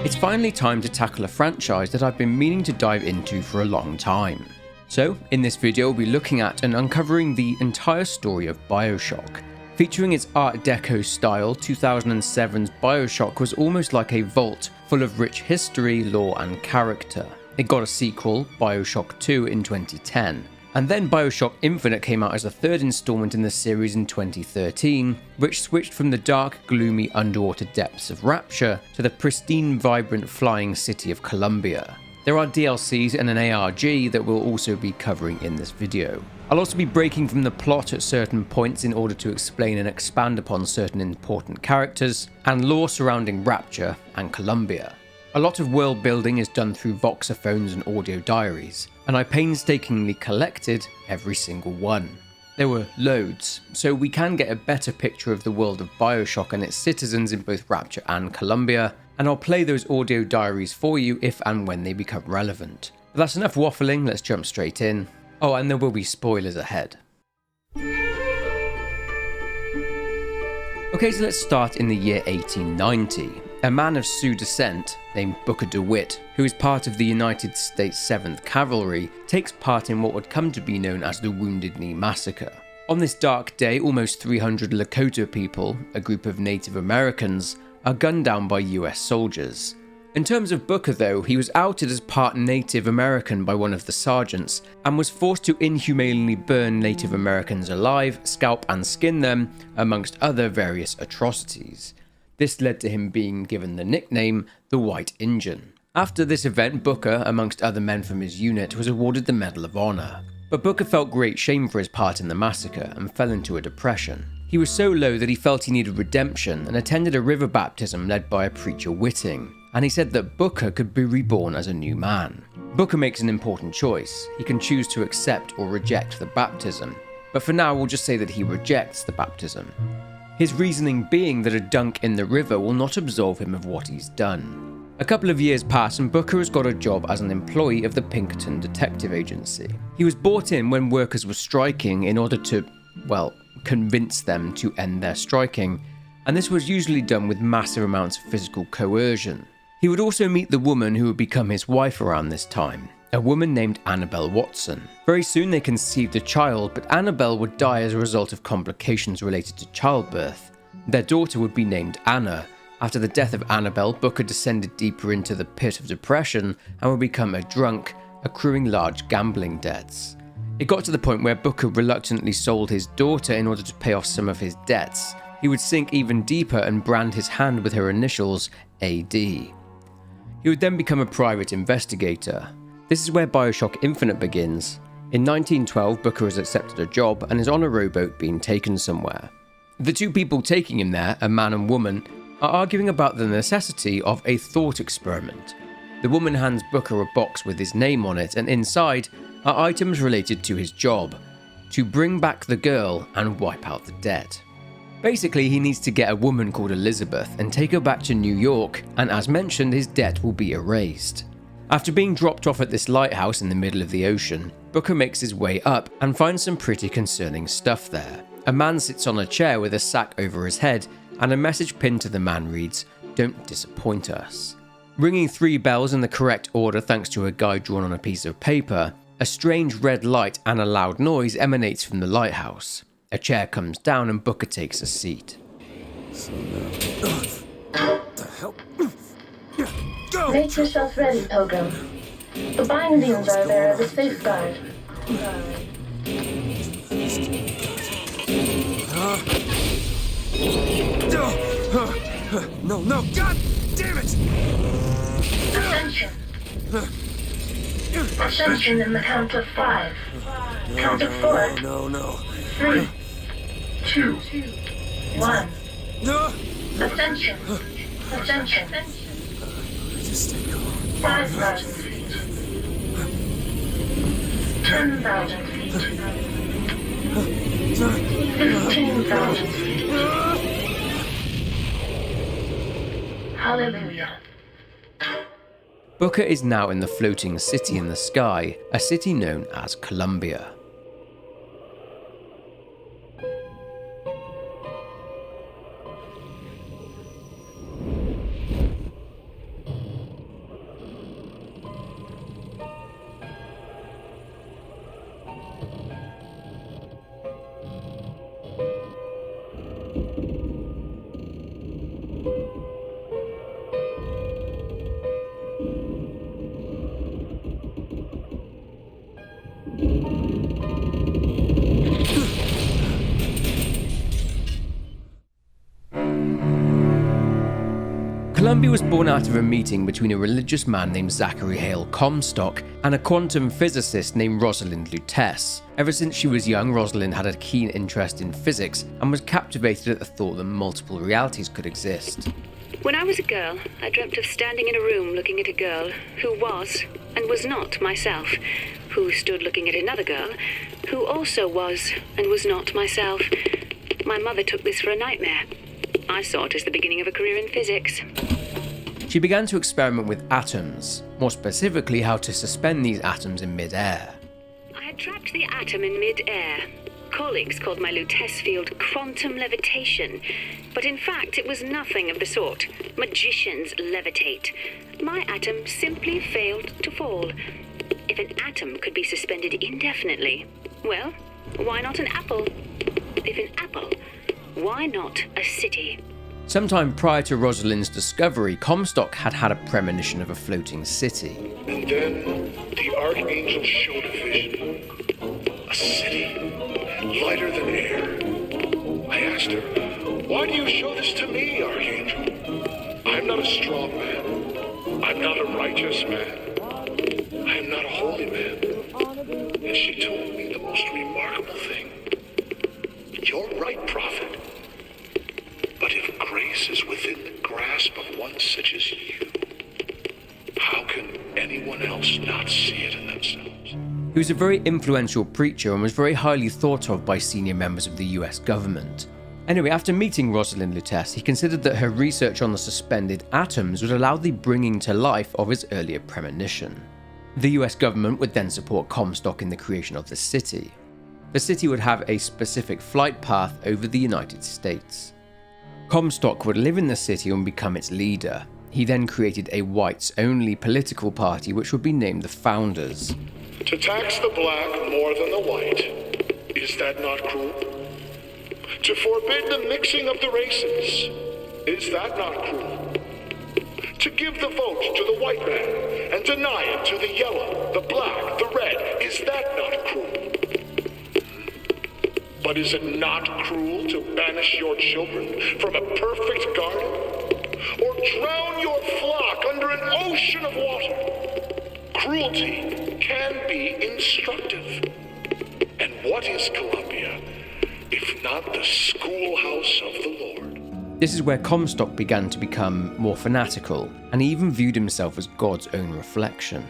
It's finally time to tackle a franchise that I've been meaning to dive into for a long time. So, in this video we'll be looking at and uncovering the entire story of Bioshock. Featuring its Art Deco style, 2007's Bioshock was almost like a vault full of rich history, lore and character. It got a sequel, Bioshock 2, in 2010. And then Bioshock Infinite came out as the third installment in the series in 2013, which switched from the dark, gloomy underwater depths of Rapture to the pristine, vibrant flying city of Columbia. There are DLCs and an ARG that we'll also be covering in this video. I'll also be breaking from the plot at certain points in order to explain and expand upon certain important characters and lore surrounding Rapture and Columbia. A lot of world building is done through voxophones and audio diaries, and I painstakingly collected every single one. There were loads, so we can get a better picture of the world of Bioshock and its citizens in both Rapture and Columbia, and I'll play those audio diaries for you if and when they become relevant. But that's enough waffling, let's jump straight in. Oh, and there will be spoilers ahead. Okay, so let's start in the year 1890. A man of Sioux descent, named Booker DeWitt, who is part of the United States 7th Cavalry, takes part in what would come to be known as the Wounded Knee Massacre. On this dark day, almost 300 Lakota people, a group of Native Americans, are gunned down by US soldiers. In terms of Booker though, he was outed as part Native American by one of the sergeants, and was forced to inhumanely burn Native Americans alive, scalp and skin them, amongst other various atrocities. This led to him being given the nickname the White Injun. After this event, Booker, amongst other men from his unit, was awarded the Medal of Honor. But Booker felt great shame for his part in the massacre and fell into a depression. He was so low that he felt he needed redemption and attended a river baptism led by a preacher Whiting, and he said that Booker could be reborn as a new man. Booker makes an important choice. He can choose to accept or reject the baptism, but for now we'll just say that he rejects the baptism. His reasoning being that a dunk in the river will not absolve him of what he's done. A couple of years pass and Booker has got a job as an employee of the Pinkerton Detective Agency. He was brought in when workers were striking in order to, well, convince them to end their striking, and this was usually done with massive amounts of physical coercion. He would also meet the woman who would become his wife around this time, a woman named Annabelle Watson. Very soon they conceived a child, but Annabelle would die as a result of complications related to childbirth. Their daughter would be named Anna. After the death of Annabelle, Booker descended deeper into the pit of depression and would become a drunk, accruing large gambling debts. It got to the point where Booker reluctantly sold his daughter in order to pay off some of his debts. He would sink even deeper and brand his hand with her initials, AD. He would then become a private investigator. This is where Bioshock Infinite begins. In 1912, Booker has accepted a job and is on a rowboat being taken somewhere. The two people taking him there, a man and woman, are arguing about the necessity of a thought experiment. The woman hands Booker a box with his name on it, and inside are items related to his job, to bring back the girl and wipe out the debt. Basically, he needs to get a woman called Elizabeth and take her back to New York, and as mentioned, his debt will be erased. After being dropped off at this lighthouse in the middle of the ocean, Booker makes his way up and finds some pretty concerning stuff there. A man sits on a chair with a sack over his head, and a message pinned to the man reads, "Don't disappoint us." Ringing 3 bells in the correct order thanks to a guide drawn on a piece of paper, a strange red light and a loud noise emanates from the lighthouse. A chair comes down and Booker takes a seat. What the hell? Go! Make yourself ready, Pilgrim. The bindings are there as a safeguard. No, God damn it! Ascension. Ascension in the count of 5. Count of 4. No. 3, 2, 1. No! Ascension. Ascension. Just stay calm. 5,000 feet. 10,000 feet. 15,000 feet. Hallelujah. Booker is now in the floating city in the sky, a city known as Columbia. Columbia was born out of a meeting between a religious man named Zachary Hale Comstock and a quantum physicist named Rosalind Lutece. Ever since she was young, Rosalind had a keen interest in physics and was captivated at the thought that multiple realities could exist. When I was a girl, I dreamt of standing in a room looking at a girl who was and was not myself, who stood looking at another girl who also was and was not myself. My mother took this for a nightmare. I saw it as the beginning of a career in physics. She began to experiment with atoms, more specifically how to suspend these atoms in mid-air. I had trapped the atom in mid-air. Colleagues called my Lutece field quantum levitation, but in fact it was nothing of the sort. Magicians levitate. My atom simply failed to fall. If an atom could be suspended indefinitely, well, why not an apple? If an apple, why not a city? Sometime prior to Rosalind's discovery, Comstock had had a premonition of a floating city. And then the Archangel showed a vision. A city, lighter than air. I asked her, "Why do you show this to me, Archangel? I'm not a strong man. I'm not a righteous man. I am not a holy man." And she told me the most remarkable thing. "You're right, prophet. But if grace is within the grasp of one such as you, how can anyone else not see it in themselves?" He was a very influential preacher and was very highly thought of by senior members of the US government. Anyway, after meeting Rosalind Lutece, he considered that her research on the suspended atoms would allow the bringing to life of his earlier premonition. The US government would then support Comstock in the creation of the city. The city would have a specific flight path over the United States. Comstock would live in the city and become its leader. He then created a whites-only political party which would be named the Founders. To tax the black more than the white, is that not cruel? To forbid the mixing of the races, is that not cruel? To give the vote to the white man and deny it to the yellow, the black, the red, is that not cruel? But is it not cruel to banish your children from a perfect garden? Or drown your flock under an ocean of water? Cruelty can be instructive. And what is Columbia, if not the schoolhouse of the Lord? This is where Comstock began to become more fanatical, and he even viewed himself as God's own reflection.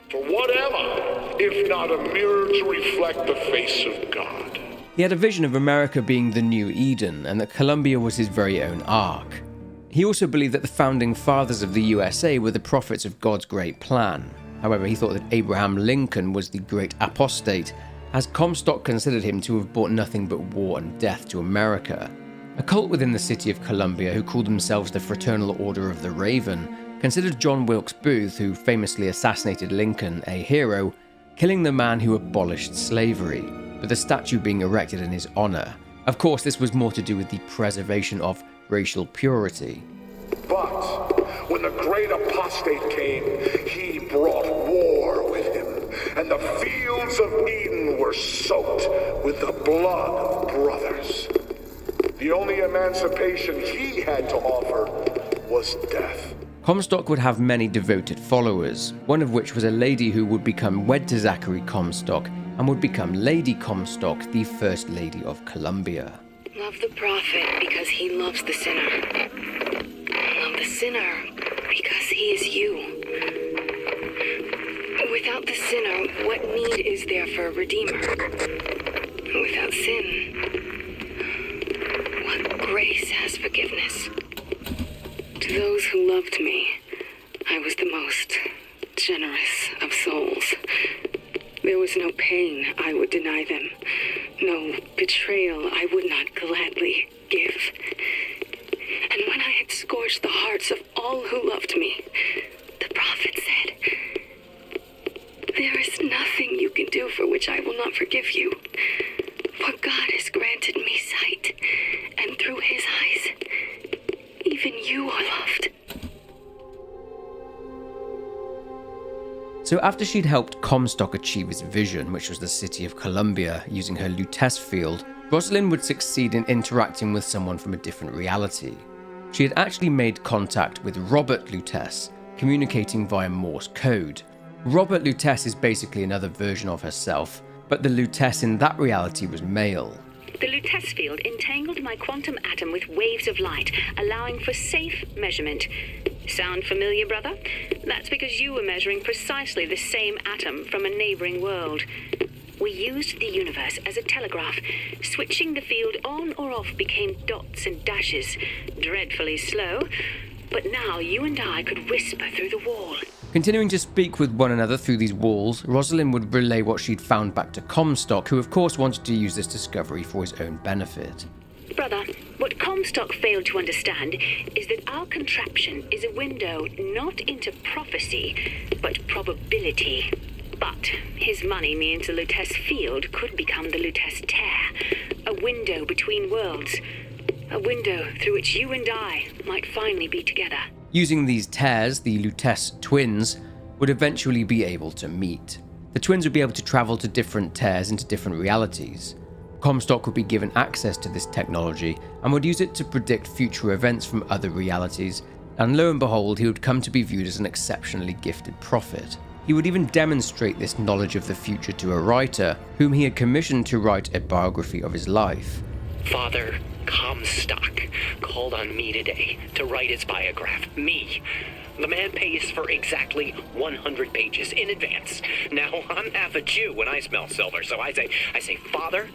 For what am I, if not a mirror to reflect the face of God? He had a vision of America being the new Eden, and that Columbia was his very own ark. He also believed that the founding fathers of the USA were the prophets of God's great plan. However, he thought that Abraham Lincoln was the great apostate, as Comstock considered him to have brought nothing but war and death to America. A cult within the city of Columbia, who called themselves the Fraternal Order of the Raven, considered John Wilkes Booth, who famously assassinated Lincoln, a hero, killing the man who abolished slavery, with a statue being erected in his honor. Of course, this was more to do with the preservation of racial purity. But when the great apostate came, he brought war with him, and the fields of Eden were soaked with the blood of brothers. The only emancipation he had to offer was death. Comstock would have many devoted followers, one of which was a lady who would become wed to Zachary Comstock and would become Lady Comstock, the First Lady of Columbia. Love the prophet because he loves the sinner. Love the sinner because he is you. Without the sinner, what need is there for a redeemer? Without sin, what grace has forgiveness? To those who loved me, I was the most generous of souls. There was no pain I would deny them, no betrayal I would not gladly give. And when I had scorched the hearts of all who loved me, the prophet said, "There is nothing you can do for which I will not forgive you. For God has granted me sight, and through his eyes, even you are loved." So after she'd helped Comstock achieve his vision, which was the city of Columbia, using her Lutece field, Rosalind would succeed in interacting with someone from a different reality. she had actually made contact with Robert Lutece, communicating via Morse code. Robert Lutece is basically another version of herself, but the Lutece in that reality was male. The Lutece field entangled my quantum atom with waves of light, allowing for safe measurement. Sound familiar, brother? That's because you were measuring precisely the same atom from a neighboring world. We used the universe as a telegraph. Switching the field on or off became dots and dashes. Dreadfully slow, but now you and I could whisper through the wall. Continuing to speak with one another through these walls, Rosalind would relay what she'd found back to Comstock, who of course wanted to use this discovery for his own benefit. Brother, what Comstock failed to understand is that our contraption is a window not into prophecy, but probability. But his money means the Lutece field could become the Lutece tear, a window between worlds, a window through which you and I might finally be together. Using these tears, the Lutece twins would eventually be able to meet. The twins would be able to travel to different tears into different realities. Comstock would be given access to this technology and would use it to predict future events from other realities, and lo and behold, he would come to be viewed as an exceptionally gifted prophet. He would even demonstrate this knowledge of the future to a writer, whom he had commissioned to write a biography of his life. Father Comstock called on me today to write his biograph. Me. The man pays for exactly 100 pages in advance. Now, I'm half a Jew when I smell silver, so I say, Father,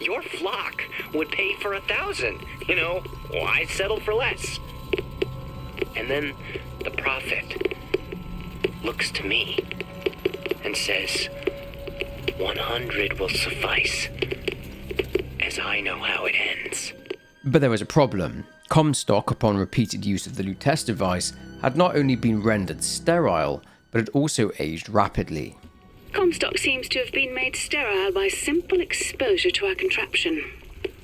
your flock would pay for 1,000. You know, why settle for less? And then the prophet looks to me and says, 100 will suffice, as I know how it ends. But there was a problem. Comstock, upon repeated use of the Lutece device, had not only been rendered sterile, but had also aged rapidly. Comstock seems to have been made sterile by simple exposure to our contraption.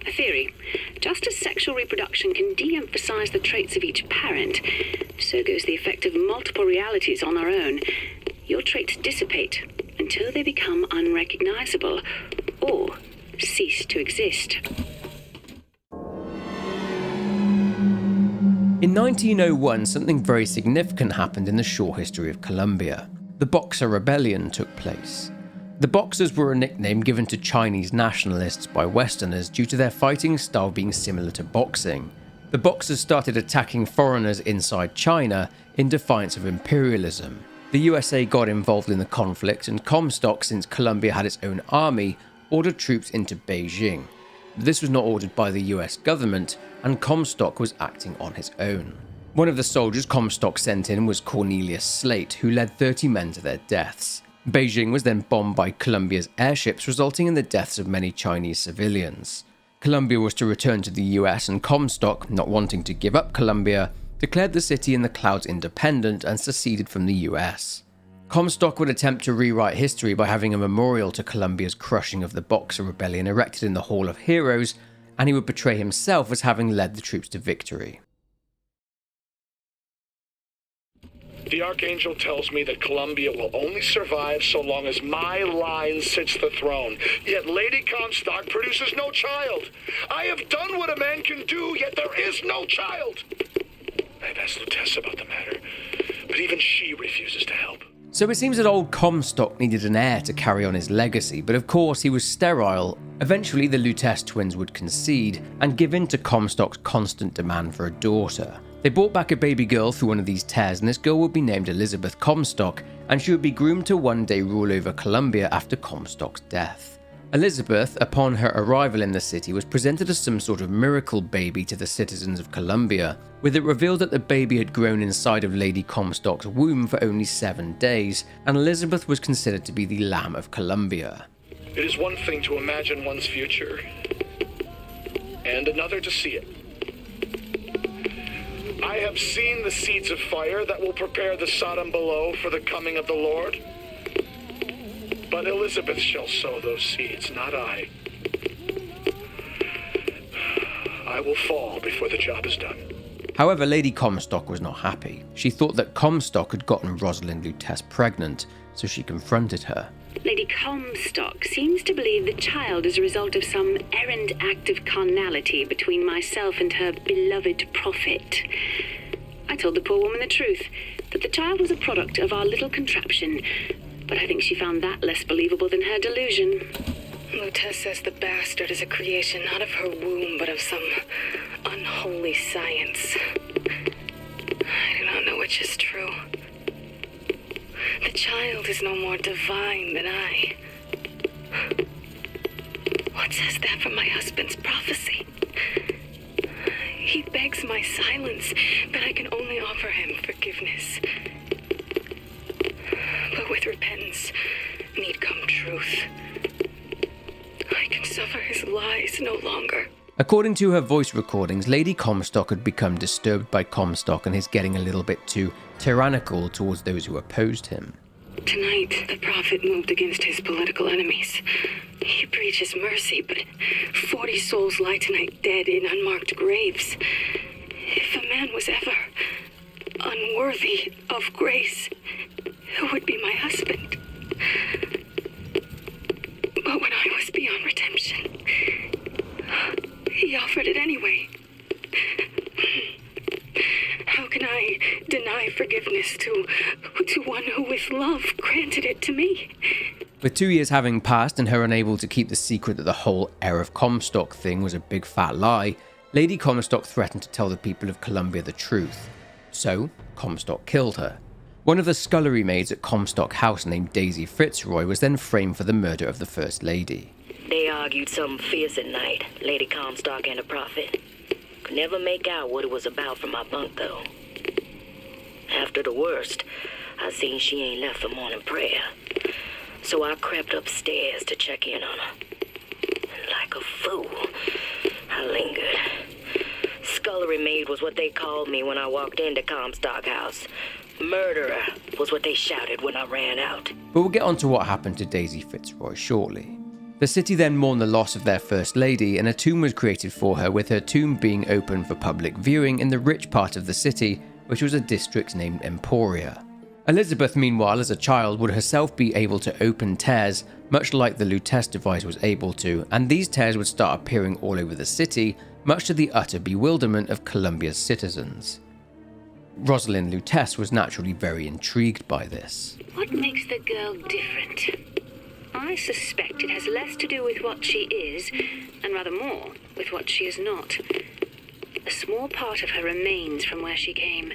A theory. Just as sexual reproduction can de-emphasize the traits of each parent, so goes the effect of multiple realities on our own. Your traits dissipate until they become unrecognizable or cease to exist. In 1901, something very significant happened in the short history of Colombia. The Boxer Rebellion took place. The Boxers were a nickname given to Chinese nationalists by Westerners due to their fighting style being similar to boxing. The Boxers started attacking foreigners inside China in defiance of imperialism. The USA got involved in the conflict, and Comstock, since Colombia had its own army, ordered troops into Beijing. This was not ordered by the US government, and Comstock was acting on his own. One of the soldiers Comstock sent in was Cornelius Slate, who led 30 men to their deaths. Beijing was then bombed by Colombia's airships, resulting in the deaths of many Chinese civilians. Colombia was to return to the US, and Comstock, not wanting to give up Colombia, declared the city in the clouds independent and seceded from the US. Comstock would attempt to rewrite history by having a memorial to Colombia's crushing of the Boxer Rebellion erected in the Hall of Heroes, and he would portray himself as having led the troops to victory. The Archangel tells me that Columbia will only survive so long as my line sits the throne. Yet Lady Comstock produces no child. I have done what a man can do, yet there is no child. I've asked Lutece about the matter, but even she refuses to help. So it seems that old Comstock needed an heir to carry on his legacy, but of course he was sterile. Eventually the Lutece twins would concede and give in to Comstock's constant demand for a daughter. They brought back a baby girl through one of these tears, and this girl would be named Elizabeth Comstock, and she would be groomed to one day rule over Colombia after Comstock's death. Elizabeth, upon her arrival in the city, was presented as some sort of miracle baby to the citizens of Colombia, with it revealed that the baby had grown inside of Lady Comstock's womb for only 7 days, and Elizabeth was considered to be the Lamb of Colombia. It is one thing to imagine one's future, and another to see it. I have seen the seeds of fire that will prepare the Sodom below for the coming of the Lord. But Elizabeth shall sow those seeds, not I. I will fall before the job is done. However, Lady Comstock was not happy. She thought that Comstock had gotten Rosalind Lutece pregnant, so she confronted her. Lady Comstock seems to believe the child is a result of some errant act of carnality between myself and her beloved prophet. I told the poor woman the truth, that the child was a product of our little contraption, but I think she found that less believable than her delusion. Lutece says the bastard is a creation not of her womb, but of some unholy science. I do not know which is true. The child is no more divine than I. What says that from my husband's prophecy? He begs my silence, but I can only offer him forgiveness. But with repentance need come truth. I can suffer his lies no longer. According to her voice recordings, Lady Comstock had become disturbed by Comstock and his getting a little bit too tyrannical towards those who opposed him. Tonight, the prophet moved against his political enemies. He preaches mercy, but 40 souls lie tonight dead in unmarked graves. If a man was ever unworthy of grace, it would be my husband. But when I was beyond redemption, he offered it anyway. How can I deny forgiveness to one who with love granted it to me? With 2 years having passed and her unable to keep the secret that the whole heir of Comstock thing was a big fat lie, Lady Comstock threatened to tell the people of Columbia the truth. So, Comstock killed her. One of the scullery maids at Comstock House named Daisy Fitzroy was then framed for the murder of the First Lady. They argued something fierce at night, Lady Comstock and the prophet. Could never make out what it was about from my bunk, though. After the worst, I seen she ain't left for morning prayer. So I crept upstairs to check in on her. And like a fool, I lingered. Scullery maid was what they called me when I walked into Comstock House. Murderer was what they shouted when I ran out. But we'll get on to what happened to Daisy Fitzroy shortly. The city then mourned the loss of their First Lady, and a tomb was created for her, with her tomb being open for public viewing in the rich part of the city, which was a district named Emporia. Elizabeth, meanwhile, as a child, would herself be able to open tears, much like the Lutece device was able to, and these tears would start appearing all over the city, much to the utter bewilderment of Columbia's citizens. Rosalind Lutece was naturally very intrigued by this. What makes the girl different? I suspect it has less to do with what she is, and rather more with what she is not. A small part of her remains from where she came.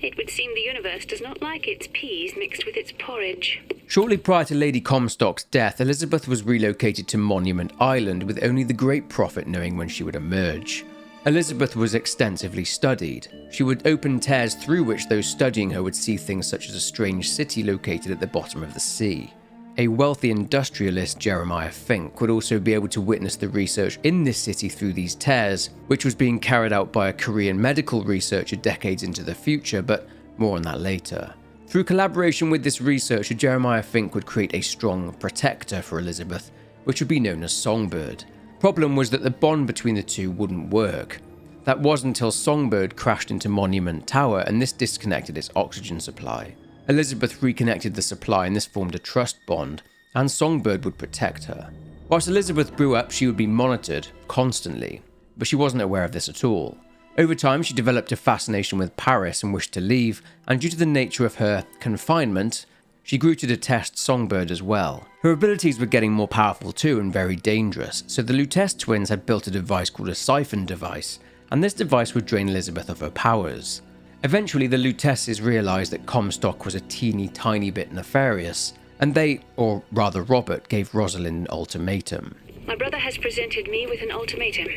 It would seem the universe does not like its peas mixed with its porridge. Shortly prior to Lady Comstock's death, Elizabeth was relocated to Monument Island, with only the Great Prophet knowing when she would emerge. Elizabeth was extensively studied. She would open tears through which those studying her would see things such as a strange city located at the bottom of the sea. A wealthy industrialist, Jeremiah Fink, would also be able to witness the research in this city through these tears, which was being carried out by a Korean medical researcher decades into the future, but more on that later. Through collaboration with this researcher, Jeremiah Fink would create a strong protector for Elizabeth, which would be known as Songbird. Problem was that the bond between the two wouldn't work. That was until Songbird crashed into Monument Tower, and this disconnected its oxygen supply. Elizabeth reconnected the supply, and this formed a trust bond, and Songbird would protect her. Whilst Elizabeth grew up, she would be monitored constantly, but she wasn't aware of this at all. Over time, she developed a fascination with Paris and wished to leave, and due to the nature of her confinement, she grew to detest Songbird as well. Her abilities were getting more powerful too and very dangerous, so the Lutece twins had built a device called a siphon device, and this device would drain Elizabeth of her powers. Eventually, the Luteces realised that Comstock was a teeny tiny bit nefarious, and they, or rather Robert, gave Rosalind an ultimatum. My brother has presented me with an ultimatum.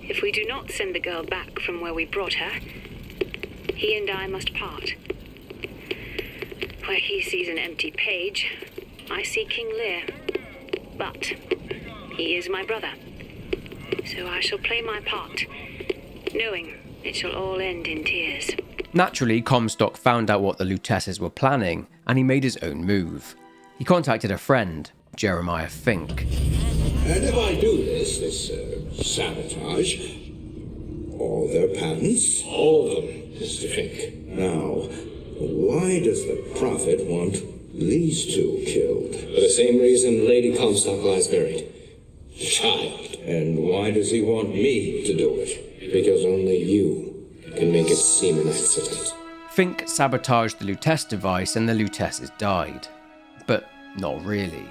If we do not send the girl back from where we brought her, he and I must part. Where he sees an empty page, I see King Lear. But he is my brother, so I shall play my part, knowing it shall all end in tears. Naturally, Comstock found out what the Luteces were planning, and he made his own move. He contacted a friend, Jeremiah Fink. And if I do this sabotage, all their patents, all of them, Mr. Fink. Now, why does the prophet want these two killed? For the same reason Lady Comstock lies buried. Child. And why does he want me to do it? Because only you can make it seem an accident. Fink sabotaged the Lutece device and the Luteces died. But not really.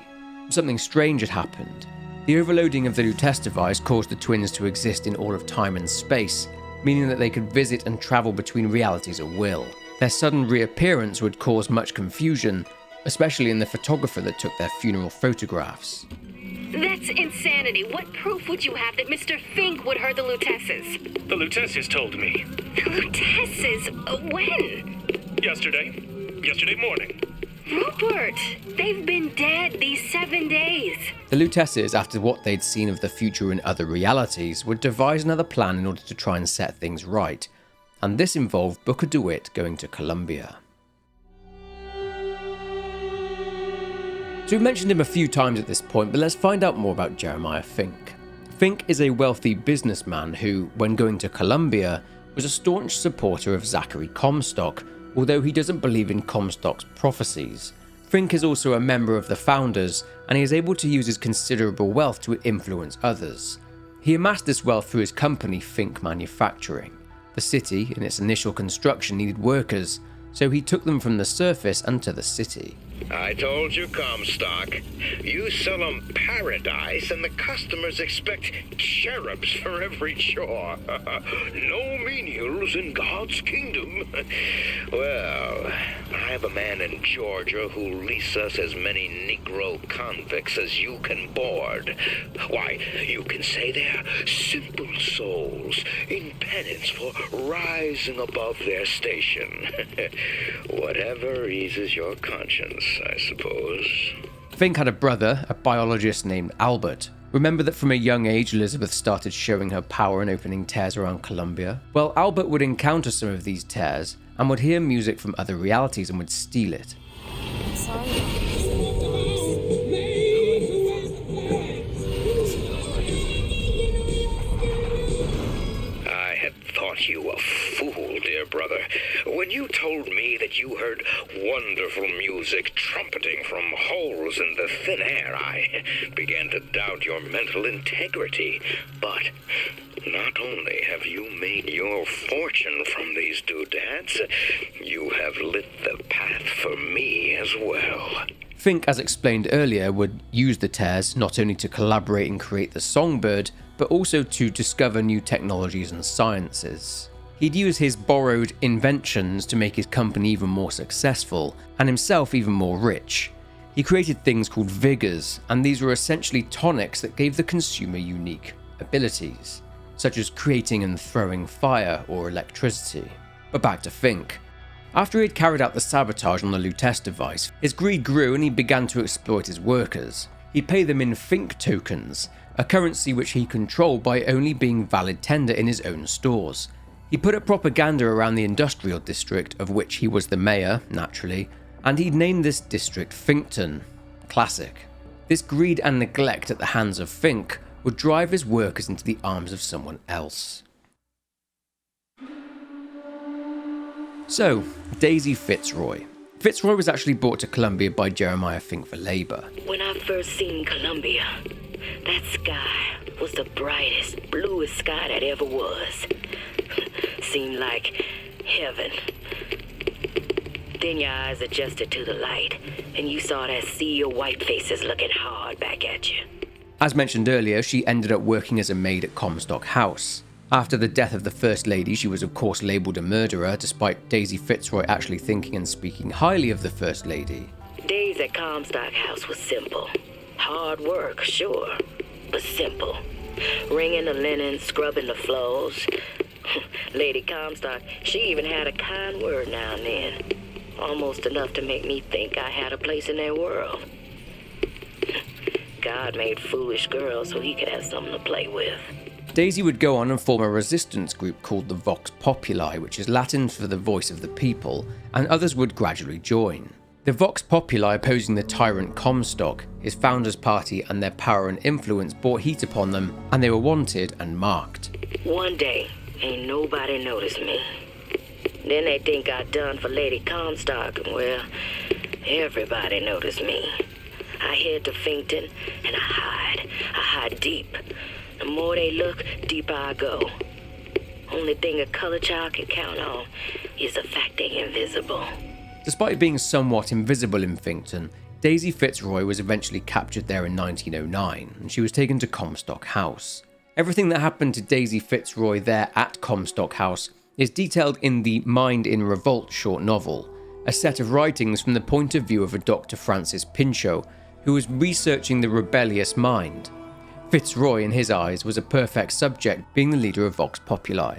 Something strange had happened. The overloading of the Lutece device caused the twins to exist in all of time and space, meaning that they could visit and travel between realities at will. Their sudden reappearance would cause much confusion, especially in the photographer that took their funeral photographs. That's insanity. What proof would you have that Mr. Fink would hurt the Luteces? The Luteces told me. The Luteces? When? Yesterday morning. Rupert! They've been dead these 7 days. The Luteces, after what they'd seen of the future in other realities, would devise another plan in order to try and set things right. And this involved Booker DeWitt going to Columbia. So we've mentioned him a few times at this point, but let's find out more about Jeremiah Fink. Fink is a wealthy businessman who, when going to Columbia, was a staunch supporter of Zachary Comstock, although he doesn't believe in Comstock's prophecies. Fink is also a member of the Founders, and he is able to use his considerable wealth to influence others. He amassed this wealth through his company Fink Manufacturing. The city, in its initial construction, needed workers, so he took them from the surface onto the city. I told you, Comstock. You sell them paradise, and the customers expect cherubs for every chore. No menials in God's kingdom. Well, I have a man in Georgia who'll lease us as many Negro convicts as you can board. Why, you can say they're simple souls in penance for rising above their station. Whatever eases your conscience, I suppose. Fink had a brother, a biologist named Albert. Remember that from a young age, Elizabeth started showing her power and opening tears around Columbia? Well, Albert would encounter some of these tears and would hear music from other realities and would steal it. You a fool, dear brother. When you told me that you heard wonderful music trumpeting from holes in the thin air, I began to doubt your mental integrity. But not only have you made your fortune from these doodads, you have lit the path for me as well. Fink, as explained earlier, would use the tears not only to collaborate and create the Songbird, but also to discover new technologies and sciences. He'd use his borrowed inventions to make his company even more successful, and himself even more rich. He created things called vigors, and these were essentially tonics that gave the consumer unique abilities, such as creating and throwing fire or electricity. But back to Fink. After he had carried out the sabotage on the Lutece device, his greed grew and he began to exploit his workers. He'd pay them in Fink tokens, a currency which he controlled by only being valid tender in his own stores. He put up propaganda around the industrial district, of which he was the mayor, naturally, and he'd named this district Finkton. Classic. This greed and neglect at the hands of Fink would drive his workers into the arms of someone else. So, Daisy Fitzroy. Fitzroy was actually brought to Columbia by Jeremiah Fink for labor. When I first seen Columbia, that sky was the brightest, bluest sky that ever was. Seemed like heaven. Then your eyes adjusted to the light, and you saw that sea of white faces looking hard back at you. As mentioned earlier, she ended up working as a maid at Comstock House. After the death of the First Lady, she was of course labelled a murderer, despite Daisy Fitzroy actually thinking and speaking highly of the First Lady. Days at Comstock House was simple. Hard work, sure, but simple. Wringing the linen, scrubbing the floors. Lady Comstock, she even had a kind word now and then. Almost enough to make me think I had a place in their world. God made foolish girls so he could have something to play with. Daisy would go on and form a resistance group called the Vox Populi, which is Latin for the voice of the people, and others would gradually join. The Vox Populi opposing the tyrant Comstock, his founders' party, and their power and influence brought heat upon them, and they were wanted and marked. One day, ain't nobody noticed me. Then they think I done for Lady Comstock, and well, Everybody noticed me. I head to Finkton, and I hide deep. The more they look, deeper I go. Only thing a color child can count on is the fact they're invisible. Despite being somewhat invisible in Finkton, Daisy Fitzroy was eventually captured there in 1909, and she was taken to Comstock House. Everything that happened to Daisy Fitzroy there at Comstock House is detailed in the Mind in Revolt short novel, a set of writings from the point of view of a Dr. Francis Pinchot, who was researching the rebellious mind. Fitzroy, in his eyes, was a perfect subject, being the leader of Vox Populi.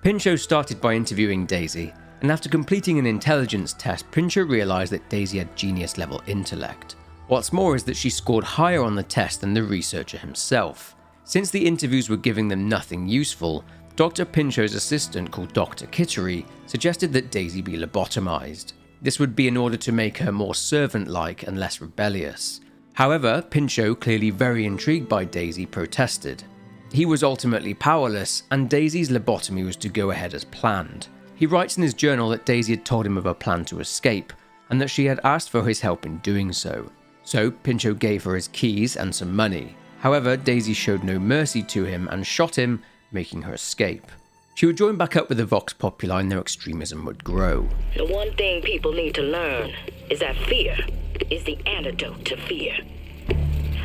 Pinchot started by interviewing Daisy, and after completing an intelligence test, Pinchot realised that Daisy had genius-level intellect. What's more is that she scored higher on the test than the researcher himself. Since the interviews were giving them nothing useful, Dr. Pinchot's assistant, called Dr. Kittery, suggested that Daisy be lobotomized. This would be in order to make her more servant-like and less rebellious. However, Pinchot, clearly very intrigued by Daisy, protested. He was ultimately powerless, and Daisy's lobotomy was to go ahead as planned. He writes in his journal that Daisy had told him of a plan to escape, and that she had asked for his help in doing so. So Pinchot gave her his keys and some money. However, Daisy showed no mercy to him and shot him, making her escape. She would join back up with the Vox Populi and their extremism would grow. The one thing people need to learn is that fear is the antidote to fear.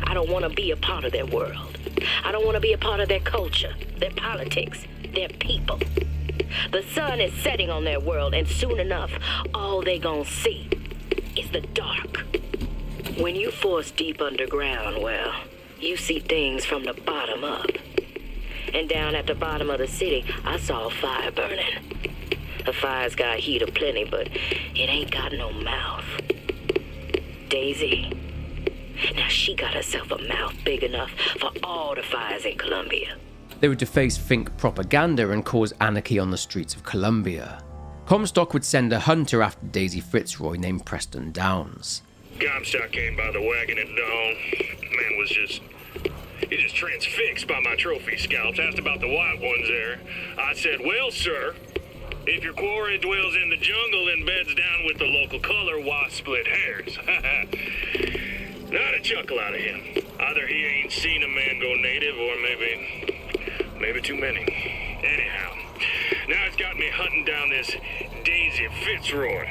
I don't want to be a part of their world. I don't want to be a part of their culture, their politics, their people. The sun is setting on their world, and soon enough, all they gonna see is the dark. When you force deep underground, well, you see things from the bottom up. And down at the bottom of the city, I saw a fire burning. The fire's got heat aplenty, but it ain't got no mouth. Daisy, now she got herself a mouth big enough for all the fires in Columbia. They would deface Fink propaganda and cause anarchy on the streets of Columbia. Comstock would send a hunter after Daisy Fitzroy named Preston Downs. Comstock came by the wagon at dawn. Man was just transfixed by my trophy scalps. Asked about the white ones there. I said, well, sir, if your quarry dwells in the jungle and beds down with the local color, why split hairs? Not a chuckle out of him. Either he ain't seen a man go native, or maybe too many. Anyhow, now it's got me hunting down this Daisy Fitzroy.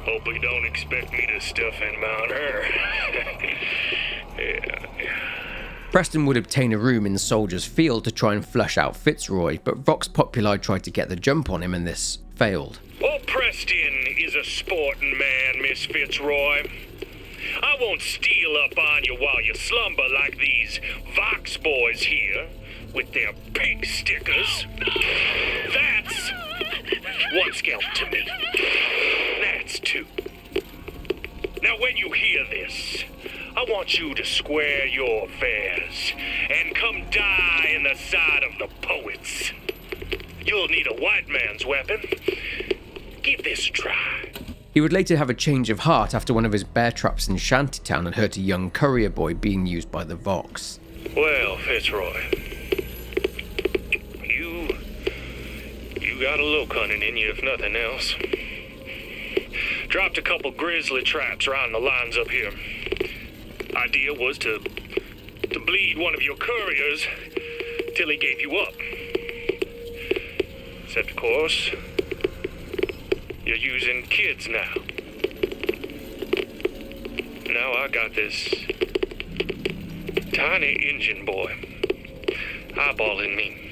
Hope he don't expect me to stuff and mount her. Yeah. Preston would obtain a room in Soldiers Field to try and flush out Fitzroy, but Vox Populi tried to get the jump on him and this failed. Oh, Preston is a sporting man, Miss Fitzroy. I won't steal up on you while you slumber like these Vox boys here with their pig stickers. That's one scalp to me. That's two. Now, when you hear this, I want you to square your affairs and come die in the side of the poets. You'll need a white man's weapon. Give this a try. He would later have a change of heart after one of his bear traps in Shantytown had hurt a young courier boy being used by the Vox. Well, Fitzroy, you got a little cunning in you, if nothing else. Dropped a couple grizzly traps around the lines up here. Idea was to bleed one of your couriers till he gave you up. Except, of course, you're using kids now. Now I got this tiny Injun boy eyeballing me.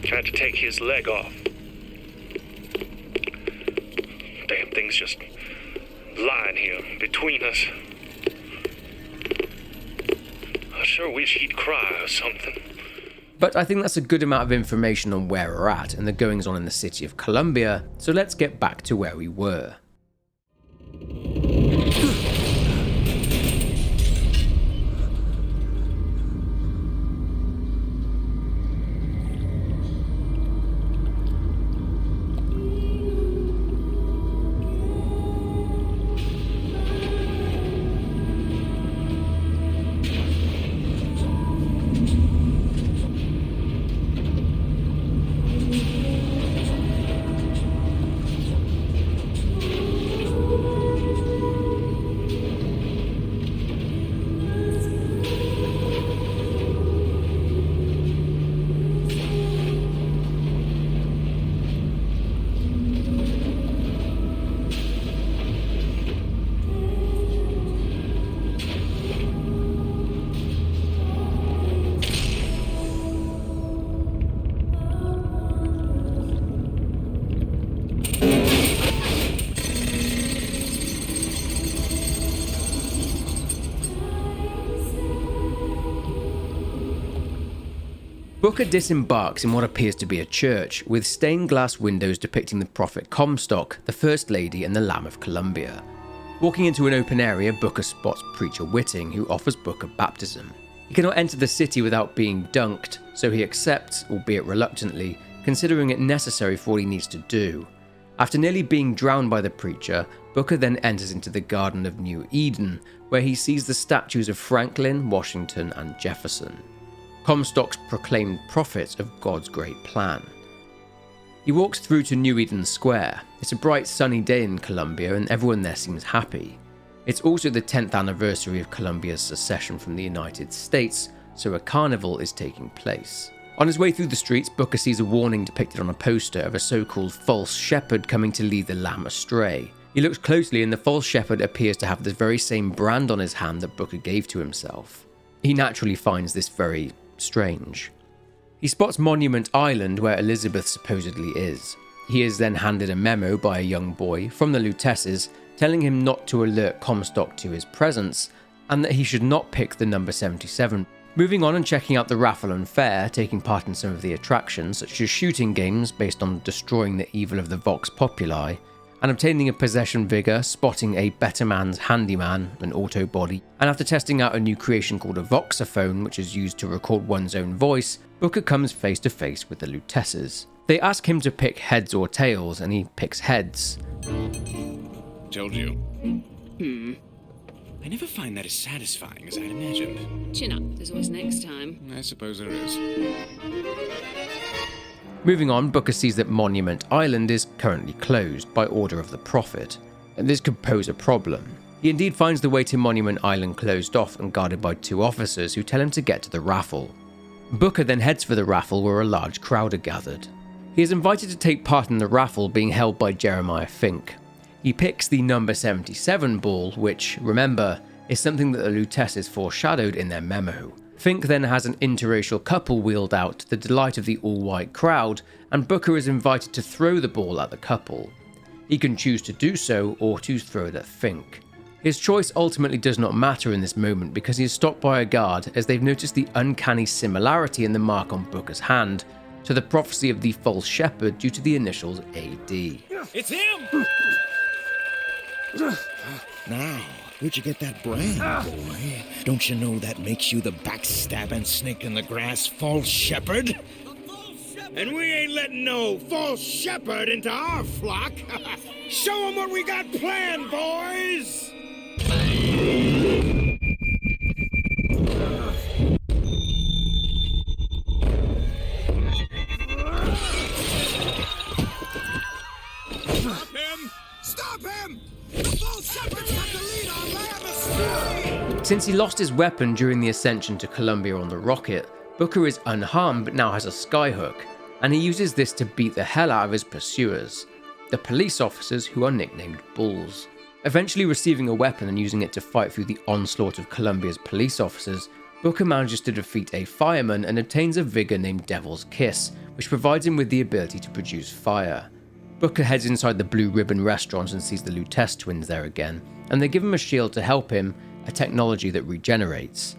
Tried to take his leg off. Damn thing's just lying here between us. I sure wish he'd cry or something. But I think that's a good amount of information on where we're at and the goings on in the city of Columbia, so let's get back to where we were. Booker disembarks in what appears to be a church, with stained glass windows depicting the prophet Comstock, the First Lady, and the Lamb of Columbia. Walking into an open area, Booker spots Preacher Whiting, who offers Booker baptism. He cannot enter the city without being dunked, so he accepts, albeit reluctantly, considering it necessary for what he needs to do. After nearly being drowned by the preacher, Booker then enters into the Garden of New Eden, where he sees the statues of Franklin, Washington, and Jefferson, Comstock's proclaimed prophets of God's great plan. He walks through to New Eden Square. It's a bright sunny day in Columbia and everyone there seems happy. It's also the 10th anniversary of Columbia's secession from the United States, so a carnival is taking place. On his way through the streets, Booker sees a warning depicted on a poster of a so-called false shepherd coming to lead the lamb astray. He looks closely and the false shepherd appears to have the very same brand on his hand that Booker gave to himself. He naturally finds this very strange. He spots Monument Island, where Elizabeth supposedly is. He is then handed a memo by a young boy from the Luteces telling him not to alert Comstock to his presence and that he should not pick the number 77. Moving on and checking out the raffle and fair, taking part in some of the attractions such as shooting games based on destroying the evil of the Vox Populi, and obtaining a possession vigor, spotting a better man's handyman, an auto body, and after testing out a new creation called a voxophone, which is used to record one's own voice, Booker comes face to face with the Luteces. They ask him to pick heads or tails, and he picks heads. Told you. I never find that as satisfying as I'd imagined. Chin up, there's always next time. I suppose there is. Moving on, Booker sees that Monument Island is currently closed by order of the Prophet, and this could pose a problem. He indeed finds the way to Monument Island closed off and guarded by 2 officers who tell him to get to the raffle. Booker then heads for the raffle where a large crowd are gathered. He is invited to take part in the raffle being held by Jeremiah Fink. He picks the number 77 ball, which, remember, is something that the Luteces foreshadowed in their memo. Fink then has an interracial couple wheeled out to the delight of the all-white crowd, and Booker is invited to throw the ball at the couple. He can choose to do so or to throw it at Fink. His choice ultimately does not matter in this moment because he is stopped by a guard as they've noticed the uncanny similarity in the mark on Booker's hand to the prophecy of the false shepherd due to the initials AD. It's him! Now, where'd you get that brand, boy? Don't you know that makes you the backstabbing snake in the grass false shepherd? And we ain't letting no false shepherd into our flock. Show 'em what we got planned, boys! Stop him! Stop him! The false shepherd's got the lead on lamb astray! Since he lost his weapon during the ascension to Columbia on the rocket, Booker is unharmed but now has a skyhook, and he uses this to beat the hell out of his pursuers, the police officers who are nicknamed Bulls. Eventually receiving a weapon and using it to fight through the onslaught of Columbia's police officers, Booker manages to defeat a fireman and obtains a vigor named Devil's Kiss, which provides him with the ability to produce fire. Booker heads inside the Blue Ribbon restaurant and sees the Lutece twins there again, and they give him a shield to help him, a technology that regenerates.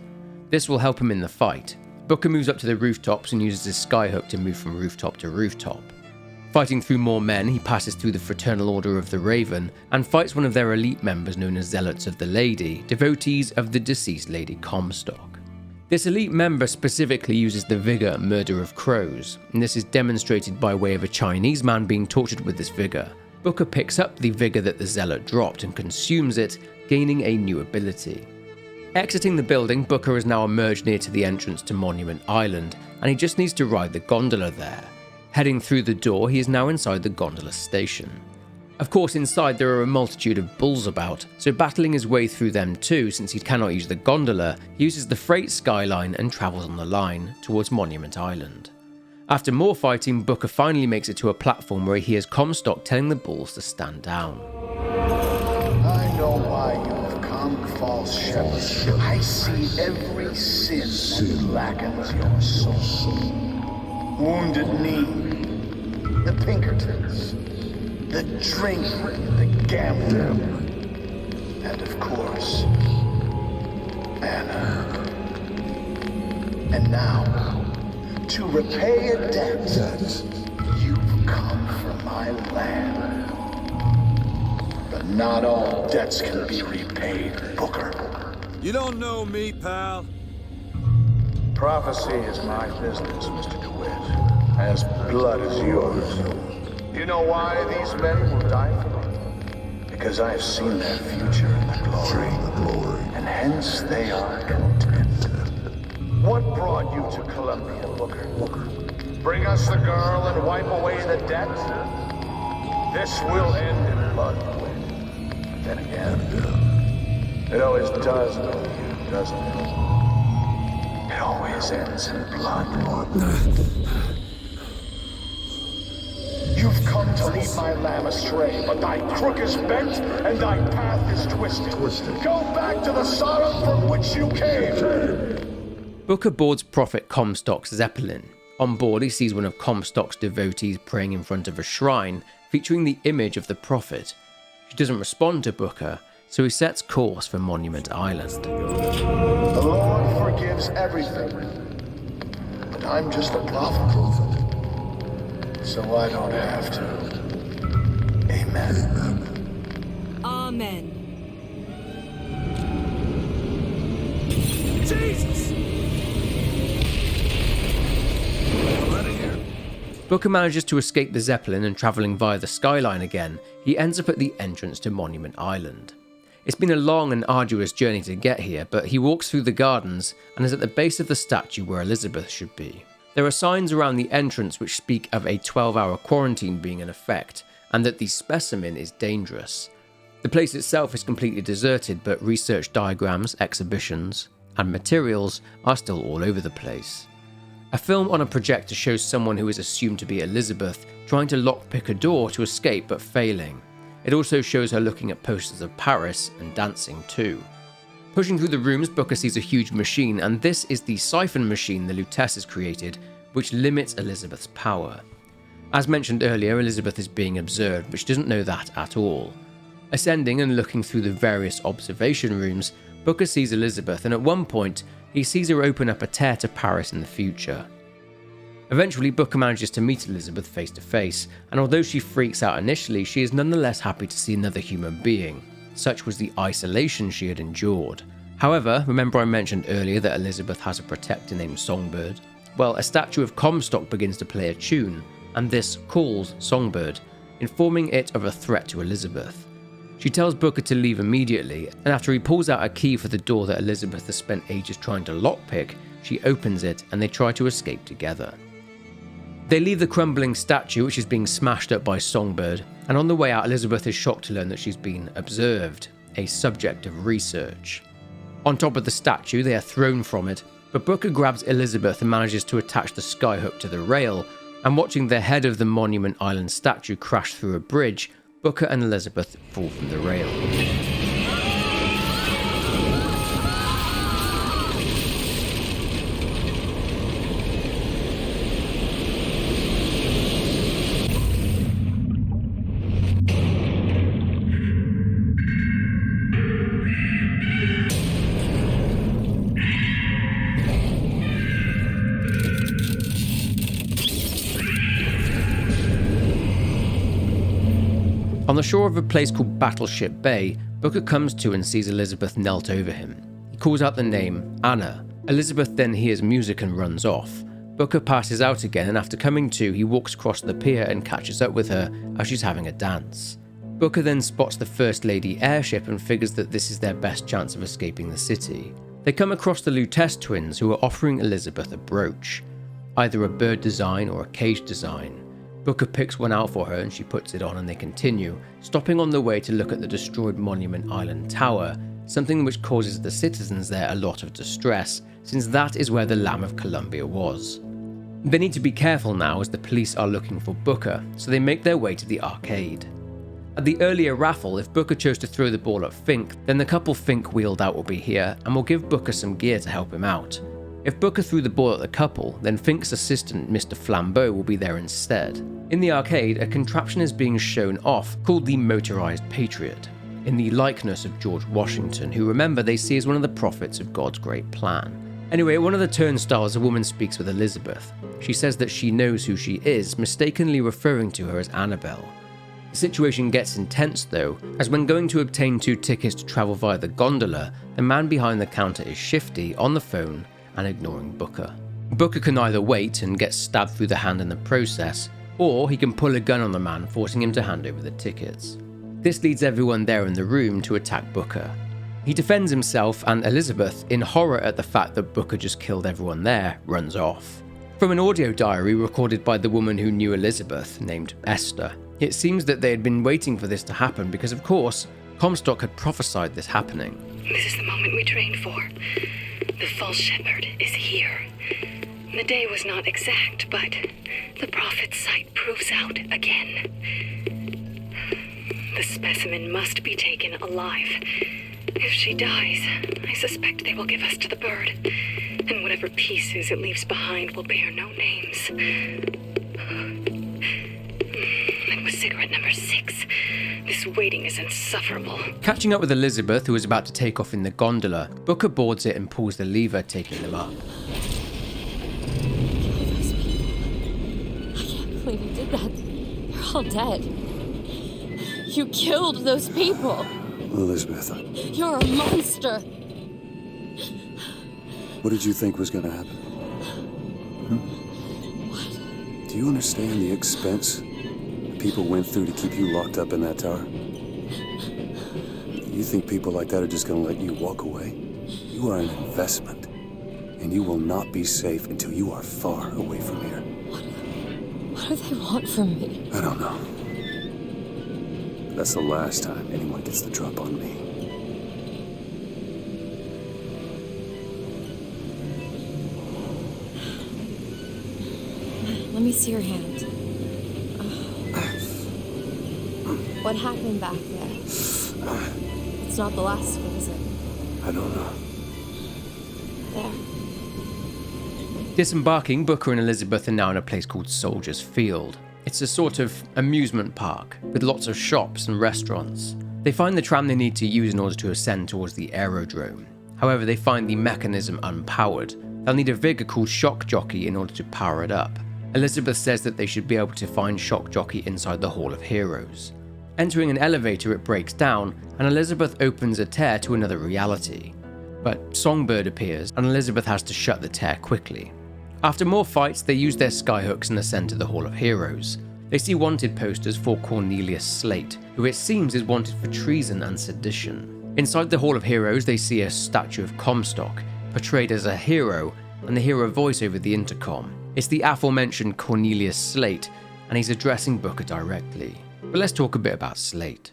This will help him in the fight. Booker moves up to the rooftops and uses his skyhook to move from rooftop to rooftop. Fighting through more men, he passes through the Fraternal Order of the Raven and fights one of their elite members known as Zealots of the Lady, devotees of the deceased Lady Comstock. This elite member specifically uses the vigor Murder of Crows, and this is demonstrated by way of a Chinese man being tortured with this vigor. Booker picks up the vigor that the Zealot dropped and consumes it, gaining a new ability. Exiting the building, Booker has now emerged near to the entrance to Monument Island, and he just needs to ride the gondola there. Heading through the door, he is now inside the gondola station. Of course, inside there are a multitude of bulls about, so battling his way through them too, since he cannot use the gondola, he uses the freight skyline and travels on the line towards Monument Island. After more fighting, Booker finally makes it to a platform where he hears Comstock telling the bulls to stand down. I know why you have come, false shepherd. I see every sin that blackens your soul. Wounded Knee, the Pinkertons, the drink, the gambler, and of course, Anna. And now, To repay a debt, you've come from my land. But not all debts can be repaid, Booker. You don't know me, pal. Prophecy is my business, Mr. DeWitt. As blood as yours. You know why these men will die for me? Because I have seen their future in the glory. And hence they are content. What brought you to Columbia, Booker? Bring us the girl and wipe away the debt? This will end in blood, DeWitt. Then again, it always does with you, doesn't it? It always ends in blood. You've come to lead my lamb astray, but thy crook is bent and thy path is twisted. Go back to the Sodom from which you came. Booker boards Prophet Comstock's Zeppelin. On board, he sees one of Comstock's devotees praying in front of a shrine featuring the image of the Prophet. She doesn't respond to Booker, so he sets course for Monument Island. The Lord forgives everything, but I'm just a prophet, so I don't have to. Amen. Amen. Jesus! Booker manages to escape the Zeppelin, and travelling via the skyline again, he ends up at the entrance to Monument Island. It's been a long and arduous journey to get here, but he walks through the gardens and is at the base of the statue where Elizabeth should be. There are signs around the entrance which speak of a 12-hour quarantine being in effect, and that the specimen is dangerous. The place itself is completely deserted, but research diagrams, exhibitions, and materials are still all over the place. A film on a projector shows someone who is assumed to be Elizabeth trying to lockpick a door to escape but failing. It also shows her looking at posters of Paris and dancing too. Pushing through the rooms, Booker sees a huge machine, and this is the siphon machine the Lutece has created, which limits Elizabeth's power. As mentioned earlier, Elizabeth is being observed, but she doesn't know that at all. Ascending and looking through the various observation rooms, Booker sees Elizabeth, and at one point, he sees her open up a tear to Paris in the future. Eventually, Booker manages to meet Elizabeth face to face, and although she freaks out initially, she is nonetheless happy to see another human being. Such was the isolation she had endured. However, remember I mentioned earlier that Elizabeth has a protector named Songbird? Well, a statue of Comstock begins to play a tune, and this calls Songbird, informing it of a threat to Elizabeth. She tells Booker to leave immediately, and after he pulls out a key for the door that Elizabeth has spent ages trying to lockpick, she opens it and they try to escape together. They leave the crumbling statue, which is being smashed up by Songbird, and on the way out, Elizabeth is shocked to learn that she's been observed, a subject of research. On top of the statue, they are thrown from it, but Booker grabs Elizabeth and manages to attach the skyhook to the rail, and watching the head of the Monument Island statue crash through a bridge, Booker and Elizabeth fall from the rail. On the shore of a place called Battleship Bay, Booker comes to and sees Elizabeth knelt over him. He calls out the name Anna. Elizabeth then hears music and runs off. Booker passes out again, and after coming to, he walks across the pier and catches up with her as she's having a dance. Booker then spots the First Lady airship and figures that this is their best chance of escaping the city. They come across the Lutece twins, who are offering Elizabeth a brooch, either a bird design or a cage design. Booker picks one out for her and she puts it on, and they continue, stopping on the way to look at the destroyed Monument Island Tower, something which causes the citizens there a lot of distress, since that is where the Lamb of Columbia was. They need to be careful now as the police are looking for Booker, so they make their way to the arcade. At the earlier raffle, if Booker chose to throw the ball at Fink, then the couple Fink wheeled out will be here and will give Booker some gear to help him out. If Booker threw the ball at the couple, then Fink's assistant, Mr. Flambeau, will be there instead. In the arcade, a contraption is being shown off called the Motorized Patriot, in the likeness of George Washington, who, remember, they see as one of the prophets of God's great plan. Anyway, at one of the turnstiles, a woman speaks with Elizabeth. She says that she knows who she is, mistakenly referring to her as Annabelle. The situation gets intense though, as when going to obtain 2 tickets to travel via the gondola, the man behind the counter is shifty, on the phone, and ignoring Booker. Booker can either wait and get stabbed through the hand in the process, or he can pull a gun on the man, forcing him to hand over the tickets. This leads everyone there in the room to attack Booker. He defends himself, and Elizabeth, in horror at the fact that Booker just killed everyone there, runs off. From an audio diary recorded by the woman who knew Elizabeth, named Esther, it seems that they had been waiting for this to happen because, of course, Comstock had prophesied this happening. This is the moment we trained for. The false shepherd is here. The day was not exact, but the prophet's sight proves out again. The specimen must be taken alive. If she dies, I suspect they will give us to the bird, and whatever pieces it leaves behind will bear no names. That was cigarette number 6. This waiting is insufferable. Catching up with Elizabeth, who is about to take off in the gondola, Booker boards it and pulls the lever, taking them up. I can't believe you did that. They're all dead. You killed those people. Elizabeth. You're a monster. What did you think was going to happen? What? Do you understand the expense people went through to keep you locked up in that tower? You think people like that are just going to let you walk away? You are an investment, and you will not be safe until you are far away from here. What do they want from me? I don't know. That's the last time anyone gets the drop on me. Let me see your hand. What happened back there? It's not the last one, is it? I don't know. There. Disembarking, Booker and Elizabeth are now in a place called Soldiers Field. It's a sort of amusement park with lots of shops and restaurants. They find the tram they need to use in order to ascend towards the aerodrome. However, they find the mechanism unpowered. They'll need a vigor called Shock Jockey in order to power it up. Elizabeth says that they should be able to find Shock Jockey inside the Hall of Heroes. Entering an elevator, it breaks down, and Elizabeth opens a tear to another reality. But Songbird appears, and Elizabeth has to shut the tear quickly. After more fights, they use their skyhooks and ascend to the Hall of Heroes. They see wanted posters for Cornelius Slate, who it seems is wanted for treason and sedition. Inside the Hall of Heroes, they see a statue of Comstock, portrayed as a hero, and they hear a voice over the intercom. It's the aforementioned Cornelius Slate, and he's addressing Booker directly. But let's talk a bit about Slate.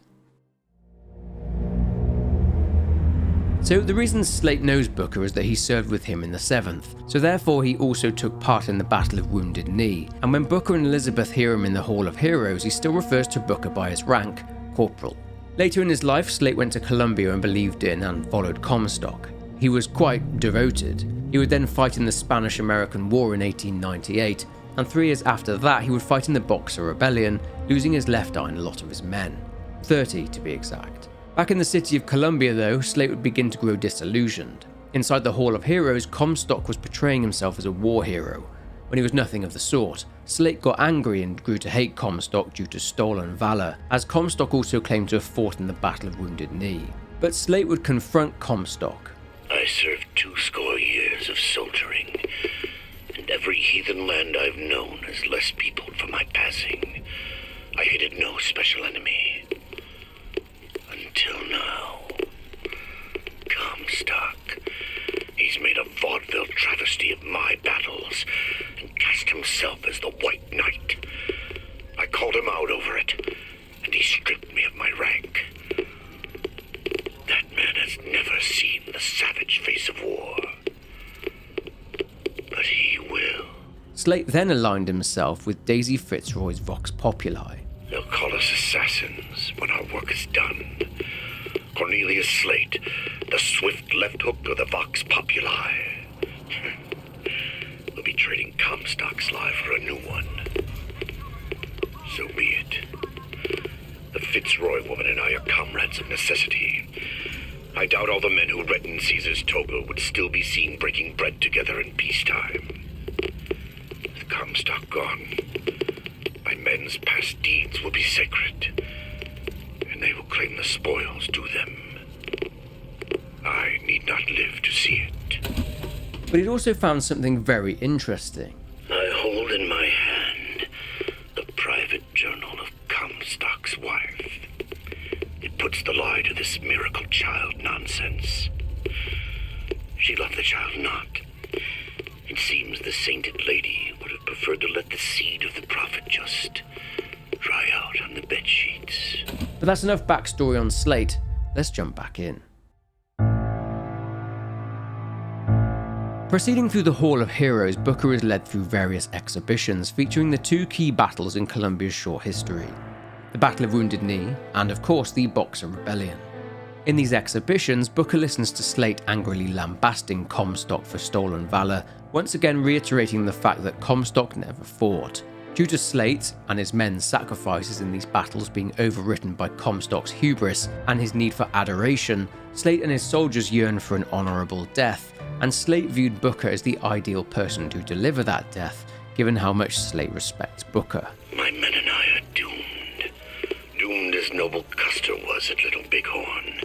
So the reason Slate knows Booker is that he served with him in the 7th, so therefore he also took part in the Battle of Wounded Knee, and when Booker and Elizabeth hear him in the Hall of Heroes, he still refers to Booker by his rank, Corporal. Later in his life, Slate went to Columbia and believed in and followed Comstock. He was quite devoted. He would then fight in the Spanish-American War in 1898, and 3 years after that he would fight in the Boxer Rebellion, losing his left eye and a lot of his men. 30 to be exact. Back in the city of Columbia though, Slate would begin to grow disillusioned. Inside the Hall of Heroes, Comstock was portraying himself as a war hero, when he was nothing of the sort. Slate got angry and grew to hate Comstock due to stolen valor, as Comstock also claimed to have fought in the Battle of Wounded Knee. But Slate would confront Comstock. I served 20 years of soldiering, and every heathen land I've known has less peopled for my passing. I hated no special enemy. Until now. Comstock. He's made a vaudeville travesty of my battles and cast himself as the White Knight. I called him out over it, and he stripped me of my rank. That man has never seen the savage face of war. But he will. Slate then aligned himself with Daisy Fitzroy's Vox Populi. They'll call us assassins when our work is done. Cornelius Slate, the swift left hook of the Vox Populi. We'll be trading Comstock's life for a new one. So be it. The Fitzroy woman and I are comrades of necessity. I doubt all the men who reddened Caesar's toga would still be seen breaking bread together in peacetime. With Comstock gone, my men's past deeds will be sacred, and they will claim the spoils due them. I need not live to see it. But he'd also found something very interesting. I hold in my hand the private journal of Comstock's wife. It puts the lie to this miracle child nonsense. She loved the child not. It seems the sainted lady would have preferred to let the seed of the prophet just dry out on the bedsheets. But that's enough backstory on Slate. Let's jump back in. Proceeding through the Hall of Heroes, Booker is led through various exhibitions featuring the two key battles in Columbia's short history. The Battle of Wounded Knee, and of course the Boxer Rebellion. In these exhibitions, Booker listens to Slate angrily lambasting Comstock for stolen valour, once again reiterating the fact that Comstock never fought. Due to Slate and his men's sacrifices in these battles being overwritten by Comstock's hubris and his need for adoration, Slate and his soldiers yearned for an honourable death, and Slate viewed Booker as the ideal person to deliver that death, given how much Slate respects Booker. My men and I are doomed. Doomed as noble Custer was at Little Bighorn.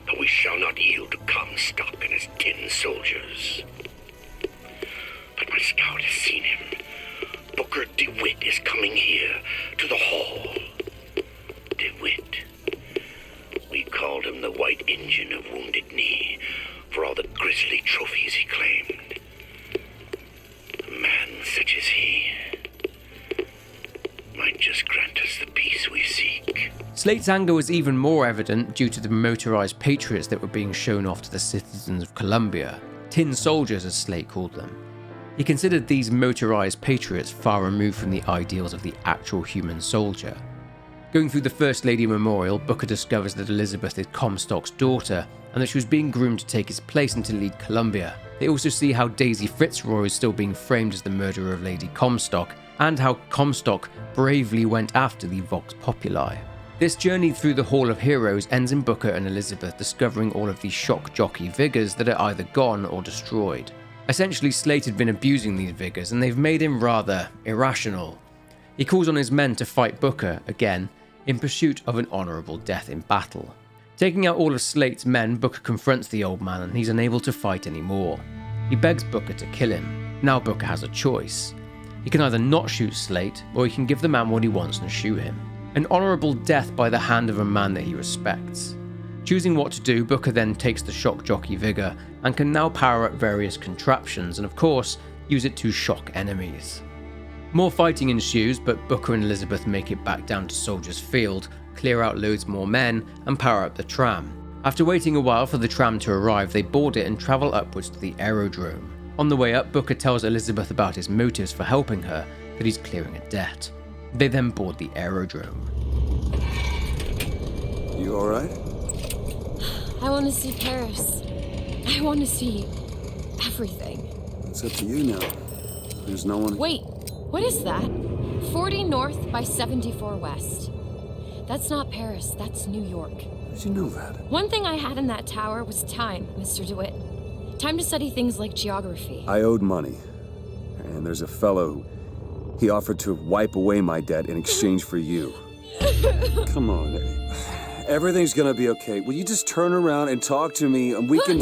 But we shall not yield to Comstock and his tin soldiers. But my scout has seen him. Booker DeWitt is coming here, to the hall. DeWitt. We called him the White Engine of Wounded Knee, for all the grisly trophies he claimed. A man such as he might just grant us the peace we seek. Slate's anger was even more evident due to the motorized patriots that were being shown off to the citizens of Columbia, tin soldiers as Slate called them. He considered these motorized patriots far removed from the ideals of the actual human soldier. Going through the First Lady Memorial, Booker discovers that Elizabeth is Comstock's daughter, and that she was being groomed to take his place and to lead Columbia. They also see how Daisy Fitzroy is still being framed as the murderer of Lady Comstock, and how Comstock bravely went after the Vox Populi. This journey through the Hall of Heroes ends in Booker and Elizabeth discovering all of these shock jockey vigors that are either gone or destroyed. Essentially, Slate had been abusing these vigors, and they've made him rather irrational. He calls on his men to fight Booker, again, in pursuit of an honourable death in battle. Taking out all of Slate's men, Booker confronts the old man and he's unable to fight anymore. He begs Booker to kill him. Now Booker has a choice. He can either not shoot Slate, or he can give the man what he wants and shoot him. An honourable death by the hand of a man that he respects. Choosing what to do, Booker then takes the shock jockey vigor and can now power up various contraptions and of course use it to shock enemies. More fighting ensues, but Booker and Elizabeth make it back down to Soldiers Field, clear out loads more men, and power up the tram. After waiting a while for the tram to arrive, they board it and travel upwards to the aerodrome. On the way up, Booker tells Elizabeth about his motives for helping her, that he's clearing a debt. They then board the aerodrome. You alright? I want to see Paris. I want to see everything. It's up to you now. There's no one... Wait, what is that? 40 north by 74 west. That's not Paris, that's New York. How did you know that? One thing I had in that tower was time, Mr. DeWitt. Time to study things like geography. I owed money. And there's a fellow who... He offered to wipe away my debt in exchange for you. Come on. Everything's gonna be okay. Will you just turn around and talk to me and we can...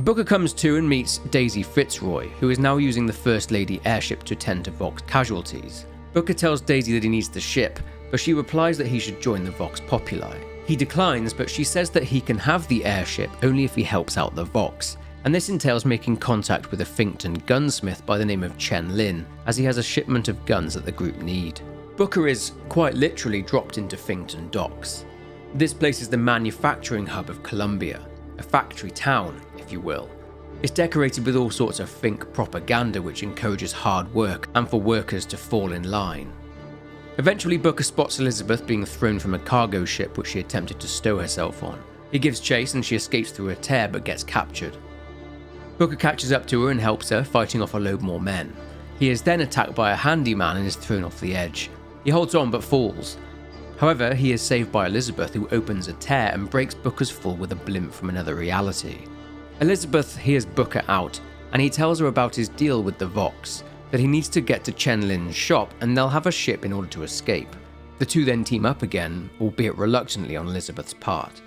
Booker comes to and meets Daisy Fitzroy, who is now using the First Lady airship to tend to Vox casualties. Booker tells Daisy that he needs the ship, but she replies that he should join the Vox Populi. He declines, but she says that he can have the airship only if he helps out the Vox, and this entails making contact with a Finkton gunsmith by the name of Chen Lin, as he has a shipment of guns that the group need. Booker is quite literally dropped into Finkton docks. This place is the manufacturing hub of Columbia, a factory town, if you will. It's decorated with all sorts of Fink propaganda which encourages hard work and for workers to fall in line. Eventually, Booker spots Elizabeth being thrown from a cargo ship which she attempted to stow herself on. He gives chase and she escapes through a tear but gets captured. Booker catches up to her and helps her, fighting off a load more men. He is then attacked by a handyman and is thrown off the edge. He holds on but falls. However, he is saved by Elizabeth, who opens a tear and breaks Booker's fall with a blimp from another reality. Elizabeth hears Booker out, and he tells her about his deal with the Vox, that he needs to get to Chen Lin's shop and they'll have a ship in order to escape. The two then team up again, albeit reluctantly on Elizabeth's part.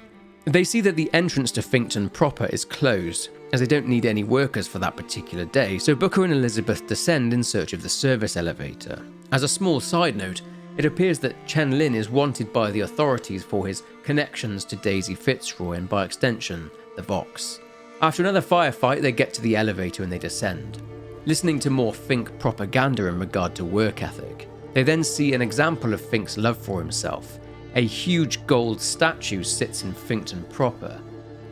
They see that the entrance to Finkton proper is closed, as they don't need any workers for that particular day, so Booker and Elizabeth descend in search of the service elevator. As a small side note, it appears that Chen Lin is wanted by the authorities for his connections to Daisy Fitzroy and by extension, the Vox. After another firefight, they get to the elevator and they descend. Listening to more Fink propaganda in regard to work ethic, they then see an example of Fink's love for himself. A huge gold statue sits in Finkton proper.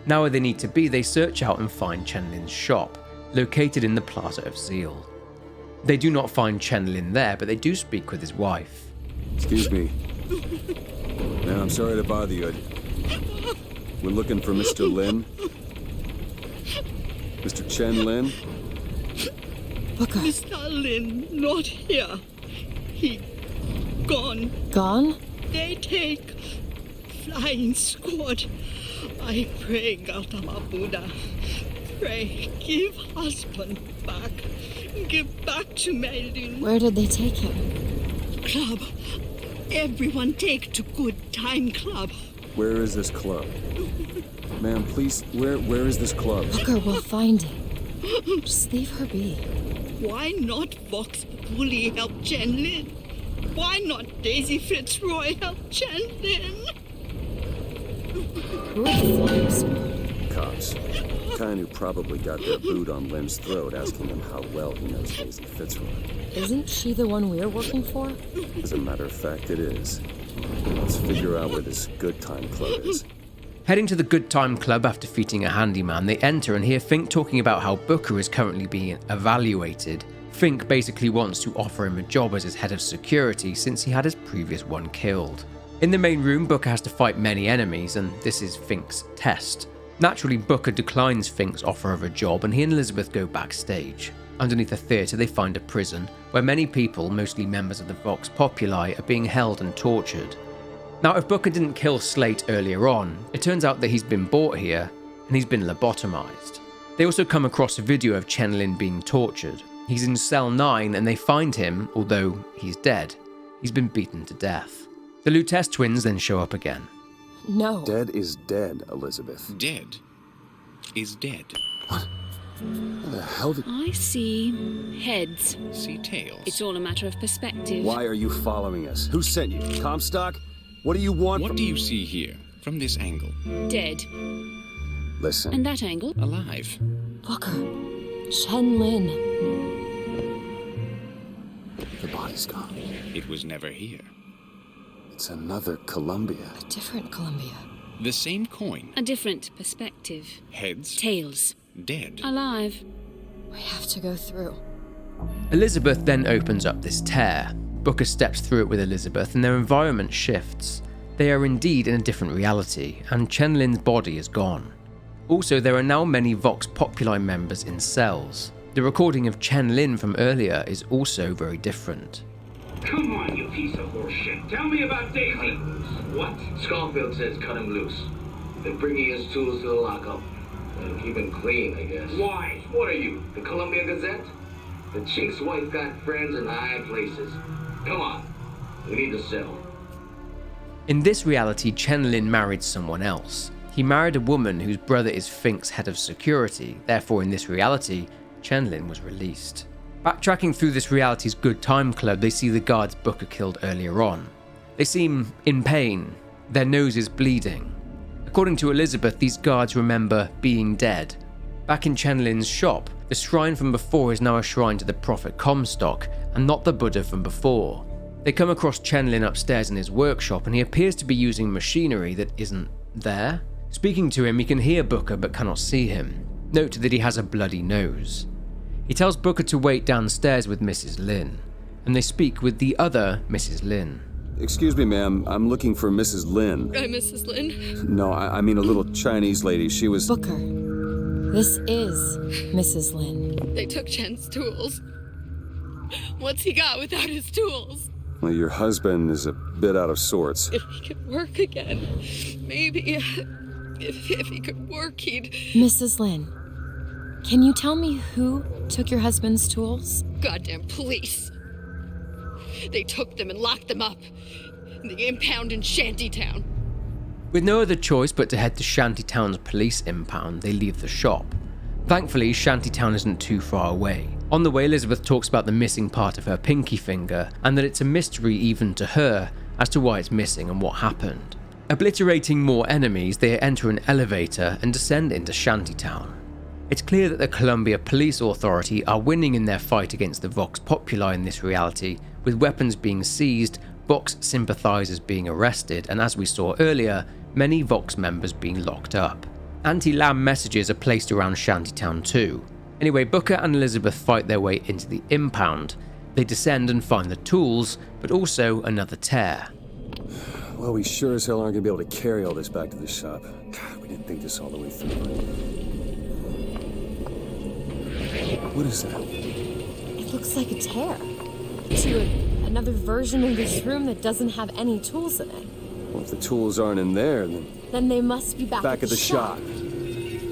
Now where they need to be, they search out and find Chen Lin's shop, located in the Plaza of Zeal. They do not find Chen Lin there, but they do speak with his wife. Excuse me. Man, I'm sorry to bother you. We're looking for Mr. Lin. Mr. Chen Lin? Booker. Mr. Lin, not here. He gone. Gone? They take flying squad. I pray, Gautama Buddha. Pray, give husband back. Give back to Melin. Where did they take him? Club. Everyone take to Good Time Club. Where is this club? Ma'am, please, where is this club? Booker will find it. Just leave her be. Why not Vox Populi help Chen Lin? Why not Daisy Fitzroy help Chen Lin? Who are the Vox? Cops. The kind who probably got their boot on Lin's throat asking him how well he knows Daisy Fitzroy. Isn't she the one we're working for? As a matter of fact, it is. Let's figure out where this Good Time Club is. Heading to the Good Time Club after defeating a handyman, they enter and hear Fink talking about how Booker is currently being evaluated. Fink basically wants to offer him a job as his head of security since he had his previous one killed. In the main room, Booker has to fight many enemies, and this is Fink's test. Naturally, Booker declines Fink's offer of a job and he and Elizabeth go backstage. Underneath the theatre, they find a prison where many people, mostly members of the Vox Populi, are being held and tortured. Now, if Booker didn't kill Slate earlier on, it turns out that he's been brought here and he's been lobotomized. They also come across a video of Chen Lin being tortured. He's in cell 9 and they find him, although he's dead. He's been beaten to death. The Lutece twins then show up again. No. Dead is dead, Elizabeth. Dead is dead. What? What the hell did... I see heads. See tails. It's all a matter of perspective. Why are you following us? Who sent you? Comstock? What do you want What from... do you see here, from this angle? Dead. Listen. And that angle? Alive. Booker. Chen Lin. The body's gone. It was never here. It's another Columbia. A different Columbia. The same coin. A different perspective. Heads. Tails. Dead. Alive. We have to go through. Elizabeth then opens up this tear. Booker steps through it with Elizabeth and their environment shifts. They are indeed in a different reality, and Chen Lin's body is gone. Also, there are now many Vox Populi members in cells. The recording of Chen Lin from earlier is also very different. Come on, you piece of horseshit. Tell me about Daisy. What? Schofield says cut him loose. Then bring me his tools to the lockup. And keep him clean, I guess. Why? What are you, the Columbia Gazette? The chick's wife got friends in high places. Come on. We need to settle. In this reality, Chen Lin married someone else. He married a woman whose brother is Fink's head of security. Therefore, in this reality, Chen Lin was released. Backtracking through this reality's Good Time Club, they see the guards Booker killed earlier on. They seem in pain. Their nose is bleeding. According to Elizabeth, these guards remember being dead. Back in Chen Lin's shop, the shrine from before is now a shrine to the Prophet Comstock, and not the Buddha from before. They come across Chen Lin upstairs in his workshop, and he appears to be using machinery that isn't there. Speaking to him, he can hear Booker but cannot see him. Note that he has a bloody nose. He tells Booker to wait downstairs with Mrs. Lin, and they speak with the other Mrs. Lin. Excuse me, ma'am. I'm looking for Mrs. Lin. Mrs. Lin? No, I mean a little Chinese lady. She was... Booker, this is Mrs. Lin. They took Chen's tools. What's he got without his tools? Well, your husband is a bit out of sorts. If he could work again, maybe... If he could work, he'd... Mrs. Lin, can you tell me who took your husband's tools? Goddamn police. They took them and locked them up in the impound in Shantytown. With no other choice but to head to Shantytown's police impound, they leave the shop. Thankfully, Shantytown isn't too far away. On the way, Elizabeth talks about the missing part of her pinky finger, and that it's a mystery even to her as to why it's missing and what happened. Obliterating more enemies, they enter an elevator and descend into Shantytown. It's clear that the Columbia Police Authority are winning in their fight against the Vox Populi in this reality, with weapons being seized, Vox sympathizers being arrested, and as we saw earlier, many Vox members being locked up. Anti-Lamb messages are placed around Shantytown too. Anyway, Booker and Elizabeth fight their way into the impound. They descend and find the tools, but also another tear. Well, we sure as hell aren't going to be able to carry all this back to the shop. God, we didn't think this all the way through. What is that? It looks like a tear to another version of this room that doesn't have any tools in it. Well, if the tools aren't in there, then they must be back at the shop.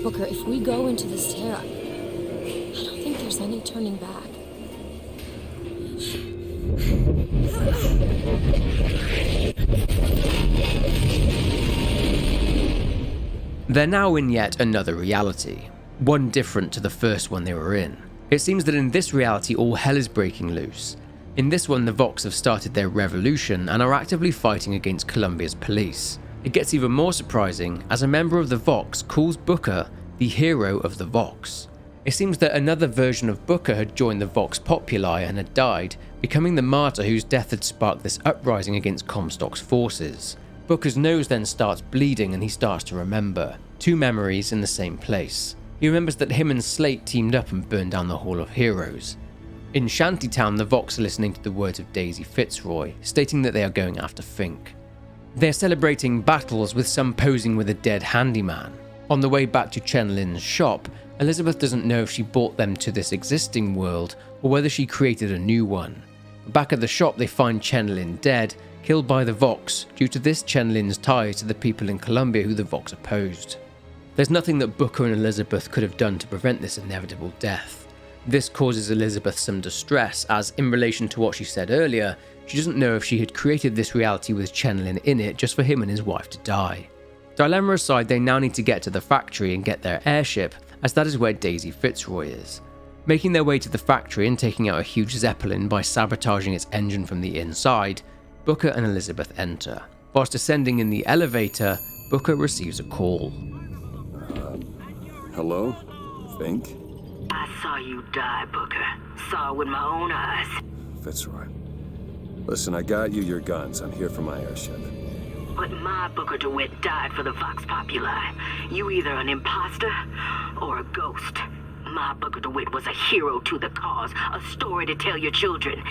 Booker, if we go into this tear, I don't think there's any turning back. They're now in yet another reality, one different to the first one they were in. It seems that in this reality all hell is breaking loose. In this one, the Vox have started their revolution and are actively fighting against Columbia's police. It gets even more surprising as a member of the Vox calls Booker the hero of the Vox. It seems that another version of Booker had joined the Vox Populi and had died, becoming the martyr whose death had sparked this uprising against Comstock's forces. Booker's nose then starts bleeding and he starts to remember. Two memories in the same place. He remembers that him and Slate teamed up and burned down the Hall of Heroes. In Shantytown, the Vox are listening to the words of Daisy Fitzroy, stating that they are going after Fink. They're celebrating battles with some posing with a dead handyman. On the way back to Chen Lin's shop, Elizabeth doesn't know if she brought them to this existing world or whether she created a new one. Back at the shop, they find Chen Lin dead, killed by the Vox due to this Chen Lin's ties to the people in Columbia who the Vox opposed. There's nothing that Booker and Elizabeth could have done to prevent this inevitable death. This causes Elizabeth some distress as, in relation to what she said earlier, she doesn't know if she had created this reality with Chen Lin in it just for him and his wife to die. Dilemma aside, they now need to get to the factory and get their airship, as that is where Daisy Fitzroy is. Making their way to the factory and taking out a huge Zeppelin by sabotaging its engine from the inside, Booker and Elizabeth enter. Whilst ascending in the elevator, Booker receives a call. Hello? Fink? I saw you die, Booker. Saw it with my own eyes. Fitzroy. Listen, I got you your guns. I'm here for my airship. But my Booker DeWitt died for the Vox Populi. You either an imposter or a ghost. My Booker DeWitt was a hero to the cause, a story to tell your children.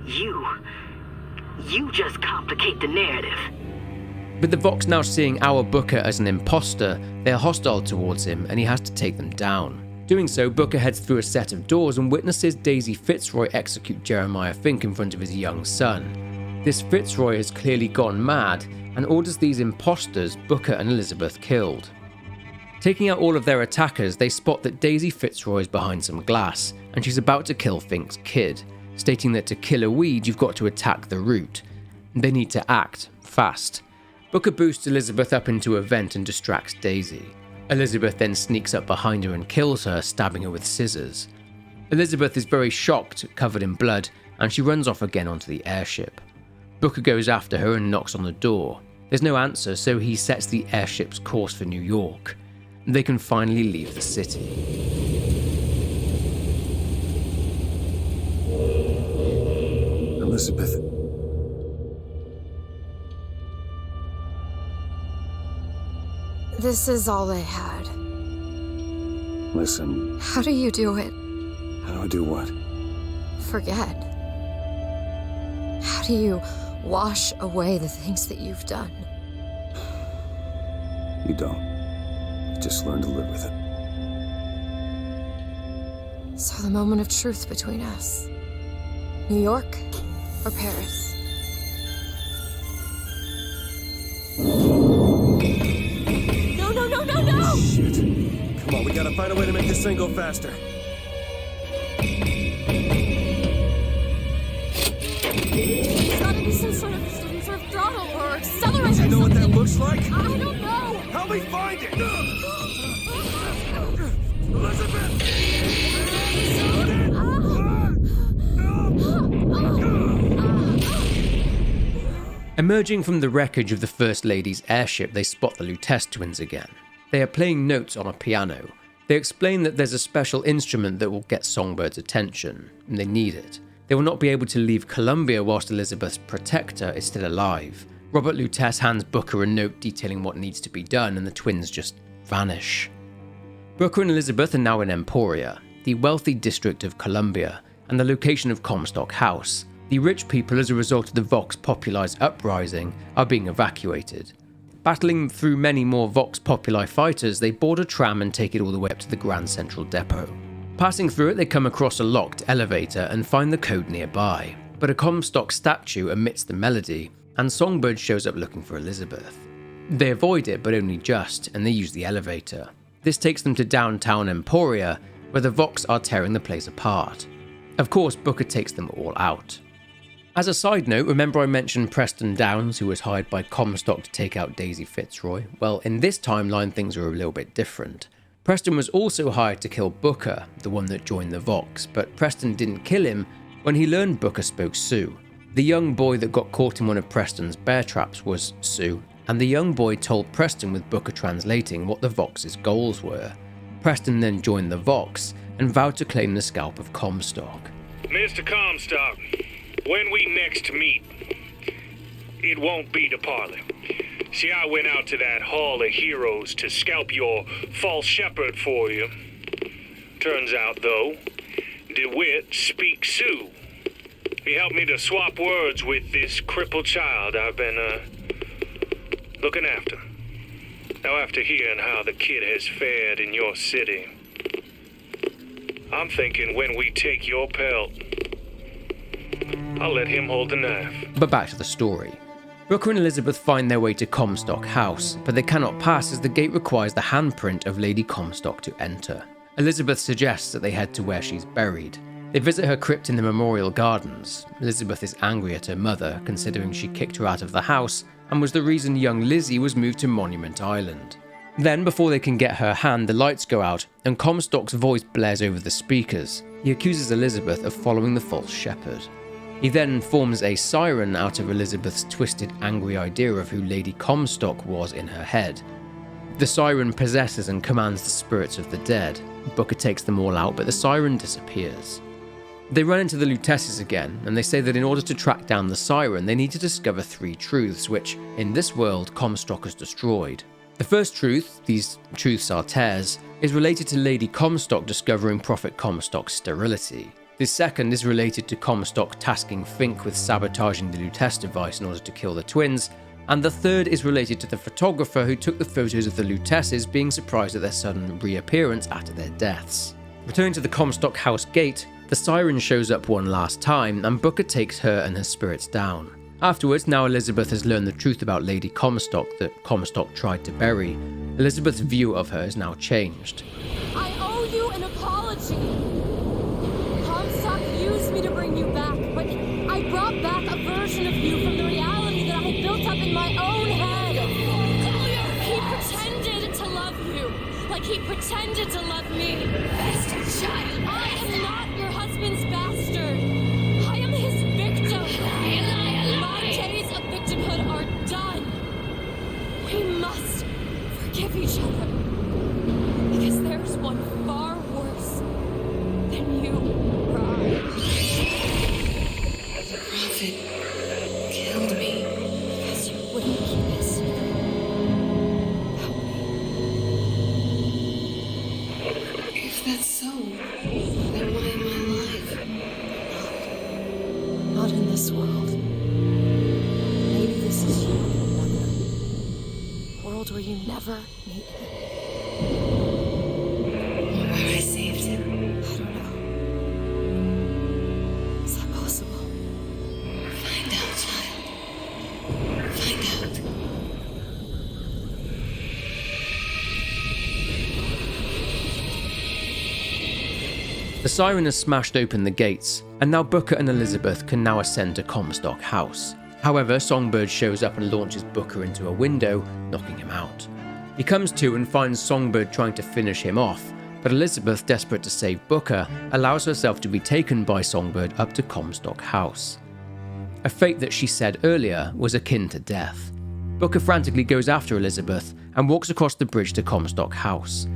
You just complicate the narrative. With the Vox now seeing our Booker as an imposter, they are hostile towards him and he has to take them down. Doing so, Booker heads through a set of doors and witnesses Daisy Fitzroy execute Jeremiah Fink in front of his young son. This Fitzroy has clearly gone mad and orders these imposters, Booker and Elizabeth, killed. Taking out all of their attackers, they spot that Daisy Fitzroy is behind some glass and she's about to kill Fink's kid, stating that to kill a weed you've got to attack the root. They need to act fast. Booker boosts Elizabeth up into a vent and distracts Daisy. Elizabeth then sneaks up behind her and kills her, stabbing her with scissors. Elizabeth is very shocked, covered in blood, and she runs off again onto the airship. Booker goes after her and knocks on the door. There's no answer, so he sets the airship's course for New York. they can finally leave the city. Elizabeth. This is all they had. Listen. How do you do it? How do I do what? Forget. How do you wash away the things that you've done? You don't. You just learn to live with it. So the moment of truth between us. New York or Paris? No! Shit. Come on, we gotta find a way to make this thing go faster. There's gotta be some sort of throttle or accelerator. Do you know what that looks like? I don't know. Help me find it! Elizabeth! Emerging from the wreckage of the First Lady's airship, they spot the Lutece twins again. They are playing notes on a piano. They explain that there's a special instrument that will get Songbird's attention, and they need it. They will not be able to leave Columbia whilst Elizabeth's protector is still alive. Robert Lutece hands Booker a note detailing what needs to be done, and the twins just vanish. Booker and Elizabeth are now in Emporia, the wealthy district of Columbia, and the location of Comstock House. The rich people, as a result of the Vox Populi's uprising, are being evacuated. Battling through many more Vox Populi fighters, they board a tram and take it all the way up to the Grand Central Depot. Passing through it, they come across a locked elevator and find the code nearby. But a Comstock statue emits the melody, and Songbird shows up looking for Elizabeth. They avoid it, but only just, and they use the elevator. This takes them to downtown Emporia, where the Vox are tearing the place apart. Of course, Booker takes them all out. As a side note, remember I mentioned Preston Downs, who was hired by Comstock to take out Daisy Fitzroy? Well, in this timeline, things are a little bit different. Preston was also hired to kill Booker, the one that joined the Vox, but Preston didn't kill him when he learned Booker spoke Sioux. The young boy that got caught in one of Preston's bear traps was Sioux, and the young boy told Preston with Booker translating what the Vox's goals were. Preston then joined the Vox and vowed to claim the scalp of Comstock. Mr. Comstock, when we next meet, it won't be to parley. See, I went out to that Hall of Heroes to scalp your false shepherd for you. Turns out, though, DeWitt speaks Sioux. He helped me to swap words with this crippled child I've been, looking after. Now, after hearing how the kid has fared in your city, I'm thinking when we take your pelt, I'll let him hold the knife. But back to the story. Booker and Elizabeth find their way to Comstock House, but they cannot pass as the gate requires the handprint of Lady Comstock to enter. Elizabeth suggests that they head to where she's buried. They visit her crypt in the Memorial Gardens. Elizabeth is angry at her mother, considering she kicked her out of the house and was the reason young Lizzie was moved to Monument Island. Then, before they can get her hand, the lights go out and Comstock's voice blares over the speakers. He accuses Elizabeth of following the false shepherd. He then forms a siren out of Elizabeth's twisted, angry idea of who Lady Comstock was in her head. The siren possesses and commands the spirits of the dead. Booker takes them all out, but the siren disappears. They run into the Luteces again, and they say that in order to track down the siren, they need to discover 3 truths, which, in this world, Comstock has destroyed. The first truth, these truths are tears, is related to Lady Comstock discovering Prophet Comstock's sterility. The second is related to Comstock tasking Fink with sabotaging the Lutece device in order to kill the twins, and the third is related to the photographer who took the photos of the Luteces being surprised at their sudden reappearance after their deaths. Returning to the Comstock House gate, the siren shows up one last time, and Booker takes her and her spirits down. Afterwards, now Elizabeth has learned the truth about Lady Comstock that Comstock tried to bury. Elizabeth's view of her is now changed. I owe you an apology. Comstock used me to bring you back, but I brought back a version of you from the reality that I had built up in my own head. He pretended to love you, like he pretended to love me. Bastard child! I am not your husband's bastard. I am his victim. My days of victimhood are done. We must forgive each other. this world. Maybe this is you in another. World where you never meet him. I saved him. I don't know. Is that possible? Find out, child. Find out. The siren has smashed open the gates, and now Booker and Elizabeth can now ascend to Comstock House. However, Songbird shows up and launches Booker into a window, knocking him out. He comes to and finds Songbird trying to finish him off, but Elizabeth, desperate to save Booker, allows herself to be taken by Songbird up to Comstock House. A fate that she said earlier was akin to death. Booker frantically goes after Elizabeth and walks across the bridge to Comstock House.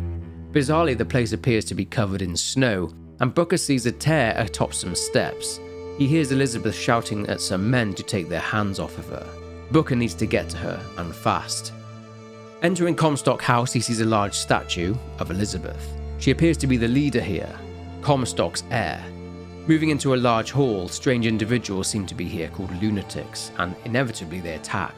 Bizarrely, the place appears to be covered in snow, and Booker sees a tear atop some steps. He hears Elizabeth shouting at some men to take their hands off of her. Booker needs to get to her, and fast. Entering Comstock House, he sees a large statue of Elizabeth. She appears to be the leader here, Comstock's heir. Moving into a large hall, strange individuals seem to be here called lunatics, and inevitably they attack.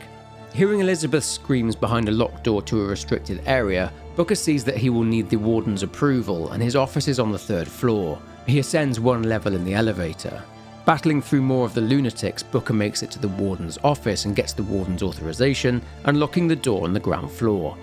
Hearing Elizabeth's screams behind a locked door to a restricted area, Booker sees that he will need the warden's approval, and his office is on the 3rd floor. He ascends one level in the elevator. Battling through more of the lunatics, Booker makes it to the warden's office and gets the warden's authorization, unlocking the door on the ground floor.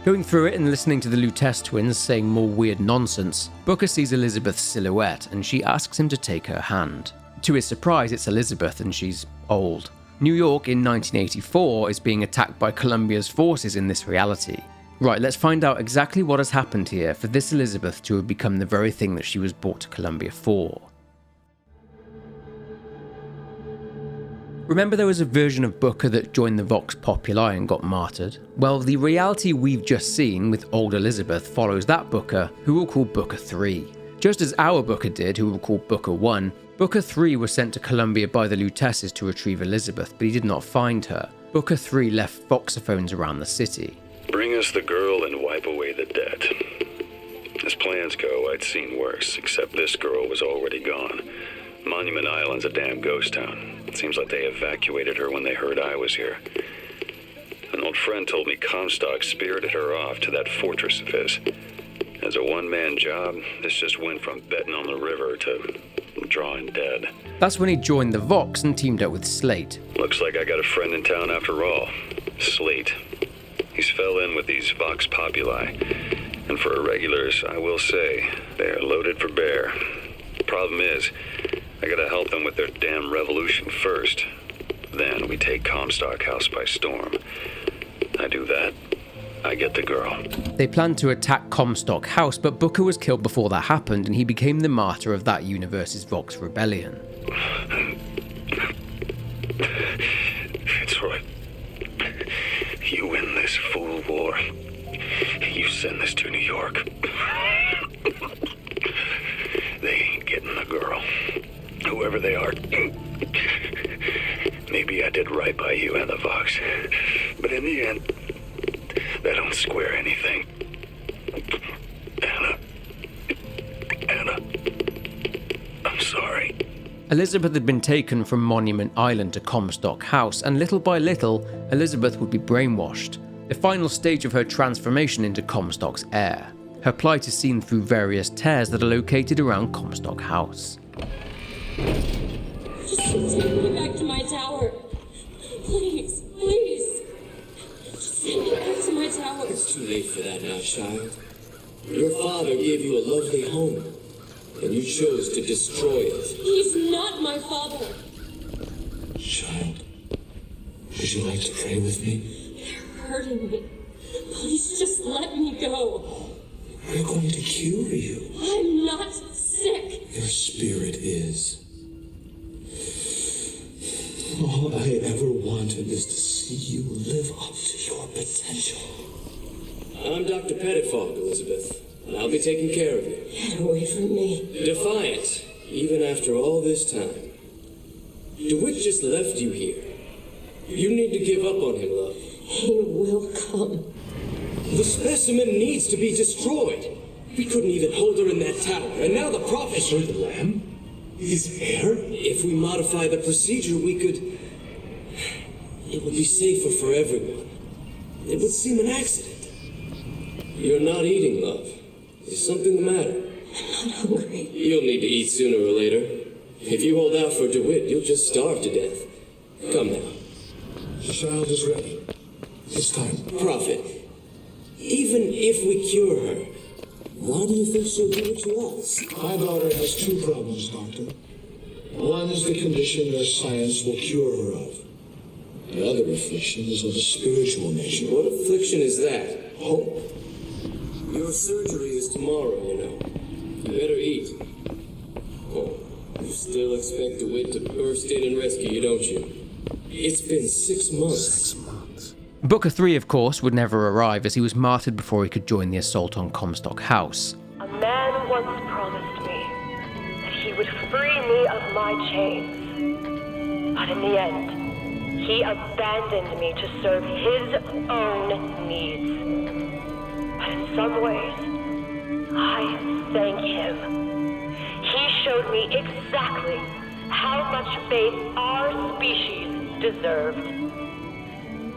Going through it and listening to the Lutece twins saying more weird nonsense, Booker sees Elizabeth's silhouette and she asks him to take her hand. To his surprise, it's Elizabeth and she's old. New York in 1984 is being attacked by Columbia's forces in this reality. Right, let's find out exactly what has happened here for this Elizabeth to have become the very thing that she was brought to Columbia for. Remember there was a version of Booker that joined the Vox Populi and got martyred? Well, the reality we've just seen with old Elizabeth follows that Booker, who we'll call Booker 3. Just as our Booker did, who we'll call Booker 1, Booker 3 was sent to Columbia by the Luteces to retrieve Elizabeth, but he did not find her. Booker 3 left voxophones around the city. Bring us the girl and wipe away the debt. As plans go, I'd seen worse, except this girl was already gone. Monument Island's a damn ghost town. It seems like they evacuated her when they heard I was here. An old friend told me Comstock spirited her off to that fortress of his. As a one-man job, this just went from betting on the river to drawing dead. That's when he joined the Vox and teamed up with Slate. Looks like I got a friend in town after all. Slate. He's fell in with these Vox Populi. And for irregulars, I will say, they are loaded for bear. Problem is, I gotta help them with their damn revolution first. Then we take Comstock House by storm. I do that, I get the girl. They planned to attack Comstock House, but Booker was killed before that happened, and he became the martyr of that universe's Vox rebellion. Fitzroy, you win this fool war. You send this to New York. They ain't getting the girl. Whoever they are. Maybe I did right by you and the Vox, but in the end, they don't square anything. Anna, I'm sorry. Elizabeth had been taken from Monument Island to Comstock House, and little by little, Elizabeth would be brainwashed. The final stage of her transformation into Comstock's heir. Her plight is seen through various tears that are located around Comstock House. Just take me back to my tower. Please, please. Just send me back to my tower. It's too late for that now, child. Your father gave you a lovely home, and you chose to destroy it. He's not my father. Child, would you like to pray with me? They're hurting me. Please just let me go. We're going to cure you. I'm not sick. Your spirit is. All I ever wanted is to see you live up to your potential. I'm Dr. Pettifog, Elizabeth, and I'll be taking care of you. Get away from me. Defiant, even after all this time. DeWitt just left you here. You need to give up on him, love. He will come. The specimen needs to be destroyed. We couldn't even hold her in that tower, and now the prophet... Sir the Lamb? His heir? If we modify the procedure, we could... It would be safer for everyone. It would seem an accident. You're not eating, love. Is something the matter? I'm not hungry. You'll need to eat sooner or later. If you hold out for DeWitt, you'll just starve to death. Come now. The child is ready. It's time. Prophet, even if we cure her, why do you think she'll give it to us? My daughter has two problems, Doctor. One is the condition that science will cure her of. The other affliction is of a spiritual nature. What affliction is that? Hope. Your surgery is tomorrow, you know. You better eat. Oh, you still expect DeWitt to burst in and rescue you, don't you? It's been 6 months. 6 months. Booker 3, of course, would never arrive as he was martyred before he could join the assault on Comstock House. A man once promised me that he would free me of my chains. But in the end, he abandoned me to serve his own needs. But in some ways, I thank him. He showed me exactly how much faith our species deserved.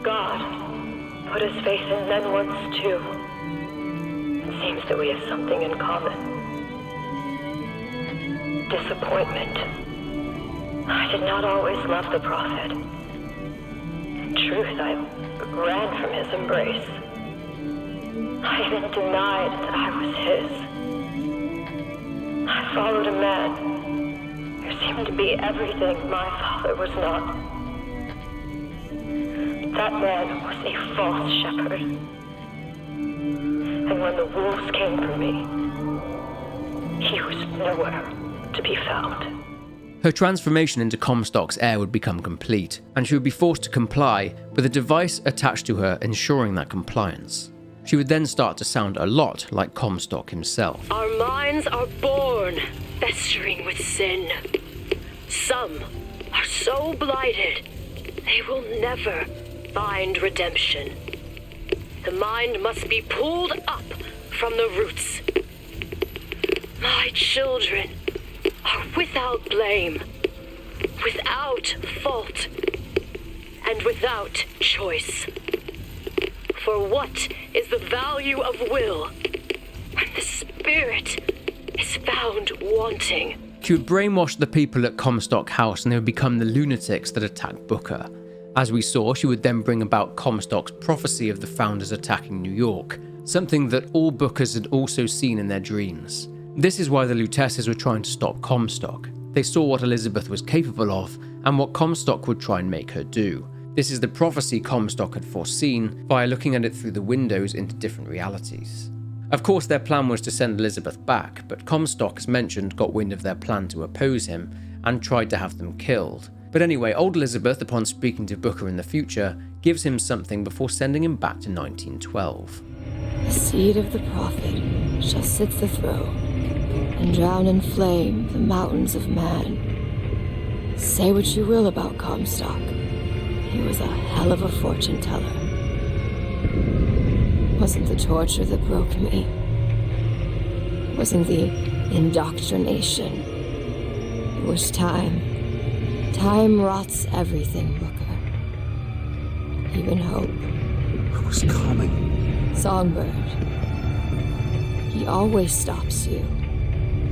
God put his faith in men once too. It seems that we have something in common. Disappointment. I did not always love the prophet. In truth, I ran from his embrace. I even denied that I was his. I followed a man who seemed to be everything my father was not. That man was a false shepherd. And when the wolves came for me, he was nowhere to be found. Her transformation into Comstock's heir would become complete, and she would be forced to comply with a device attached to her ensuring that compliance. She would then start to sound a lot like Comstock himself. Our minds are born festering with sin. Some are so blighted, they will never find redemption. The mind must be pulled up from the roots. My children are without blame, without fault, and without choice. For what is the value of will when the spirit is found wanting? She would brainwash the people at Comstock House and they would become the lunatics that attacked Booker. As we saw, she would then bring about Comstock's prophecy of the Founders attacking New York, something that all Bookers had also seen in their dreams. This is why the Luteces were trying to stop Comstock. They saw what Elizabeth was capable of and what Comstock would try and make her do. This is the prophecy Comstock had foreseen via looking at it through the windows into different realities. Of course, their plan was to send Elizabeth back, but Comstock, as mentioned, got wind of their plan to oppose him and tried to have them killed. But anyway, old Elizabeth, upon speaking to Booker in the future, gives him something before sending him back to 1912. The seed of the prophet shall sit the throne and drown in flame the mountains of man. Say what you will about Comstock. He was a hell of a fortune teller. Wasn't the torture that broke me. Wasn't the indoctrination. It was time. Time rots everything, Booker. Even hope. I was coming. Songbird. He always stops you.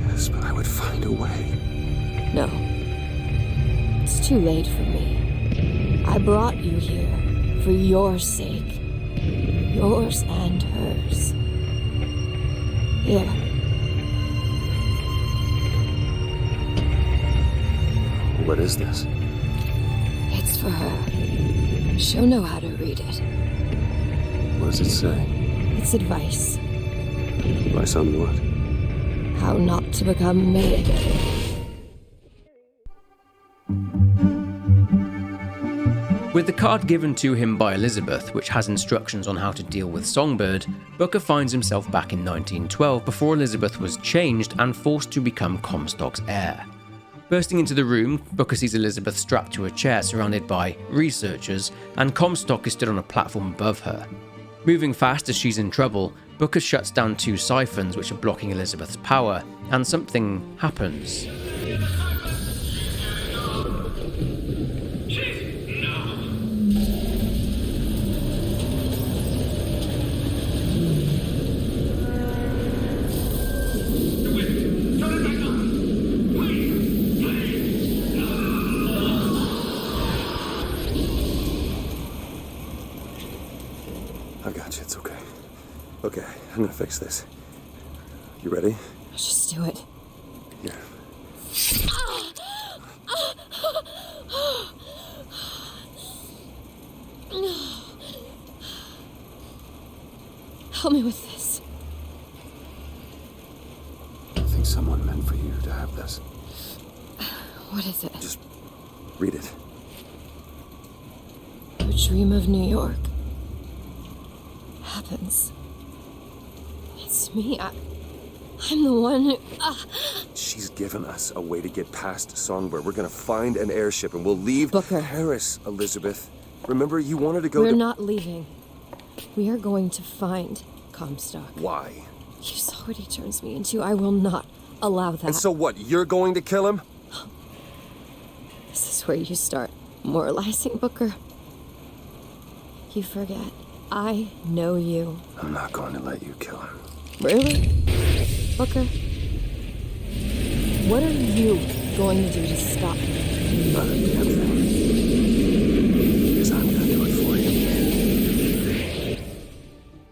Yes, but I would find a way. No. It's too late for me. I brought you here for your sake. Yours and hers. Here. What is this? It's for her. She'll know how to read it. What does it say? It's advice. Advice on what? How not to become me. With the card given to him by Elizabeth, which has instructions on how to deal with Songbird, Booker finds himself back in 1912 before Elizabeth was changed and forced to become Comstock's heir. Bursting into the room, Booker sees Elizabeth strapped to a chair surrounded by researchers, and Comstock is stood on a platform above her. Moving fast as she's in trouble, Booker shuts down 2 siphons which are blocking Elizabeth's power, and something happens. Okay, I'm gonna fix this. You ready? Just do it. Here. Help me with this. I think someone meant for you to have this. What is it? Just read it. A dream of New York. Happens. It's me. I'm the one who... She's given us a way to get past Songbird. We're gonna find an airship and we'll leave Paris, Elizabeth. Remember, you wanted to go We're not leaving. We are going to find Comstock. Why? You saw what he turns me into. I will not allow that. And so what? You're going to kill him? This is where you start moralizing, Booker. You forget. I know you. I'm not going to let you kill him. Really? Booker? What are you going to do to stop me? Not a damn thing. Because I'm going to do it for you.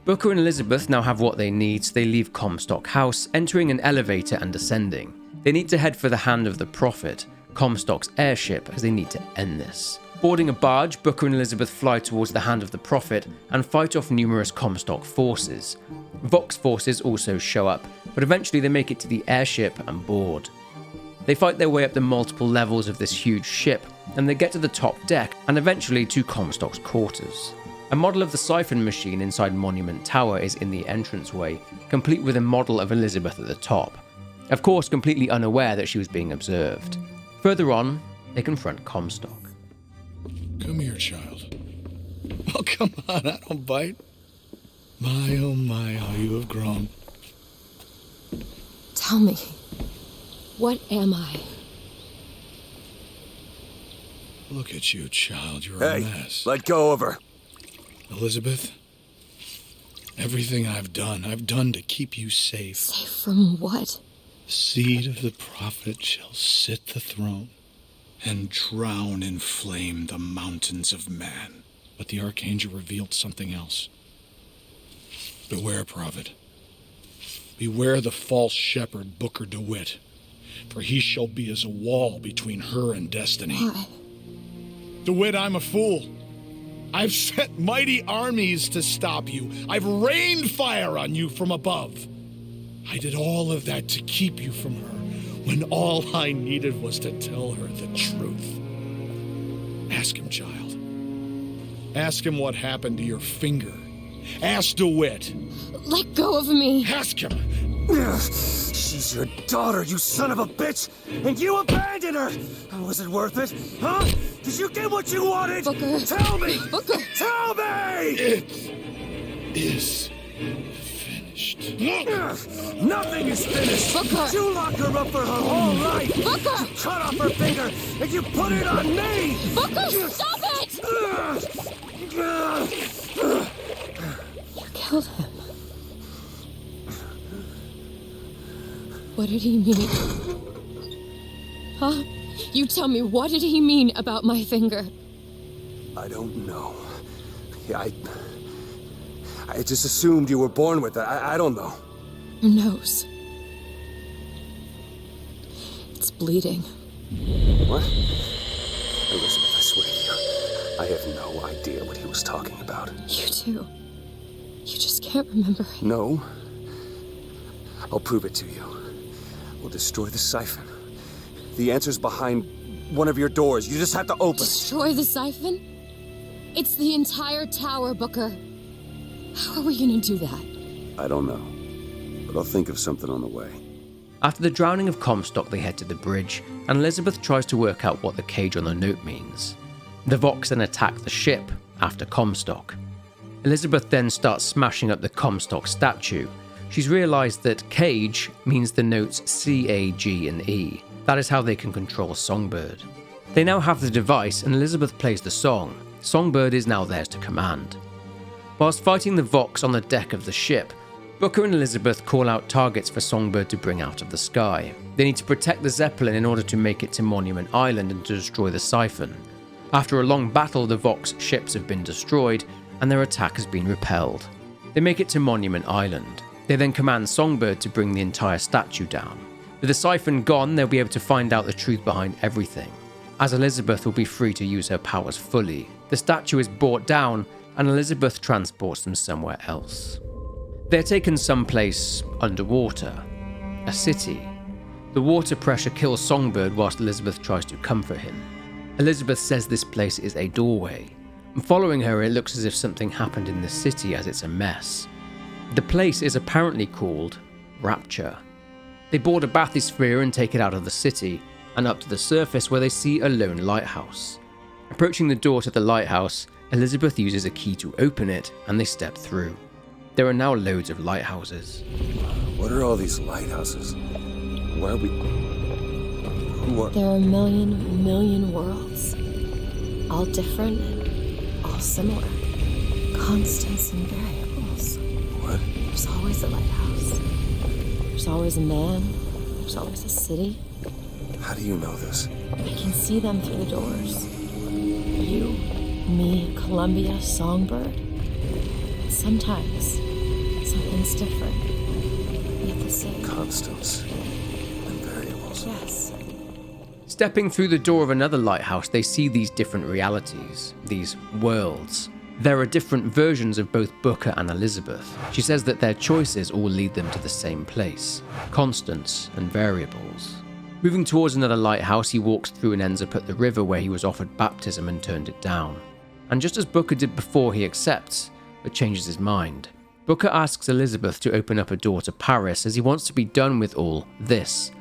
Booker and Elizabeth now have what they need, so they leave Comstock House, entering an elevator and descending. They need to head for the Hand of the Prophet, Comstock's airship, as they need to end this. Boarding a barge, Booker and Elizabeth fly towards the Hand of the Prophet and fight off numerous Comstock forces. Vox forces also show up, but eventually they make it to the airship and board. They fight their way up the multiple levels of this huge ship, and they get to the top deck and eventually to Comstock's quarters. A model of the siphon machine inside Monument Tower is in the entranceway, complete with a model of Elizabeth at the top. Of course, completely unaware that she was being observed. Further on, they confront Comstock. Come here, child. Oh, come on, I don't bite. My, oh my, how you have grown. Tell me, what am I? Look at you, child, you're a mess. Let go of her. Elizabeth, everything I've done to keep you safe. Safe from what? The seed of the prophet shall sit the throne and drown in flame the mountains of man. But the Archangel revealed something else. Beware, prophet. Beware the false shepherd, Booker DeWitt, for he shall be as a wall between her and destiny. Why? DeWitt, I'm a fool. I've sent mighty armies to stop you. I've rained fire on you from above. I did all of that to keep you from her, when all I needed was to tell her the truth. Ask him, child. Ask him what happened to your finger. Ask DeWitt. Let go of me. Ask him. She's your daughter, you son of a bitch, and you abandoned her. Was it worth it? Huh? Did you get what you wanted? Booker. Tell me. Booker. Tell me. It is finished. Nothing is finished. Booker. You locked her up for her whole life. Booker. You cut off her finger and you put it on me. Booker, stop it! You killed him. What did he mean? Huh? You tell me, what did he mean about my finger? I don't know. I just assumed you were born with it. I don't know. Your nose. It's bleeding. What? Elizabeth, I swear to you, I have no idea what he was talking about. You do. You just can't remember it. No. I'll prove it to you. We'll destroy the siphon. The answer's behind one of your doors. You just have to open it. Destroy the siphon? It's the entire tower, Booker. How are we gonna do that? I don't know. But I'll think of something on the way. After the drowning of Comstock, they head to the bridge, and Elizabeth tries to work out what the cage on the note means. The Vox then attack the ship after Comstock. Elizabeth then starts smashing up the Comstock statue. She's realised that cage means the notes C, A, G, and E. That is how they can control Songbird. They now have the device, and Elizabeth plays the song. Songbird is now theirs to command. Whilst fighting the Vox on the deck of the ship, Booker and Elizabeth call out targets for Songbird to bring out of the sky. They need to protect the Zeppelin in order to make it to Monument Island and to destroy the siphon. After a long battle, the Vox ships have been destroyed, and their attack has been repelled. They make it to Monument Island. They then command Songbird to bring the entire statue down. With the siphon gone, they'll be able to find out the truth behind everything. As Elizabeth will be free to use her powers fully, the statue is brought down and Elizabeth transports them somewhere else. They're taken someplace underwater, a city. The water pressure kills Songbird whilst Elizabeth tries to comfort him. Elizabeth says this place is a doorway, and following her it looks as if something happened in the city as it's a mess. The place is apparently called Rapture. They board a bathysphere and take it out of the city, and up to the surface where they see a lone lighthouse. Approaching the door to the lighthouse, Elizabeth uses a key to open it, and they step through. There are now loads of lighthouses. What are all these lighthouses? Why are we... Who are... There are a million worlds. All different, all similar. Constants and variables. What? There's always a lighthouse. There's always a man. There's always a city. How do you know this? I can see them through the doors. You, me, Columbia, Songbird. Sometimes, something's different, yet the same. Constants and variables. Yes. Stepping through the door of another lighthouse, they see these different realities, these worlds. There are different versions of both Booker and Elizabeth. She says that their choices all lead them to the same place, constants and variables. Moving towards another lighthouse, he walks through and ends up at the river where he was offered baptism and turned it down. And just as Booker did before, he accepts, but changes his mind. Booker asks Elizabeth to open up a door to Paris as he wants to be done with all this.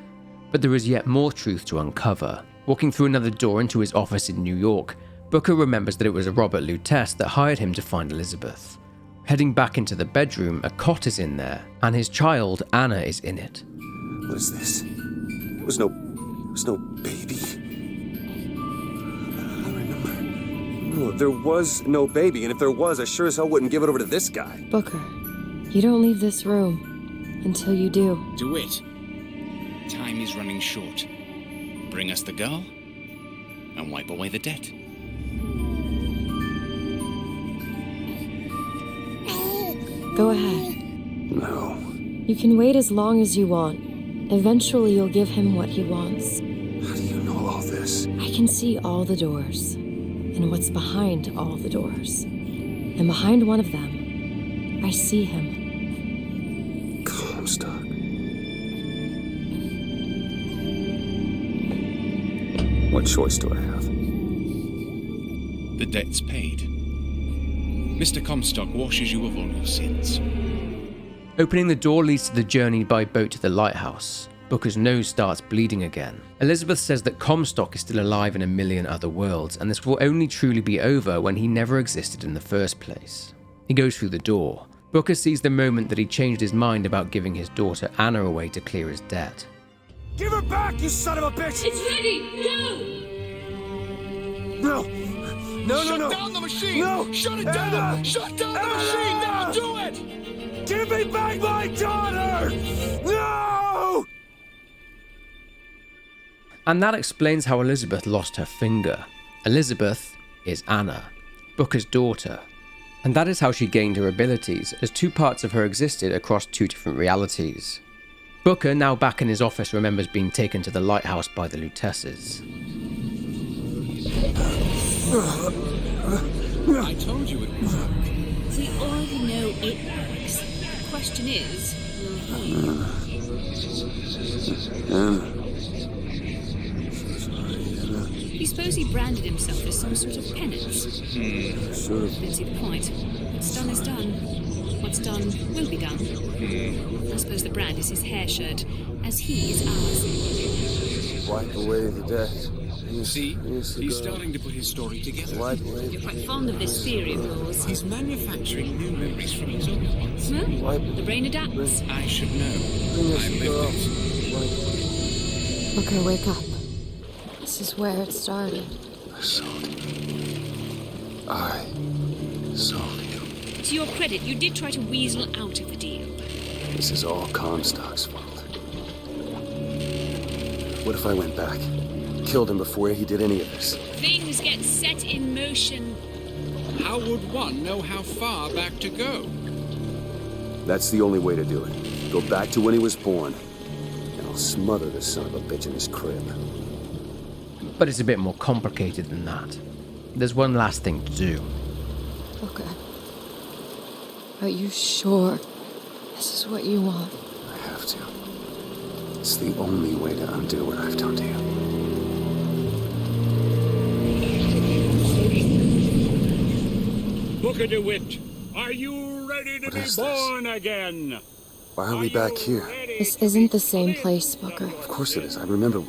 But there is yet more truth to uncover. Walking through another door into his office in New York, Booker remembers that it was a Robert Lutece that hired him to find Elizabeth. Heading back into the bedroom, a cot is in there, and his child, Anna, is in it. What is this? There was no baby. I remember. No, there was no baby, and if there was, I sure as hell wouldn't give it over to this guy. Booker, you don't leave this room until you do. DeWitt, time is running short. Bring us the girl, and wipe away the debt. Go ahead. No. You can wait as long as you want. Eventually you'll give him what he wants. How do you know all this? I can see all the doors, and what's behind all the doors. And behind one of them, I see him. Comstock. What choice do I have? The debt's paid. Mr. Comstock washes you of all your sins. Opening the door leads to the journey by boat to the lighthouse. Booker's nose starts bleeding again. Elizabeth says that Comstock is still alive in a million other worlds, and this will only truly be over when he never existed in the first place. He goes through the door. Booker sees the moment that he changed his mind about giving his daughter Anna away to clear his debt. Give her back, you son of a bitch! It's ready! No! No! Shut down the machine! No! Shut it down! Shut down the machine! Now do it! Give me back my daughter! No! And that explains how Elizabeth lost her finger. Elizabeth is Anna, Booker's daughter. And that is how she gained her abilities, as two parts of her existed across two different realities. Booker, now back in his office, remembers being taken to the lighthouse by the Luteces. I told you it would work. We already know it works. The question is, will he? You suppose he branded himself as some sort of penance? Sure. Don't see the point. What's done is done. What's done will be done. I suppose the brand is his hair shirt, as he is ours. Wipe away the debt. See? He's starting to put his story together. You're quite fond of this theory of yours. He's manufacturing new memories from his old ones. Well, the brain adapts. I should know. I lived it. Booker, wake up. This is where it started. I saw you. I saw you. To your credit, you did try to weasel out of the deal. This is all Comstock's fault. What if I went back? Killed him before he did any of this? Things get set in motion. How would one know how far back to go? That's the only way to do it. Go back to when he was born, and I'll smother this son of a bitch in his crib. But it's a bit more complicated than that. There's one last thing to do. Okay. Are you sure this is what you want? I have to. It's the only way to undo what I've done to you. Booker DeWitt, are you ready to be born again? Why are we back here? This isn't the same place, Booker. Of course it is. I remember.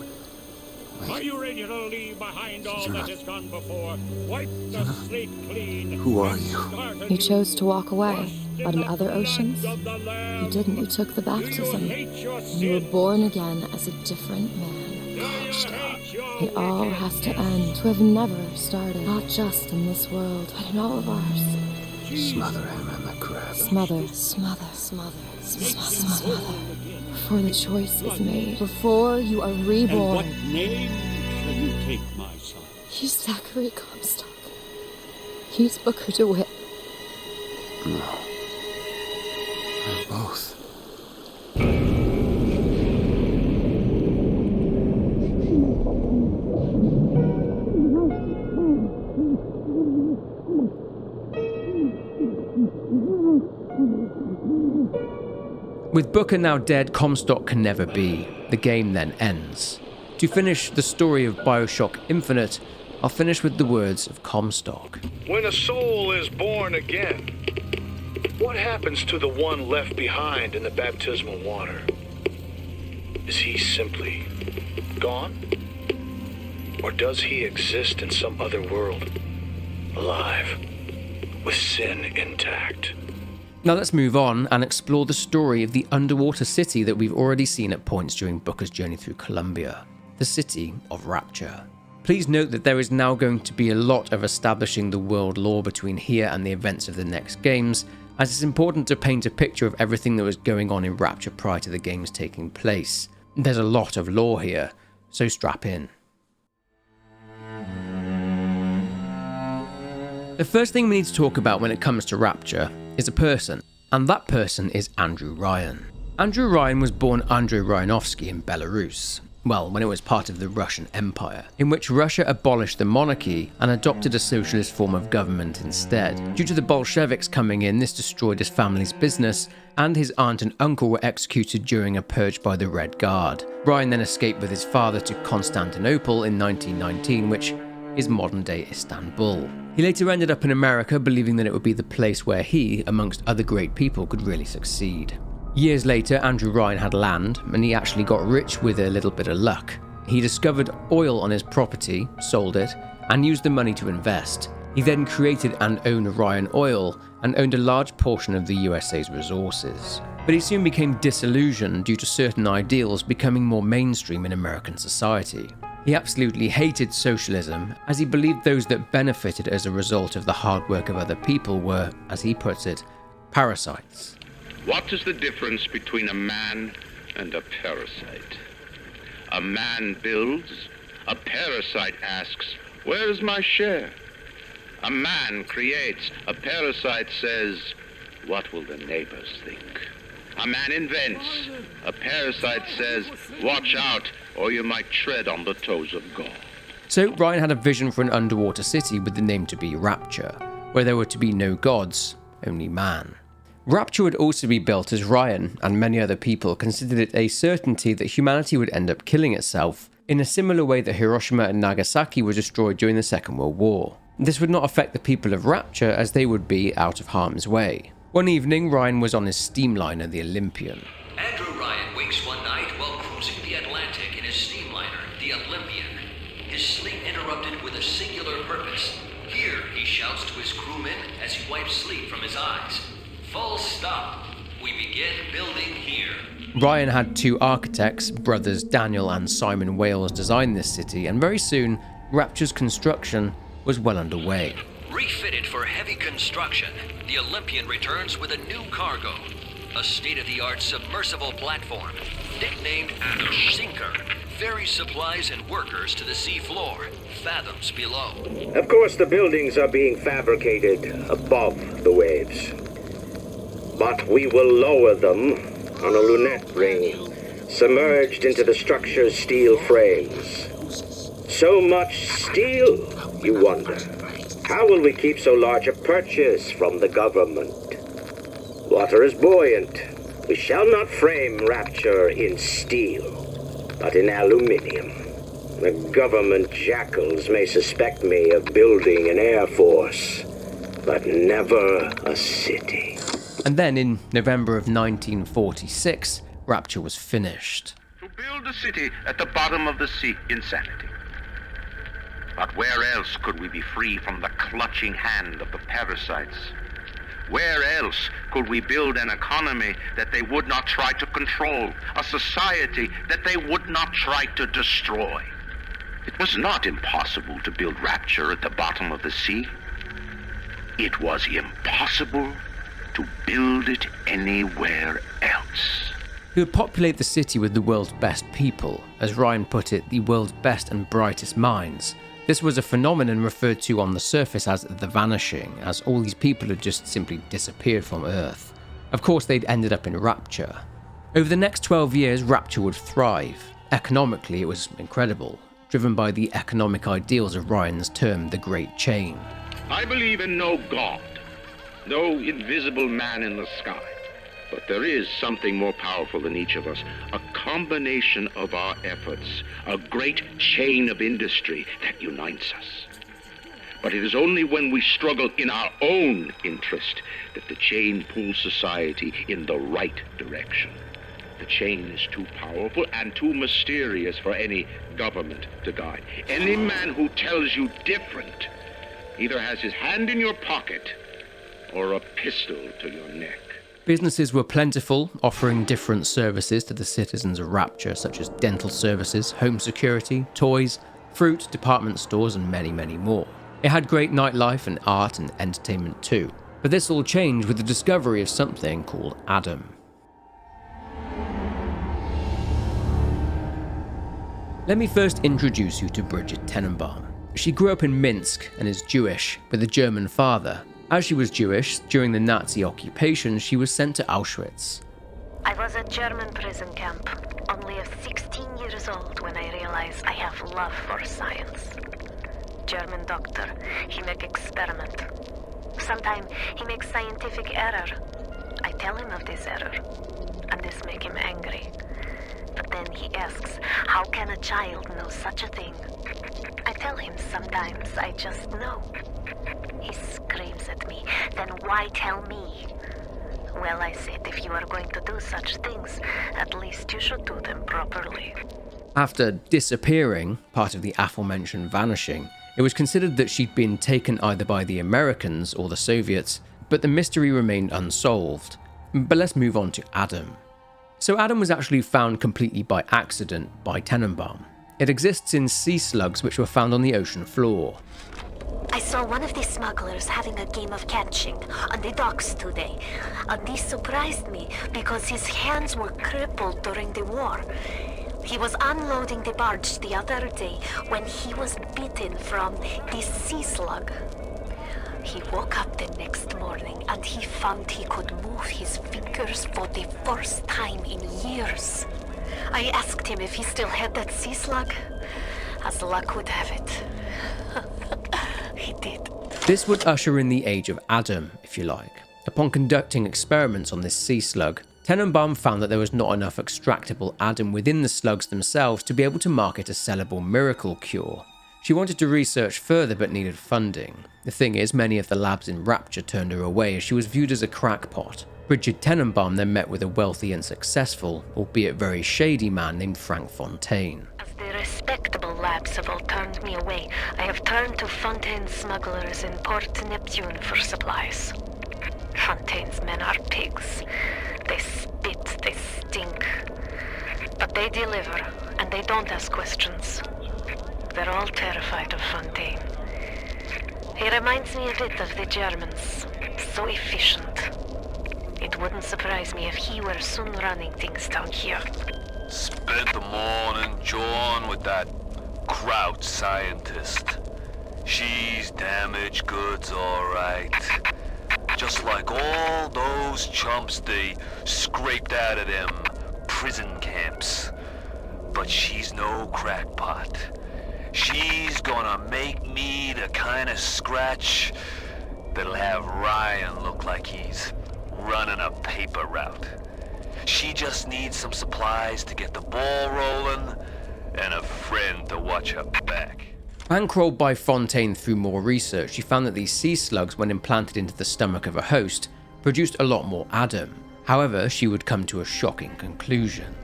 Are you ready to leave behind all that has gone before? Wipe the slate clean. Who are you? You chose to walk away, but in other oceans, you didn't. You took the baptism. You were born again as a different man. It all has to end, to have never started. Not just in this world, but in all of ours. Smother him in the crib. Smother. Before the choice is made, before you are reborn. And what name shall you take, my son? He's Zachary Comstock. He's Booker DeWitt. No. They're both. With Booker now dead, Comstock can never be. The game then ends. To finish the story of Bioshock Infinite, I'll finish with the words of Comstock. When a soul is born again, what happens to the one left behind in the baptismal water? Is he simply gone? Or does he exist in some other world, alive, with sin intact? Now let's move on and explore the story of the underwater city that we've already seen at points during Booker's journey through Columbia, the city of Rapture. Please note that there is now going to be a lot of establishing the world lore between here and the events of the next games, as it's important to paint a picture of everything that was going on in Rapture prior to the games taking place. There's a lot of lore here, so strap in. The first thing we need to talk about when it comes to Rapture is a person, and that person is Andrew Ryan. Andrew Ryan was born Andrei Ryanovsky in Belarus, well, when it was part of the Russian Empire, in which Russia abolished the monarchy and adopted a socialist form of government instead. Due to the Bolsheviks coming in, this destroyed his family's business, and his aunt and uncle were executed during a purge by the Red Guard. Ryan then escaped with his father to Constantinople in 1919, which is modern-day Istanbul. He later ended up in America, believing that it would be the place where he, amongst other great people, could really succeed. Years later, Andrew Ryan had land, and he actually got rich with a little bit of luck. He discovered oil on his property, sold it, and used the money to invest. He then created and owned Ryan Oil, and owned a large portion of the USA's resources. But he soon became disillusioned due to certain ideals becoming more mainstream in American society. He absolutely hated socialism, as he believed those that benefited as a result of the hard work of other people were, as he puts it, parasites. What is the difference between a man and a parasite? A man builds, a parasite asks, where's my share? A man creates, a parasite says, what will the neighbors think? A man invents, a parasite says, watch out, or you might tread on the toes of God. So Ryan had a vision for an underwater city with the name to be Rapture, where there were to be no gods, only man. Rapture would also be built as Ryan and many other people considered it a certainty that humanity would end up killing itself, in a similar way that Hiroshima and Nagasaki were destroyed during the Second World War. This would not affect the people of Rapture, as they would be out of harm's way. One evening, Ryan was on his steamliner, the Olympian. Andrew Ryan wakes one night while cruising the Atlantic in his steamliner, the Olympian. His sleep interrupted with a singular purpose. Here, he shouts to his crewmen as he wipes sleep from his eyes. Full stop. We begin building here. Ryan had two architects, brothers Daniel and Simon Wales, design this city, and very soon, Rapture's construction was well underway. Refitted for heavy construction, the Olympian returns with a new cargo. A state-of-the-art submersible platform, nicknamed the Sinker, ferries supplies and workers to the sea floor, fathoms below. Of course, the buildings are being fabricated above the waves. But we will lower them on a lunette ring, submerged into the structure's steel frames. So much steel, you wonder. How will we keep so large a purchase from the government? Water is buoyant. We shall not frame Rapture in steel, but in aluminium. The government jackals may suspect me of building an air force, but never a city. And then in November of 1946, Rapture was finished. To build a city at the bottom of the sea, insanity. But where else could we be free from the clutching hand of the parasites? Where else could we build an economy that they would not try to control, a society that they would not try to destroy? It was not impossible to build Rapture at the bottom of the sea. It was impossible to build it anywhere else. He would populate the city with the world's best people, as Ryan put it, the world's best and brightest minds. This was a phenomenon referred to on the surface as the vanishing, as all these people had just simply disappeared from Earth. Of course, they'd ended up in Rapture. Over the next 12 years, Rapture would thrive. Economically, it was incredible, driven by the economic ideals of Ryan's term, the Great Chain. I believe in no God, no invisible man in the sky. But there is something more powerful than each of us, a combination of our efforts, a great chain of industry that unites us. But it is only when we struggle in our own interest that the chain pulls society in the right direction. The chain is too powerful and too mysterious for any government to guide. Any man who tells you different either has his hand in your pocket or a pistol to your neck. Businesses were plentiful, offering different services to the citizens of Rapture, such as dental services, home security, toys, fruit, department stores, and many, many more. It had great nightlife and art and entertainment too. But this all changed with the discovery of something called Adam. Let me first introduce you to Bridget Tenenbaum. She grew up in Minsk and is Jewish, with a German father. As she was Jewish, during the Nazi occupation, she was sent to Auschwitz. I was at German prison camp, only 16 years old when I realized I have love for science. German doctor, he make experiment. Sometimes he makes scientific error. I tell him of this error, and this make him angry. But then he asks, how can a child know such a thing? I tell him sometimes I just know. He screams at me, then why tell me? Well, I said, if you are going to do such things, at least you should do them properly. After disappearing, part of the aforementioned vanishing, it was considered that she'd been taken either by the Americans or the Soviets, but the mystery remained unsolved. But let's move on to Adam. So Adam was actually found completely by accident by Tenenbaum. It exists in sea slugs which were found on the ocean floor. I saw one of the smugglers having a game of catching on the docks today, and this surprised me because his hands were crippled during the war. He was unloading the barge the other day when he was bitten from this sea slug. He woke up the next morning and he found he could move his fingers for the first time in years. I asked him if he still had that sea slug. As luck would have it, he did. This would usher in the age of Adam, if you like. Upon conducting experiments on this sea slug, Tenenbaum found that there was not enough extractable Adam within the slugs themselves to be able to market a sellable miracle cure. She wanted to research further but needed funding. The thing is, many of the labs in Rapture turned her away as she was viewed as a crackpot. Bridget Tenenbaum then met with a wealthy and successful, albeit very shady man named Frank Fontaine. As the respectable labs have all turned me away, I have turned to Fontaine's smugglers in Port Neptune for supplies. Fontaine's men are pigs. They spit, they stink. But they deliver, and they don't ask questions. They're all terrified of Fontaine. He reminds me a bit of the Germans. So efficient. It wouldn't surprise me if he were soon running things down here. Spent the morning jawing with that Kraut scientist. She's damaged goods, all right. just like all those chumps they scraped out of them prison camps. But she's no crackpot. She's gonna make me the kind of scratch that'll have Ryan look like he's running a paper route. She just needs some supplies to get the ball rolling and a friend to watch her back. Bankrolled by Fontaine through more research, she found that these sea slugs, when implanted into the stomach of a host, produced a lot more Adam. However, she would come to a shocking conclusion.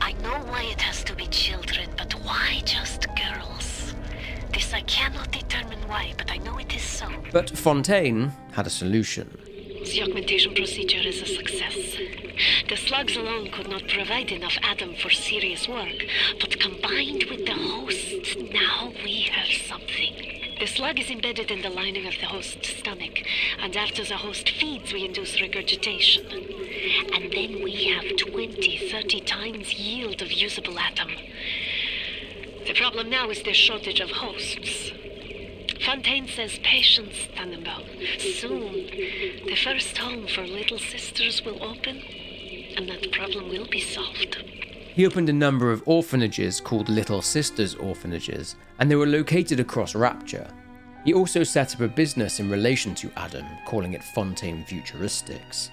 I know why it has to be children, but why just girls? This I cannot determine why, but I know it is so. But Fontaine had a solution. The augmentation procedure is a success. The slugs alone could not provide enough Adam for serious work, but combined with the hosts, now we have something. The slug is embedded in the lining of the host's stomach, and after the host feeds, we induce regurgitation. And then we have 20-30 times yield of usable Adam. The problem now is the shortage of hosts. Fontaine says patience, Tannenbaum. Soon, the first home for little sisters will open, and that problem will be solved. He opened a number of orphanages called Little Sisters Orphanages, and they were located across Rapture. He also set up a business in relation to Adam, calling it Fontaine Futuristics.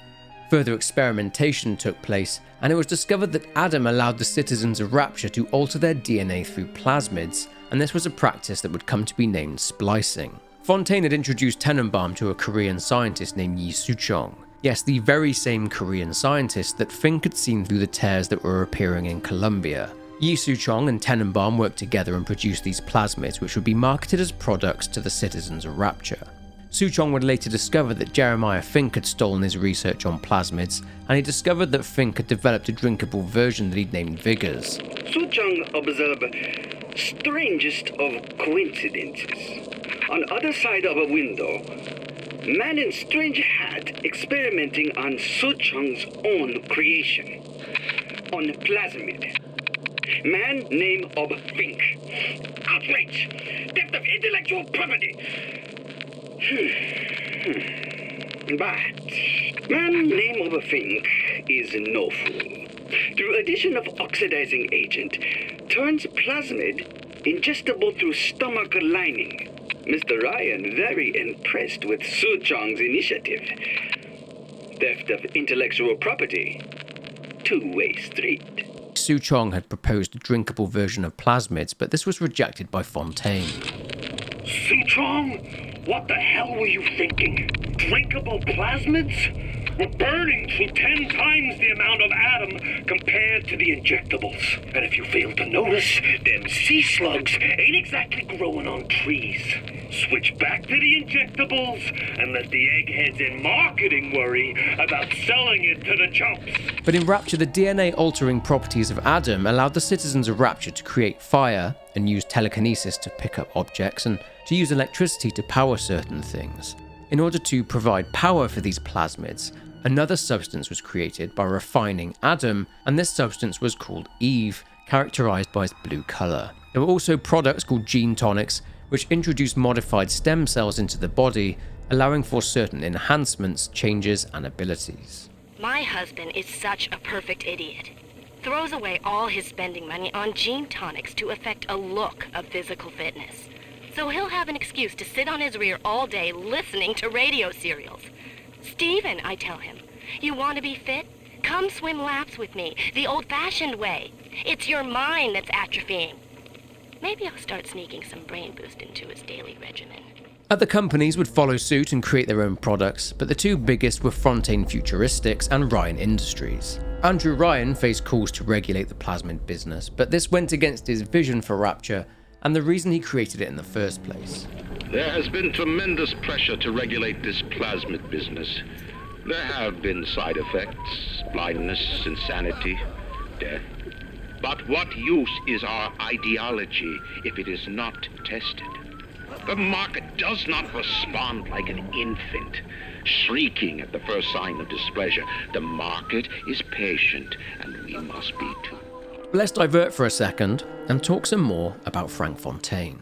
Further experimentation took place, and it was discovered that Adam allowed the citizens of Rapture to alter their DNA through plasmids, and this was a practice that would come to be named splicing. Fontaine had introduced Tenenbaum to a Korean scientist named Yi Suchong. Yes, the very same Korean scientist that Fink had seen through the tears that were appearing in Colombia. Yi Suchong and Tenenbaum worked together and produced these plasmids, which would be marketed as products to the citizens of Rapture. Suchong would later discover that Jeremiah Fink had stolen his research on plasmids, and he discovered that Fink had developed a drinkable version that he'd named Vigors. Suchong observed strangest of coincidences. On other side of a window, man in strange hat experimenting on Suchong's own creation. On plasmid. Man name of Fink. Outrage! Theft of intellectual property! But man name of Fink is no fool. Through addition of oxidizing agent, turns plasmid ingestible through stomach lining. Mr. Ryan very impressed with Suchong's initiative. Theft of intellectual property. Two-way street. Suchong had proposed a drinkable version of plasmids, but this was rejected by Fontaine. Suchong, what the hell were you thinking? Drinkable plasmids? We're burning through 10 times the amount of Adam compared to the injectables. And if you fail to notice, them sea slugs ain't exactly growing on trees. Switch back to the injectables and let the eggheads in marketing worry about selling it to the chumps. But in Rapture, the DNA-altering properties of Adam allowed the citizens of Rapture to create fire and use telekinesis to pick up objects and to use electricity to power certain things. In order to provide power for these plasmids, another substance was created by refining Adam, and this substance was called Eve, characterized by its blue color. There were also products called gene tonics, which introduced modified stem cells into the body, allowing for certain enhancements, changes, and abilities. My husband is such a perfect idiot. Throws away all his spending money on gene tonics to affect a look of physical fitness. So he'll have an excuse to sit on his rear all day listening to radio serials. Stephen, I tell him, you want to be fit? Come swim laps with me, the old-fashioned way. It's your mind that's atrophying. Maybe I'll start sneaking some brain boost into his daily regimen. Other companies would follow suit and create their own products, but the two biggest were Fontaine Futuristics and Ryan Industries. Andrew Ryan faced calls to regulate the plasmid business, but this went against his vision for Rapture and the reason he created it in the first place. There has been tremendous pressure to regulate this plasmid business. There have been side effects, blindness, insanity, death. But what use is our ideology if it is not tested? The market does not respond like an infant, shrieking at the first sign of displeasure. The market is patient, and we must be too. Let's divert for a second and talk some more about Frank Fontaine.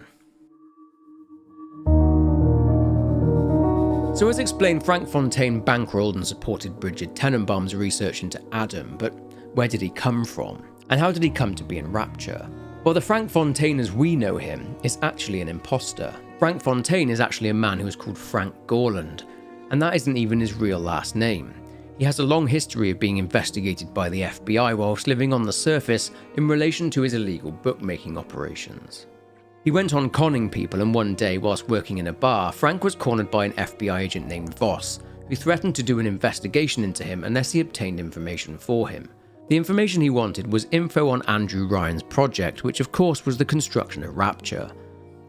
So as explained, Frank Fontaine bankrolled and supported Bridget Tenenbaum's research into Adam, but where did he come from? And how did he come to be in Rapture? Well, the Frank Fontaine as we know him is actually an imposter. Frank Fontaine is actually a man who is called Frank Gorland, and that isn't even his real last name. He has a long history of being investigated by the FBI whilst living on the surface in relation to his illegal bookmaking operations. He went on conning people, and one day, whilst working in a bar, Frank was cornered by an FBI agent named Voss, who threatened to do an investigation into him unless he obtained information for him. The information he wanted was info on Andrew Ryan's project, which of course was the construction of Rapture.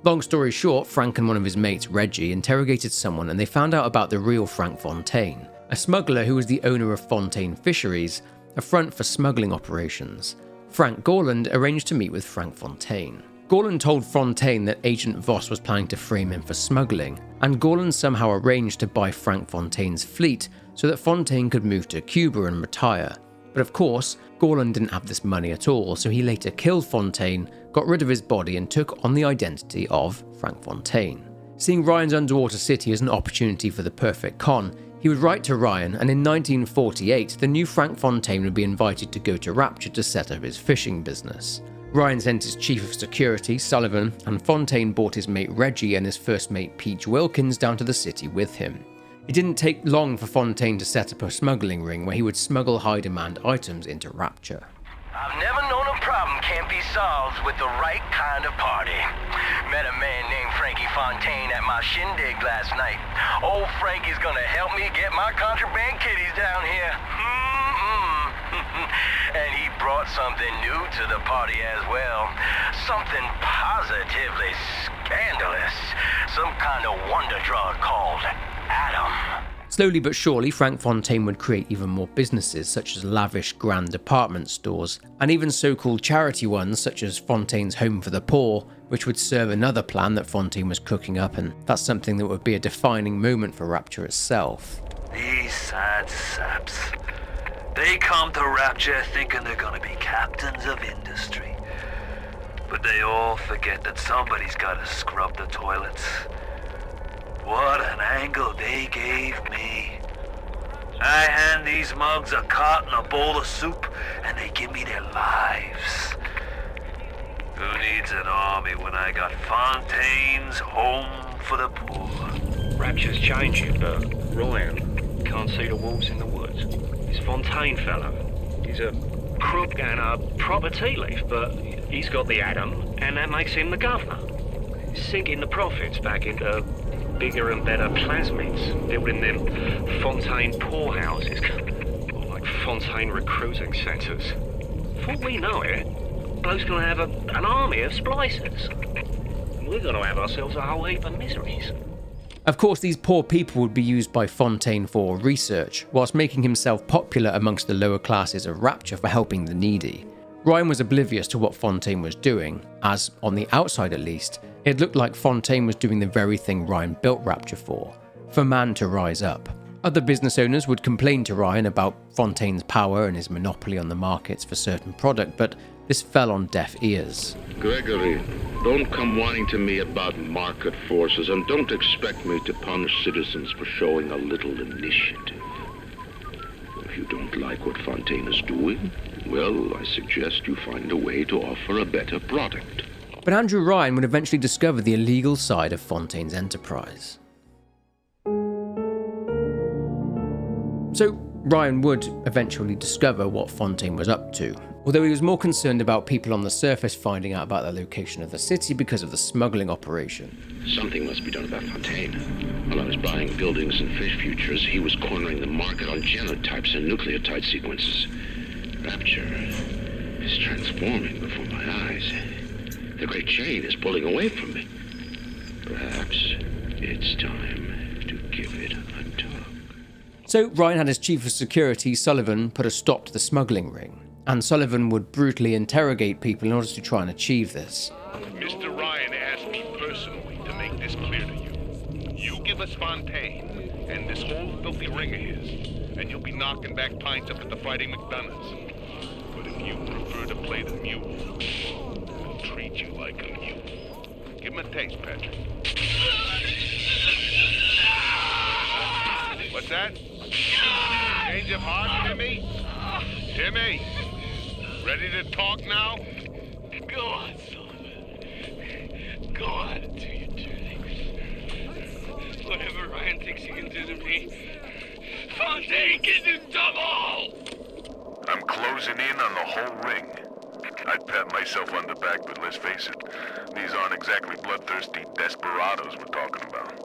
Long story short, Frank and one of his mates, Reggie, interrogated someone and they found out about the real Frank Fontaine, a smuggler who was the owner of Fontaine Fisheries, a front for smuggling operations. Frank Gorland arranged to meet with Frank Fontaine. Gorland told Fontaine that Agent Voss was planning to frame him for smuggling, and Gorland somehow arranged to buy Frank Fontaine's fleet so that Fontaine could move to Cuba and retire. But of course, Gorland didn't have this money at all, so he later killed Fontaine, got rid of his body and took on the identity of Frank Fontaine. Seeing Ryan's underwater city as an opportunity for the perfect con, he would write to Ryan, and in 1948 the new Frank Fontaine would be invited to go to Rapture to set up his fishing business. Ryan sent his chief of security, Sullivan, and Fontaine brought his mate Reggie and his first mate Peach Wilkins down to the city with him. It didn't take long for Fontaine to set up a smuggling ring where he would smuggle high-demand items into Rapture. I've never known a problem can't be solved with the right kind of party. Met a man named Frankie Fontaine at my shindig last night. Old Frankie's gonna help me get my contraband kitties down here. And he brought something new to the party as well. Something positively scandalous. Some kind of wonder drug called Adam. Slowly but surely, Frank Fontaine would create even more businesses such as lavish grand department stores, and even so-called charity ones such as Fontaine's Home for the Poor, which would serve another plan that Fontaine was cooking up, and that's something that would be a defining moment for Rapture itself. These sad saps. They come to Rapture thinking they're gonna be captains of industry. But they all forget that somebody's gotta scrub the toilets. What an angle they gave me. I hand these mugs a cot and a bowl of soup, and they give me their lives. Who needs an army when I got Fontaine's Home for the Poor? Rapture's changing, but Ryan can't see the wolves in the woods. This Fontaine fellow, he's a crook and a proper tea leaf, but he's got the Adam, and that makes him the governor. He's sinking the profits back into bigger and better plasmids, building them Fontaine poorhouses, or like Fontaine recruiting centres. Before we know it, bloke's gonna have an army of splicers. We're gonna have ourselves a whole heap of miseries. Of course, these poor people would be used by Fontaine for research, whilst making himself popular amongst the lower classes of Rapture for helping the needy. Ryan was oblivious to what Fontaine was doing, as, on the outside at least, it looked like Fontaine was doing the very thing Ryan built Rapture for man to rise up. Other business owners would complain to Ryan about Fontaine's power and his monopoly on the markets for certain product, but this fell on deaf ears. Gregory, don't come whining to me about market forces, and don't expect me to punish citizens for showing a little initiative. If you don't like what Fontaine is doing, well, I suggest you find a way to offer a better product. But Andrew Ryan would eventually discover the illegal side of Fontaine's enterprise. So Ryan would eventually discover what Fontaine was up to, although he was more concerned about people on the surface finding out about the location of the city because of the smuggling operation. Something must be done about Fontaine. While I was buying buildings and fish futures, he was cornering the market on genotypes and nucleotide sequences. Rapture is transforming before my eyes. The great chain is pulling away from me. Perhaps it's time to give it a tug. So Ryan had his chief of security, Sullivan, put a stop to the smuggling ring, and Sullivan would brutally interrogate people in order to try and achieve this. Mr. Ryan asked me personally to make this clear to you. You give us Fontaine and this whole filthy ring of his, and you'll be knocking back pints up at the Friday McDonald's. But if you prefer to play the mule, we'll treat you like a mule. Give him a taste, Patrick. What's that? Change of heart, Timmy? Timmy! Ready to talk now? Go on, Sullivan. Go on and do your duty. Whatever Ryan thinks he can do to me, Fontaine can do double! I'm closing in on the whole ring. I'd pat myself on the back, but let's face it, these aren't exactly bloodthirsty desperados we're talking about.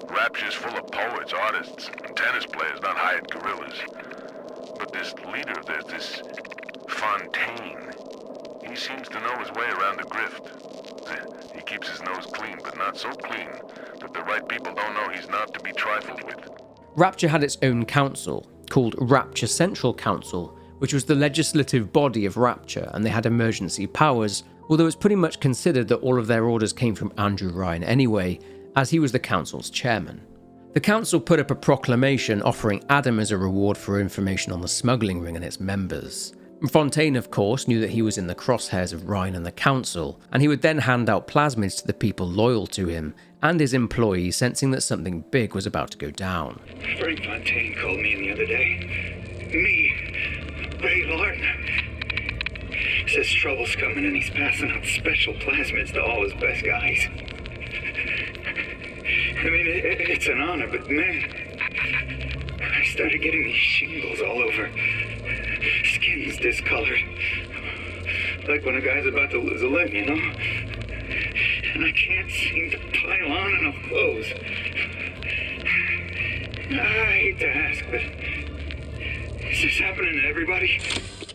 Rapture's full of poets, artists, and tennis players, not hired guerrillas. But this leader of theirs, this Fontaine, he seems to know his way around the grift. He keeps his nose clean, but not so clean that the right people don't know he's not to be trifled with. Rapture had its own council, called Rapture Central Council, which was the legislative body of Rapture, and they had emergency powers, although it's pretty much considered that all of their orders came from Andrew Ryan anyway, as he was the council's chairman. The council put up a proclamation offering Adam as a reward for information on the smuggling ring and its members. Fontaine, of course, knew that he was in the crosshairs of Ryan and the council, and he would then hand out plasmids to the people loyal to him and his employees, sensing that something big was about to go down. Frank Fontaine called me in the other day. Me, Ray Larden. Says trouble's coming and he's passing out special plasmids to all his best guys. I mean, it's an honor, but man, I started getting these shingles all over. Skin's discolored. Like when a guy's about to lose a limb, you know? And I can't seem to pile on enough clothes. I hate to ask, but is this happening to everybody?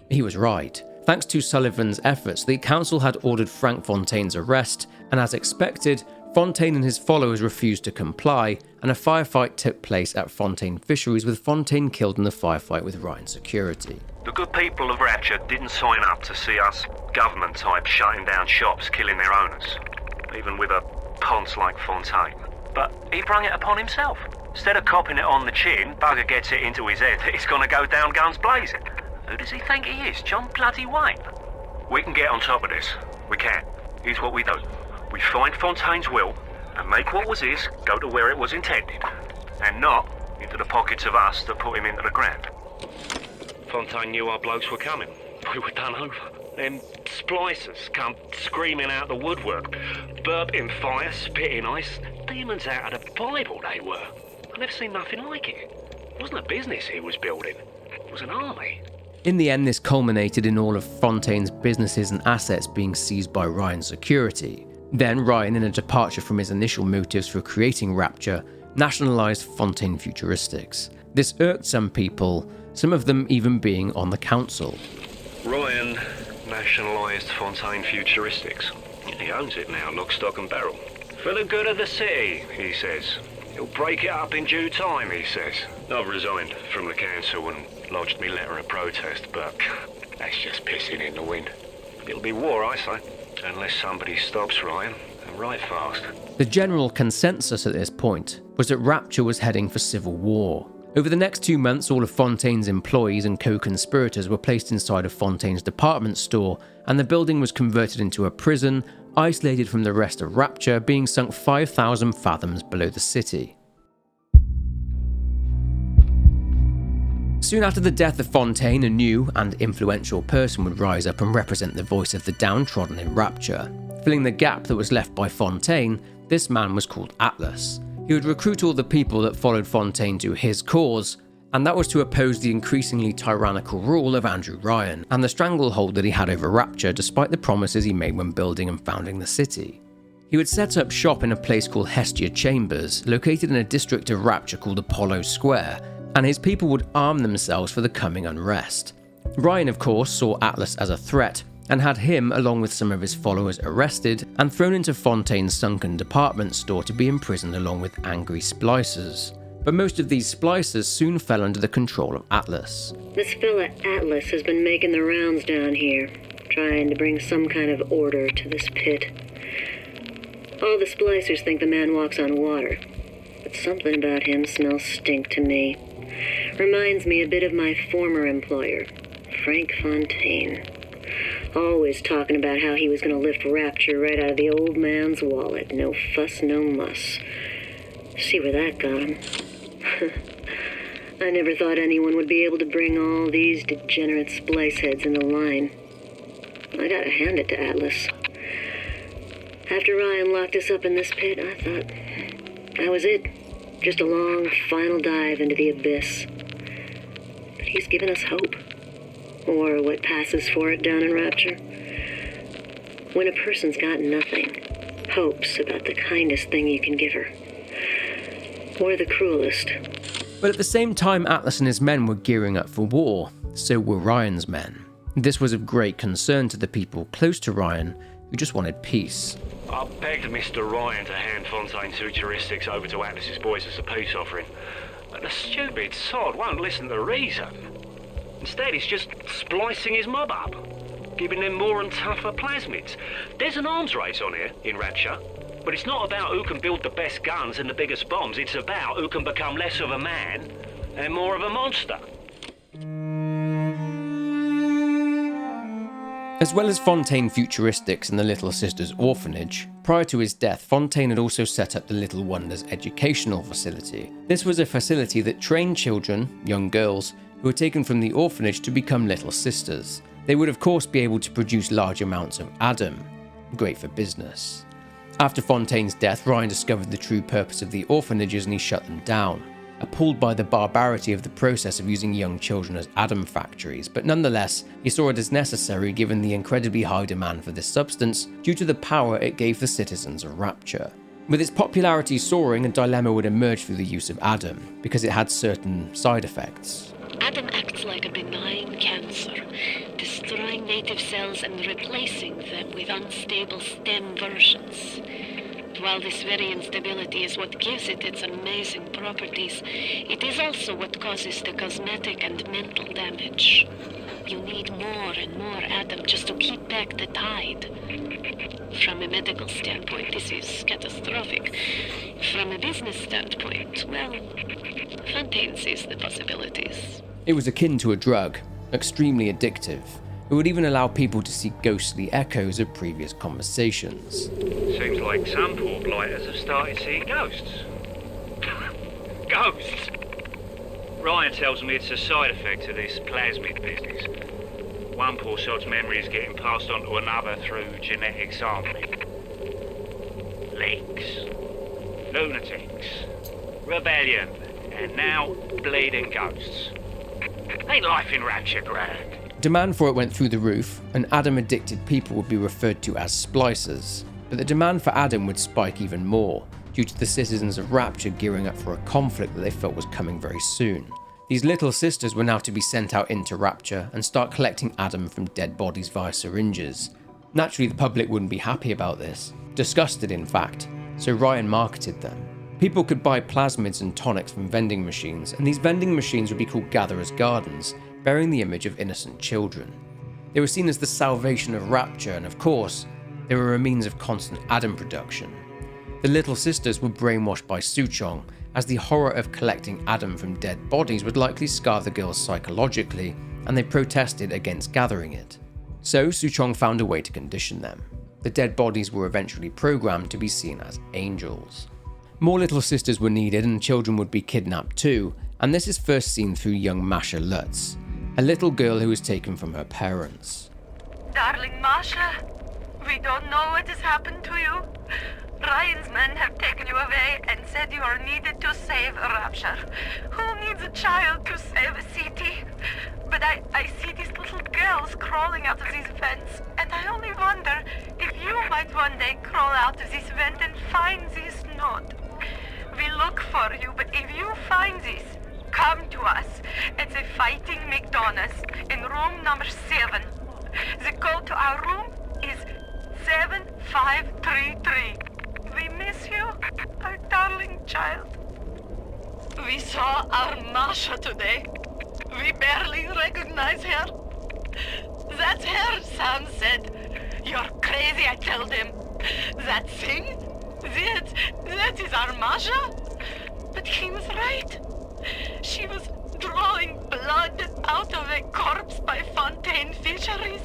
He was right. Thanks to Sullivan's efforts, the council had ordered Frank Fontaine's arrest, and as expected, Fontaine and his followers refused to comply, and a firefight took place at Fontaine Fisheries, with Fontaine killed in the firefight with Ryan security. The good people of Rapture didn't sign up to see us government types shutting down shops, killing their owners, even with a ponce like Fontaine. But he brung it upon himself. Instead of copping it on the chin, bugger gets it into his head that he's gonna go down guns blazing. Who does he think he is, John bloody Wayne? We can get on top of this. We can. Here's what we do. We find Fontaine's will and make what was his go to where it was intended, and not into the pockets of us that put him into the ground. Fontaine knew our blokes were coming. We were done over. Them splicers come screaming out the woodwork, burping fire, spitting ice. Demons out of the Bible they were. I've never seen nothing like it. It wasn't a business he was building. It was an army. In the end, this culminated in all of Fontaine's businesses and assets being seized by Ryan's security. Then Ryan, in a departure from his initial motives for creating Rapture, nationalised Fontaine Futuristics. This irked some people, some of them even being on the council. Ryan nationalised Fontaine Futuristics. He owns it now, lock, stock and barrel. For the good of the city, he says. He'll break it up in due time, he says. I've resigned from the council and lodged me letter of protest, but that's just pissing in the wind. It'll be war, I say, unless somebody stops Ryan, and right fast. The general consensus at this point was that Rapture was heading for civil war. Over the next 2 months, all of Fontaine's employees and co-conspirators were placed inside of Fontaine's department store, and the building was converted into a prison, isolated from the rest of Rapture, being sunk 5,000 fathoms below the city. Soon after the death of Fontaine, a new and influential person would rise up and represent the voice of the downtrodden in Rapture. Filling the gap that was left by Fontaine, this man was called Atlas. He would recruit all the people that followed Fontaine to his cause, and that was to oppose the increasingly tyrannical rule of Andrew Ryan and the stranglehold that he had over Rapture despite the promises he made when building and founding the city. He would set up shop in a place called Hestia Chambers, located in a district of Rapture called Apollo Square, and his people would arm themselves for the coming unrest. Ryan, of course, saw Atlas as a threat, and had him, along with some of his followers, arrested and thrown into Fontaine's sunken department store to be imprisoned along with angry splicers. But most of these splicers soon fell under the control of Atlas. This fella Atlas has been making the rounds down here, trying to bring some kind of order to this pit. All the splicers think the man walks on water, but something about him smells stink to me. Reminds me a bit of my former employer, Frank Fontaine. Always talking about how he was going to lift Rapture right out of the old man's wallet. No fuss, no muss. See where that got him. I never thought anyone would be able to bring all these degenerate splice heads into line. I gotta hand it to Atlas. After Ryan locked us up in this pit, I thought that was it. Just a long, final dive into the abyss. But he's given us hope. Or what passes for it down in Rapture. When a person's got nothing, hope's about the kindest thing you can give her. Or the cruelest. But at the same time Atlas and his men were gearing up for war, so were Ryan's men. This was of great concern to the people close to Ryan, who just wanted peace. I begged Mr. Ryan to hand Fontaine's heuristics over to Atlas's boys as a peace offering, but the stupid sod won't listen to reason. Instead, he's just splicing his mob up, giving them more and tougher plasmids. There's an arms race on here in Rapture, but it's not about who can build the best guns and the biggest bombs. It's about who can become less of a man and more of a monster. As well as Fontaine Futuristics and the Little Sisters Orphanage, prior to his death, Fontaine had also set up the Little Wonders Educational Facility. This was a facility that trained children, young girls, who were taken from the orphanage to become Little Sisters. They would of course be able to produce large amounts of Adam, great for business. After Fontaine's death, Ryan discovered the true purpose of the orphanages and he shut them down, appalled by the barbarity of the process of using young children as Adam factories, but nonetheless, he saw it as necessary given the incredibly high demand for this substance due to the power it gave the citizens of Rapture. With its popularity soaring, a dilemma would emerge through the use of Adam, because it had certain side effects. Adam acts like a benign cancer, destroying native cells and replacing them with unstable stem versions. While this very instability is what gives it its amazing properties, it is also what causes the cosmetic and mental damage. You need more and more Adam just to keep back the tide. From a medical standpoint, this is catastrophic. From a business standpoint, well, Fontaine sees the possibilities. It was akin to a drug, extremely addictive. It would even allow people to see ghostly echoes of previous conversations. Seems like some poor blighters have started seeing ghosts. Ghosts? Ryan tells me it's a side effect of this plasmid business. One poor sod's memory is getting passed on to another through genetic sampling. Leaks, lunatics, rebellion, and now bleeding ghosts. Ain't life in Rapture grand? Demand for it went through the roof, and Adam-addicted people would be referred to as splicers. But the demand for Adam would spike even more, due to the citizens of Rapture gearing up for a conflict that they felt was coming very soon. These Little Sisters were now to be sent out into Rapture and start collecting Adam from dead bodies via syringes. Naturally, the public wouldn't be happy about this, disgusted in fact, so Ryan marketed them. People could buy plasmids and tonics from vending machines, and these vending machines would be called Gatherers' Gardens, bearing the image of innocent children. They were seen as the salvation of Rapture, and of course, they were a means of constant Adam production. The Little Sisters were brainwashed by Suchong, as the horror of collecting Adam from dead bodies would likely scar the girls psychologically, and they protested against gathering it. So Suchong found a way to condition them. The dead bodies were eventually programmed to be seen as angels. More Little Sisters were needed and children would be kidnapped too, and this is first seen through young Masha Lutz, a little girl who was taken from her parents. Darling Masha, we don't know what has happened to you. Ryan's men have taken you away and said you are needed to save Rapture. Who needs a child to save a city? But I see these little girls crawling out of these vents, and I only wonder if you might one day crawl out of this vent and find this note. We look for you, but if you find this, come to us. It's a Fighting McDonald's in room number 7. The code to our room is 7533. We miss you, our darling child. We saw our Masha today. We barely recognize her. That's her, Sam said. You're crazy, I told him. That thing? That is our Masha? But he was right. She was drawing blood out of a corpse by Fontaine Fisheries.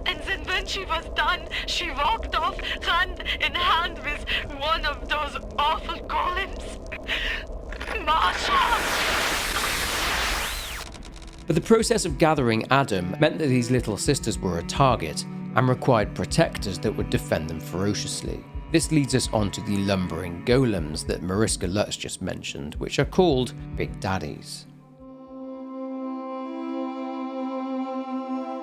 And then when she was done, she walked off hand in hand with one of those awful golems. Masha! But the process of gathering Adam meant that these little sisters were a target and required protectors that would defend them ferociously. This leads us on to the lumbering golems that Mariska Lutz just mentioned, which are called Big Daddies.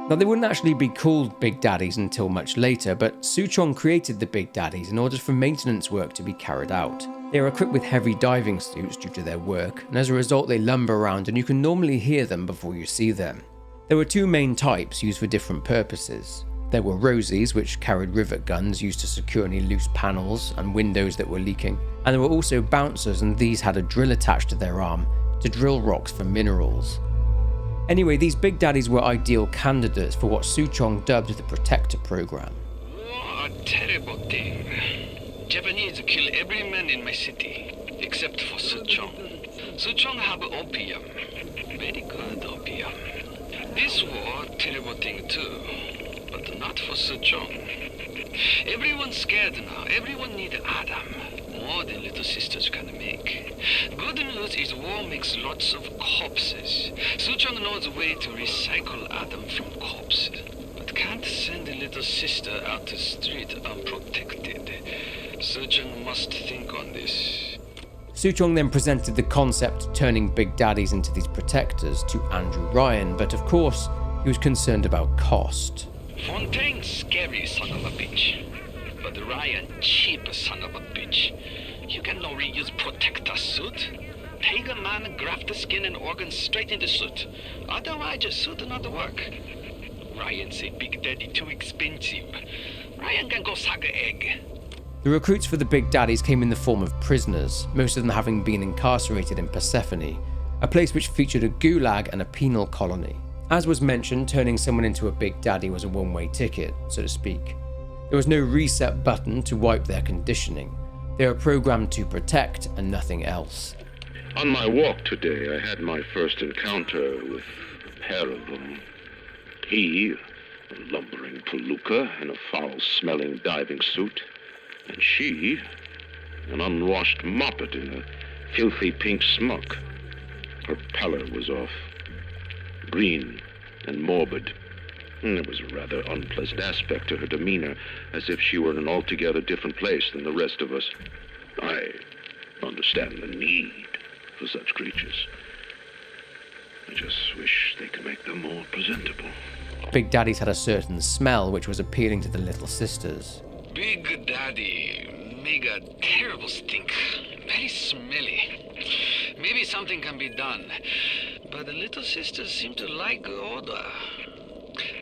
Now, they wouldn't actually be called Big Daddies until much later, but Suchong created the Big Daddies in order for maintenance work to be carried out. They are equipped with heavy diving suits due to their work, and as a result they lumber around and you can normally hear them before you see them. There were two main types used for different purposes. There were Rosies, which carried rivet guns used to secure any loose panels and windows that were leaking, and there were also Bouncers, and these had a drill attached to their arm to drill rocks for minerals. Anyway, these Big Daddies were ideal candidates for what Suchong dubbed the Protector Program. Oh, a terrible thing. Japanese kill every man in my city, except for Suchong. Suchong have opium. Very good opium. This war, terrible thing too, but not for Suchong. Everyone's scared now. Everyone needs Adam. More than little sisters can make. Good news is war makes lots of corpses. Suchong knows a way to recycle Adam from corpses, but can't send a little sister out to street unprotected. Suchong must think on this. Suchong then presented the concept of turning Big Daddies into these protectors to Andrew Ryan, but of course, he was concerned about cost. Fontaine, scary son of a bitch. But Ryan, cheap son of a bitch. You can no reuse protector suit. Take a man, graft the skin and organs straight in the suit. Otherwise, the suit not work. Ryan say Big Daddy too expensive. Ryan can go suck an egg. The recruits for the Big Daddies came in the form of prisoners, most of them having been incarcerated in Persephone, a place which featured a gulag and a penal colony. As was mentioned, turning someone into a Big Daddy was a one-way ticket, so to speak. There was no reset button to wipe their conditioning. They were programmed to protect and nothing else. On my walk today, I had my first encounter with a pair of them. He, a lumbering palooka in a foul-smelling diving suit, and she, an unwashed moppet in a filthy pink smock. Her pallor was off, green and morbid. There was a rather unpleasant aspect to her demeanor, as if she were in an altogether different place than the rest of us. I understand the need for such creatures. I just wish they could make them more presentable. Big Daddies had a certain smell which was appealing to the little sisters. Big Daddy make a terrible stink. Very smelly. Maybe something can be done. But the little sisters seem to like the odor.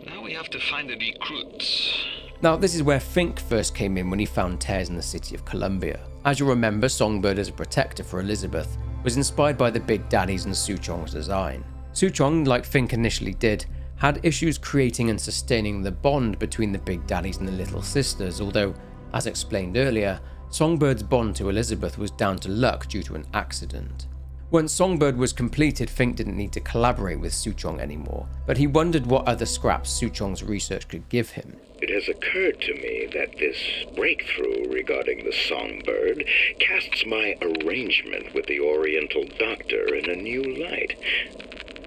Now we have to find the recruits. Now, this is where Fink first came in when he found tears in the city of Columbia. As you'll remember, Songbird as a protector for Elizabeth was inspired by the Big Daddies and Suchong's design. Suchong, like Fink initially did, had issues creating and sustaining the bond between the Big Daddies and the Little Sisters, although, as explained earlier, Songbird's bond to Elizabeth was down to luck due to an accident. Once Songbird was completed, Fink didn't need to collaborate with Suchong anymore, but he wondered what other scraps Suchong's research could give him. It has occurred to me that this breakthrough regarding the Songbird casts my arrangement with the Oriental Doctor in a new light.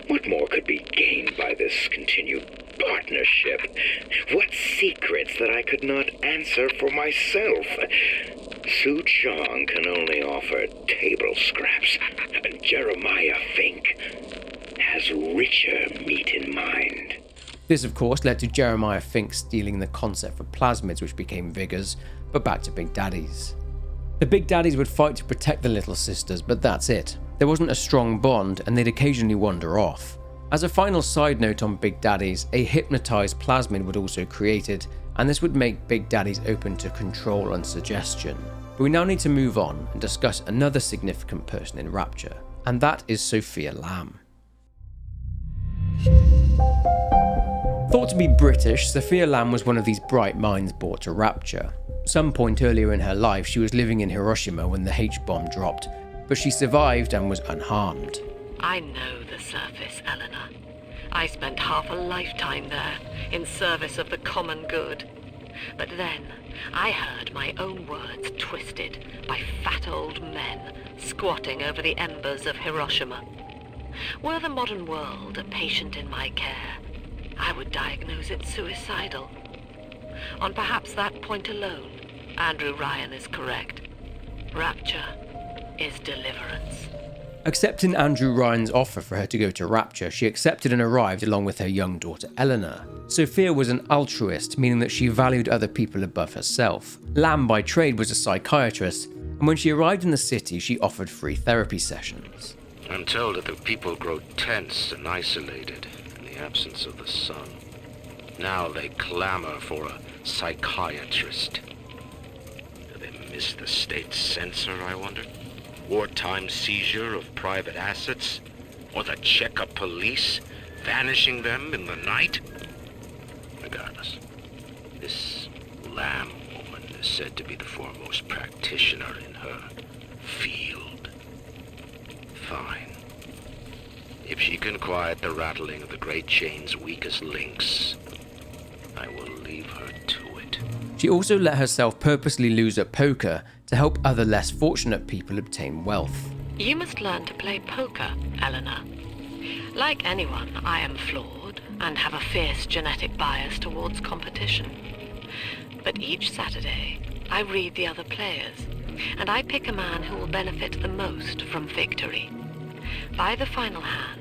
What more could be gained by this continued partnership? What secrets that I could not answer for myself? Suchong can only offer table scraps, and Jeremiah Fink has richer meat in mind. This, of course, led to Jeremiah Fink stealing the concept for plasmids, which became Vigors, but back to Big Daddies. The Big Daddies would fight to protect the Little Sisters, but that's it. There wasn't a strong bond, and they'd occasionally wander off. As a final side note on Big Daddies, a hypnotized plasmid would also created, and this would make Big Daddies open to control and suggestion. But we now need to move on and discuss another significant person in Rapture, and that is Sofia Lamb. Thought to be British, Sofia Lamb was one of these bright minds brought to Rapture. Some point earlier in her life, she was living in Hiroshima when the H-bomb dropped, but she survived and was unharmed. I know the surface, Eleanor. I spent half a lifetime there, in service of the common good. But then, I heard my own words twisted by fat old men squatting over the embers of Hiroshima. Were the modern world a patient in my care, I would diagnose it suicidal. On perhaps that point alone, Andrew Ryan is correct. Rapture is deliverance. Accepting Andrew Ryan's offer for her to go to Rapture, she accepted and arrived along with her young daughter Eleanor. Sophia was an altruist, meaning that she valued other people above herself. Lamb by trade was a psychiatrist, and when she arrived in the city, she offered free therapy sessions. I'm told that the people grow tense and isolated in the absence of the sun. Now they clamor for a psychiatrist. Do they miss the state censor, I wonder? Wartime seizure of private assets? Or the checkup police vanishing them in the night? Regardless, this Lamb woman is said to be the foremost practitioner in her field. Fine. If she can quiet the rattling of the great chain's weakest links, I will leave her to it. She also let herself purposely lose at poker to help other less fortunate people obtain wealth. You must learn to play poker, Eleanor. Like anyone, I am flawed and have a fierce genetic bias towards competition. But each Saturday, I read the other players, and I pick a man who will benefit the most from victory. By the final hand,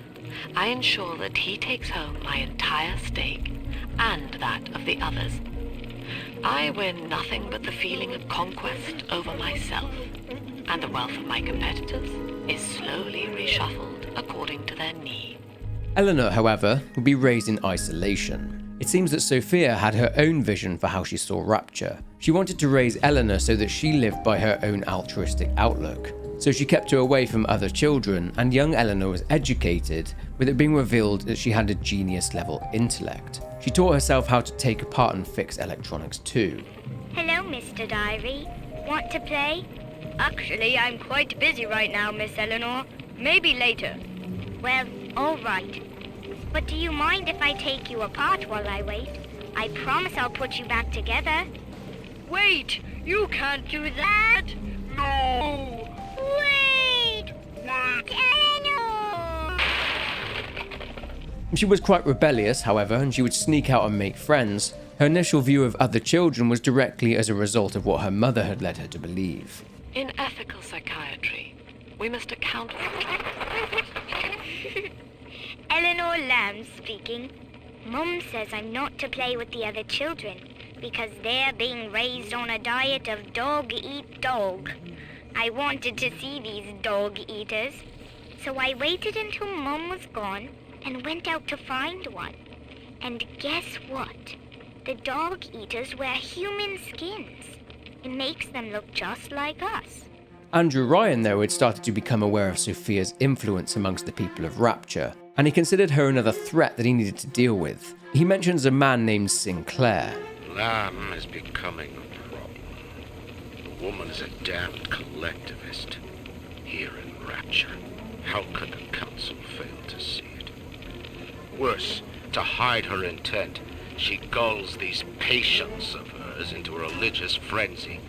I ensure that he takes home my entire stake, and that of the others. I win nothing but the feeling of conquest over myself, and the wealth of my competitors is slowly reshuffled according to their need. Eleanor, however, would be raised in isolation. It seems that Sophia had her own vision for how she saw Rapture. She wanted to raise Eleanor so that she lived by her own altruistic outlook. So she kept her away from other children, and young Eleanor was educated, with it being revealed that she had a genius-level intellect. She taught herself how to take apart and fix electronics too. Hello, Mr. Diary. Want to play? Actually, I'm quite busy right now, Miss Eleanor. Maybe later. Well, all right. But do you mind if I take you apart while I wait? I promise I'll put you back together. Wait! You can't do that! No! Wait! Eleanor! She was quite rebellious, however, and she would sneak out and make friends. Her initial view of other children was directly as a result of what her mother had led her to believe. In ethical psychiatry, we must account for... Eleanor Lamb speaking. Mum says I'm not to play with the other children because they're being raised on a diet of dog-eat-dog. I wanted to see these dog-eaters, so I waited until Mum was gone and went out to find one. And guess what? The dog-eaters wear human skins. It makes them look just like us. Andrew Ryan, though, had started to become aware of Sophia's influence amongst the people of Rapture, and he considered her another threat that he needed to deal with. He mentions a man named Sinclair. Lamb is becoming a problem. The woman is a damned collectivist. Here in Rapture, how could the council fail to see it? Worse, to hide her intent, she gulls these patients of hers into a religious frenzy.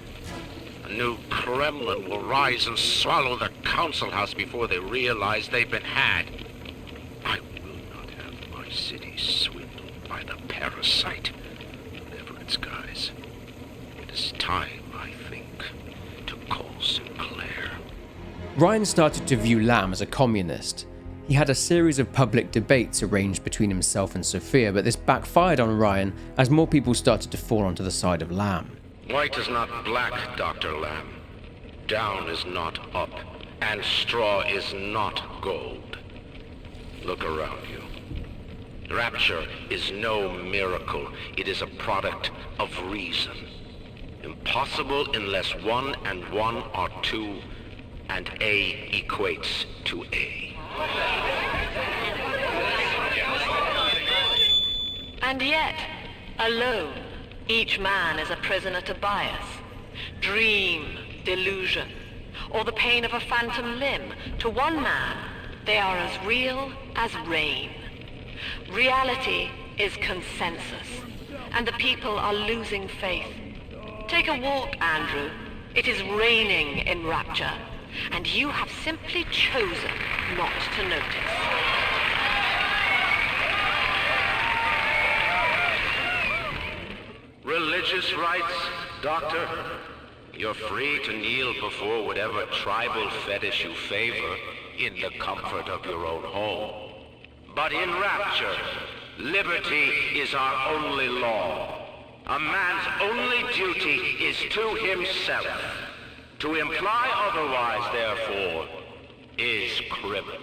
A new Kremlin will rise and swallow the council house before they realize they've been had. I will not have my city swindled by the parasite, whatever its guise. It is time, I think, to call Sinclair. Ryan started to view Lamb as a communist. He had a series of public debates arranged between himself and Sophia, but this backfired on Ryan as more people started to fall onto the side of Lamb. White is not black, Dr. Lamb. Down is not up, and straw is not gold. Look around you. Rapture is no miracle. It is a product of reason. Impossible unless 1 and 1 are 2, and A equates to A. And yet, alone, each man is a prisoner to bias, dream, delusion, or the pain of a phantom limb. To one man, they are as real as rain. Reality is consensus, and the people are losing faith. Take a walk, Andrew. It is raining in Rapture, and you have simply chosen not to notice. religious rites, Doctor? You're free to kneel before whatever tribal fetish you favor in the comfort of your own home. But in Rapture, liberty is our only law. A man's only duty is to himself. To imply otherwise, therefore, is criminal.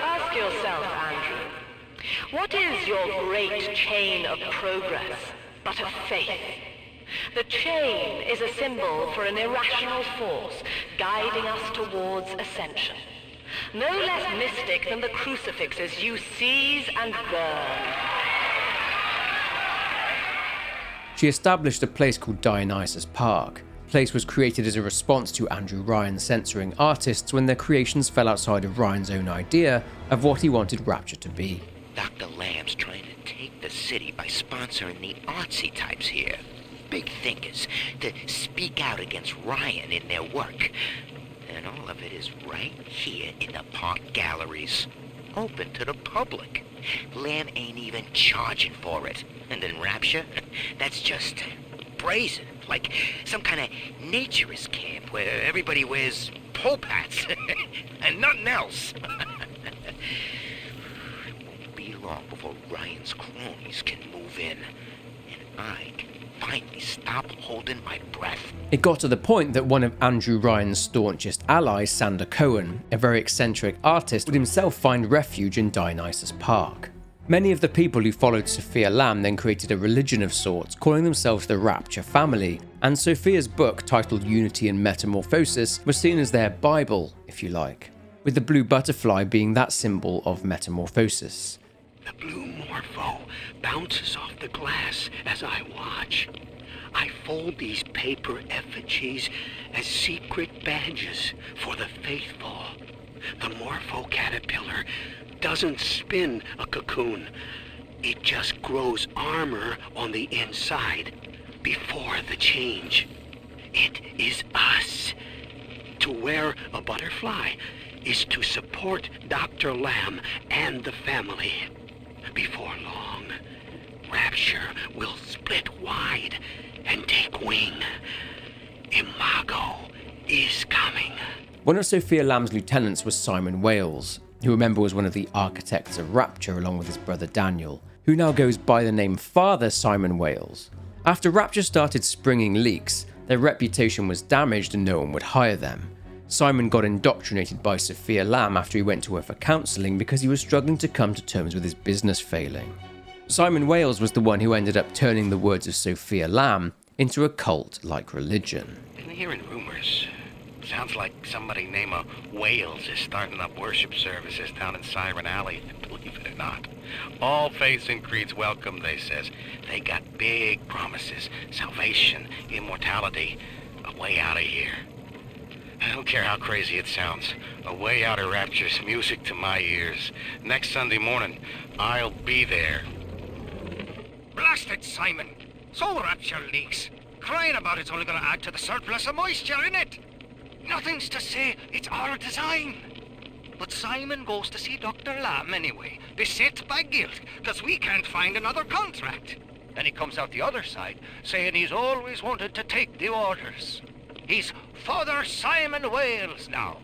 Ask yourself, Andrew, what is your great chain of progress but a faith? The chain is a symbol for an irrational force guiding us towards ascension. No less mystic than the crucifixes you seize and burn. She established a place called Dionysus Park. The place was created as a response to Andrew Ryan censoring artists when their creations fell outside of Ryan's own idea of what he wanted Rapture to be. Dr. Lamb's trying to take the city by sponsoring the artsy types here. Big thinkers to speak out against Ryan in their work. And all of it is right here in the park galleries. Open to the public. Lamb ain't even charging for it. And in Rapture, that's just brazen. Like some kind of naturist camp where everybody wears pulp hats and nothing else. It won't be long before Ryan's cronies can move in. And I can finally stop holding my breath. It got to the point that one of Andrew Ryan's staunchest allies, Sander Cohen, a very eccentric artist, would himself find refuge in Dionysus Park. Many of the people who followed Sofia Lamb then created a religion of sorts, calling themselves the Rapture family, and Sofia's book, titled Unity and Metamorphosis, was seen as their Bible, if you like, with the blue butterfly being that symbol of metamorphosis. The blue morpho bounces off the glass as I watch. I fold these paper effigies as secret badges for the faithful. The morpho caterpillar doesn't spin a cocoon. It just grows armor on the inside before the change. It is us. To wear a butterfly is to support Dr. Lamb and the family. Before long, Rapture will split wide and take wing. Imago is coming. One of Sofia Lamb's lieutenants was Simon Wales, who remember was one of the architects of Rapture along with his brother Daniel, who now goes by the name Father Simon Wales. After Rapture started springing leaks, their reputation was damaged and no one would hire them. Simon got indoctrinated by Sofia Lamb after he went to her for counselling because he was struggling to come to terms with his business failing. Simon Wales was the one who ended up turning the words of Sofia Lamb into a cult-like religion. Been hearing rumors. Sounds like somebody named Wales is starting up worship services down in Siren Alley, believe it or not. All faiths and creeds welcome, they says. They got big promises, salvation, immortality, a way out of here. I don't care how crazy it sounds. A way out of Rapture's music to my ears. Next Sunday morning, I'll be there. Blast it, Simon. So Rapture leaks. Crying about it's only going to add to the surplus of moisture, innit? Nothing's to say it's our design. But Simon goes to see Dr. Lamb anyway, beset by guilt, because we can't find another contract. Then he comes out the other side, saying he's always wanted to take the orders. He's Father Simon Wales now.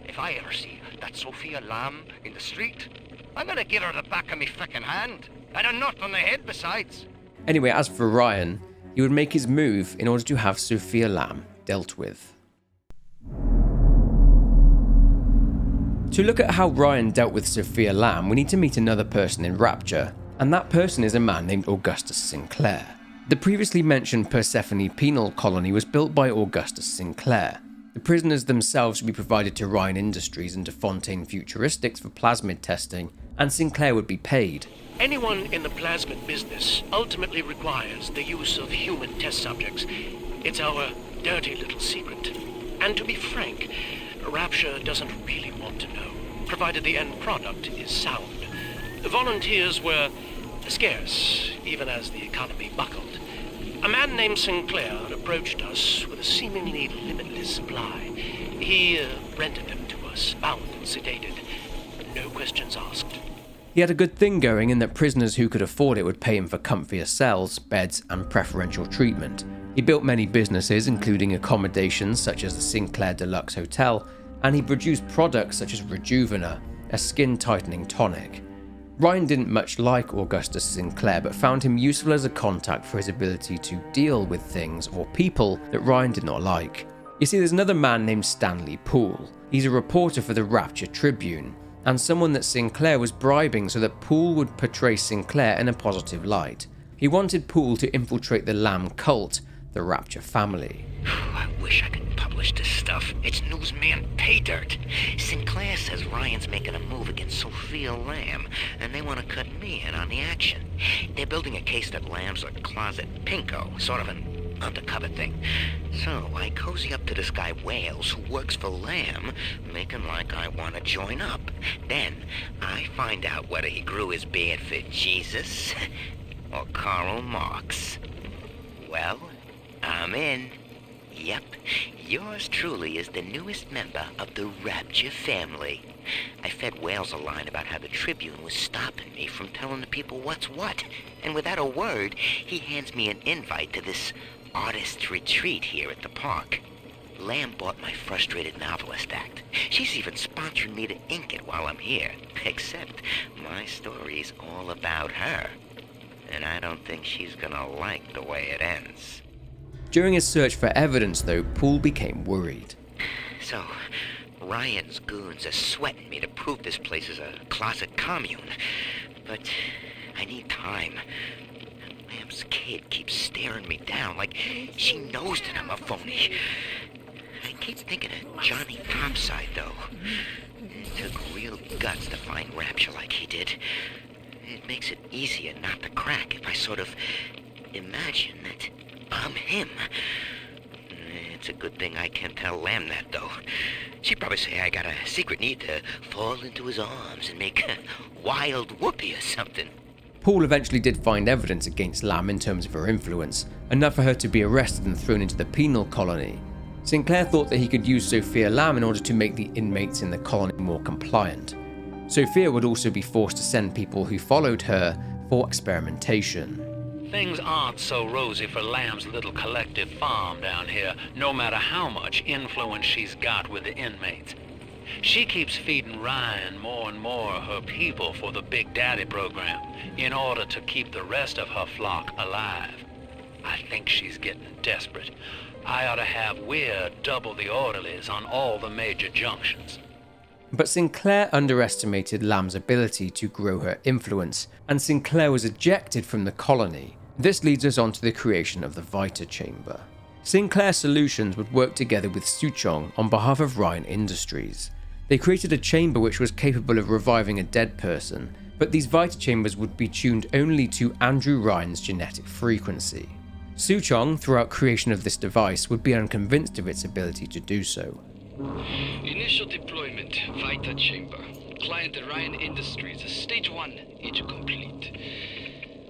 If I ever see that Sofia Lamb in the street, I'm gonna give her the back of me feckin' hand, and a nut on the head besides. Anyway, as for Ryan, he would make his move in order to have Sofia Lamb dealt with. To look at how Ryan dealt with Sofia Lamb, we need to meet another person in Rapture, and that person is a man named Augustus Sinclair. The previously mentioned Persephone penal colony was built by Augustus Sinclair. The prisoners themselves would be provided to Ryan Industries and to Fontaine Futuristics for plasmid testing, and Sinclair would be paid. Anyone in the plasmid business ultimately requires the use of human test subjects. It's our dirty little secret. And to be frank, Rapture doesn't really want to know, provided the end product is sound. Volunteers were scarce, even as the economy buckled. A man named Sinclair approached us with a seemingly limitless supply. He rented them to us, bound and sedated. No questions asked. He had a good thing going in that prisoners who could afford it would pay him for comfier cells, beds, and preferential treatment. He built many businesses, including accommodations such as the Sinclair Deluxe Hotel, and he produced products such as Rejuvena, a skin-tightening tonic. Ryan didn't much like Augustus Sinclair, but found him useful as a contact for his ability to deal with things or people that Ryan did not like. You see, there's another man named Stanley Poole. He's a reporter for the Rapture Tribune, and someone that Sinclair was bribing so that Poole would portray Sinclair in a positive light. He wanted Poole to infiltrate the Lamb cult, the Rapture family. I wish I could publish this stuff. It's newsman pay dirt. Sinclair says Ryan's making a move against Sofia Lamb, and they want to cut me in on the action. They're building a case that Lamb's a closet pinko, sort of an undercover thing. So I cozy up to this guy Wales, who works for Lamb, making like I want to join up. Then I find out whether he grew his beard for Jesus or Karl Marx. Well, I'm in. Yep, yours truly is the newest member of the Rapture family. I fed Wales a line about how the Tribune was stopping me from telling the people what's what, and without a word, he hands me an invite to this artist retreat here at the park. Lamb bought my Frustrated Novelist Act. She's even sponsoring me to ink it while I'm here, except my story's all about her, and I don't think she's gonna like the way it ends. During his search for evidence, though, Poole became worried. So, Ryan's goons are sweating me to prove this place is a closet commune. But I need time. Lamb's kid keeps staring me down like she knows that I'm a phony. I keep thinking of Johnny Topside, though. It took real guts to find Rapture like he did. It makes it easier not to crack if I sort of imagine that I'm him. It's a good thing I can't tell Lamb that, though. She'd probably say I got a secret need to fall into his arms and make a wild whoopee or something. Poole eventually did find evidence against Lamb in terms of her influence, enough for her to be arrested and thrown into the penal colony. Sinclair thought that he could use Sofia Lamb in order to make the inmates in the colony more compliant. Sofia would also be forced to send people who followed her for experimentation. Things aren't so rosy for Lamb's little collective farm down here, no matter how much influence she's got with the inmates. She keeps feeding Ryan more and more of her people for the Big Daddy program, in order to keep the rest of her flock alive. I think she's getting desperate. I ought to have Weir double the orderlies on all the major junctions. But Sinclair underestimated Lamb's ability to grow her influence, and Sinclair was ejected from the colony. This leads us on to the creation of the Vita Chamber. Sinclair Solutions would work together with Suchong on behalf of Ryan Industries. They created a chamber which was capable of reviving a dead person, but these Vita Chambers would be tuned only to Andrew Ryan's genetic frequency. Suchong, throughout creation of this device, would be unconvinced of its ability to do so. Initial deployment, Vita Chamber. Client Ryan Industries, Stage 1, each complete.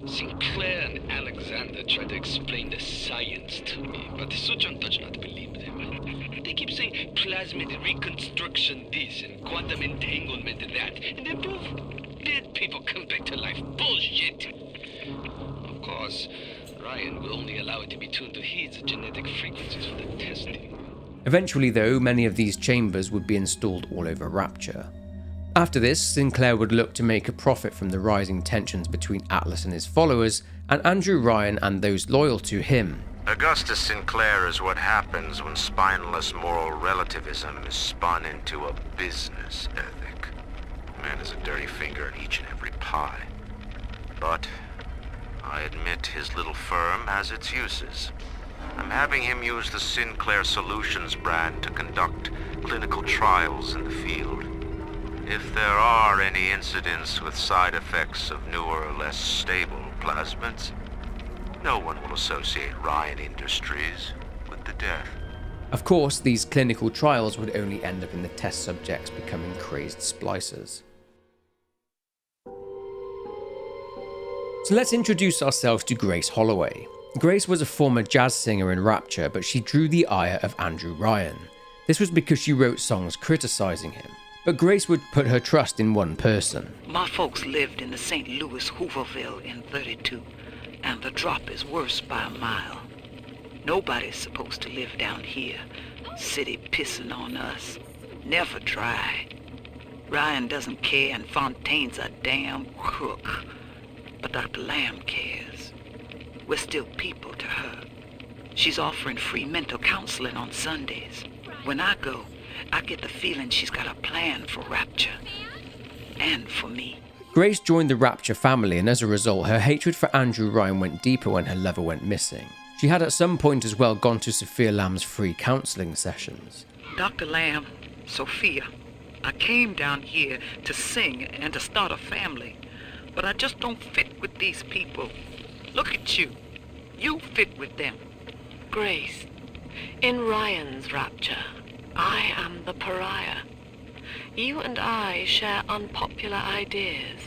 Sinclair and Alexander tried to explain the science to me, but Suchong does not believe them. They keep saying plasmid reconstruction this and quantum entanglement that, and then poof, dead people come back to life. Bullshit! Of course, Ryan will only allow it to be tuned to his genetic frequencies for the testing. Eventually, though, many of these chambers would be installed all over Rapture. After this, Sinclair would look to make a profit from the rising tensions between Atlas and his followers, and Andrew Ryan and those loyal to him. Augustus Sinclair is what happens when spineless moral relativism is spun into a business ethic. Man has a dirty finger in each and every pie. But I admit his little firm has its uses. I'm having him use the Sinclair Solutions brand to conduct clinical trials in the field. If there are any incidents with side effects of newer, less stable plasmids, no one will associate Ryan Industries with the death. Of course, these clinical trials would only end up in the test subjects becoming crazed splicers. So let's introduce ourselves to Grace Holloway. Grace was a former jazz singer in Rapture, but she drew the ire of Andrew Ryan. This was because she wrote songs criticizing him. but Grace would put her trust in one person. My folks lived in the St. Louis Hooverville in 32, and the drop is worse by a mile. Nobody's supposed to live down here. City pissing on us. Never dry. Ryan doesn't care, and Fontaine's a damn crook. But Dr. Lamb cares. We're still people to her. She's offering free mental counseling on Sundays. When I go, I get the feeling she's got a plan for Rapture. And for me. Grace joined the Rapture family, and as a result, her hatred for Andrew Ryan went deeper when her lover went missing. She had at some point as well gone to Sofia Lamb's free counselling sessions. Dr. Lamb, Sophia, I came down here to sing and to start a family, but I just don't fit with these people. Look at you. You fit with them. Grace, in Ryan's Rapture, I am the pariah. You and I share unpopular ideas,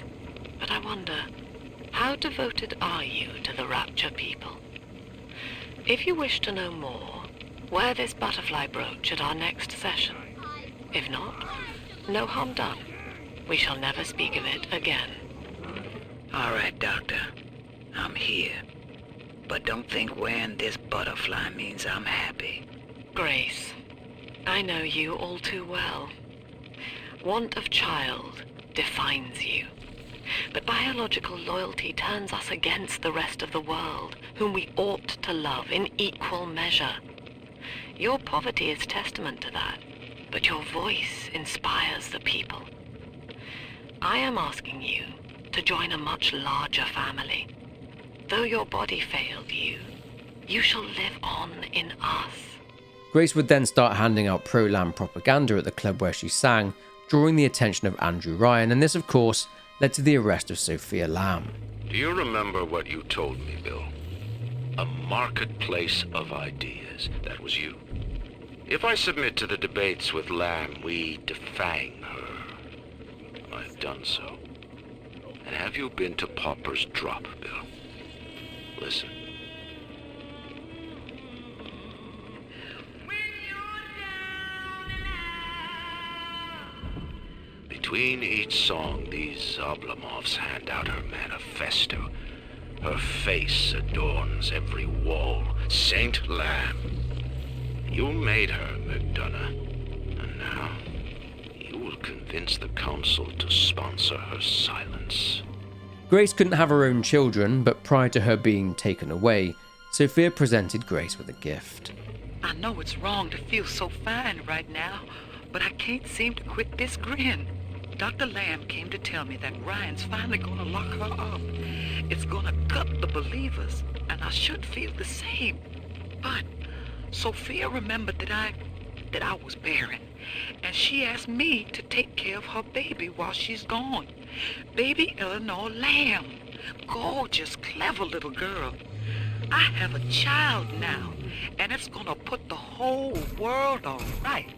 but I wonder, how devoted are you to the Rapture people? If you wish to know more, wear this butterfly brooch at our next session. If not, no harm done. We shall never speak of it again. All right, Doctor. I'm here. But don't think wearing this butterfly means I'm happy. Grace, I know you all too well. Want of child defines you. But biological loyalty turns us against the rest of the world, whom we ought to love in equal measure. Your poverty is testament to that, but your voice inspires the people. I am asking you to join a much larger family. Though your body failed you, you shall live on in us. Grace would then start handing out pro-Lamb propaganda at the club where she sang, drawing the attention of Andrew Ryan, and this, of course, led to the arrest of Sofia Lamb. Do you remember what you told me, Bill? A marketplace of ideas. That was you. If I submit to the debates with Lamb, we defang her. I've done so. And have you been to Pauper's Drop, Bill? Listen. Between each song, these Oblomovs hand out her manifesto. Her face adorns every wall. Saint Lamb. You made her, McDonough. And now, you will convince the council to sponsor her silence. Grace couldn't have her own children, but prior to her being taken away, Sophia presented Grace with a gift. I know it's wrong to feel so fine right now, but I can't seem to quit this grin. Dr. Lamb came to tell me that Ryan's finally gonna lock her up. It's gonna gut the believers, and I should feel the same. But Sophia remembered that I was barren, and she asked me to take care of her baby while she's gone. Baby Eleanor Lamb. Gorgeous, clever little girl. I have a child now, and it's gonna put the whole world all right.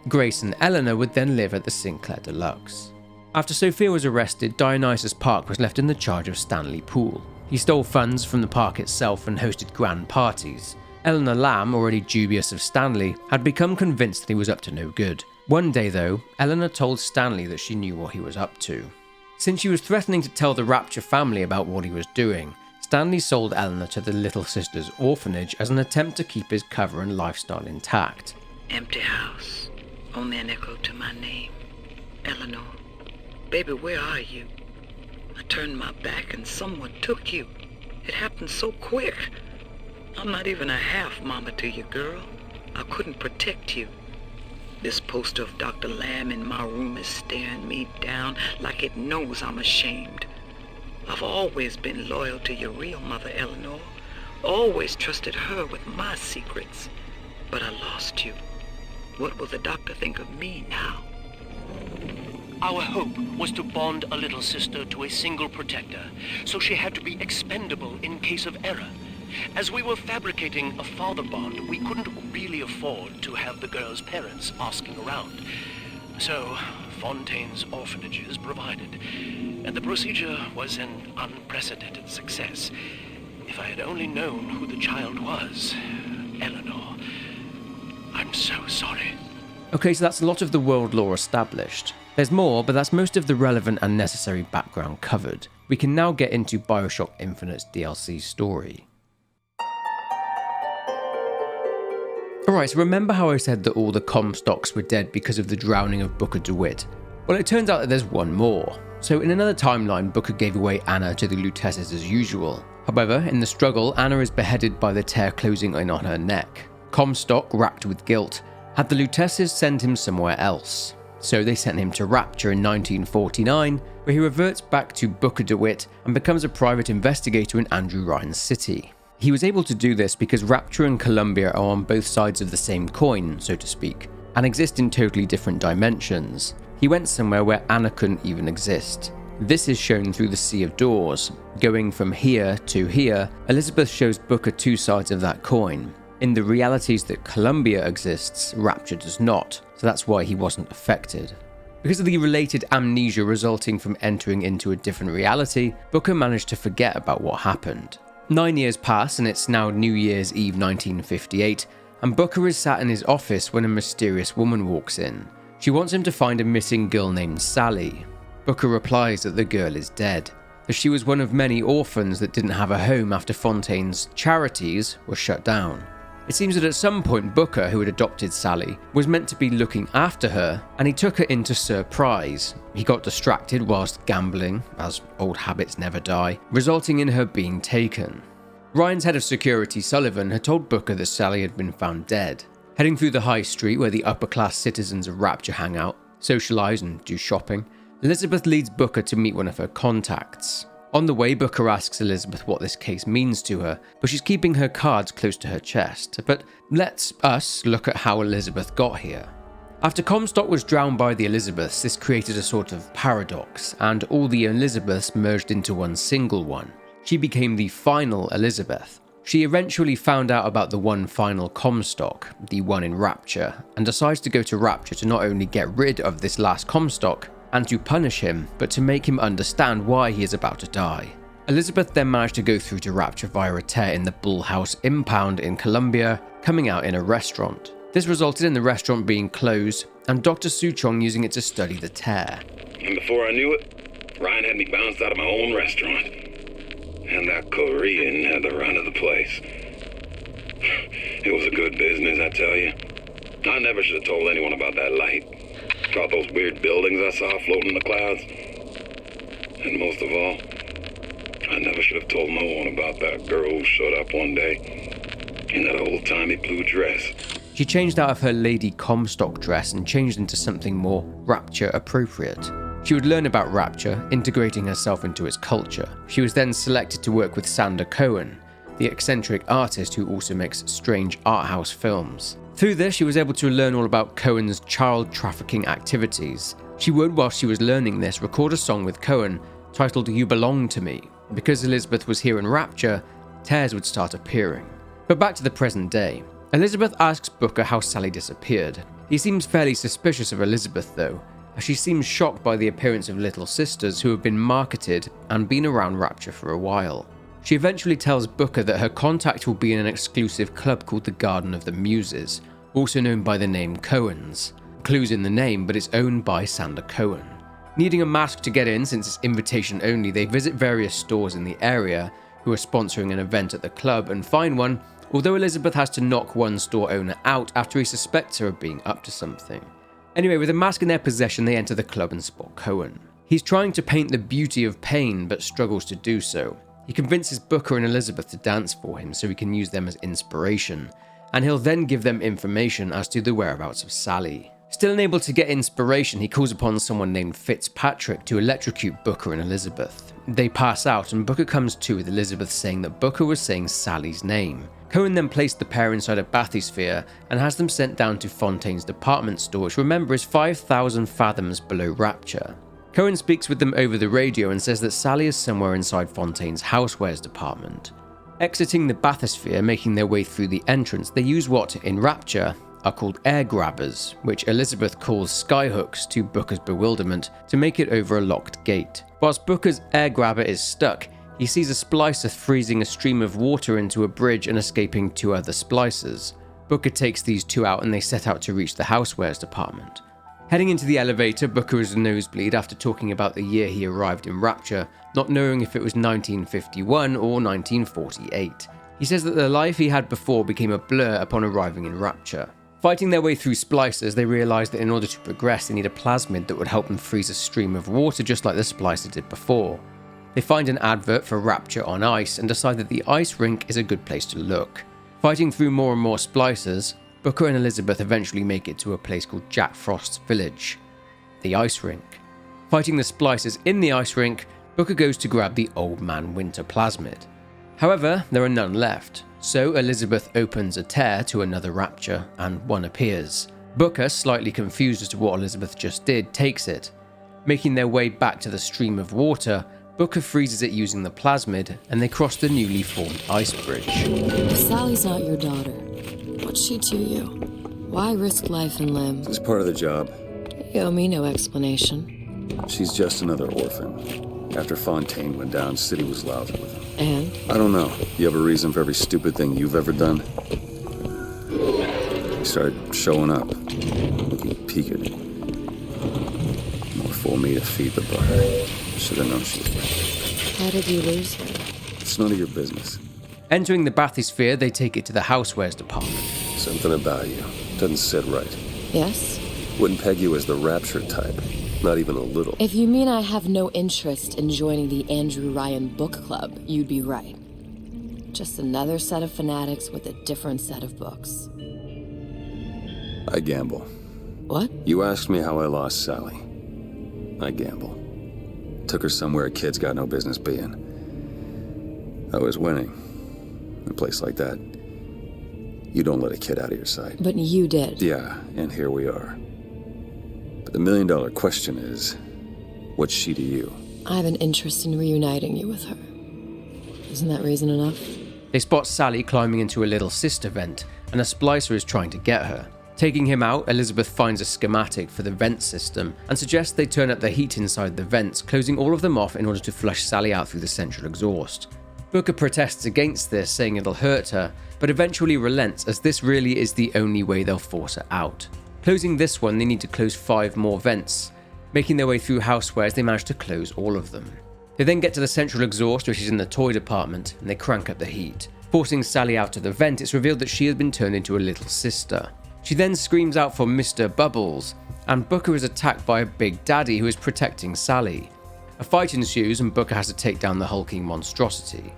Grace and Eleanor would then live at the Sinclair Deluxe. After Sophia was arrested, Dionysus Park was left in the charge of Stanley Poole. He stole funds from the park itself and hosted grand parties. Eleanor Lamb, already dubious of Stanley, had become convinced that he was up to no good. One day though, Eleanor told Stanley that she knew what he was up to. Since she was threatening to tell the Rapture family about what he was doing, Stanley sold Eleanor to the Little Sisters orphanage as an attempt to keep his cover and lifestyle intact. Empty house. Only an echo to my name. Eleanor. Baby, where are you? I turned my back and someone took you. It happened so quick. I'm not even a half mama to you, girl. I couldn't protect you. This poster of Dr. Lamb in my room is staring me down like it knows I'm ashamed. I've always been loyal to your real mother, Eleanor. Always trusted her with my secrets. But I lost you. What will the doctor think of me now? Our hope was to bond a little sister to a single protector, so she had to be expendable in case of error. As we were fabricating a father bond, we couldn't really afford to have the girl's parents asking around. So, Fontaine's orphanages provided, and the procedure was an unprecedented success. If I had only known who the child was, Eleanor, I'm so sorry. Okay, so that's a lot of the world lore established. There's more, but that's most of the relevant and necessary background covered. We can now get into Bioshock Infinite's DLC story. Alright, so remember how I said that all the Comstocks were dead because of the drowning of Booker DeWitt? Well, it turns out that there's one more. So in another timeline, Booker gave away Anna to the Luteces as usual. However, in the struggle, Anna is beheaded by the tear closing in on her neck. Comstock, racked with guilt, had the Luteces send him somewhere else. So they sent him to Rapture in 1949, where he reverts back to Booker DeWitt and becomes a private investigator in Andrew Ryan's city. He was able to do this because Rapture and Columbia are on both sides of the same coin, so to speak, and exist in totally different dimensions. He went somewhere where Anna couldn't even exist. This is shown through the Sea of Doors. Going from here to here, Elizabeth shows Booker two sides of that coin. In the realities that Columbia exists, Rapture does not, so that's why he wasn't affected. Because of the related amnesia resulting from entering into a different reality, Booker managed to forget about what happened. 9 years pass and it's now New Year's Eve 1958, and Booker is sat in his office when a mysterious woman walks in. She wants him to find a missing girl named Sally. Booker replies that the girl is dead, as she was one of many orphans that didn't have a home after Fontaine's charities were shut down. It seems that at some point Booker, who had adopted Sally, was meant to be looking after her, and he took her into surprise. He got distracted whilst gambling, as old habits never die, resulting in her being taken. Ryan's head of security, Sullivan, had told Booker that Sally had been found dead. Heading through the high street where the upper-class citizens of Rapture hang out, socialise and do shopping, Elizabeth leads Booker to meet one of her contacts. On the way, Booker asks Elizabeth what this case means to her, but she's keeping her cards close to her chest. But let's us look at how Elizabeth got here. After Comstock was drowned by the Elizabeths, this created a sort of paradox, and all the Elizabeths merged into one single one. She became the final Elizabeth. She eventually found out about the one final Comstock, the one in Rapture, and decides to go to Rapture to not only get rid of this last Comstock, and to punish him, but to make him understand why he is about to die. Elizabeth then managed to go through to Rapture via a tear in the Bull House impound in Columbia, coming out in a restaurant. This resulted in the restaurant being closed, and Dr. Suchong using it to study the tear. And before I knew it, Ryan had me bounced out of my own restaurant. And that Korean had the run of the place. It was a good business, I tell you. I never should have told anyone about that light. About those weird buildings I saw floating in the clouds. And most of all, I never should have told no one about that girl who showed up one day in that old-timey blue dress. She changed out of her Lady Comstock dress and changed into something more Rapture appropriate. She would learn about Rapture, integrating herself into its culture. She was then selected to work with Sander Cohen, the eccentric artist who also makes strange art house films. Through this, she was able to learn all about Cohen's child trafficking activities. She would, while she was learning this, record a song with Cohen titled You Belong to Me. Because Elizabeth was here in Rapture, tears would start appearing. But back to the present day. Elizabeth asks Booker how Sally disappeared. He seems fairly suspicious of Elizabeth though, as she seems shocked by the appearance of little sisters who have been marketed and been around Rapture for a while. She eventually tells Booker that her contact will be in an exclusive club called the Garden of the Muses, also known by the name Cohen's. Clues in the name, but it's owned by Sander Cohen. Needing a mask to get in since it's invitation only, they visit various stores in the area who are sponsoring an event at the club and find one, although Elizabeth has to knock one store owner out after he suspects her of being up to something. Anyway, with a mask in their possession, they enter the club and spot Cohen. He's trying to paint the beauty of pain, but struggles to do so. He convinces Booker and Elizabeth to dance for him so he can use them as inspiration, and he'll then give them information as to the whereabouts of Sally. Still unable to get inspiration, he calls upon someone named Fitzpatrick to electrocute Booker and Elizabeth. They pass out, and Booker comes to with Elizabeth saying that Booker was saying Sally's name. Cohen then placed the pair inside a bathysphere and has them sent down to Fontaine's department store, which remember is 5,000 fathoms below Rapture. Cohen speaks with them over the radio and says that Sally is somewhere inside Fontaine's housewares department. Exiting the bathysphere, making their way through the entrance, they use what, in Rapture, are called air grabbers, which Elizabeth calls skyhooks to Booker's bewilderment, to make it over a locked gate. Whilst Booker's air grabber is stuck, he sees a splicer freezing a stream of water into a bridge and escaping two other splicers. Booker takes these two out and they set out to reach the housewares department. Heading into the elevator, Booker is a nosebleed after talking about the year he arrived in Rapture, not knowing if it was 1951 or 1948. He says that the life he had before became a blur upon arriving in Rapture. Fighting their way through splicers, they realise that in order to progress they need a plasmid that would help them freeze a stream of water just like the splicer did before. They find an advert for Rapture on ice and decide that the ice rink is a good place to look. Fighting through more and more splicers, Booker and Elizabeth eventually make it to a place called Jack Frost's village, the ice rink. Fighting the splicers in the ice rink, Booker goes to grab the Old Man Winter plasmid. However, there are none left, so Elizabeth opens a tear to another Rapture and one appears. Booker, slightly confused as to what Elizabeth just did, takes it. Making their way back to the stream of water, Booker freezes it using the plasmid and they cross the newly formed ice bridge. Sally's not your daughter. What's she to you? Why risk life and limb? It's part of the job. You owe me no explanation. She's just another orphan. After Fontaine went down, City was lousy with him. And? I don't know. You have a reason for every stupid thing you've ever done? He started showing up, looking peaked. More for me to feed the butter. Should have known she was right. How did you lose her? It's none of your business. Entering the bathysphere, they take it to the housewares department. Something about you doesn't sit right. Yes? Wouldn't peg you as the Rapture type. Not even a little. If you mean I have no interest in joining the Andrew Ryan book club, you'd be right. Just another set of fanatics with a different set of books. I gamble. What? You asked me how I lost Sally. I gamble. Took her somewhere a kid's got no business being. I was winning. In a place like that, you don't let a kid out of your sight. But you did. Yeah, and here we are. But the million-dollar question is, what's she to you? I have an interest in reuniting you with her. Isn't that reason enough? They spot Sally climbing into a little sister vent, and a splicer is trying to get her. Taking him out, Elizabeth finds a schematic for the vent system and suggests they turn up the heat inside the vents, closing all of them off in order to flush Sally out through the central exhaust. Booker protests against this, saying it'll hurt her, but eventually relents as this really is the only way they'll force her out. Closing this one, they need to close 5 more vents. Making their way through housewares, they manage to close all of them. They then get to the central exhaust, which is in the toy department, and they crank up the heat. Forcing Sally out of the vent, it's revealed that she has been turned into a little sister. She then screams out for Mr. Bubbles, and Booker is attacked by a big daddy who is protecting Sally. A fight ensues and Booker has to take down the hulking monstrosity.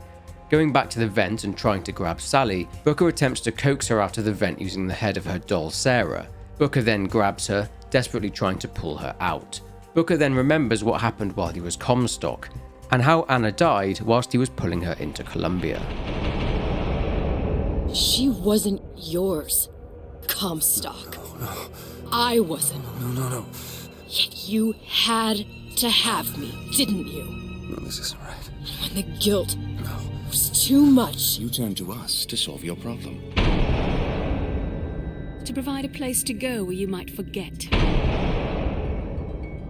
Going back to the vent and trying to grab Sally, Booker attempts to coax her out of the vent using the head of her doll Sarah. Booker then grabs her, desperately trying to pull her out. Booker then remembers what happened while he was Comstock, and how Anna died whilst he was pulling her into Columbia. She wasn't yours, Comstock. No. I wasn't. No. Yet you had to have me, didn't you? No, this isn't right. When the guilt was too much. You turned to us to solve your problem. To provide a place to go where you might forget.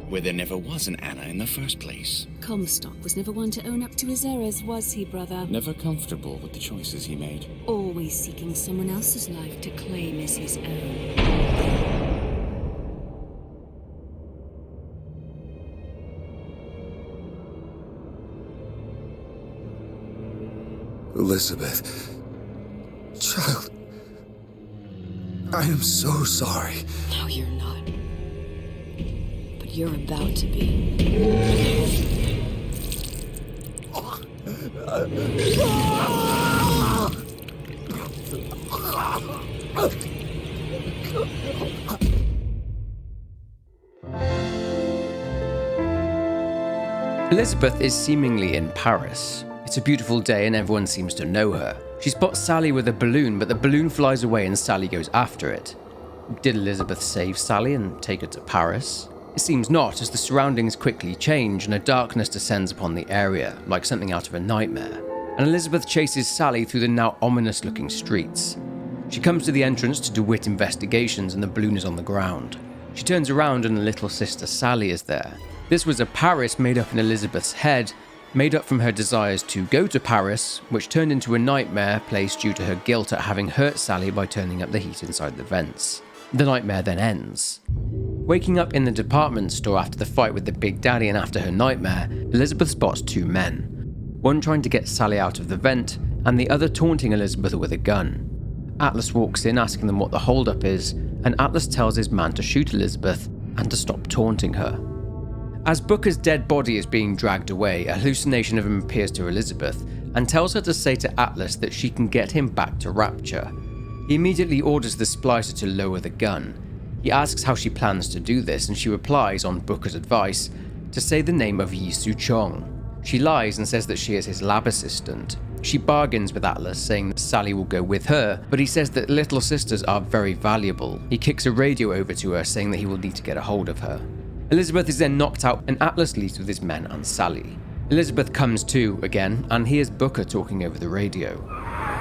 Where there never was an Anna in the first place. Comstock was never one to own up to his errors, was he, brother? Never comfortable with the choices he made. Always seeking someone else's life to claim as his own. Elizabeth. Child. I am so sorry. No, you're not. But you're about to be. Elizabeth is seemingly in Paris. It's a beautiful day and everyone seems to know her. She spots Sally with a balloon, but the balloon flies away and Sally goes after it. Did Elizabeth save Sally and take her to Paris? It seems not, as the surroundings quickly change and a darkness descends upon the area, like something out of a nightmare. And Elizabeth chases Sally through the now ominous-looking streets. She comes to the entrance to DeWitt Investigations and the balloon is on the ground. She turns around and little sister Sally is there. This was a Paris made up in Elizabeth's head, made up from her desires to go to Paris, which turned into a nightmare place due to her guilt at having hurt Sally by turning up the heat inside the vents. The nightmare then ends. Waking up in the department store after the fight with the Big Daddy and after her nightmare, Elizabeth spots two men. One trying to get Sally out of the vent, and the other taunting Elizabeth with a gun. Atlas walks in asking them what the holdup is, and Atlas tells his man to shoot Elizabeth and to stop taunting her. As Booker's dead body is being dragged away, a hallucination of him appears to Elizabeth and tells her to say to Atlas that she can get him back to Rapture. He immediately orders the splicer to lower the gun. He asks how she plans to do this, and she replies, on Booker's advice, to say the name of Yi Su-chong. She lies and says that she is his lab assistant. She bargains with Atlas, saying that Sally will go with her, but he says that little sisters are very valuable. He kicks a radio over to her, saying that he will need to get a hold of her. Elizabeth is then knocked out, and Atlas leaves with his men and Sally. Elizabeth comes to again and hears Booker talking over the radio.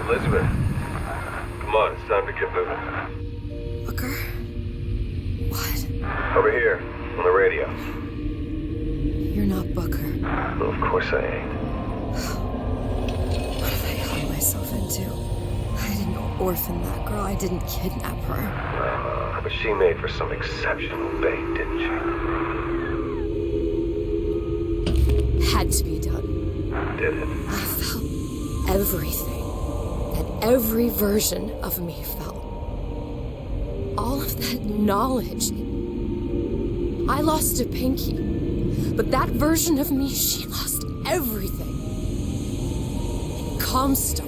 Elizabeth, come on, it's time to get moving. Booker? What? Over here, on the radio. You're not Booker. Well, of course I ain't. What have I gotten myself into? I didn't orphan that girl. I didn't kidnap her. But she made for some exceptional bait, didn't she? Had to be done. Did it? I felt everything that every version of me felt. All of that knowledge. I lost to Pinky, but that version of me, she lost everything. And Comstock,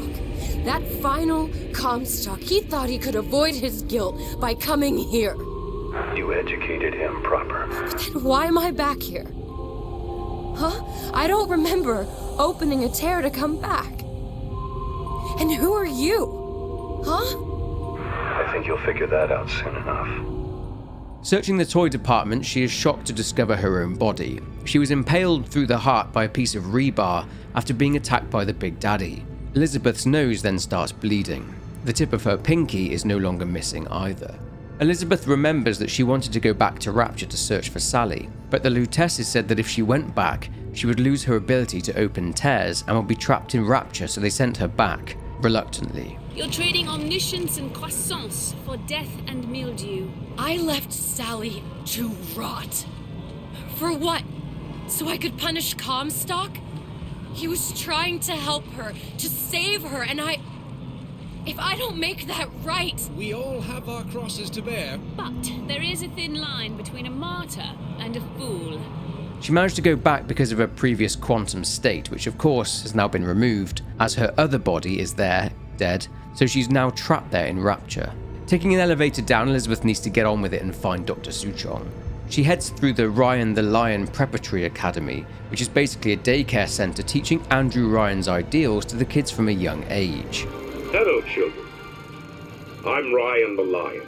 that final Comstock, he thought he could avoid his guilt by coming here. You educated him proper. But then why am I back here? Huh? I don't remember opening a tear to come back. And who are you? Huh? I think you'll figure that out soon enough. Searching the toy department, she is shocked to discover her own body. She was impaled through the heart by a piece of rebar after being attacked by the Big Daddy. Elizabeth's nose then starts bleeding. The tip of her pinky is no longer missing either. Elizabeth remembers that she wanted to go back to Rapture to search for Sally, but the Luteces said that if she went back, she would lose her ability to open tears and would be trapped in Rapture, so they sent her back, reluctantly. You're trading omniscience and croissance for death and mildew. I left Sally to rot. For what? So I could punish Comstock? He was trying to help her, to save her, and if I don't make that right... We all have our crosses to bear. But there is a thin line between a martyr and a fool. She managed to go back because of her previous quantum state, which of course has now been removed, as her other body is there, dead, so she's now trapped there in Rapture. Taking an elevator down, Elizabeth needs to get on with it and find Dr. Su-chong. She heads through the Ryan the Lion Preparatory Academy, which is basically a daycare center teaching Andrew Ryan's ideals to the kids from a young age. Hello, children. I'm Ryan the Lion.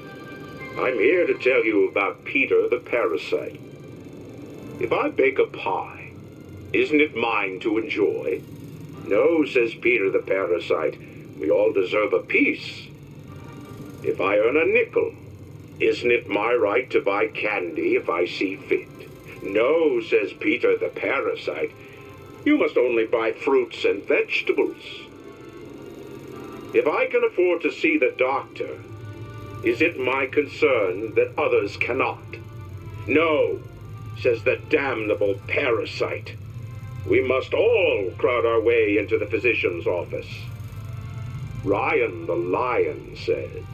I'm here to tell you about Peter the Parasite. If I bake a pie, isn't it mine to enjoy? No, says Peter the Parasite. We all deserve a piece. If I earn a nickel, isn't it my right to buy candy if I see fit? No, says Peter the Parasite. You must only buy fruits and vegetables. If I can afford to see the doctor, is it my concern that others cannot? No, says the damnable Parasite. We must all crowd our way into the physician's office. Ryan the Lion says,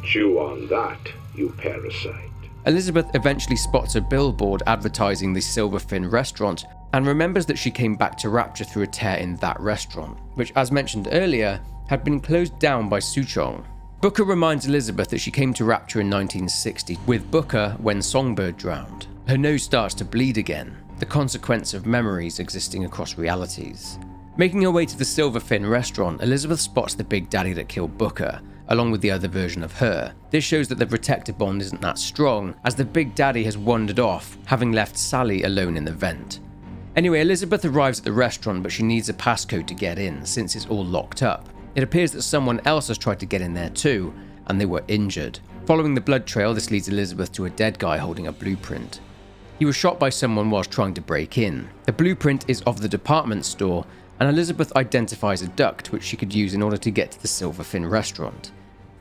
chew on that, you parasite. Elizabeth eventually spots a billboard advertising the Silverfin restaurant and remembers that she came back to Rapture through a tear in that restaurant, which, as mentioned earlier, had been closed down by Su-chong. Booker reminds Elizabeth that she came to Rapture in 1960 with Booker when Songbird drowned. Her nose starts to bleed again, the consequence of memories existing across realities. Making her way to the Silverfin restaurant, Elizabeth spots the Big Daddy that killed Booker, along with the other version of her. This shows that the protective bond isn't that strong, as the Big Daddy has wandered off, having left Sally alone in the vent. Anyway, Elizabeth arrives at the restaurant, but she needs a passcode to get in, since it's all locked up. It appears that someone else has tried to get in there too, and they were injured. Following the blood trail, this leads Elizabeth to a dead guy holding a blueprint. He was shot by someone whilst trying to break in. The blueprint is of the department store, and Elizabeth identifies a duct which she could use in order to get to the Silverfin restaurant.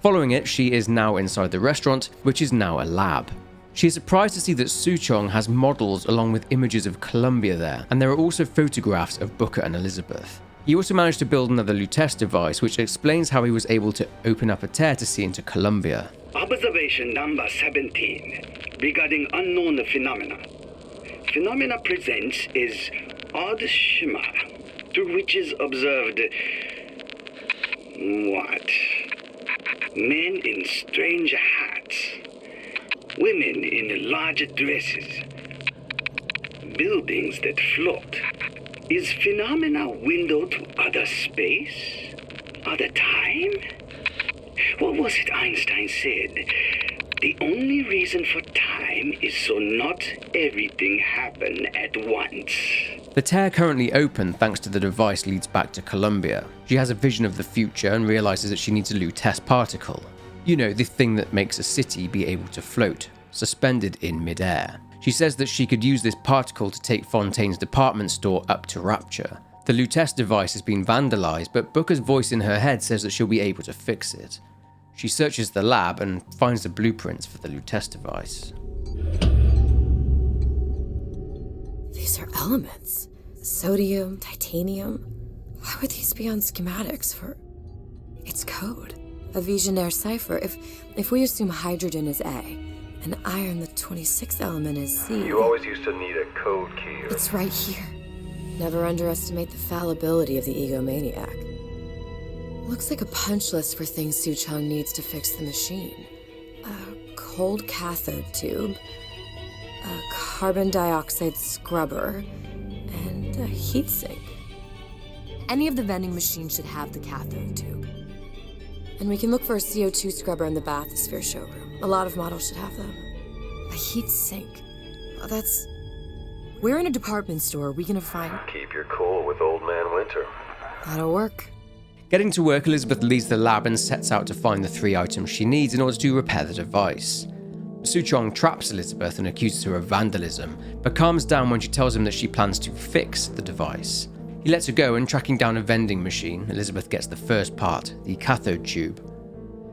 Following it, she is now inside the restaurant, which is now a lab. She is surprised to see that Suchong has models along with images of Columbia there, and there are also photographs of Booker and Elizabeth. He also managed to build another Lutece device, which explains how he was able to open up a tear to see into Columbia. Observation number 17, regarding unknown phenomena. Phenomena presents is odd shimmer, through which is observed... what? Men in strange hats. Women in large dresses. Buildings that float. Is phenomena window to other space? Other time? What was it Einstein said? The only reason for time is so not everything happen at once. The tear currently open thanks to the device leads back to Columbia. She has a vision of the future and realizes that she needs a Lutece particle. You know, the thing that makes a city be able to float, suspended in midair. She says that she could use this particle to take Fontaine's department store up to Rapture. The Lutece device has been vandalized, but Booker's voice in her head says that she'll be able to fix it. She searches the lab and finds the blueprints for the Lutece device. These are elements. Sodium, titanium. Why would these be on schematics for... It's code. A Visionaire cipher. If we assume hydrogen is A, and iron, the 26th element, is C... You always used to need a code key. It's right here. Never underestimate the fallibility of the egomaniac. Looks like a punch list for things Suchong needs to fix the machine. A cold cathode tube, a carbon dioxide scrubber, and a heatsink. Any of the vending machines should have the cathode tube. And we can look for a CO2 scrubber in the bathysphere showroom. A lot of models should have them. A heatsink. That's... Where in a department store are we gonna find... Keep your cool with Old Man Winter. That'll work. Getting to work, Elizabeth leaves the lab and sets out to find the 3 items she needs in order to repair the device. Suchong traps Elizabeth and accuses her of vandalism, but calms down when she tells him that she plans to fix the device. He lets her go, and tracking down a vending machine, Elizabeth gets the first part, the cathode tube.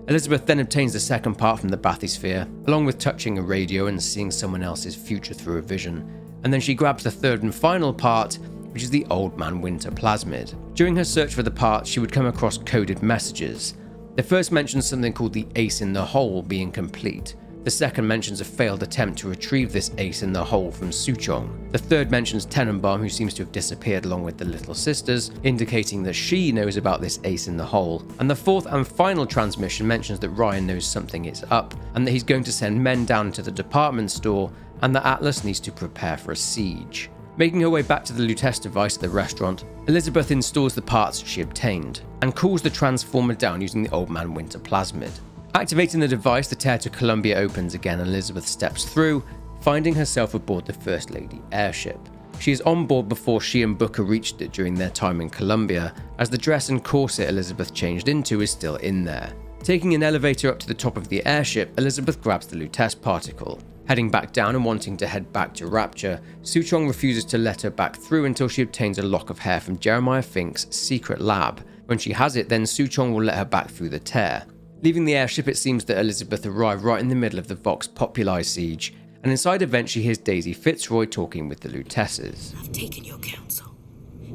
Elizabeth then obtains the second part from the bathysphere, along with touching a radio and seeing someone else's future through a vision, and then she grabs the third and final part, which is the Old Man Winter plasmid. During her search for the part, she would come across coded messages. The first mentions something called the ace in the hole being complete. The second mentions a failed attempt to retrieve this ace in the hole from Suchong. The third mentions Tenenbaum, who seems to have disappeared along with the little sisters, indicating that she knows about this ace in the hole. And the fourth and final transmission mentions that Ryan knows something is up, and that he's going to send men down to the department store, and that Atlas needs to prepare for a siege. Making her way back to the Lutece device at the restaurant, Elizabeth installs the parts she obtained, and cools the transformer down using the Old Man Winter plasmid. Activating the device, the tear to Columbia opens again and Elizabeth steps through, finding herself aboard the First Lady airship. She is on board before she and Booker reached it during their time in Columbia, as the dress and corset Elizabeth changed into is still in there. Taking an elevator up to the top of the airship, Elizabeth grabs the Lutece particle. Heading back down and wanting to head back to Rapture, Suchong refuses to let her back through until she obtains a lock of hair from Jeremiah Fink's secret lab. When she has it, then Suchong will let her back through the tear. Leaving the airship, it seems that Elizabeth arrived right in the middle of the Vox Populi siege, and inside a vent she hears Daisy Fitzroy talking with the Luteces. I've taken your counsel,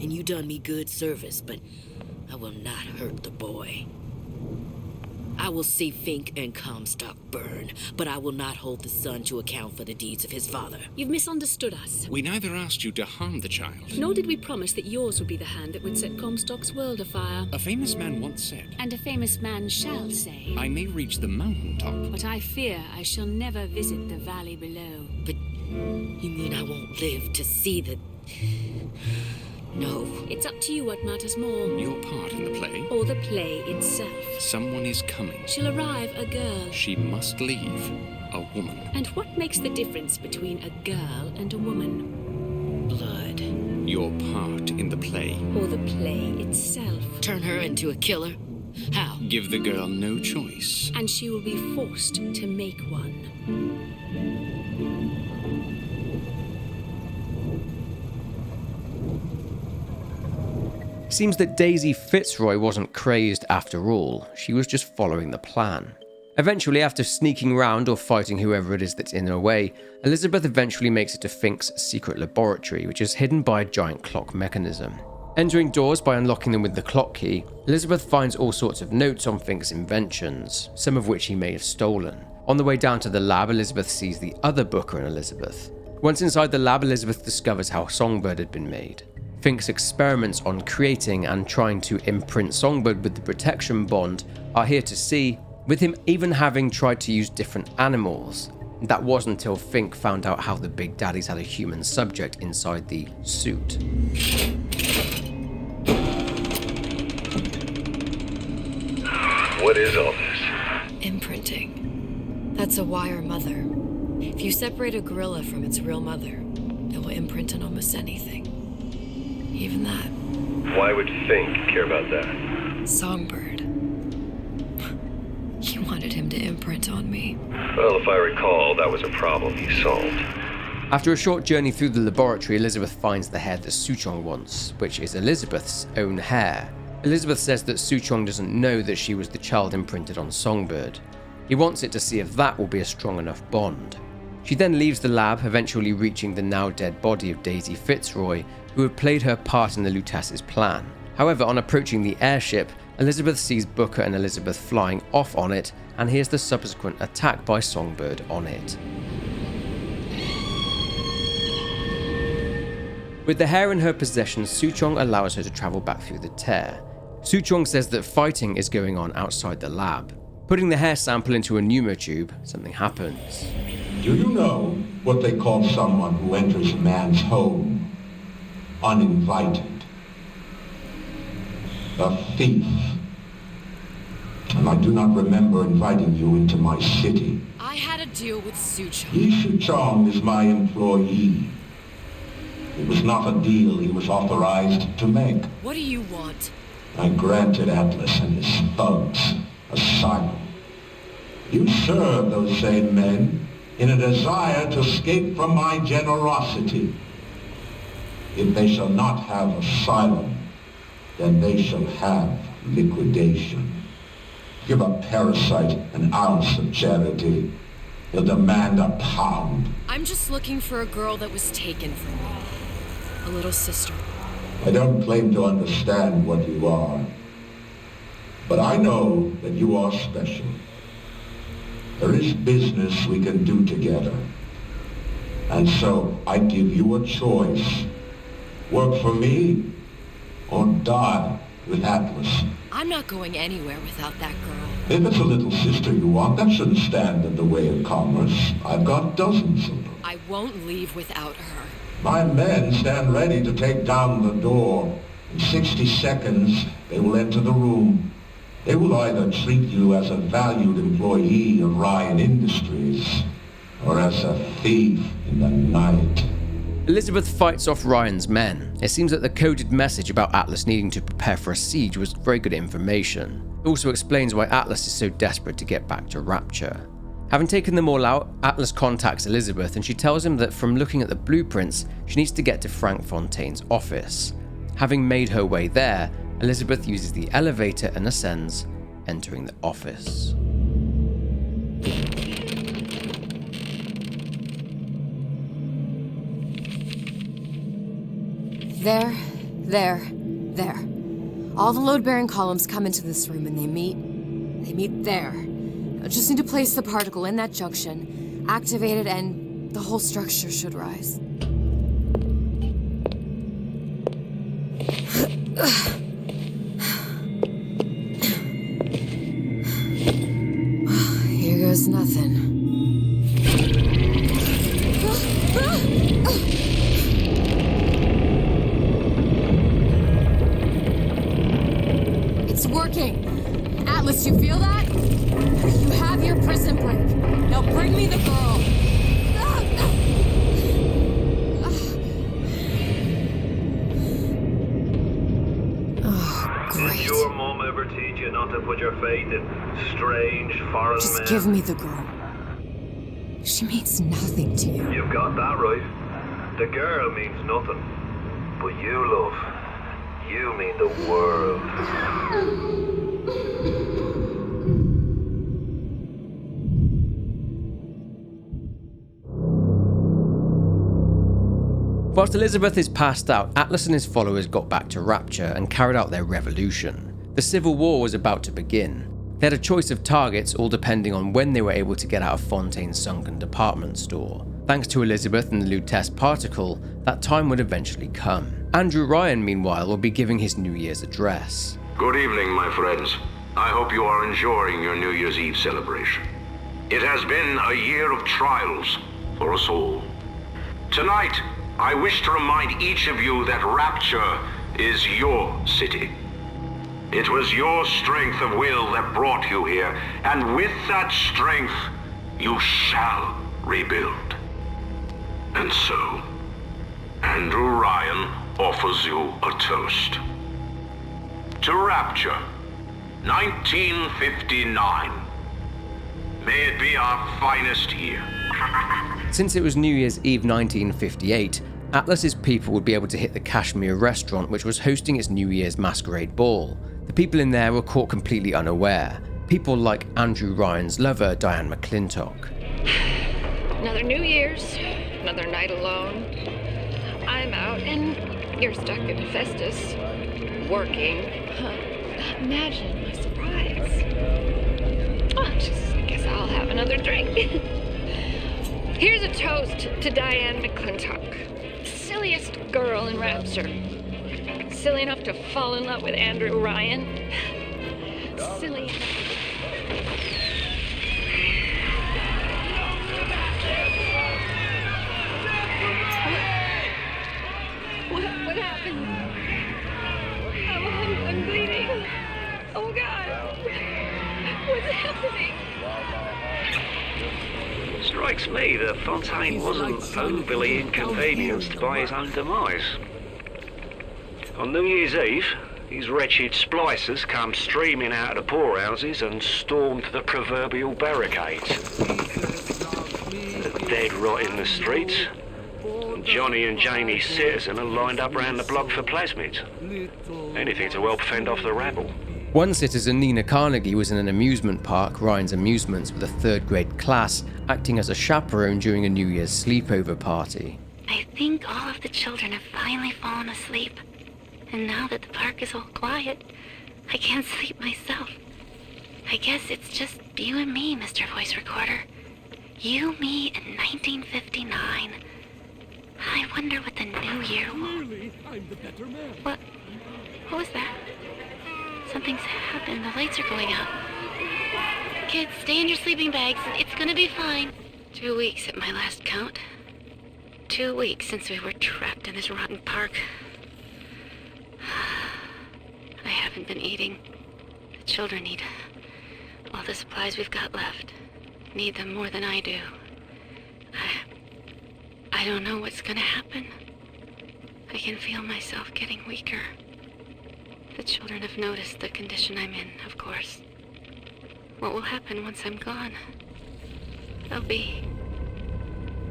and you done me good service, but I will not hurt the boy. I will see Fink and Comstock burn, but I will not hold the son to account for the deeds of his father. You've misunderstood us. We neither asked you to harm the child. Nor did we promise that yours would be the hand that would set Comstock's world afire. A famous man once said, and a famous man shall say, I may reach the mountaintop, but I fear I shall never visit the valley below. But you mean I won't live to see the... No. It's up to you what matters more. Your part in the play? Or the play itself. Someone is coming. She'll arrive a girl. She must leave a woman. And what makes the difference between a girl and a woman? Blood. Your part in the play. Or the play itself. Turn her into a killer? How? Give the girl no choice. And she will be forced to make one. seems that Daisy Fitzroy wasn't crazed after all, she was just following the plan. Eventually, after sneaking around or fighting whoever it is that's in her way, Elizabeth eventually makes it to Fink's secret laboratory, which is hidden by a giant clock mechanism. Entering doors by unlocking them with the clock key, Elizabeth finds all sorts of notes on Fink's inventions, some of which he may have stolen. On the way down to the lab, Elizabeth sees the other Booker and Elizabeth. Once inside the lab, Elizabeth discovers how Songbird had been made. Fink's experiments on creating and trying to imprint Songbird with the protection bond are here to see, with him even having tried to use different animals. That wasn't until Fink found out how the Big Daddies had a human subject inside the suit. What is all this? Imprinting. That's a wire mother. If you separate a gorilla from its real mother, it will imprint on almost anything. Even that. Why would Fink care about that? Songbird. You wanted him to imprint on me. Well, if I recall, that was a problem he solved. After a short journey through the laboratory, Elizabeth finds the hair that Suchong wants, which is Elizabeth's own hair. Elizabeth says that Suchong doesn't know that she was the child imprinted on Songbird. He wants it to see if that will be a strong enough bond. She then leaves the lab, eventually reaching the now dead body of Daisy Fitzroy, who had played her part in the Lutece's plan. However, on approaching the airship, Elizabeth sees Booker and Elizabeth flying off on it and hears the subsequent attack by Songbird on it. With the hair in her possession, Suchong allows her to travel back through the tear. Suchong says that fighting is going on outside the lab. Putting the hair sample into a pneumotube, something happens. Do you know what they call someone who enters a man's home uninvited? A thief. And I do not remember inviting you into my city. I had a deal with Suchong. Suchong is my employee. It was not a deal he was authorized to make. What do you want? I granted Atlas and his thugs asylum. You serve those same men in a desire to escape from my generosity. If they shall not have asylum, then they shall have liquidation. Give a parasite an ounce of charity, he'll demand a pound. I'm just looking for a girl that was taken from me. A little sister. I don't claim to understand what you are, but I know that you are special. There is business we can do together, and so I give you a choice. Work for me, or die with Atlas. I'm not going anywhere without that girl. If it's a little sister you want, that shouldn't stand in the way of commerce. I've got dozens of them. I won't leave without her. My men stand ready to take down the door. In 60 seconds, they will enter the room. They will either treat you as a valued employee of Ryan Industries, or as a thief in the night. Elizabeth fights off Ryan's men. It seems that the coded message about Atlas needing to prepare for a siege was very good information. It also explains why Atlas is so desperate to get back to Rapture. Having taken them all out, Atlas contacts Elizabeth and she tells him that from looking at the blueprints, she needs to get to Frank Fontaine's office. Having made her way there, Elizabeth uses the elevator and ascends, entering the office. There. All the load-bearing columns come into this room and they meet there. I just need to place the particle in that junction, activate it, and the whole structure should rise. Here goes nothing. It's working! Atlas, you feel that? You have your prison break. Now bring me the girl. Oh, great. Did your mom ever teach you not to put your faith in strange foreign men? Just give me the girl. She means nothing to you. You've got that right. The girl means nothing. But you, love, You mean the world. Whilst Elizabeth is passed out, Atlas and his followers got back to Rapture and carried out their revolution. The Civil War was about to begin. They had a choice of targets, all depending on when they were able to get out of Fontaine's sunken department store. Thanks to Elizabeth and the Lutece particle, that time would eventually come. Andrew Ryan, meanwhile, will be giving his New Year's address. Good evening, my friends. I hope you are enjoying your New Year's Eve celebration. It has been a year of trials for us all. Tonight, I wish to remind each of you that Rapture is your city. It was your strength of will that brought you here, and with that strength, you shall rebuild. And so, Andrew Ryan offers you a toast. To Rapture, 1959. May it be our finest year. Since it was New Year's Eve 1958, Atlas's people would be able to hit the Kashmir restaurant which was hosting its New Year's masquerade ball. The people in there were caught completely unaware. People like Andrew Ryan's lover, Diane McClintock. Another New Year's, another night alone. I'm out and you're stuck in Festus, working. Imagine my surprise. I guess I'll have another drink. Here's a toast to Diane McClintock, silliest girl in Rapture. Silly enough to fall in love with Andrew Ryan. Silly enough. What happened? I'm bleeding. Oh God. What's happening? Strikes me that Fontaine wasn't overly inconvenienced by his own demise. On New Year's Eve, these wretched splicers come streaming out of the poorhouses and stormed the proverbial barricades. The dead rot in the streets. Johnny and Jamie Citizen are lined up round the block for plasmids. Anything to help fend off the rabble. One citizen, Nina Carnegie, was in an amusement park, Ryan's Amusements, with a third grade class, acting as a chaperone during a New Year's sleepover party. I think all of the children have finally fallen asleep. And now that the park is all quiet, I can't sleep myself. I guess it's just you and me, Mr. Voice Recorder. You, me, in 1959. I wonder what the new year will... What was that? Something's happened. The lights are going out. Kids, stay in your sleeping bags. It's gonna be fine. 2 weeks at my last count. 2 weeks since we were trapped in this rotten park. I haven't been eating. The children need all the supplies we've got left. Need them more than I do. I don't know what's gonna happen. I can feel myself getting weaker. The children have noticed the condition I'm in, of course. What will happen once I'm gone? I'll be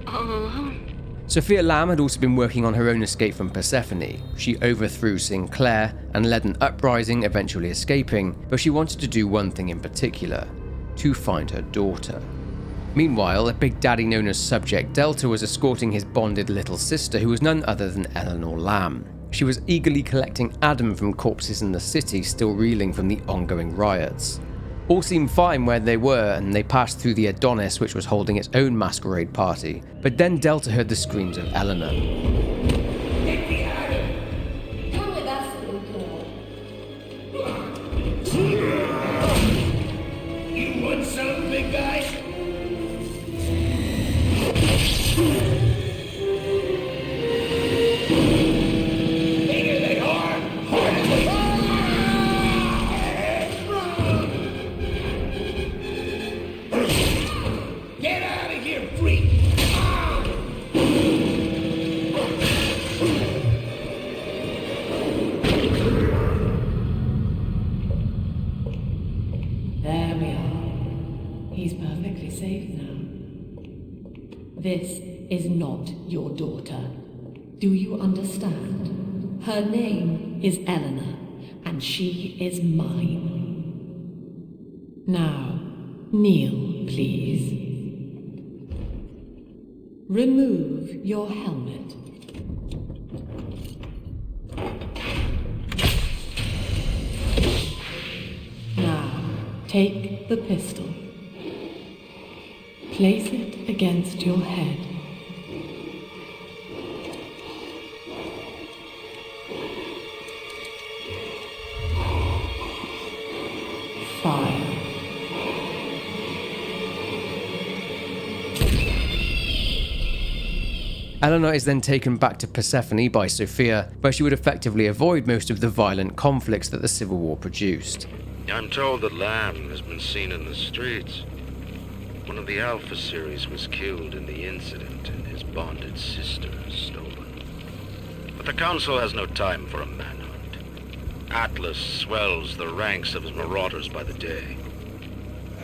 all alone. Sofia Lamb had also been working on her own escape from Persephone. She overthrew Sinclair and led an uprising, eventually escaping, but she wanted to do one thing in particular: to find her daughter. Meanwhile, a big daddy known as Subject Delta was escorting his bonded little sister, who was none other than Eleanor Lamb. She was eagerly collecting Adam from corpses in the city, still reeling from the ongoing riots. All seemed fine where they were, and they passed through the Adonis, which was holding its own masquerade party. But then Delta heard the screams of Eleanor. Get the Adam! Come with us, little girl. You want some, big guy? Bigger they are, harder they are. Get out of here, freak! There we are. He's perfectly safe now. This is not your daughter. Do you understand? Her name is Eleanor, and she is mine. Now, kneel, please. Remove your helmet. Now, take the pistol. Place it against your head. Fire. Eleanor is then taken back to Persephone by Sofia, where she would effectively avoid most of the violent conflicts that the Civil War produced. I'm told that Lamb has been seen in the streets. One of the Alpha series was killed in the incident, and his bonded sister stolen. But the Council has no time for a manhunt. Atlas swells the ranks of his marauders by the day.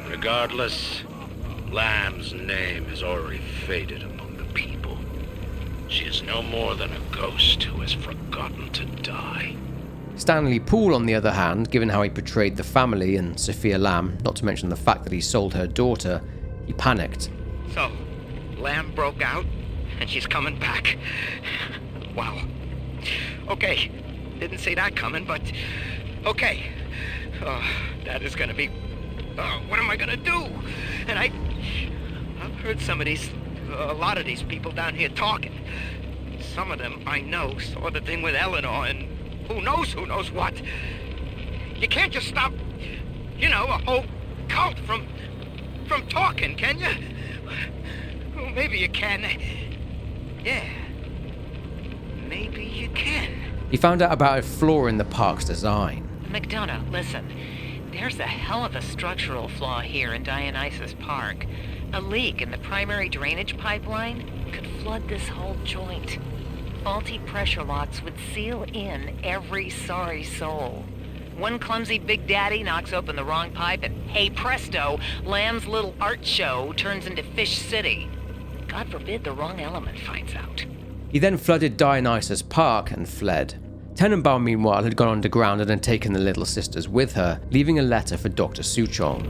Regardless, Lamb's name has already faded among the people. She is no more than a ghost who has forgotten to die. Stanley Poole, on the other hand, given how he portrayed the family and Sofia Lamb, not to mention the fact that he sold her daughter, he panicked. So, Lamb broke out, and she's coming back. Wow. Okay, didn't see that coming, but okay. That is gonna be... what am I gonna do? And I've heard a lot of these people down here talking. Some of them I know saw the thing with Eleanor, and who knows what. You can't just stop, a whole cult from talking, can you? Well, maybe you can. Yeah. Maybe you can. He found out about a flaw in the park's design. McDonough, listen. There's a hell of a structural flaw here in Dionysus Park. A leak in the primary drainage pipeline could flood this whole joint. Faulty pressure locks would seal in every sorry soul. One clumsy Big Daddy knocks open the wrong pipe and, hey presto, Lamb's little art show turns into Fish City. God forbid the wrong element finds out. He then flooded Dionysus Park and fled. Tenenbaum, meanwhile, had gone underground and had taken the little sisters with her, leaving a letter for Dr. Suchong.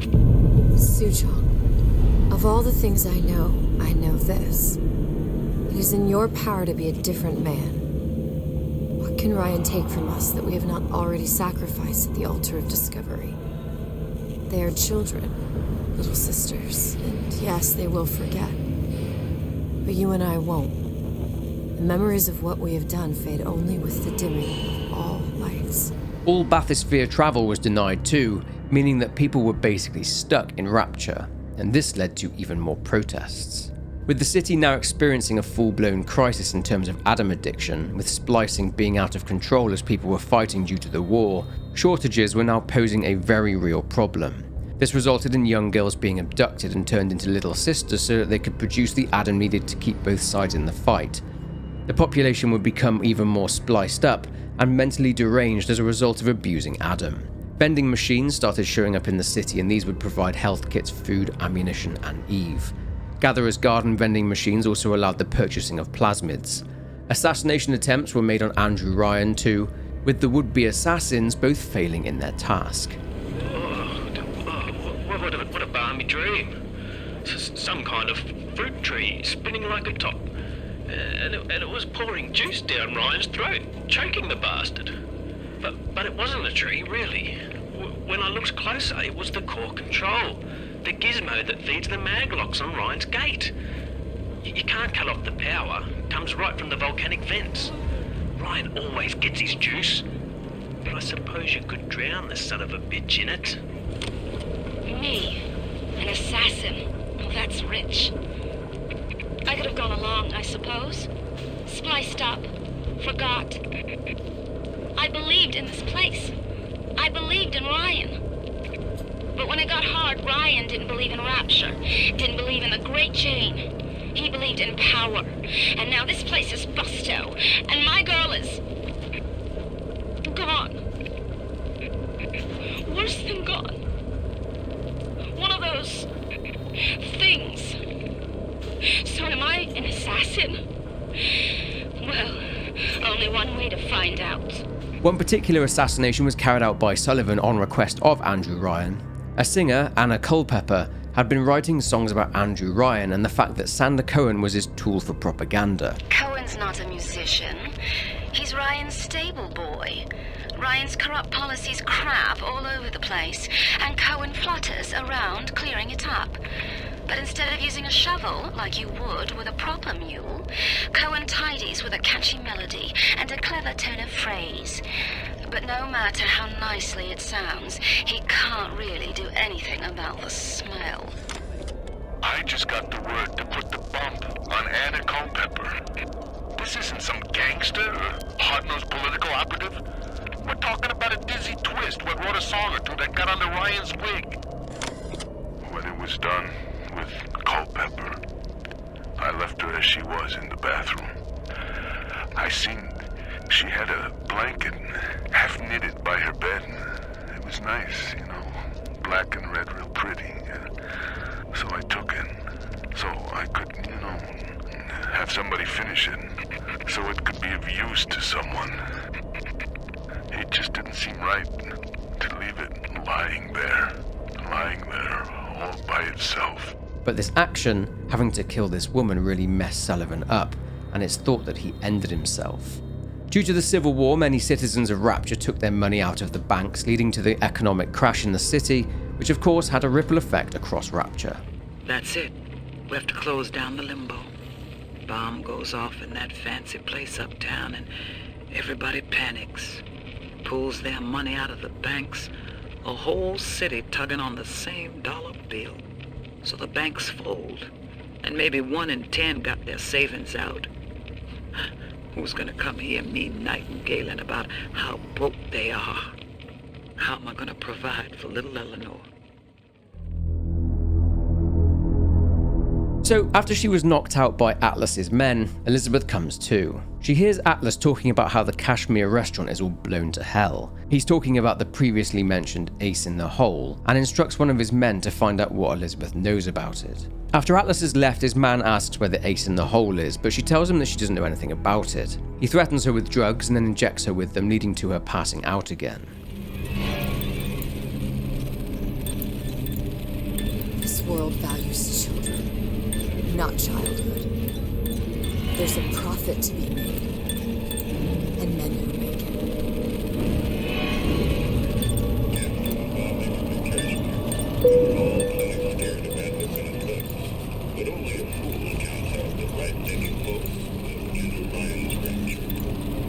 Suchong, of all the things I know this. It is in your power to be a different man. What can Ryan take from us that we have not already sacrificed at the altar of discovery? They are children, little sisters, and yes, they will forget. But you and I won't. The memories of what we have done fade only with the dimming of all lights. All bathysphere travel was denied too, meaning that people were basically stuck in Rapture, and this led to even more protests. With the city now experiencing a full-blown crisis in terms of Adam addiction, with splicing being out of control as people were fighting due to the war, shortages were now posing a very real problem. This resulted in young girls being abducted and turned into little sisters so that they could produce the Adam needed to keep both sides in the fight. The population would become even more spliced up and mentally deranged as a result of abusing Adam. Vending machines started showing up in the city, and these would provide health kits, food, ammunition, and Eve. Gatherer's Garden vending machines also allowed the purchasing of plasmids. Assassination attempts were made on Andrew Ryan too, with the would-be assassins both failing in their task. What a balmy dream. Some kind of fruit tree spinning like a top. And it was pouring juice down Ryan's throat, choking the bastard. But it wasn't a tree, really. When I looked closer, it was the core control. The gizmo that feeds the maglocks on Ryan's gate. You can't cut off the power. It comes right from the volcanic vents. Ryan always gets his juice. But I suppose you could drown the son of a bitch in it. Me? An assassin? Oh, that's rich. I could have gone along, I suppose. Spliced up. Forgot. I believed in this place. I believed in Ryan. But when it got hard, Ryan didn't believe in Rapture. Didn't believe in the Great Chain. He believed in power. And now this place is busto. And my girl is... gone. Worse than gone. One of those... things. So am I an assassin? Well, I'll only one way to find out. One particular assassination was carried out by Sullivan on request of Andrew Ryan. A singer, Anna Culpepper, had been writing songs about Andrew Ryan and the fact that Sander Cohen was his tool for propaganda. Cohen's not a musician. He's Ryan's stable boy. Ryan's corrupt policies crap all over the place, and Cohen flutters around clearing it up. But instead of using a shovel, like you would with a proper mule, Cohen tidies with a catchy melody and a clever turn of phrase. But no matter how nicely it sounds, he can't really do anything about the smell. I just got the word to put the bump on Anna Culpepper. This isn't some gangster or hard-nosed political operative. We're talking about a dizzy twist what wrote a song or two that got under Ryan's wig. When it was done with Culpepper, I left her as she was in the bathroom. I seen she had a blanket half knitted by her bed. It was nice, you know, black and red, real pretty. So I took it, so I could, you know, have somebody finish it, so it could be of use to someone. It just didn't seem right to leave it lying there all by itself. But this action, having to kill this woman, really messed Sullivan up, and it's thought that he ended himself. Due to the Civil War, many citizens of Rapture took their money out of the banks, leading to the economic crash in the city, which of course had a ripple effect across Rapture. That's it. We have to close down the limbo. Bomb goes off in that fancy place uptown and everybody panics. Pulls their money out of the banks. A whole city tugging on the same dollar bill. So the banks fold. And maybe 1 in 10 got their savings out. Who's gonna come here mean nightingaling about how broke they are? How am I gonna provide for little Eleanor? So, after she was knocked out by Atlas's men, Elizabeth comes to. She hears Atlas talking about how the Kashmir restaurant is all blown to hell. He's talking about the previously mentioned ace in the hole, and instructs one of his men to find out what Elizabeth knows about it. After Atlas has left, his man asks where the ace in the hole is, but she tells him that she doesn't know anything about it. He threatens her with drugs and then injects her with them, leading to her passing out again. This world values children, not childhood. There's a profit to be made, and men who make it. But only a fool counts out the right-thinking folks who enter Ryan's rapture.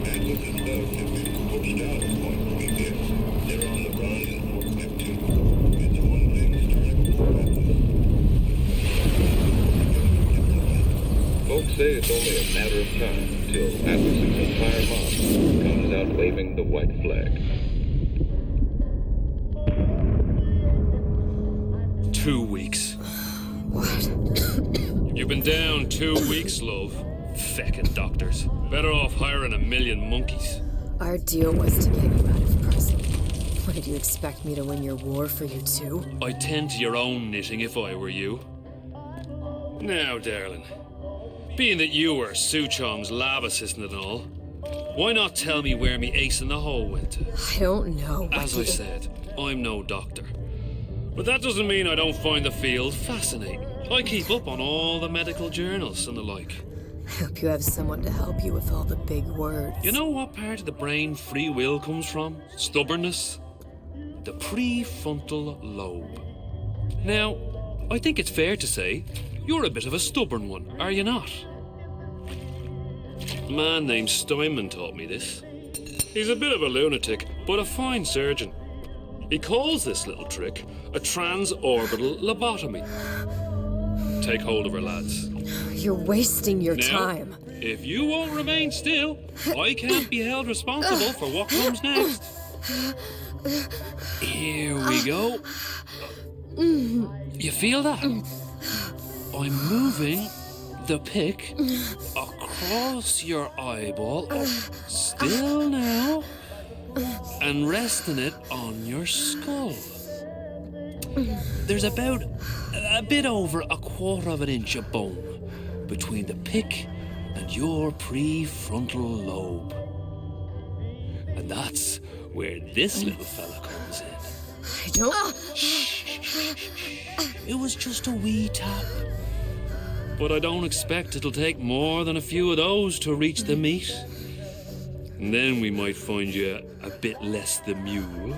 Atlas and Buzz have been pushed out upon weekends. They're on the run for Neptune. It's one thing starting for Atlas. Folks say it's only a matter of time till Atlas's entire mob comes out waving the white flag. 2 weeks. What? You've been down 2 weeks, love. Feckin' doctors. Better off hiring 1,000,000 monkeys. Our deal was to get you out of prison. What, did you expect me to win your war for you too? I'd tend to your own knitting if I were you. Now, darling, being that you were Suchong's lab assistant and all, why not tell me where me ace in the hole went to? I don't know. As I said, I'm no doctor. But that doesn't mean I don't find the field fascinating. I keep up on all the medical journals and the like. I hope you have someone to help you with all the big words. You know what part of the brain free will comes from? Stubbornness? The prefrontal lobe. Now, I think it's fair to say you're a bit of a stubborn one, are you not? A man named Steinman taught me this. He's a bit of a lunatic, but a fine surgeon. He calls this little trick a transorbital lobotomy. Take hold of her, lads. You're wasting your Now, time. If you won't remain still, I can't be held responsible for what comes next. Here we go. You feel that? I'm moving the pick across your eyeball. Still now. And resting it on your skull. There's about a bit over 1/4 inch of bone between the pick and your prefrontal lobe. And that's where this little fella comes in. I don't... It was just a wee tap. But I don't expect it'll take more than a few of those to reach the meat. And then we might find you a bit less the mule.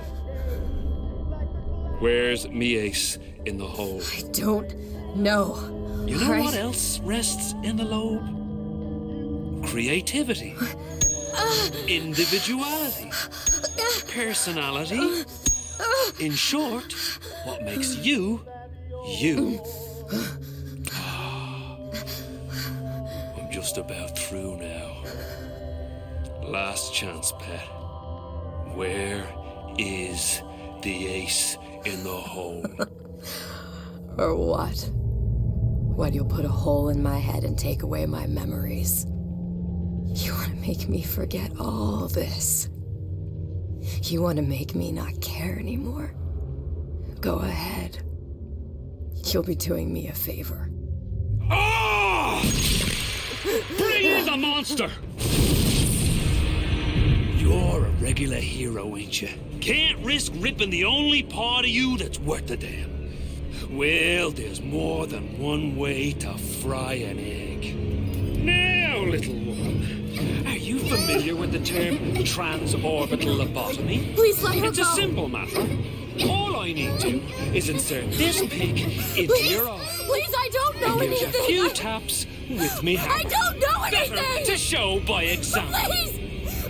Where's me ace in the hole? I don't know. You know what else rests in the lobe? Creativity. Individuality. Personality. In short, what makes you, you. I'm just about through now. Last chance, pet. Where is the ace in the hole? Or what? When you'll put a hole in my head and take away my memories. You want to make me forget all this. You want to make me not care anymore. Go ahead. You'll be doing me a favor. Ah! Bring in the monster! You're a regular hero, ain't you? Can't risk ripping the only part of you that's worth a damn. Well, there's more than one way to fry an egg. Now, little one, are you familiar with the term transorbital lobotomy? Please let her It's go. a simple matter. All I need to is insert this pig into your eye. Please, I don't know and give you anything. a few taps with me hammer. I don't know anything. Better to show by example.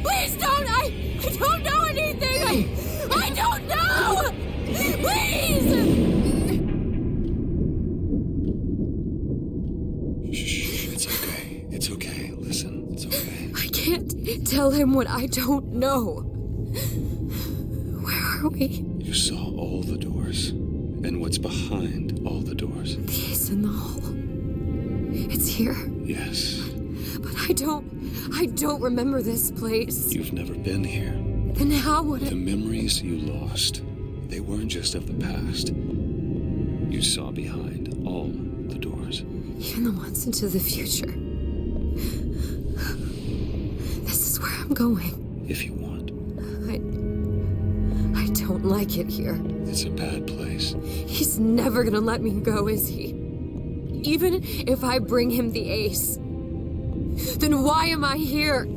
Please don't. I don't know anything. I don't know. Please. Shh, it's okay. It's okay. Listen, it's okay. I can't tell him what I don't know. Where are we? You saw all the doors. And what's behind all the doors? The ace in the hole. It's here. Yes. But I don't remember this place. You've never been here. Then how would The memories you lost, they weren't just of the past. You saw behind all the doors. Even the ones into the future. This is where I'm going. If you want. I don't like it here. It's a bad place. He's never gonna let me go, is he? Even if I bring him the ace. Then why am I here?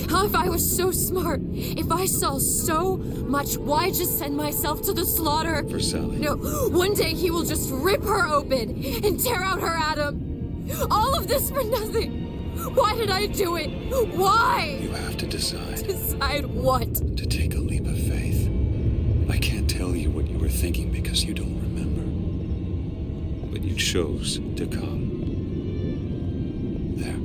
How if I was so smart? If I saw so much, why just send myself to the slaughter? For Sally. No, one day he will just rip her open and tear out her atom. All of this for nothing. Why did I do it? Why? You have to decide. Decide what? To take a leap of faith. I can't tell you what you were thinking because you don't remember. But you chose to come. There.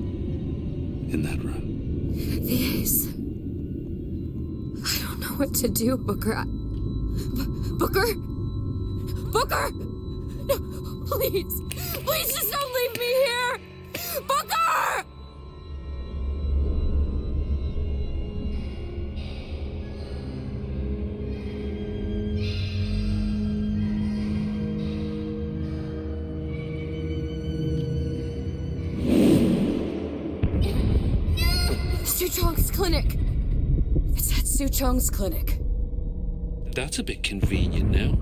In that room. The ace. I don't know what to do, Booker. Booker? Booker! No, please. Please just don't leave me here! Booker! Suchong's clinic. It's at Suchong's clinic. That's a bit convenient now.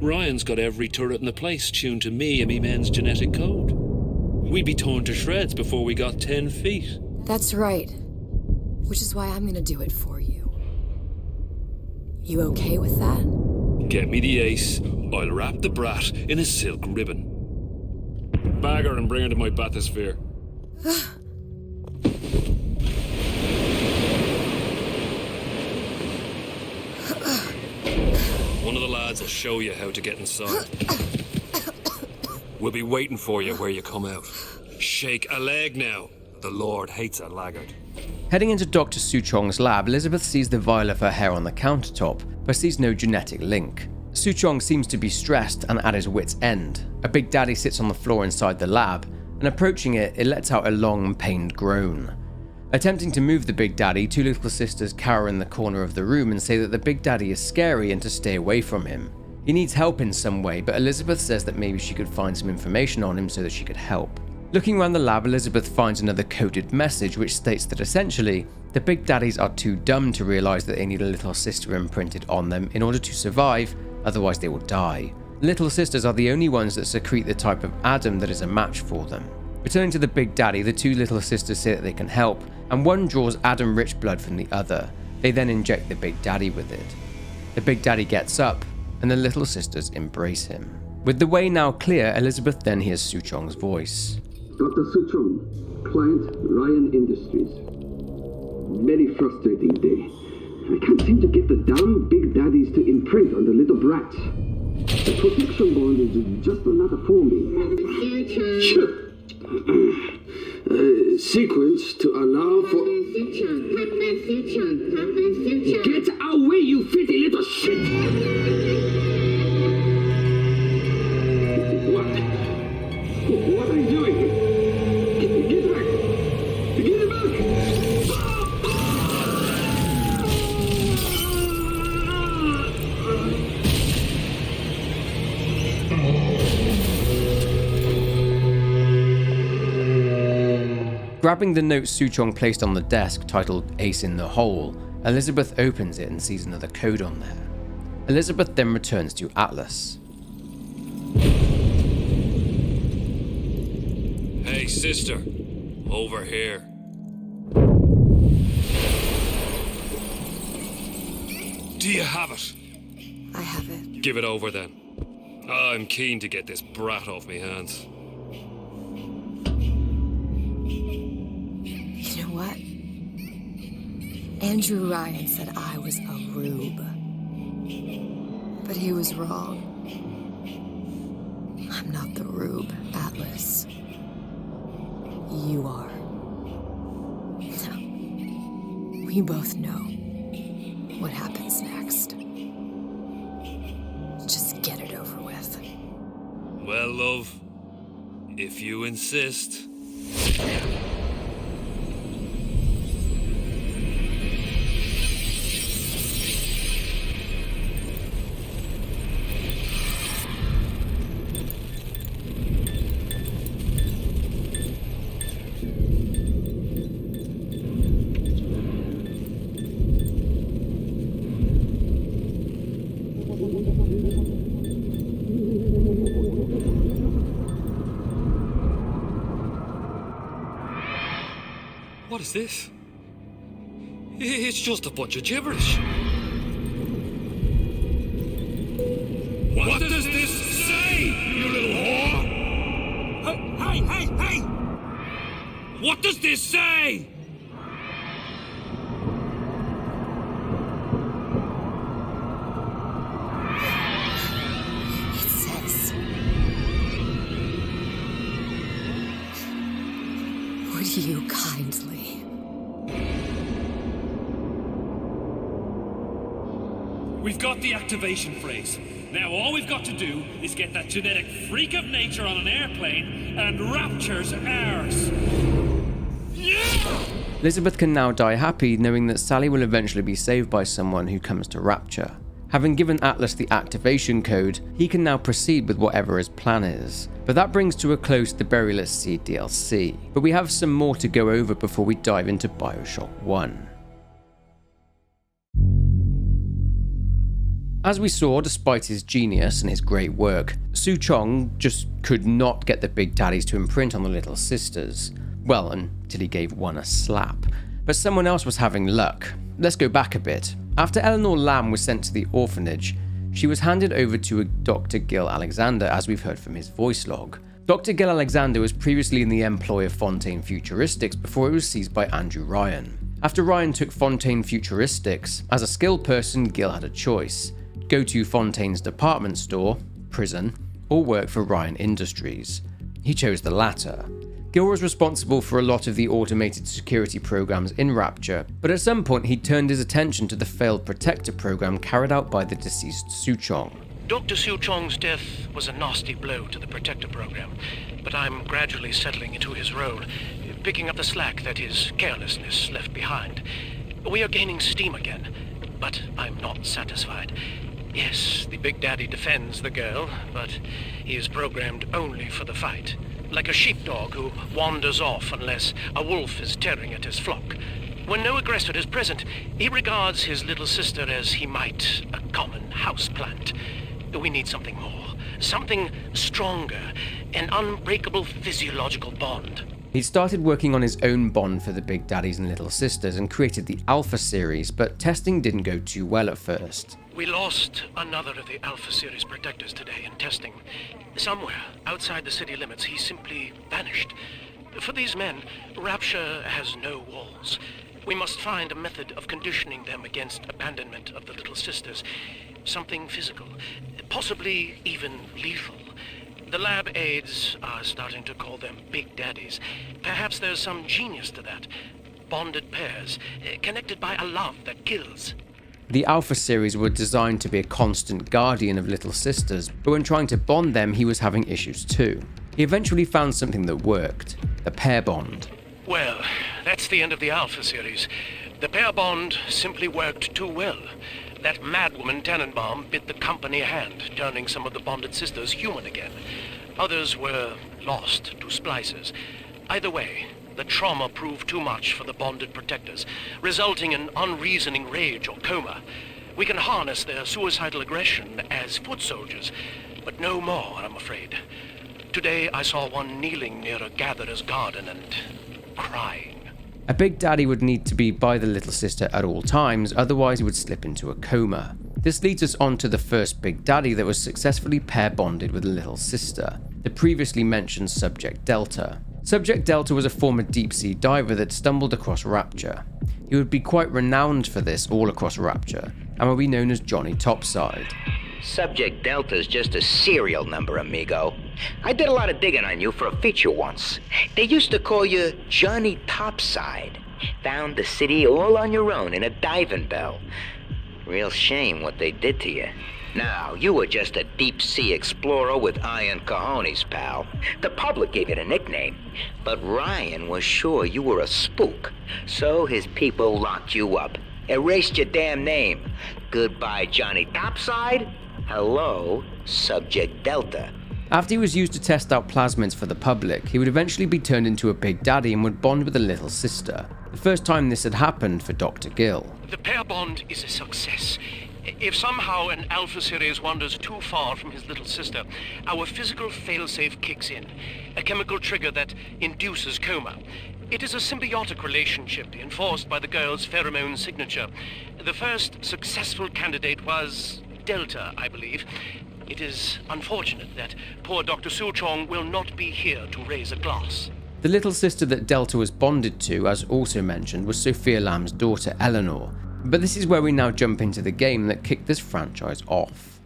Ryan's got every turret in the place tuned to me and me men's genetic code. We'd be torn to shreds before we got 10 feet. That's right. Which is why I'm gonna do it for you. You okay with that? Get me the ace, I'll wrap the brat in a silk ribbon. Bag her and bring her to my bathysphere. One of the lads will show you how to get inside. We'll be waiting for you where you come out. Shake a leg now. The Lord hates a laggard. Heading into Dr. Suchong's lab, Elizabeth sees the vial of her hair on the countertop, but sees no genetic link. Suchong seems to be stressed and at his wit's end. A big daddy sits on the floor inside the lab, and approaching it, it lets out a long, pained groan. Attempting to move the big daddy, two little sisters cower in the corner of the room and say that the big daddy is scary and to stay away from him. He needs help in some way, but Elizabeth says that maybe she could find some information on him so that she could help. Looking around the lab, Elizabeth finds another coded message which states that essentially, the Big Daddies are too dumb to realise that they need a little sister imprinted on them in order to survive, otherwise they will die. Little sisters are the only ones that secrete the type of Adam that is a match for them. Returning to the Big Daddy, the two little sisters say that they can help, and one draws Adam-rich blood from the other. They then inject the Big Daddy with it. The Big Daddy gets up, and the little sisters embrace him. With the way now clear, Elizabeth then hears Suchong's voice. Dr. Suchong, client Ryan Industries. Very frustrating day. I can't seem to get the damn Big Daddies to imprint on the little brats. The protection bond is just another forming. Sequence to allow for... Get away, you filthy little shit! What are you doing? Get back! Get it back! Grabbing the note Suchong placed on the desk titled Ace in the Hole, Elizabeth opens it and sees another code on there. Elizabeth then returns to Atlas. Hey, sister. Over here. Do you have it? I have it. Give it over then. I'm keen to get this brat off me hands. You know what? Andrew Ryan said I was a rube. But he was wrong. I'm not the rube, Atlas. You are. No. We both know what happens next. Just get it over with. Well, love, if you insist. What is this? It's just a bunch of gibberish. What does this say, you little whore? Hey! What does this say? It says... Would you kindly... We've got the activation phrase. Now all we've got to do is get that genetic freak of nature on an airplane, and Rapture's ours. Yeah! Elizabeth can now die happy knowing that Sally will eventually be saved by someone who comes to Rapture. Having given Atlas the activation code, he can now proceed with whatever his plan is. But that brings to a close the Burial at Sea DLC. But we have some more to go over before we dive into Bioshock 1. As we saw, despite his genius and his great work, Suchong just could not get the Big Daddies to imprint on the little sisters. Well, until he gave one a slap. But someone else was having luck. Let's go back a bit. After Eleanor Lamb was sent to the orphanage, she was handed over to a Dr. Gil Alexander, as we've heard from his voice log. Dr. Gil Alexander was previously in the employ of Fontaine Futuristics before it was seized by Andrew Ryan. After Ryan took Fontaine Futuristics, as a skilled person, Gil had a choice. Go to Fontaine's department store, prison, or work for Ryan Industries. He chose the latter. Gil was responsible for a lot of the automated security programs in Rapture, but at some point he turned his attention to the failed Protector program carried out by the deceased Suchong. Dr. Suchong's death was a nasty blow to the Protector program, but I'm gradually settling into his role, picking up the slack that his carelessness left behind. We are gaining steam again, but I'm not satisfied. Yes, the Big Daddy defends the girl, but he is programmed only for the fight. like a sheepdog who wanders off unless a wolf is tearing at his flock. When no aggressor is present, he regards his little sister as he might a common houseplant. We need something more, something stronger, an unbreakable physiological bond. He'd started working on his own bond for the Big Daddies and Little Sisters and created the Alpha series, but testing didn't go too well at first. We lost another of the Alpha series protectors today in testing. Somewhere outside the city limits, he simply vanished. For these men, Rapture has no walls. We must find a method of conditioning them against abandonment of the Little Sisters. Something physical, possibly even lethal. The lab aides are starting to call them Big Daddies. Perhaps there's some genius to that. Bonded pairs, connected by a love that kills. The Alpha series were designed to be a constant guardian of Little Sisters, but when trying to bond them, he was having issues too. He eventually found something that worked, the pair bond. Well, that's the end of the Alpha series. The pair bond simply worked too well. That madwoman Tannenbaum bit the company a hand, turning some of the bonded sisters human again. Others were lost to splicers. Either way, the trauma proved too much for the bonded protectors, resulting in unreasoning rage or coma. We can harness their suicidal aggression as foot soldiers, but no more, I'm afraid. Today I saw one kneeling near a gatherer's garden and crying. A Big Daddy would need to be by the Little Sister at all times, otherwise he would slip into a coma. This leads us on to the first Big Daddy that was successfully pair bonded with a Little Sister, the previously mentioned Subject Delta. Subject Delta was a former deep-sea diver that stumbled across Rapture. He would be quite renowned for this all across Rapture, and would be known as Johnny Topside. Subject Delta's just a serial number, amigo. I did a lot of digging on you for a feature once. They used to call you Johnny Topside. Found the city all on your own in a diving bell. Real shame what they did to you. Now, you were just a deep-sea explorer with iron cojones, pal. The public gave you the nickname, but Ryan was sure you were a spook, so his people locked you up, erased your damn name. Goodbye, Johnny Topside. Hello, Subject Delta. After he was used to test out plasmids for the public, he would eventually be turned into a Big Daddy and would bond with a Little Sister. The first time this had happened for Dr. Gil. The pair bond is a success. If somehow an Alpha series wanders too far from his Little Sister, our physical failsafe kicks in, a chemical trigger that induces coma. It is a symbiotic relationship enforced by the girl's pheromone signature. The first successful candidate was Delta, I believe. It is unfortunate that poor Dr. Suchong will not be here to raise a glass. The Little Sister that Delta was bonded to, as also mentioned, was Sofia Lamb's daughter, Eleanor. But this is where we now jump into the game that kicked this franchise off.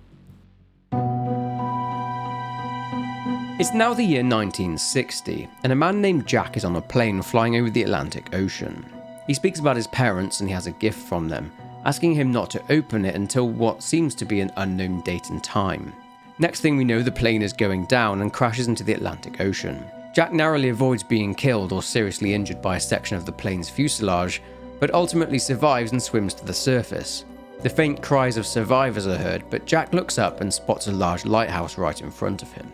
It's now the year 1960, and a man named Jack is on a plane flying over the Atlantic Ocean. He speaks about his parents and he has a gift from them, asking him not to open it until what seems to be an unknown date and time. Next thing we know, the plane is going down and crashes into the Atlantic Ocean. Jack narrowly avoids being killed or seriously injured by a section of the plane's fuselage, but ultimately survives and swims to the surface. The faint cries of survivors are heard, but Jack looks up and spots a large lighthouse right in front of him.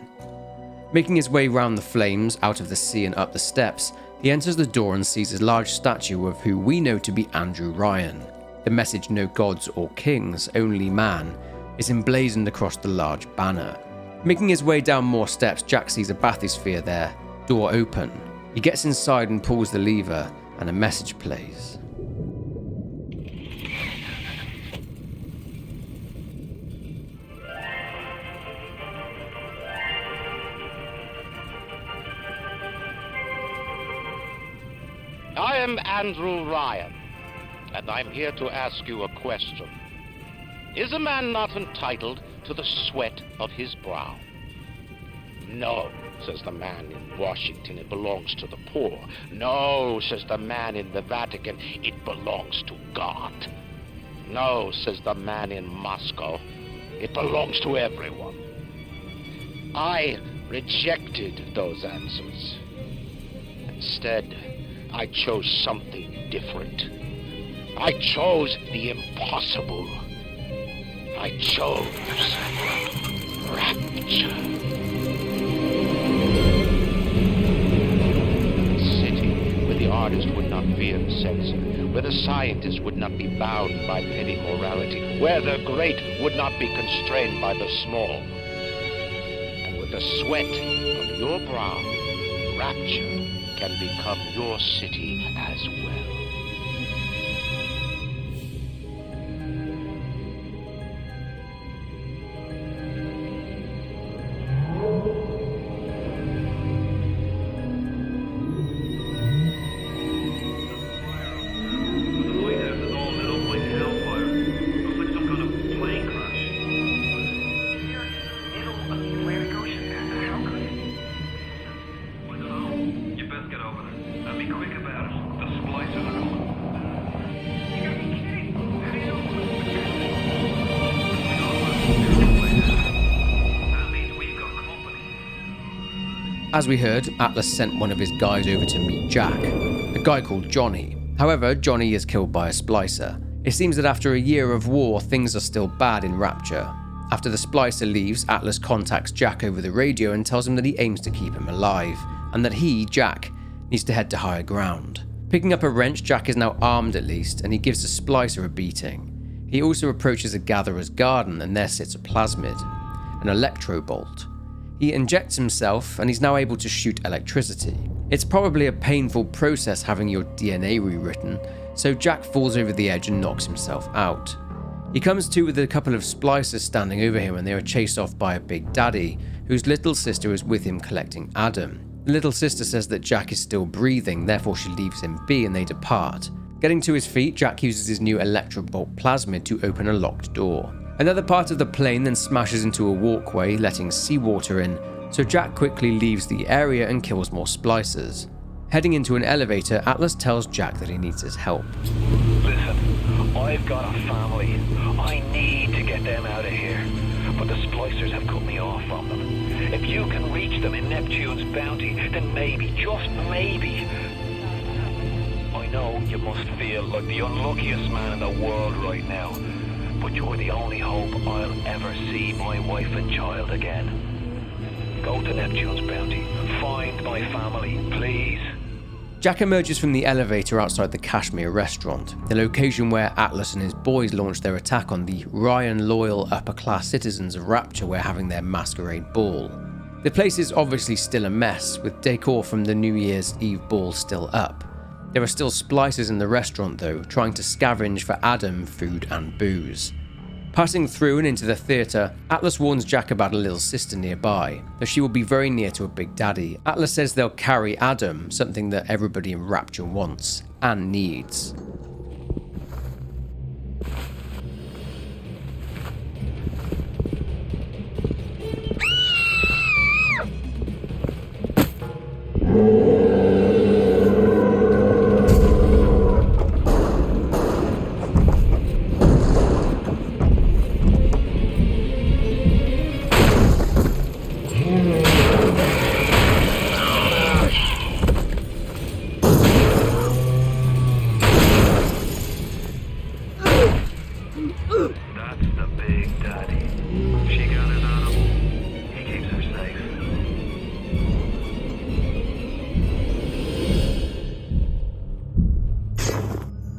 Making his way round the flames, out of the sea and up the steps, he enters the door and sees a large statue of who we know to be Andrew Ryan. The message "No gods or kings, only man" is emblazoned across the large banner. Making his way down more steps, Jack sees a bathysphere there, door open. He gets inside and pulls the lever, and a message plays. I am Andrew Ryan, and I'm here to ask you a question. Is a man not entitled to the sweat of his brow? No, says the man in Washington, it belongs to the poor. No, says the man in the Vatican, it belongs to God. No, says the man in Moscow, it belongs to everyone. I rejected those answers. Instead, I chose something different. I chose the impossible. I chose Rapture. artist would not fear the censor, where the scientist would not be bound by petty morality, where the great would not be constrained by the small. And with the sweat of your brow, Rapture can become your city as well. As we heard, Atlas sent one of his guys over to meet Jack, a guy called Johnny. However, Johnny is killed by a splicer. It seems that after a year of war, things are still bad in Rapture. After the splicer leaves, Atlas contacts Jack over the radio and tells him that he aims to keep him alive, and that he, Jack, needs to head to higher ground. Picking up a wrench, Jack is now armed at least, and he gives the splicer a beating. He also approaches a gatherer's garden, and there sits a plasmid, an electro bolt. He injects himself and he's now able to shoot electricity. It's probably a painful process having your DNA rewritten, so Jack falls over the edge and knocks himself out. He comes to with a couple of splicers standing over him and they are chased off by a big daddy, whose little sister is with him collecting Adam. The little sister says that Jack is still breathing, therefore she leaves him be and they depart. Getting to his feet, Jack uses his new electrobolt plasmid to open a locked door. Another part of the plane then smashes into a walkway, letting seawater in, so Jack quickly leaves the area and kills more splicers. Heading into an elevator, Atlas tells Jack that he needs his help. Listen, I've got a family. I need to get them out of here, but the splicers have cut me off from them. If you can reach them in Neptune's bounty, then maybe, just maybe... I know you must feel like the unluckiest man in the world right now, but you're the only hope I'll ever see my wife and child again. Go to Neptune's bounty. Find my family, please. Jack emerges from the elevator outside the Kashmir restaurant, the location where Atlas and his boys launched their attack on the Ryan loyal upper-class citizens of Rapture were having their masquerade ball. The place is obviously still a mess, with decor from the New Year's Eve ball still up. There are still splicers in the restaurant though, trying to scavenge for Adam, food and booze. Passing through and into the theatre, Atlas warns Jack about a little sister nearby, that she will be very near to a big daddy. Atlas says they'll carry Adam, something that everybody in Rapture wants and needs.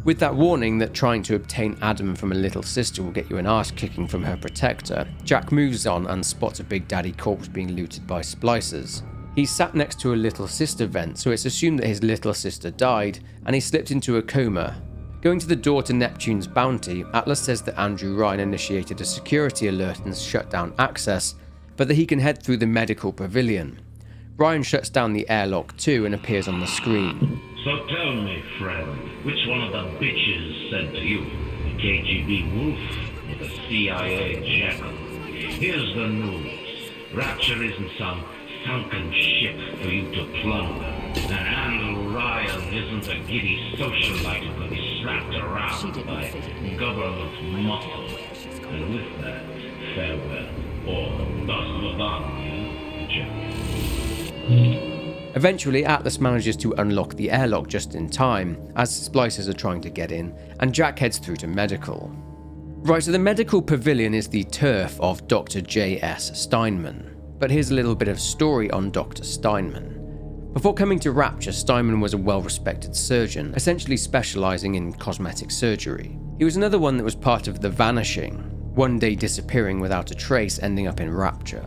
With that warning that trying to obtain Adam from a little sister will get you an arse kicking from her protector, Jack moves on and spots a Big Daddy corpse being looted by splicers. He's sat next to a little sister vent, so it's assumed that his little sister died and he slipped into a coma. Going to the door to Neptune's bounty, Atlas says that Andrew Ryan initiated a security alert and shut down access, but that he can head through the medical pavilion. Ryan shuts down the airlock too and appears on the screen. So tell me, friend, which one of the bitches said to you, the KGB wolf or the CIA jackal? Here's the news. Rapture isn't some sunken ship for you to plunder. And Andrew Ryan isn't a giddy socialite who can be slapped around by government muscle. And with that, farewell, or das Jack. Eventually, Atlas manages to unlock the airlock just in time, as splicers are trying to get in, and Jack heads through to medical. Right, so the medical pavilion is the turf of Dr. J.S. Steinman. But here's a little bit of story on Dr. Steinman. Before coming to Rapture, Steinman was a well-respected surgeon, essentially specializing in cosmetic surgery. He was another one that was part of the Vanishing, one day disappearing without a trace, ending up in Rapture.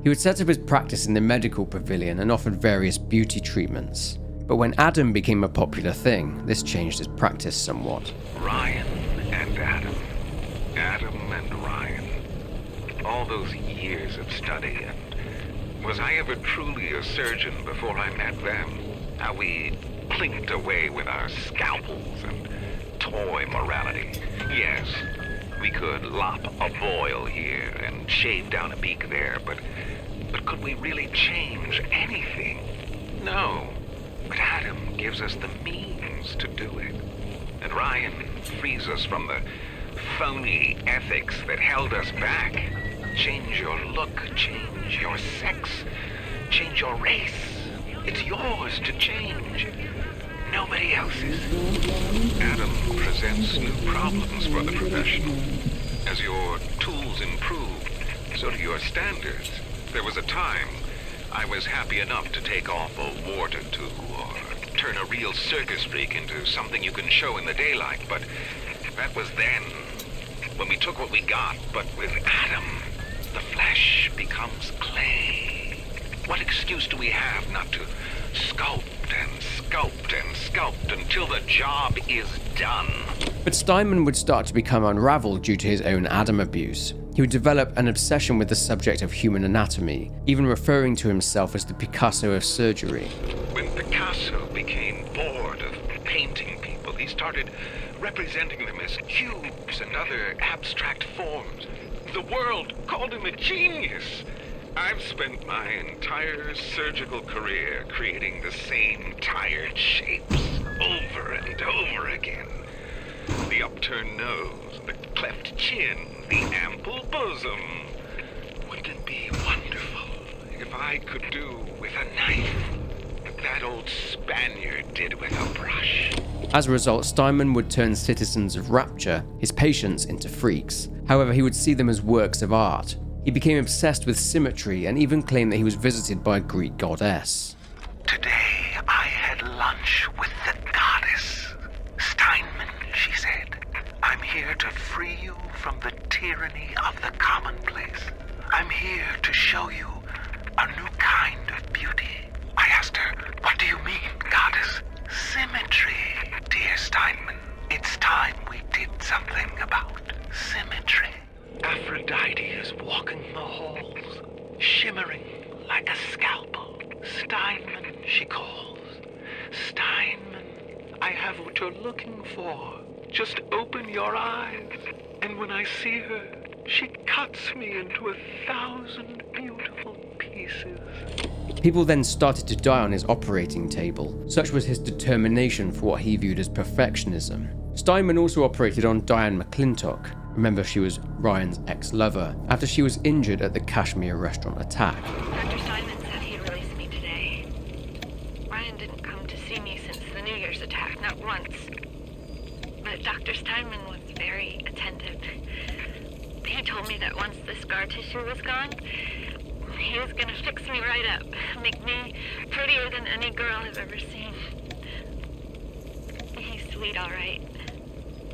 He would set up his practice in the medical pavilion and offered various beauty treatments. But when Adam became a popular thing, this changed his practice somewhat. Ryan and Adam. Adam and Ryan. All those years of study, and was I ever truly a surgeon before I met them? How we clinked away with our scalpels and toy morality. Yes, we could lop a boil here and shave down a beak there, but could we really change anything? No. But Adam gives us the means to do it. And Ryan frees us from the phony ethics that held us back. Change your look, change your sex, change your race. It's yours to change. Nobody else's. Adam presents new problems for the professional. As your tools improve, so do your standards. There was a time I was happy enough to take off a wart or two, or turn a real circus freak into something you can show in the daylight, but that was then, when we took what we got. But with Adam, the flesh becomes clay. What excuse do we have not to sculpt and sculpt and sculpt until the job is done? But Steinman would start to become unraveled due to his own Adam abuse. He would develop an obsession with the subject of human anatomy, even referring to himself as the Picasso of surgery. When Picasso became bored of painting people, he started representing them as cubes and other abstract forms. The world called him a genius. I've spent my entire surgical career creating the same tired shapes over and over again. The upturned nose, the cleft chin, the ample bosom. Wouldn't it be wonderful if I could do with a knife what that old Spaniard did with a brush? As a result, Steinman would turn citizens of Rapture, his patients, into freaks. However, he would see them as works of art. He became obsessed with symmetry and even claimed that he was visited by a Greek goddess. Today I had lunch with the goddess. Steinman, she said, I'm here to free you from the tyranny of the commonplace. I'm here to show you a new kind of beauty. I asked her, what do you mean, goddess? Symmetry, dear Steinman. It's time we did something about symmetry. Aphrodite is walking the halls, shimmering like a scalpel. Steinman, she calls. Steinman, I have what you're looking for. Just open your eyes, and when I see her, she cuts me into 1,000 beautiful pieces. People then started to die on his operating table. Such was his determination for what he viewed as perfectionism. Steinman also operated on Diane McClintock. Remember, she was Ryan's ex-lover, after she was injured at the Kashmir restaurant attack. Dr. Steinman said he'd release me today. Ryan didn't come to see me since the New Year's attack, not once. But Dr. Steinman was very attentive. He told me that once the scar tissue was gone, he was gonna fix me right up, make me prettier than any girl I've ever seen. He's sweet, all right.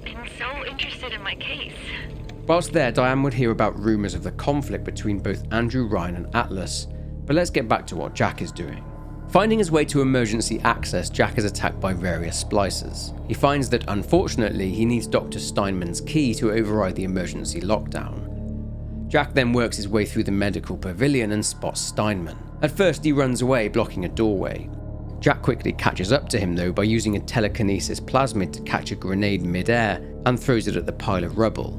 And so interested in my case. Whilst there, Diane would hear about rumours of the conflict between both Andrew, Ryan and Atlas. But let's get back to what Jack is doing. Finding his way to emergency access, Jack is attacked by various splicers. He finds that, unfortunately, he needs Dr. Steinman's key to override the emergency lockdown. Jack then works his way through the medical pavilion and spots Steinman. At first, he runs away, blocking a doorway. Jack quickly catches up to him though by using a telekinesis plasmid to catch a grenade mid-air and throws it at the pile of rubble.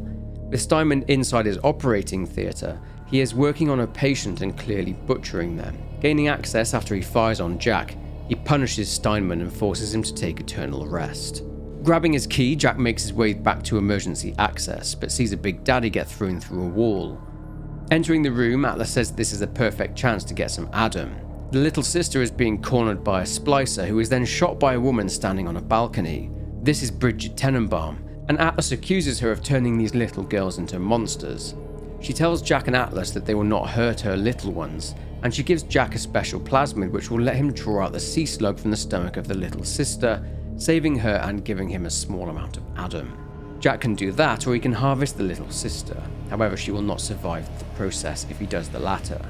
With Steinman inside his operating theatre, he is working on a patient and clearly butchering them. Gaining access after he fires on Jack, he punishes Steinman and forces him to take eternal rest. Grabbing his key, Jack makes his way back to emergency access, but sees a Big Daddy get thrown through a wall. Entering the room, Atlas says this is a perfect chance to get some Adam. The little sister is being cornered by a splicer who is then shot by a woman standing on a balcony. This is Bridget Tenenbaum, and Atlas accuses her of turning these little girls into monsters. She tells Jack and Atlas that they will not hurt her little ones, and she gives Jack a special plasmid which will let him draw out the sea slug from the stomach of the little sister, saving her and giving him a small amount of Adam. Jack can do that, or he can harvest the little sister. However, she will not survive the process if he does the latter.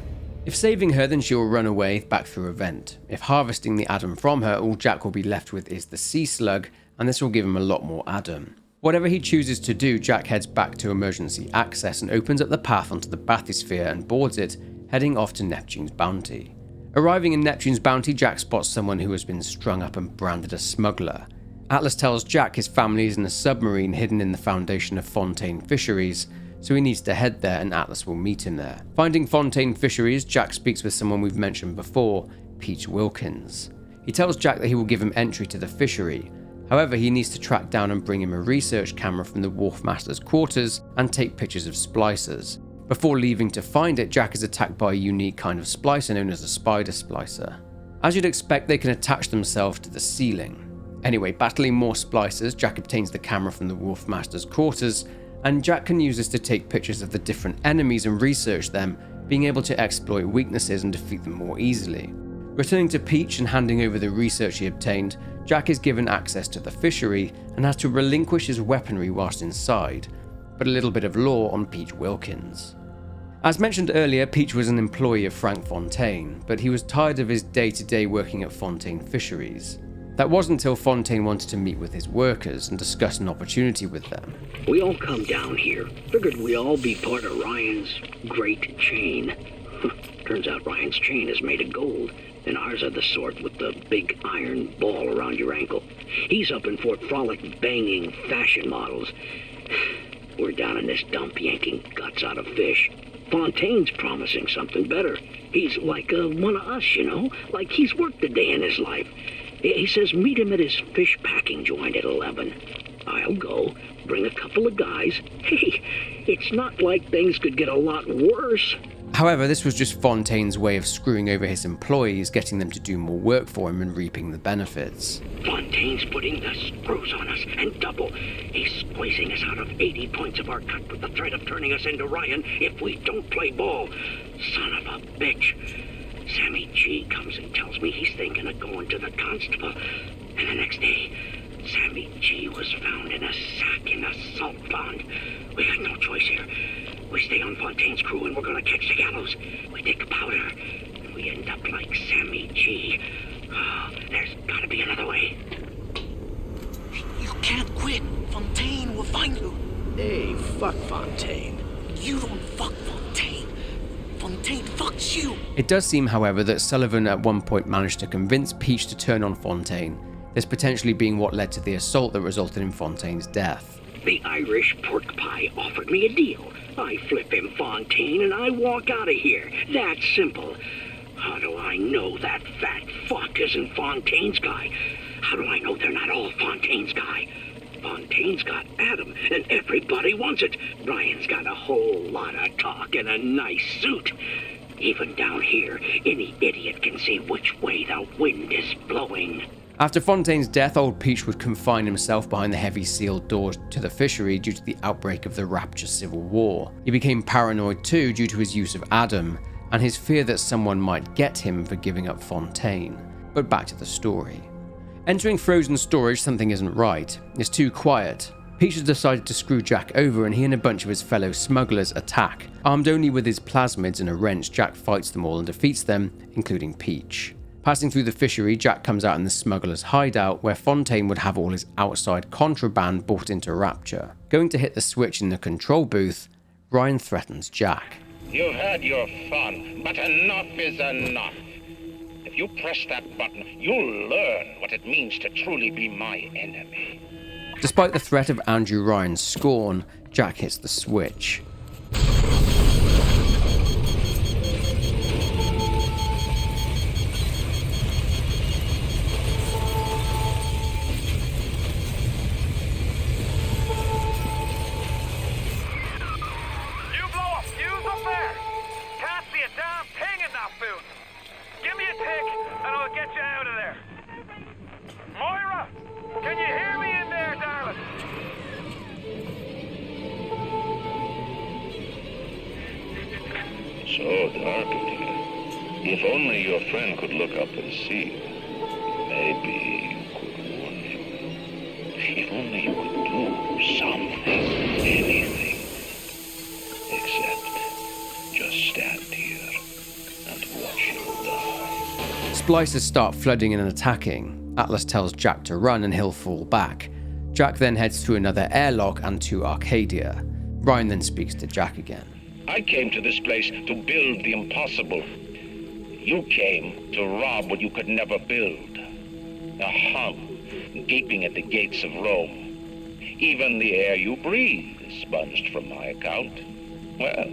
If saving her, then she will run away back through a vent. If harvesting the Adam from her, all Jack will be left with is the sea slug, and this will give him a lot more Adam. Whatever he chooses to do, Jack heads back to emergency access and opens up the path onto the bathysphere and boards it, heading off to Neptune's bounty. Arriving in Neptune's bounty, Jack spots someone who has been strung up and branded a smuggler. Atlas tells Jack his family is in a submarine hidden in the foundation of Fontaine Fisheries, so he needs to head there and Atlas will meet him there. Finding Fontaine Fisheries, Jack speaks with someone we've mentioned before, Peach Wilkins. He tells Jack that he will give him entry to the fishery. However, he needs to track down and bring him a research camera from the Wharfmaster's quarters and take pictures of splicers. Before leaving to find it, Jack is attacked by a unique kind of splicer known as a spider splicer. As you'd expect, they can attach themselves to the ceiling. Anyway, battling more splicers, Jack obtains the camera from the Wharfmaster's quarters, and Jack can use this to take pictures of the different enemies and research them, being able to exploit weaknesses and defeat them more easily. Returning to Peach and handing over the research he obtained, Jack is given access to the fishery and has to relinquish his weaponry whilst inside, but a little bit of lore on Peach Wilkins. As mentioned earlier, Peach was an employee of Frank Fontaine, but he was tired of his day-to-day working at Fontaine Fisheries. That wasn't until Fontaine wanted to meet with his workers and discuss an opportunity with them. We all come down here. Figured we all be part of Ryan's great chain. Turns out Ryan's chain is made of gold, and ours are the sort with the big iron ball around your ankle. He's up in Fort Frolic banging fashion models. We're down in this dump yanking guts out of fish. Fontaine's promising something better. He's like one of us, you know? Like he's worked a day in his life. He says meet him at his fish packing joint at 11. I'll go, bring a couple of guys. Hey, it's not like things could get a lot worse. However, this was just Fontaine's way of screwing over his employees, getting them to do more work for him and reaping the benefits. Fontaine's putting the screws on us, and double. He's squeezing us out of 80 points of our cut with the threat of turning us into Ryan if we don't play ball. Son of a bitch. Sammy G comes and tells me he's thinking of going to the constable. And the next day, Sammy G was found in a sack in a salt pond. We got no choice here. We stay on Fontaine's crew and we're gonna catch the gallows. We take powder, and we end up like Sammy G. Oh, there's gotta be another way. You can't quit. Fontaine will find you. Hey, fuck Fontaine. You don't fuck Fontaine. Fontaine fucks you. It does seem, however, that Sullivan at one point managed to convince Peach to turn on Fontaine, this potentially being what led to the assault that resulted in Fontaine's death. The Irish pork pie offered me a deal. I flip him Fontaine and I walk out of here. That's simple. How do I know that fat fuck isn't Fontaine's guy? How do I know they're not all Fontaine's guy? Fontaine's got Adam, and everybody wants it. Ryan's got a whole lot of talk and a nice suit. Even down here, any idiot can see which way the wind is blowing. After Fontaine's death, old Peach would confine himself behind the heavy sealed doors to the fishery due to the outbreak of the Rapture Civil War. He became paranoid too due to his use of Adam, and his fear that someone might get him for giving up Fontaine. But back to the story. Entering frozen storage, something isn't right. It's too quiet. Peach has decided to screw Jack over and he and a bunch of his fellow smugglers attack. Armed only with his plasmids and a wrench, Jack fights them all and defeats them, including Peach. Passing through the fishery, Jack comes out in the smuggler's hideout where Fontaine would have all his outside contraband brought into Rapture. Going to hit the switch in the control booth, Ryan threatens Jack. You've had your fun, but enough is enough. If you press that button, you'll learn what it means to truly be my enemy. Despite the threat of Andrew Ryan's scorn, Jack hits the switch. So dark in here. If only your friend could look up and see. Maybe you could warn him. If only you could do something, anything. Except just stand here and watch you die. Splicers start flooding in and attacking. Atlas tells Jack to run and he'll fall back. Jack then heads to another airlock and to Arcadia. Ryan then speaks to Jack again. I came to this place to build the impossible. You came to rob what you could never build. A hum, gaping at the gates of Rome. Even the air you breathe is sponged from my account. Well,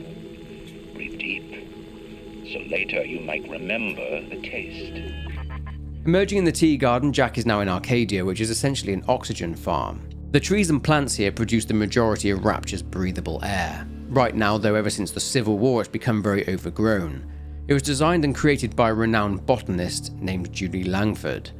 breathe deep, so later you might remember the taste. Emerging in the tea garden, Jack is now in Arcadia, which is essentially an oxygen farm. The trees and plants here produce the majority of Rapture's breathable air. Right now, though, ever since the Civil War, it's become very overgrown. It was designed and created by a renowned botanist named Julie Langford.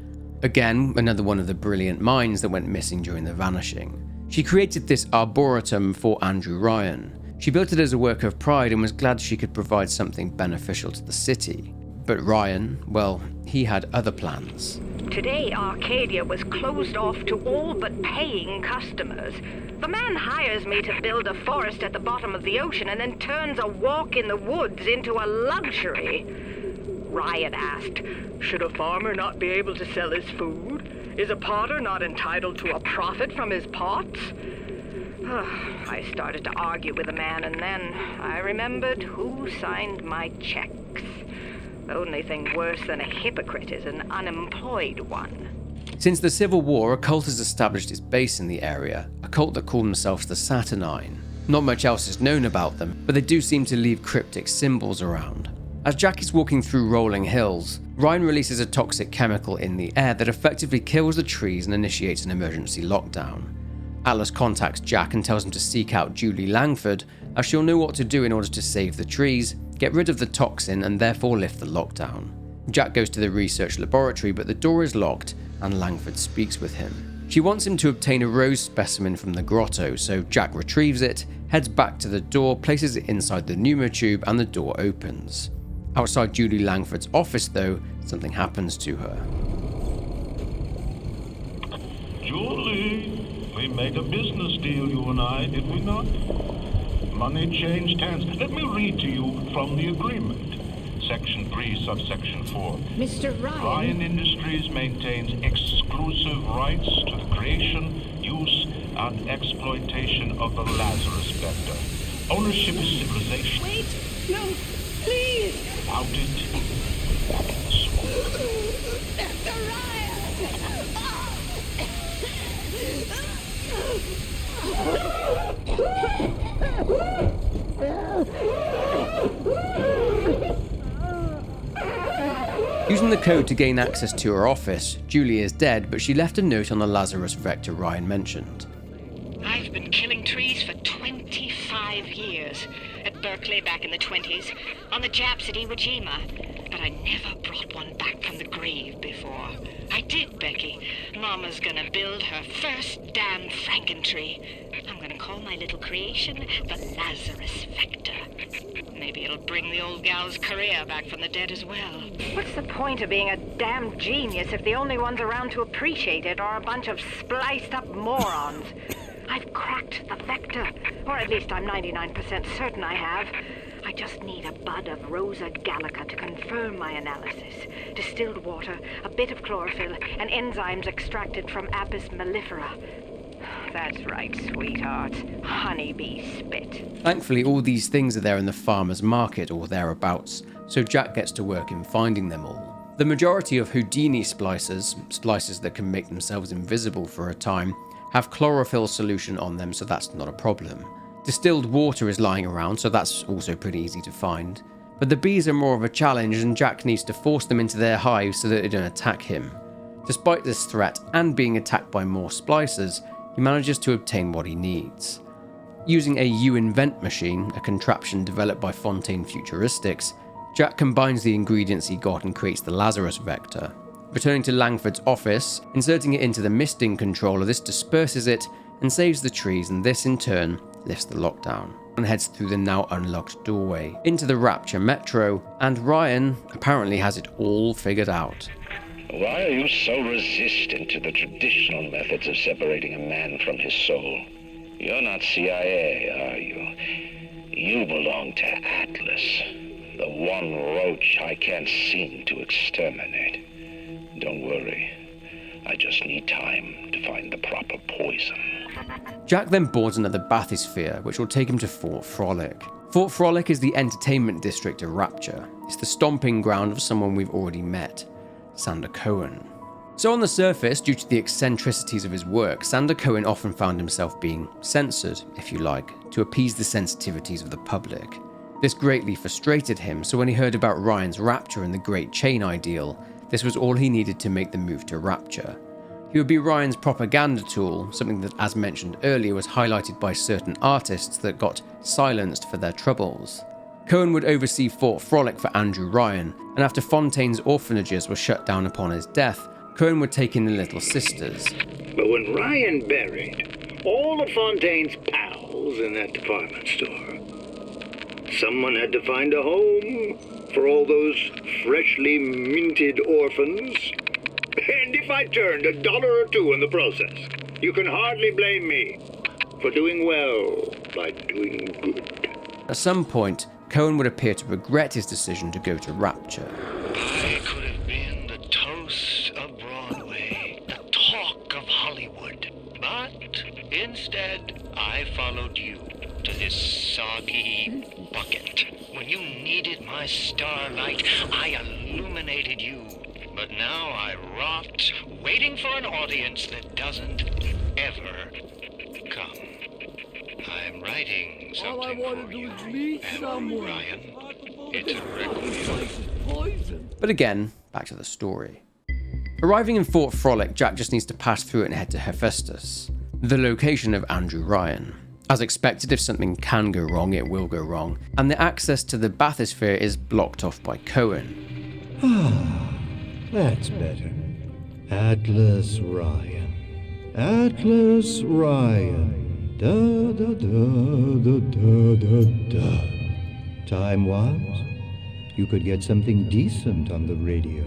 Again, another one of the brilliant minds that went missing during the Vanishing. She created this arboretum for Andrew Ryan. She built it as a work of pride and was glad she could provide something beneficial to the city. But Ryan, well, he had other plans. Today, Arcadia was closed off to all but paying customers. The man hires me to build a forest at the bottom of the ocean and then turns a walk in the woods into a luxury. Ryan asked, should a farmer not be able to sell his food? Is a potter not entitled to a profit from his pots? I started to argue with the man, and then I remembered who signed my checks. The only thing worse than a hypocrite is an unemployed one. Since the Civil War, a cult has established its base in the area, a cult that call themselves the Saturnine. Not much else is known about them, but they do seem to leave cryptic symbols around. As Jack is walking through rolling hills, Ryan releases a toxic chemical in the air that effectively kills the trees and initiates an emergency lockdown. Atlas contacts Jack and tells him to seek out Julie Langford, as she'll know what to do in order to save the trees, get rid of the toxin and therefore lift the lockdown. Jack goes to the research laboratory, but the door is locked and Langford speaks with him. She wants him to obtain a rose specimen from the grotto, so Jack retrieves it, heads back to the door, places it inside the pneumotube, and the door opens. Outside Julie Langford's office, though, something happens to her. Julie, we made a business deal, you and I, did we not? Money changed hands. Let me read to you from the agreement. Section 3, subsection 4. Mr. Ryan. Ryan Industries maintains exclusive rights to the creation, use, and exploitation of the Lazarus Vector. Ownership is civilization. Wait, no, please. Without it, Mr. Ryan. Using the code to gain access to her office, Julie is dead, but she left a note on the Lazarus Vector Ryan mentioned. I've been killing trees for 25 years. At Berkeley back in the 20s, on the Japs at Iwo Jima. But I never brought one back from the grave before. I did, Becky. Mama's gonna build her first damn Frankentree. I'm gonna call my little creation the Lazarus Vector. Maybe it'll bring the old gal's career back from the dead as well. What's the point of being a damn genius if the only ones around to appreciate it are a bunch of spliced up morons? I've cracked the Vector, or at least I'm 99% certain I have. I just need a bud of Rosa gallica to confirm my analysis. Distilled water, a bit of chlorophyll, and enzymes extracted from Apis mellifera. That's right, sweetheart. Honeybee spit. Thankfully, all these things are there in the farmer's market or thereabouts, so Jack gets to work in finding them all. The majority of Houdini splicers that can make themselves invisible for a time, have chlorophyll solution on them, so that's not a problem. Distilled water is lying around, so that's also pretty easy to find. But the bees are more of a challenge, and Jack needs to force them into their hives so that they don't attack him. Despite this threat and being attacked by more splicers, he manages to obtain what he needs. Using a U-Invent machine, a contraption developed by Fontaine Futuristics, Jack combines the ingredients he got and creates the Lazarus Vector. Returning to Langford's office, inserting it into the misting controller, this disperses it and saves the trees, and this in turn lifts the lockdown and heads through the now unlocked doorway into the Rapture Metro, and Ryan apparently has it all figured out. Why are you so resistant to the traditional methods of separating a man from his soul? You're not CIA, are you? You belong to Atlas, the one roach I can't seem to exterminate. Don't worry. I just need time to find the proper poison. Jack then boards another bathysphere, which will take him to Fort Frolic. Fort Frolic is the entertainment district of Rapture. It's the stomping ground of someone we've already met, Sander Cohen. So on the surface, due to the eccentricities of his work, Sander Cohen often found himself being censored, if you like, to appease the sensitivities of the public. This greatly frustrated him, so when he heard about Ryan's Rapture and the Great Chain ideal, this was all he needed to make the move to Rapture. He would be Ryan's propaganda tool, something that, as mentioned earlier, was highlighted by certain artists that got silenced for their troubles. Cohen would oversee Fort Frolic for Andrew Ryan, and after Fontaine's orphanages were shut down upon his death, Cohen would take in the Little Sisters. But when Ryan buried all of Fontaine's pals in that department store, someone had to find a home for all those freshly minted orphans. And if I turned $1 or $2 in the process, you can hardly blame me for doing well by doing good. At some point, Cohen would appear to regret his decision to go to Rapture. I could have been the toast of Broadway, the talk of Hollywood. But instead, I followed you to this soggy bucket. When you needed my starlight, I illuminated you. But now I rot, waiting for an audience that doesn't ever come. I'm writing something for you, Andrew Ryan. It's a requiem. But again, back to the story. Arriving in Fort Frolic, Jack just needs to pass through it and head to Hephaestus, the location of Andrew Ryan. As expected, if something can go wrong, it will go wrong, and the access to the bathysphere is blocked off by Cohen. That's better. Atlas Ryan. Atlas Ryan. Da da da da da da da. Time was, you could get something decent on the radio.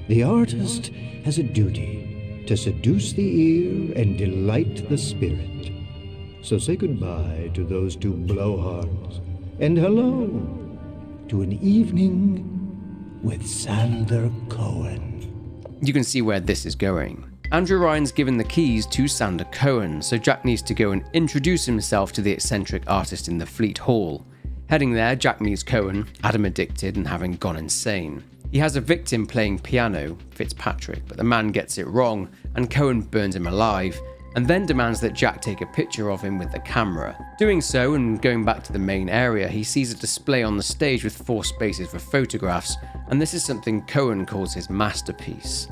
The artist has a duty to seduce the ear and delight the spirit. So say goodbye to those two blowhards, and hello to an evening with Sander Cohen. You can see where this is going. Andrew Ryan's given the keys to Sander Cohen, so Jack needs to go and introduce himself to the eccentric artist in the Fleet Hall. Heading there, Jack meets Cohen, Adam addicted and having gone insane. He has a victim playing piano, Fitzpatrick, but the man gets it wrong, and Cohen burns him alive, and then demands that Jack take a picture of him with the camera. Doing so, and going back to the main area, he sees a display on the stage with 4 spaces for photographs, and this is something Cohen calls his masterpiece.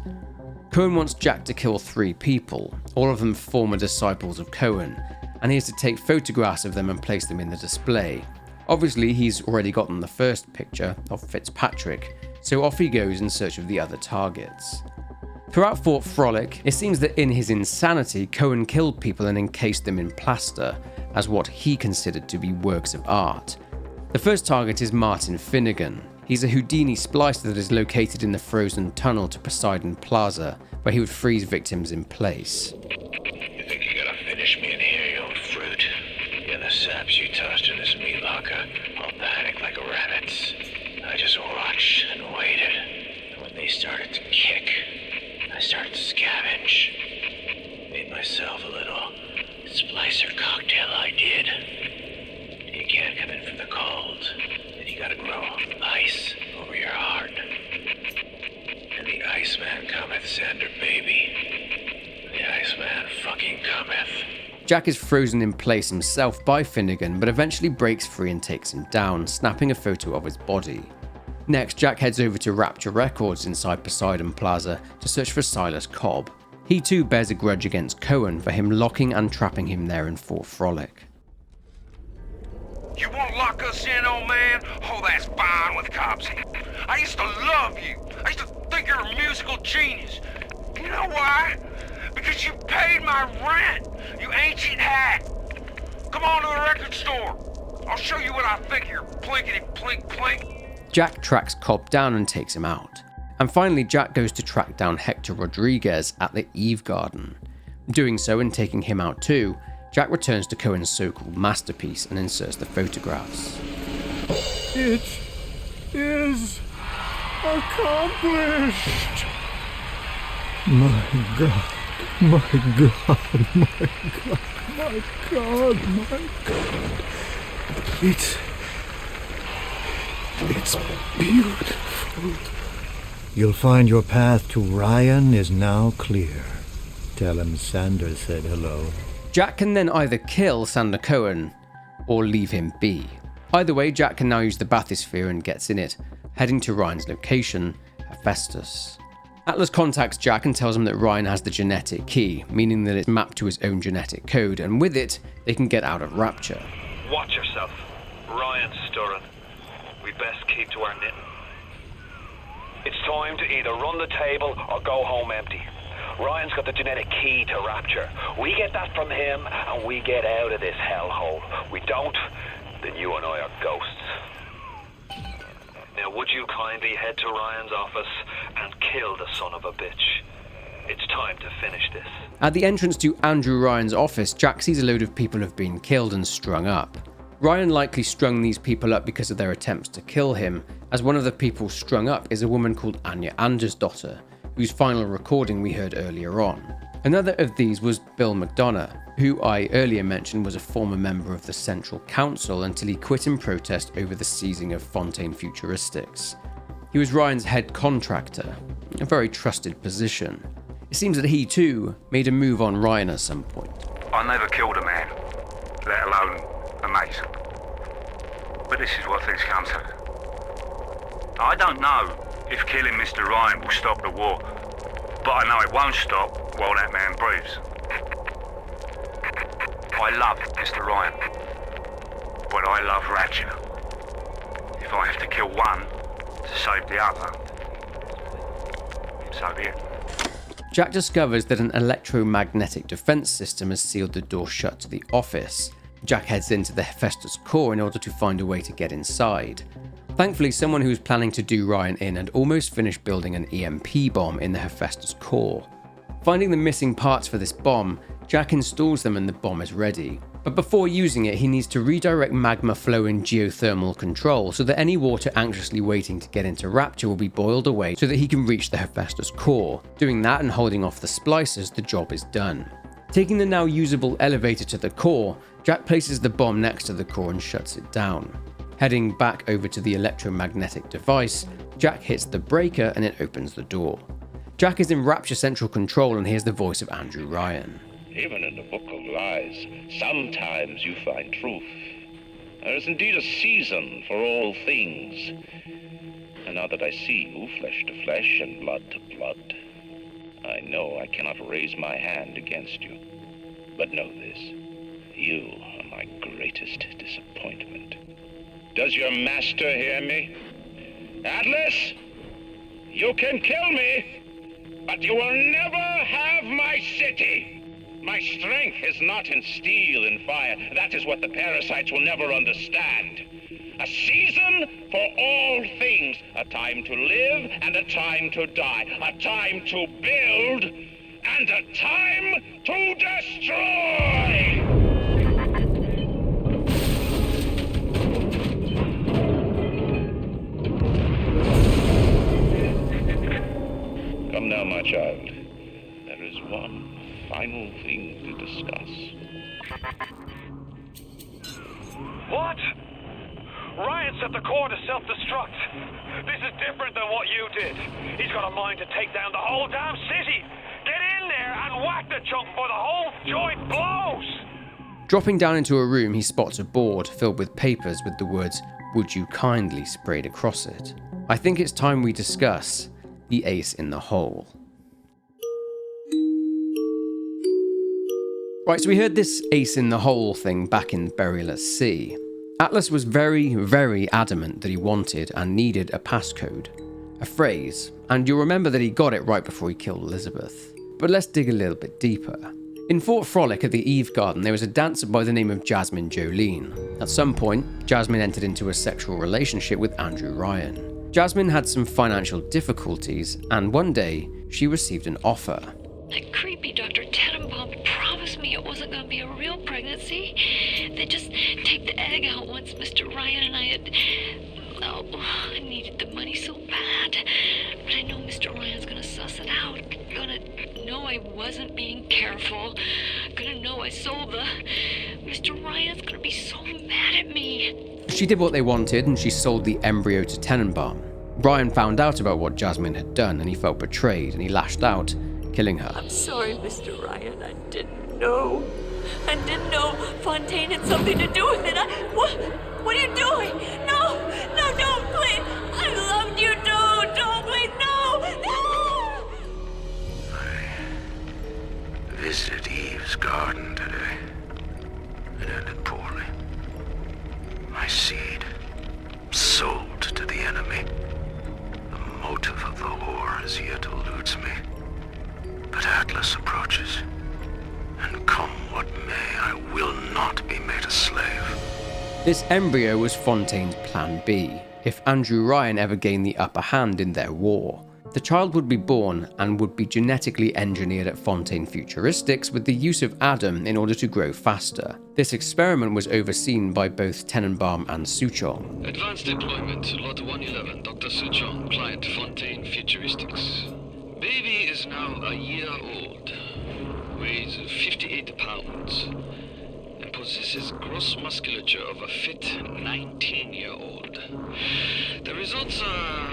Cohen wants Jack to kill 3 people, all of them former disciples of Cohen, and he has to take photographs of them and place them in the display. Obviously, he's already gotten the first picture of Fitzpatrick, so off he goes in search of the other targets. Throughout Fort Frolic, it seems that in his insanity, Cohen killed people and encased them in plaster as what he considered to be works of art. The first target is Martin Finnegan. He's a Houdini splicer that is located in the frozen tunnel to Poseidon Plaza, where he would freeze victims in place. You think you're gonna finish me in here, you old fruit? You're the saps you tossed in this meat locker, all panicked like rabbits. I just watched and waited, and when they started to kick, I started to scavenge. Made myself a little splicer cocktail, I did. You can't come in from the cold, and you gotta grow ice over your heart. And the Iceman cometh, Sander baby. The Iceman fucking cometh. Jack is frozen in place himself by Finnegan, but eventually breaks free and takes him down, snapping a photo of his body. Next, Jack heads over to Rapture Records inside Poseidon Plaza to search for Silas Cobb. He too bears a grudge against Cohen for him locking and trapping him there in Fort Frolic. You won't lock us in, old man? Oh, that's fine with cops. I used to love you. I used to think you're a musical genius. You know why? Because you paid my rent, you ancient hack. Come on to the record store. I'll show you what I think of your plinkety-plink-plink. Jack tracks Cobb down and takes him out. And finally, Jack goes to track down Hector Rodriguez at the Eve Garden. Doing so and taking him out too, Jack returns to Cohen's so-called masterpiece and inserts the photographs. It is accomplished! My God, my God, my God, my God, my God. It's beautiful. You'll find your path to Ryan is now clear. Tell him Sander said hello. Jack can then either kill Sander Cohen or leave him be. Either way, Jack can now use the bathysphere and gets in it, heading to Ryan's location, Hephaestus. Atlas contacts Jack and tells him that Ryan has the genetic key, meaning that it's mapped to his own genetic code, and with it, they can get out of Rapture. Watch yourself. Ryan's stirring. We'd best keep to our knitting. It's time to either run the table or go home empty. Ryan's got the genetic key to Rapture. We get that from him, and we get out of this hellhole. We don't, then you and I are ghosts. Now, would you kindly head to Ryan's office and kill the son of a bitch? It's time to finish this. At the entrance to Andrew Ryan's office, Jack sees a load of people have been killed and strung up. Ryan likely strung these people up because of their attempts to kill him, as one of the people strung up is a woman called Anya Andersdotter, whose final recording we heard earlier on. Another of these was Bill McDonough, who I earlier mentioned was a former member of the Central Council until he quit in protest over the seizing of Fontaine Futuristics. He was Ryan's head contractor, a very trusted position. It seems that he too made a move on Ryan at some point. I never killed a man, let alone a mason. But this is what things come to. I don't know if killing Mr. Ryan will stop the war, but I know it won't stop while that man breathes. I love Mr. Ryan, but I love Rapture. If I have to kill one to save the other, so be it. Jack discovers that an electromagnetic defense system has sealed the door shut to the office. Jack heads into the Hephaestus core in order to find a way to get inside. Thankfully, someone who was planning to do Ryan in had almost finished building an EMP bomb in the Hephaestus core. Finding the missing parts for this bomb, Jack installs them and the bomb is ready. But before using it, he needs to redirect magma flow in geothermal control so that any water anxiously waiting to get into Rapture will be boiled away so that he can reach the Hephaestus core. Doing that and holding off the splicers, the job is done. Taking the now usable elevator to the core, Jack places the bomb next to the core and shuts it down. Heading back over to the electromagnetic device, Jack hits the breaker and it opens the door. Jack is in Rapture Central Control and hears the voice of Andrew Ryan. Even in the Book of Lies, sometimes you find truth. There is indeed a season for all things. And now that I see you, flesh to flesh and blood to blood, I know I cannot raise my hand against you. But know this, you are my greatest disappointment. Does your master hear me? Atlas, you can kill me, but you will never have my city. My strength is not in steel and fire. That is what the parasites will never understand. A season for all things. A time to live and a time to die. A time to build and a time to destroy! Come now, my child. There is one final thing to discuss. What? Ryan set the core to self-destruct. This is different than what you did. He's got a mind to take down the whole damn city. Get in there and whack the chunk before the whole joint blows! Dropping down into a room, he spots a board filled with papers with the words, "Would you kindly," sprayed across it. I think it's time we discuss the ace in the hole. Right, so we heard this ace in the hole thing back in Burial at Sea. Atlas was very, very adamant that he wanted and needed a passcode, a phrase, and you'll remember that he got it right before he killed Elizabeth. But let's dig a little bit deeper. In Fort Frolic at the Eve Garden, there was a dancer by the name of Jasmine Jolene. At some point, Jasmine entered into a sexual relationship with Andrew Ryan. Jasmine had some financial difficulties, and one day, she received an offer. That creepy Dr. Tenenbaum promised me it wasn't going to be a real pregnancy. They'd just take the egg out once Mr. Ryan and I had... Oh, I needed the money so bad. But I know Mr. Ryan's going to suss it out. Gonna know I wasn't being careful. Gonna know I sold the... Mr. Ryan's going to be so mad at me. She did what they wanted, and she sold the embryo to Tenenbaum. Ryan found out about what Jasmine had done, and he felt betrayed, and he lashed out, killing her. I'm sorry, Mr. Ryan. I didn't know. I didn't know Fontaine had something to do with it. What are you doing? No, don't, please. I loved you, don't, please, no. I visited Eve's garden today. It ended poorly. My seed, sold to the enemy. The motive of the whore as yet eludes me. But Atlas approaches, and come what may, I will not be made a slave. This embryo was Fontaine's plan B, if Andrew Ryan ever gained the upper hand in their war. The child would be born and would be genetically engineered at Fontaine Futuristics with the use of Adam in order to grow faster. This experiment was overseen by both Tenenbaum and Suchong. Advanced deployment, Lot 111, Dr. Suchong, client Fontaine Futuristics. Baby is now a year old, weighs 58 pounds, and possesses gross musculature of a fit 19-year-old. The results are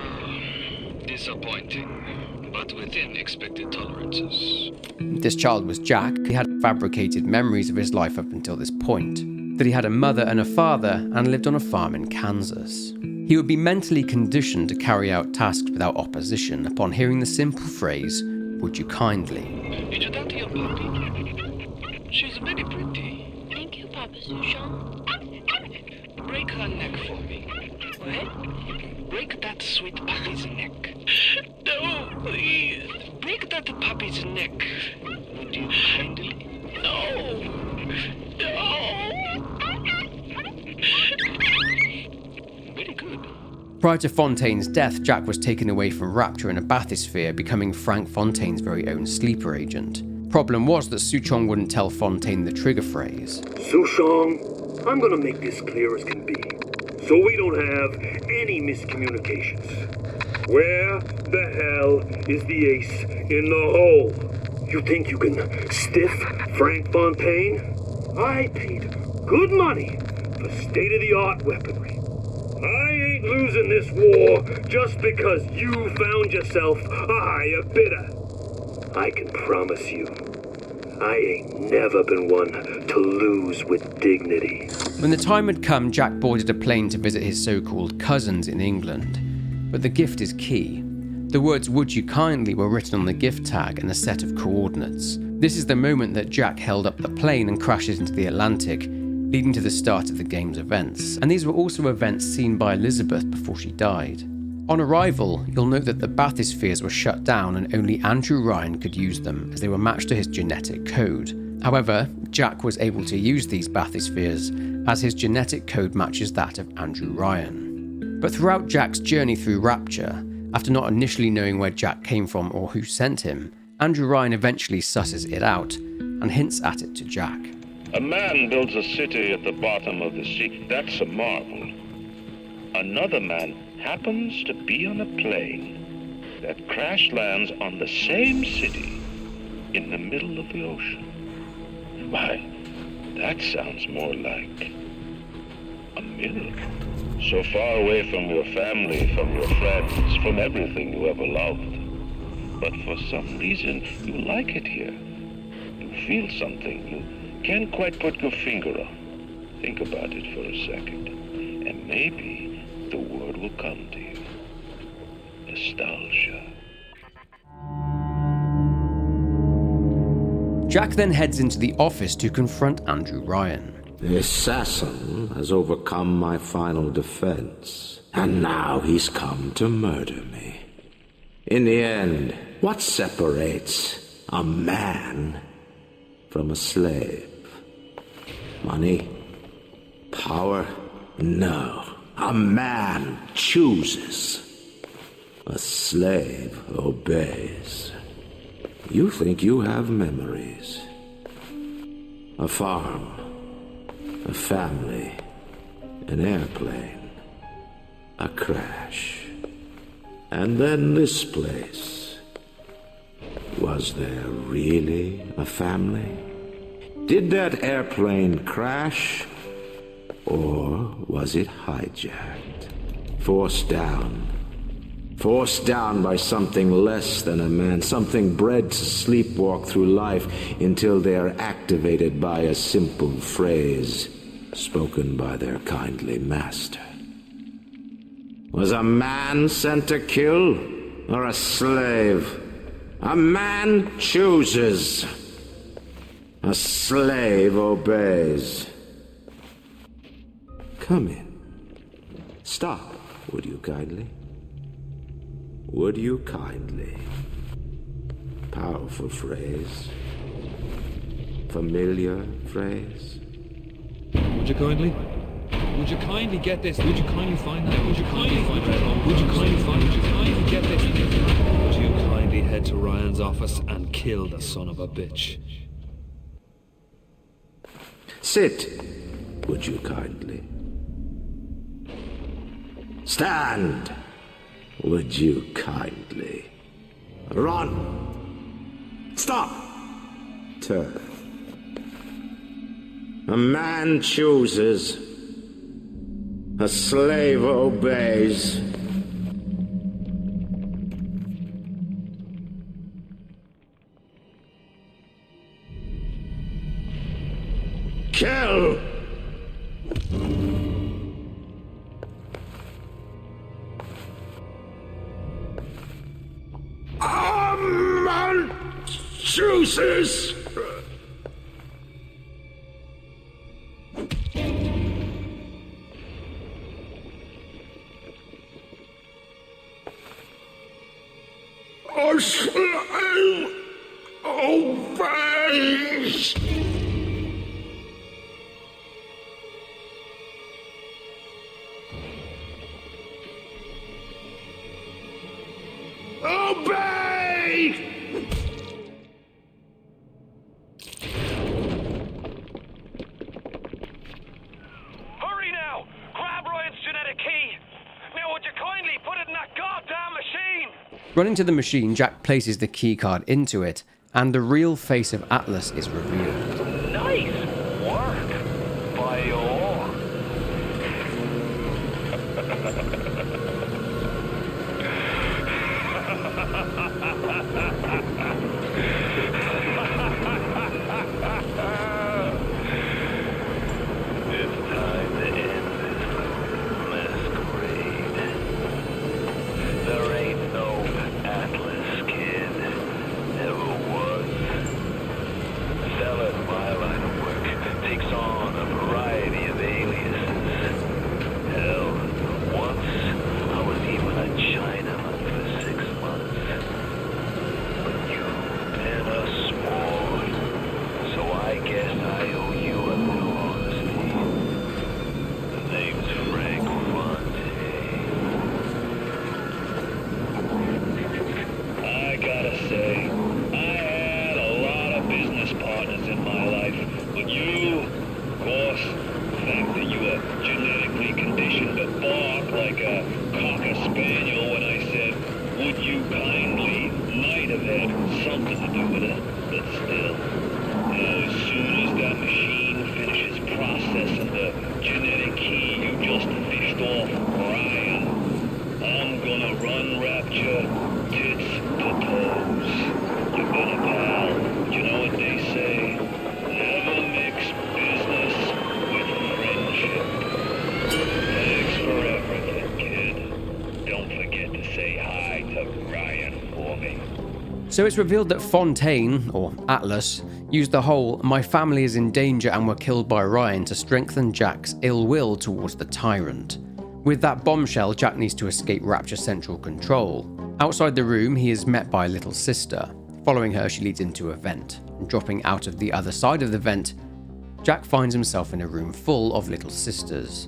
disappointing, but within expected tolerances. This child was Jack. He had fabricated memories of his life up until this point, that he had a mother and a father and lived on a farm in Kansas. He would be mentally conditioned to carry out tasks without opposition upon hearing the simple phrase, "Would you kindly?" Did you talk to your puppy? She's very pretty. Thank you, Papa Suchong. Break her neck for me. What? Break that sweet puppy's neck. No, please. Break that puppy's neck. Would you kindly? No. Very good. Prior to Fontaine's death, Jack was taken away from Rapture in a bathysphere, becoming Frank Fontaine's very own sleeper agent. Problem was that Suchong wouldn't tell Fontaine the trigger phrase. Suchong, I'm gonna make this clear as can be, so we don't have any miscommunications. Where the hell is the ace in the hole? You think you can stiff Frank Fontaine? I paid good money for state-of-the-art weaponry. I ain't losing this war just because you found yourself a higher bidder. I can promise you, I ain't never been one to lose with dignity. When the time had come, Jack boarded a plane to visit his so-called cousins in England. But the gift is key. The words "Would you kindly" were written on the gift tag and a set of coordinates. This is the moment that Jack held up the plane and crashes into the Atlantic, leading to the start of the game's events. And these were also events seen by Elizabeth before she died. On arrival, you'll note that the bathyspheres were shut down and only Andrew Ryan could use them as they were matched to his genetic code. However, Jack was able to use these bathyspheres as his genetic code matches that of Andrew Ryan. But throughout Jack's journey through Rapture, after not initially knowing where Jack came from or who sent him, Andrew Ryan eventually susses it out and hints at it to Jack. A man builds a city at the bottom of the sea. That's a marvel. Another man happens to be on a plane that crash lands on the same city in the middle of the ocean. Why, that sounds more like a miracle. So far away from your family, from your friends, from everything you ever loved. But for some reason, you like it here. You feel something you can't quite put your finger on. Think about it for a second, and maybe the word will come to you. Nostalgia. Jack then heads into the office to confront Andrew Ryan. The assassin has overcome my final defense, and now he's come to murder me. In the end, what separates a man from a slave. Money? Power? No. A man chooses. A slave obeys. You think you have memories. A farm. A family. An airplane. A crash. And then this place. Was there really a family? Did that airplane crash? Or was it hijacked? Forced down. Forced down by something less than a man, something bred to sleepwalk through life until they are activated by a simple phrase spoken by their kindly master. Was a man sent to kill, or a slave? A man chooses. A slave obeys. Come in. Stop, would you kindly? Would you kindly? Powerful phrase. Familiar phrase. Would you kindly? Would you kindly get this? Would you kindly find that? Would you kindly find that? Would you kindly find? Would you kindly get this? Would you kindly head to Ryan's office and kill the son of a bitch? Sit, would you kindly? Stand, would you kindly? Run! Stop! Turn. A man chooses. A slave obeys. Kill! A man chooses! A slave obeys! Obey! Hurry now! Grab Ryan's genetic key! Now would you kindly put it in that goddamn machine? Running to the machine, Jack places the keycard into it, and the real face of Atlas is revealed. Nice work, Bio. It's time to end this masquerade. There ain't no Atlas, kid. Never was. Fella in my line of work takes on a variety of aliases. Hell, once I was even a Chinaman for 6 months. But you've been a sport, so I guess I owe you a little honesty. The name's Frank Fontaine. I gotta say, I had a lot of business partners in my life, but you, of course, the fact that you were genetically conditioned to bark like a cocker spaniel when I said, would you kindly, might have had something to do with it, but still. As soon as that machine finishes processing the genetic key you just fished off Ryan, I'm gonna run Rapture tits to toes. You better, pal. You know what they say? Never mix business with friendship. Thanks for everything, kid. Don't forget to say hi to Ryan for me. So it's revealed that Fontaine, or Atlas, used the whole "my family is in danger and were killed by Ryan" to strengthen Jack's ill will towards the tyrant. With that bombshell, Jack needs to escape Rapture Central Control. Outside the room, he is met by Little Sister. Following her, she leads into a vent, and dropping out of the other side of the vent, Jack finds himself in a room full of little sisters.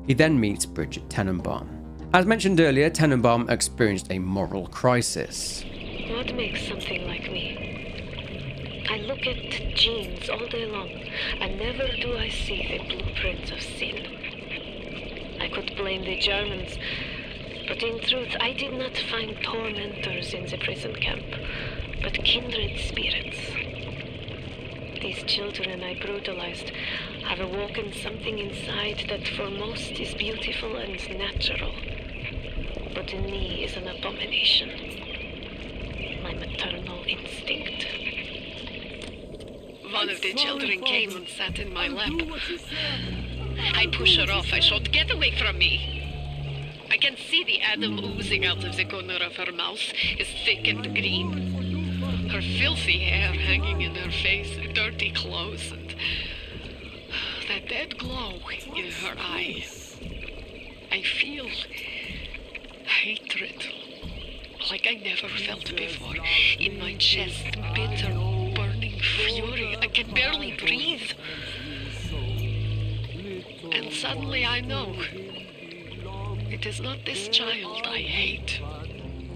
He then meets Bridget Tenenbaum. As mentioned earlier, Tenenbaum experienced a moral crisis. What makes something like me? I look at genes all day long, and never do I see the blueprints of sin. I could blame the Germans, but in truth I did not find tormentors in the prison camp, but kindred spirits. These children I brutalized have awoken something inside that for most is beautiful and natural, but in me is an abomination. My maternal instinct. One of the children came and sat in my lap. I push her off. I shout, "Get away from me!" I can see the Adam oozing out of the corner of her mouth, is thick and green. Her filthy hair hanging in her face, dirty clothes, and that dead glow in her eye. I feel hatred, like I never felt before, in my chest, bitter, burning fury. I can barely breathe. And suddenly I know, it is not this child I hate.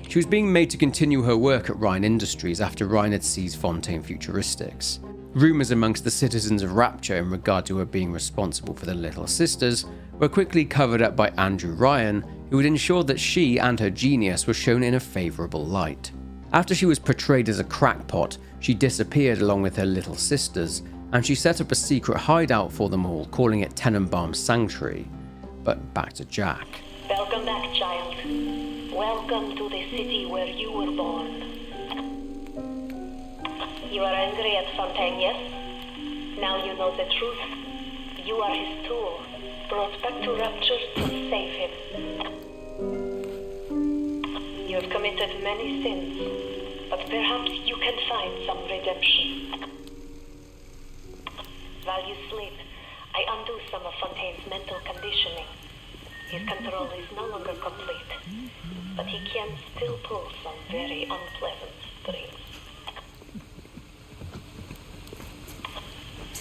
She was being made to continue her work at Ryan Industries after Ryan had seized Fontaine Futuristics. Rumours amongst the citizens of Rapture in regard to her being responsible for the Little Sisters were quickly covered up by Andrew Ryan, who would ensure that she and her genius were shown in a favourable light. After she was portrayed as a crackpot, she disappeared along with her little sisters, and she set up a secret hideout for them all, calling it Tenenbaum's Sanctuary. But back to Jack. Welcome back, child. Welcome to the city where you were born. You are angry at Fontaine, yes? Now you know the truth. You are his tool, brought back to Rapture to save him. You have committed many sins, but perhaps you can find some redemption. While you sleep, I undo some of Fontaine's mental conditioning. His control is no longer complete, but he can still pull some very unpleasant strings.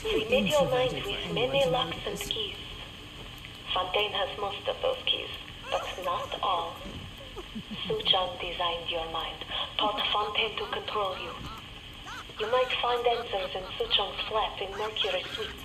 We made your mind with many locks and keys. Fontaine has most of those keys, but not all. Suchong designed your mind, taught Fontaine to control you. You might find answers in Suchong's flat in Mercury Suites.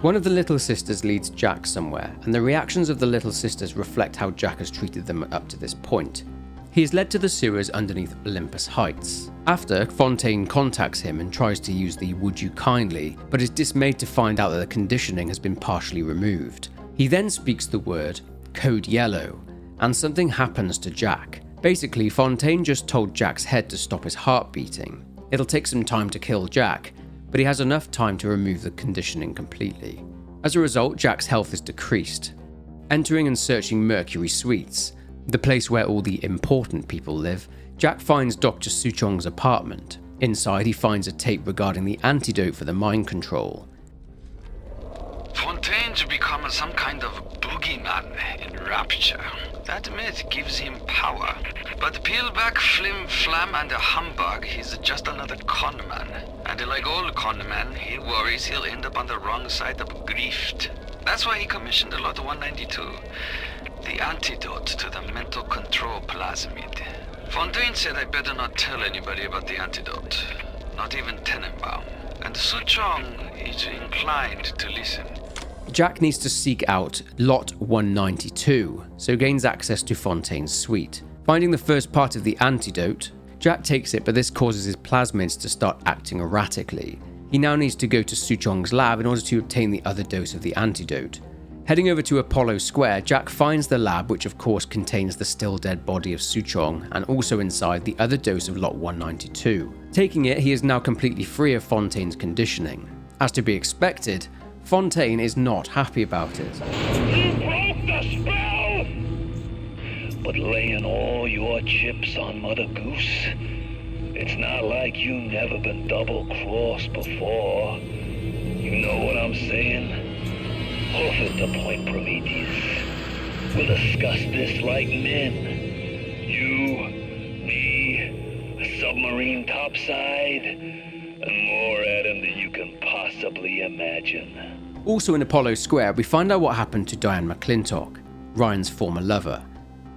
One of the Little Sisters leads Jack somewhere, and the reactions of the Little Sisters reflect how Jack has treated them up to this point. He is led to the sewers underneath Olympus Heights. After, Fontaine contacts him and tries to use the "would you kindly," but is dismayed to find out that the conditioning has been partially removed. He then speaks the word Code Yellow, and something happens to Jack. Basically, Fontaine just told Jack's head to stop his heart beating. It'll take some time to kill Jack, but he has enough time to remove the conditioning completely. As a result, Jack's health is decreased. Entering and searching Mercury Suites, the place where all the important people live, Jack finds Dr. Suchong's apartment. Inside, he finds a tape regarding the antidote for the mind control. Fontaine's become some kind of boogeyman in Rapture. That myth gives him power. But peel back flim flam and a humbug, he's just another conman. And like all conmen, he worries he'll end up on the wrong side of grift. That's why he commissioned Lot 192, the antidote to the mental control plasmid. Fontaine said I better not tell anybody about the antidote, not even Tenenbaum. And Suchong is inclined to listen. Jack needs to seek out Lot 192, so gains access to Fontaine's suite. Finding the first part of the antidote, Jack takes it, but this causes his plasmids to start acting erratically. He now needs to go to Suchong's lab in order to obtain the other dose of the antidote. Heading over to Apollo Square, Jack finds the lab, which of course contains the still dead body of Suchong, and also inside the other dose of Lot 192. Taking it, he is now completely free of Fontaine's conditioning. As to be expected, Fontaine is not happy about it. You broke the spell! But laying all your chips on Mother Goose, it's not like you never been double-crossed before. You know what I'm saying? Hoof it the point, Prometheus. We'll discuss this like men. You, me, a submarine submarine topside, and more Adam than you can possibly imagine. Also in Apollo Square, we find out what happened to Diane McClintock, Ryan's former lover.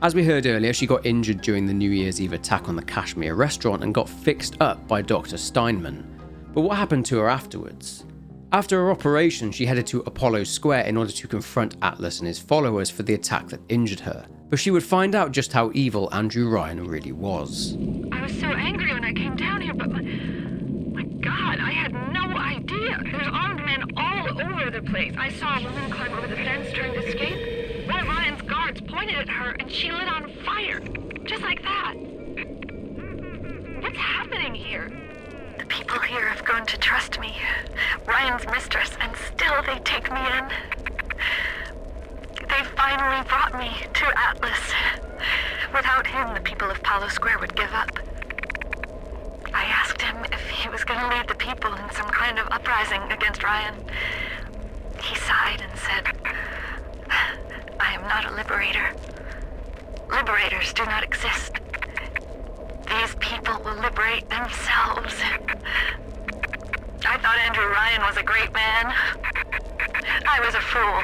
As we heard earlier, she got injured during the New Year's Eve attack on the Kashmir restaurant and got fixed up by Dr. Steinman. But what happened to her afterwards? After her operation, she headed to Apollo Square in order to confront Atlas and his followers for the attack that injured her. But she would find out just how evil Andrew Ryan really was. I was so angry when I came down here, but my God, I had no idea. There's armed men all over the place. I saw a woman climb over the fence trying to escape. One of Ryan's guards pointed at her and she lit on fire. Just like that. What's happening here? The people here have grown to trust me, Ryan's mistress, and still they take me in. They finally brought me to Atlas. Without him, the people of Apollo Square would give up. I asked him if he was going to lead the people in some kind of uprising against Ryan. He sighed and said, I am not a liberator. Liberators do not exist. These people will liberate themselves. I thought Andrew Ryan was a great man. I was a fool.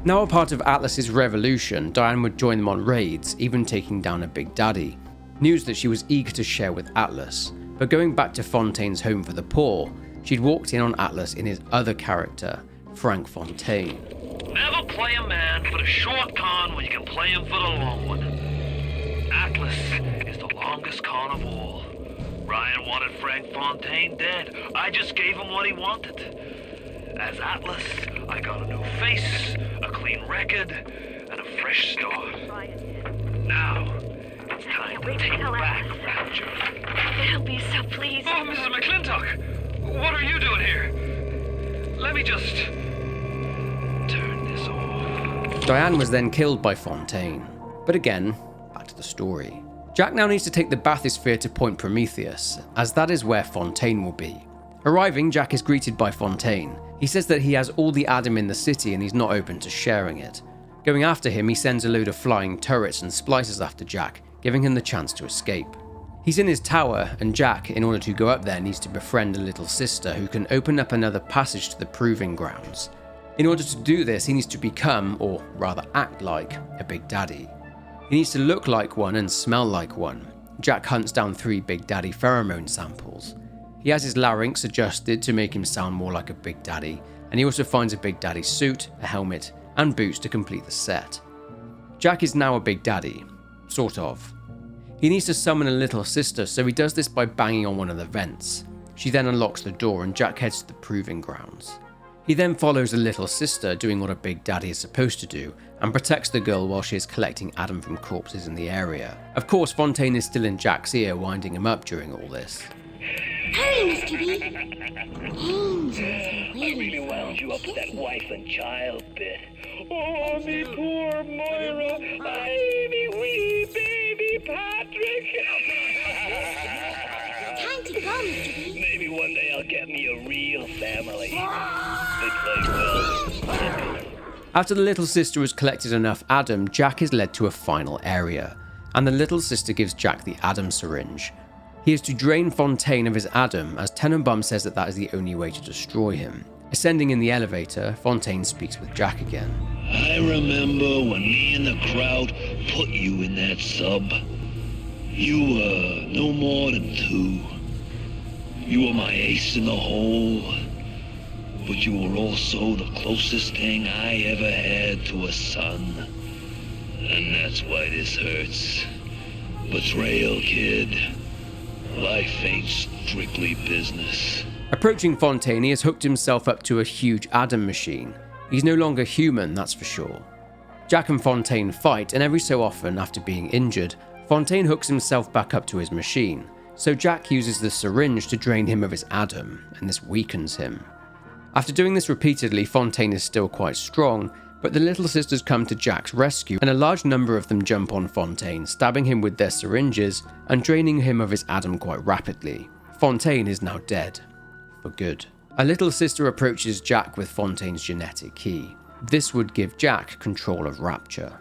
Now a part of Atlas's revolution, Diane would join them on raids, even taking down a Big Daddy. News that she was eager to share with Atlas. But going back to Fontaine's home for the poor, she'd walked in on Atlas in his other character, Frank Fontaine. Never play a man for the short con when you can play him for the long one. Atlas is the longest con of all. Ryan wanted Frank Fontaine dead. I just gave him what he wanted. As Atlas, I got a new face, a clean record, and a fresh start. Now, it's time to take back Rapture. I'll be so pleased. Oh, Mrs. McClintock! What are you doing here? Let me just turn this off. Diane was then killed by Fontaine. But again, back to the story. Jack now needs to take the bathysphere to Point Prometheus, as that is where Fontaine will be. Arriving, Jack is greeted by Fontaine. He says that he has all the Adam in the city and he's not open to sharing it. Going after him, he sends a load of flying turrets and splices after Jack, giving him the chance to escape. He's in his tower, and Jack, in order to go up there, needs to befriend a little sister who can open up another passage to the Proving Grounds. In order to do this, he needs to become, or rather act like, a Big Daddy. He needs to look like one and smell like one. Jack hunts down 3 Big Daddy pheromone samples. He has his larynx adjusted to make him sound more like a Big Daddy, and he also finds a Big Daddy suit, a helmet, and boots to complete the set. Jack is now a Big Daddy. Sort of. He needs to summon a little sister, so he does this by banging on one of the vents. She then unlocks the door and Jack heads to the Proving Grounds. He then follows the little sister, doing what a Big Daddy is supposed to do, and protects the girl while she is collecting Adam from corpses in the area. Of course, Fontaine is still in Jack's ear, winding him up during all this. Hey, Mr. B. Angels are waiting. I really wound you up with that wife and child bit. Oh, me poor Moira. Me wee baby Patrick. Time to go, Mr. B. Maybe one day I'll get me a real family. They play well. After the little sister has collected enough Adam, Jack is led to a final area, and the little sister gives Jack the Adam syringe. He is to drain Fontaine of his Adam, as Tenenbaum says that is the only way to destroy him. Ascending in the elevator, Fontaine speaks with Jack again. I remember when me and the crowd put you in that sub. You were no more than 2. You were my ace in the hole, but you were also the closest thing I ever had to a son. And that's why this hurts. Betrayal, kid. Life ain't strictly business. Approaching Fontaine, he has hooked himself up to a huge Adam machine. He's no longer human, that's for sure. Jack and Fontaine fight, and every so often, after being injured, Fontaine hooks himself back up to his machine. So Jack uses the syringe to drain him of his Adam, and this weakens him. After doing this repeatedly, Fontaine is still quite strong, but the little sisters come to Jack's rescue, and a large number of them jump on Fontaine, stabbing him with their syringes and draining him of his Adam quite rapidly. Fontaine is now dead. For good. A little sister approaches Jack with Fontaine's genetic key. This would give Jack control of Rapture.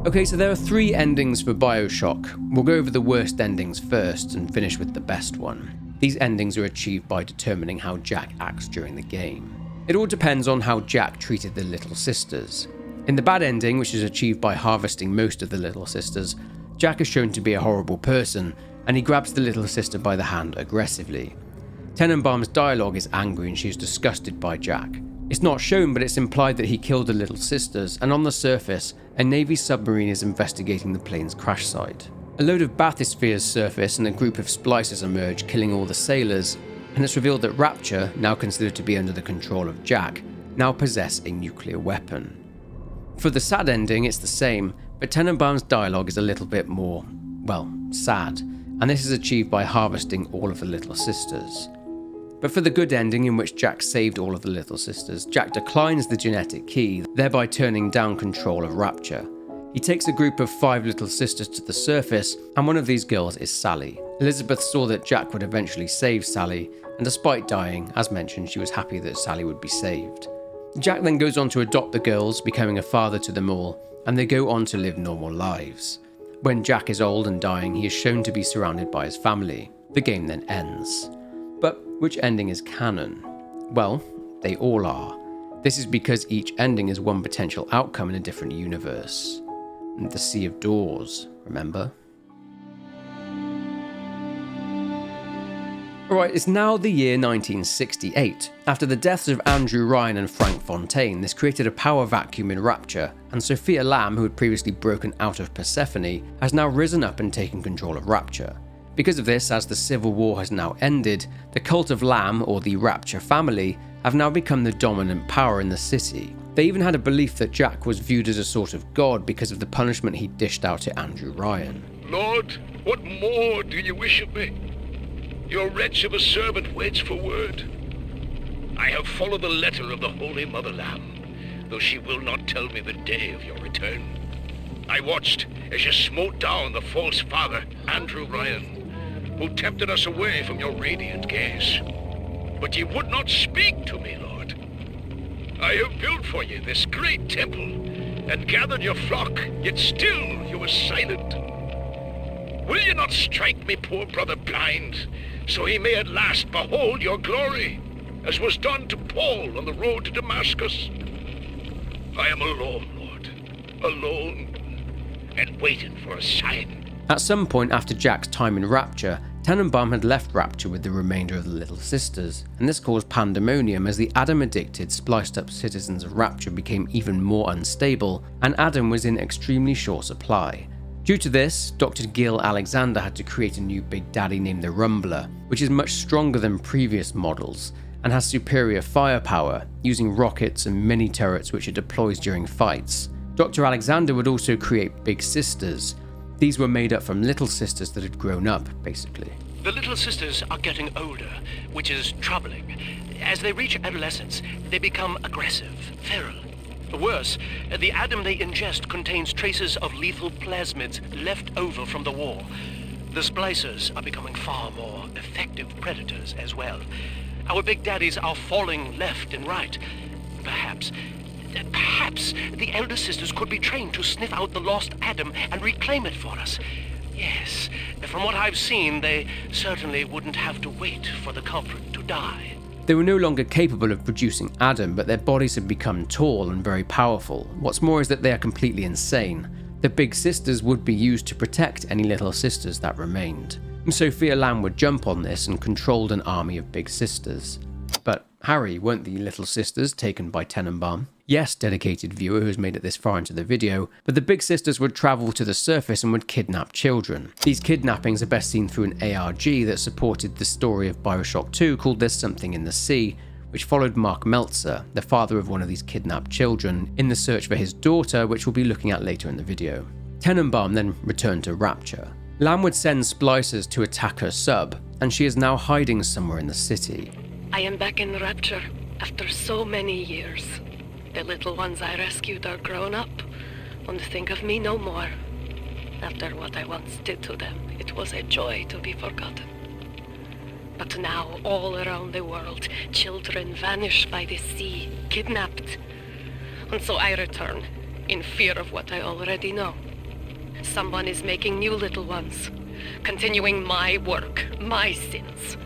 Okay, so there are 3 endings for Bioshock. We'll go over the worst endings first and finish with the best one. These endings are achieved by determining how Jack acts during the game. It all depends on how Jack treated the Little Sisters. In the bad ending, which is achieved by harvesting most of the Little Sisters, Jack is shown to be a horrible person, and he grabs the Little Sister by the hand aggressively. Tenenbaum's dialogue is angry and she is disgusted by Jack. It's not shown, but it's implied that he killed the Little Sisters, and on the surface, a Navy submarine is investigating the plane's crash site. A load of bathyspheres surface and a group of splicers emerge, killing all the sailors, and it's revealed that Rapture, now considered to be under the control of Jack, now possess a nuclear weapon. For the sad ending, it's the same, but Tenenbaum's dialogue is a little bit more, well, sad, and this is achieved by harvesting all of the Little Sisters. But for the good ending, in which Jack saved all of the Little Sisters, Jack declines the genetic key, thereby turning down control of Rapture. He takes a group of 5 Little Sisters to the surface, and one of these girls is Sally. Elizabeth saw that Jack would eventually save Sally, and despite dying, as mentioned, she was happy that Sally would be saved. Jack then goes on to adopt the girls, becoming a father to them all, and they go on to live normal lives. When Jack is old and dying, he is shown to be surrounded by his family. The game then ends. But which ending is canon? Well, they all are. This is because each ending is one potential outcome in a different universe. The Sea of Doors, remember? Alright, it's now the year 1968. After the deaths of Andrew Ryan and Frank Fontaine, this created a power vacuum in Rapture, and Sofia Lamb, who had previously broken out of Persephone, has now risen up and taken control of Rapture. Because of this, as the Civil War has now ended, the cult of Lamb, or the Rapture family, have now become the dominant power in the city. They even had a belief that Jack was viewed as a sort of god because of the punishment he dished out to Andrew Ryan. Lord, what more do you wish of me? Your wretch of a servant waits for word. I have followed the letter of the Holy Mother Lamb, though she will not tell me the day of your return. I watched as you smote down the false father, Andrew Ryan, who tempted us away from your radiant gaze. But ye would not speak to me, Lord. I have built for you this great temple, and gathered your flock, yet still you were silent. Will you not strike me poor brother blind, so he may at last behold your glory, as was done to Paul on the road to Damascus? I am alone, Lord, alone, and waiting for a sign. At some point after Jack's time in Rapture, Tenenbaum had left Rapture with the remainder of the Little Sisters, and this caused pandemonium as the Adam-addicted, spliced-up citizens of Rapture became even more unstable, and Adam was in extremely short supply. Due to this, Dr. Gil Alexander had to create a new Big Daddy named the Rumbler, which is much stronger than previous models, and has superior firepower, using rockets and mini-turrets which it deploys during fights. Dr. Alexander would also create Big Sisters. These were made up from Little Sisters that had grown up, basically. The Little Sisters are getting older, which is troubling. As they reach adolescence, they become aggressive, feral. Worse, the Adam they ingest contains traces of lethal plasmids left over from the war. The splicers are becoming far more effective predators as well. Our Big Daddies are falling left and right. Perhaps the elder sisters could be trained to sniff out the lost Adam and reclaim it for us. Yes, from what I've seen, they certainly wouldn't have to wait for the culprit to die. They were no longer capable of producing Adam, but their bodies had become tall and very powerful. What's more is that they are completely insane. The Big Sisters would be used to protect any Little Sisters that remained. Sofia Lamb would jump on this and controlled an army of Big Sisters. But Harry, weren't the Little Sisters taken by Tenenbaum? Yes, dedicated viewer who has made it this far into the video, but the Big Sisters would travel to the surface and would kidnap children. These kidnappings are best seen through an ARG that supported the story of Bioshock 2 called There's Something in the Sea, which followed Mark Meltzer, the father of one of these kidnapped children, in the search for his daughter, which we'll be looking at later in the video. Tenenbaum then returned to Rapture. Lamb would send splicers to attack her sub, and she is now hiding somewhere in the city. I am back in Rapture after so many years. The little ones I rescued are grown up and think of me no more. After what I once did to them, it was a joy to be forgotten. But now, all around the world, children vanish by the sea, kidnapped. And so I return, in fear of what I already know. Someone is making new little ones, continuing my work, my sins.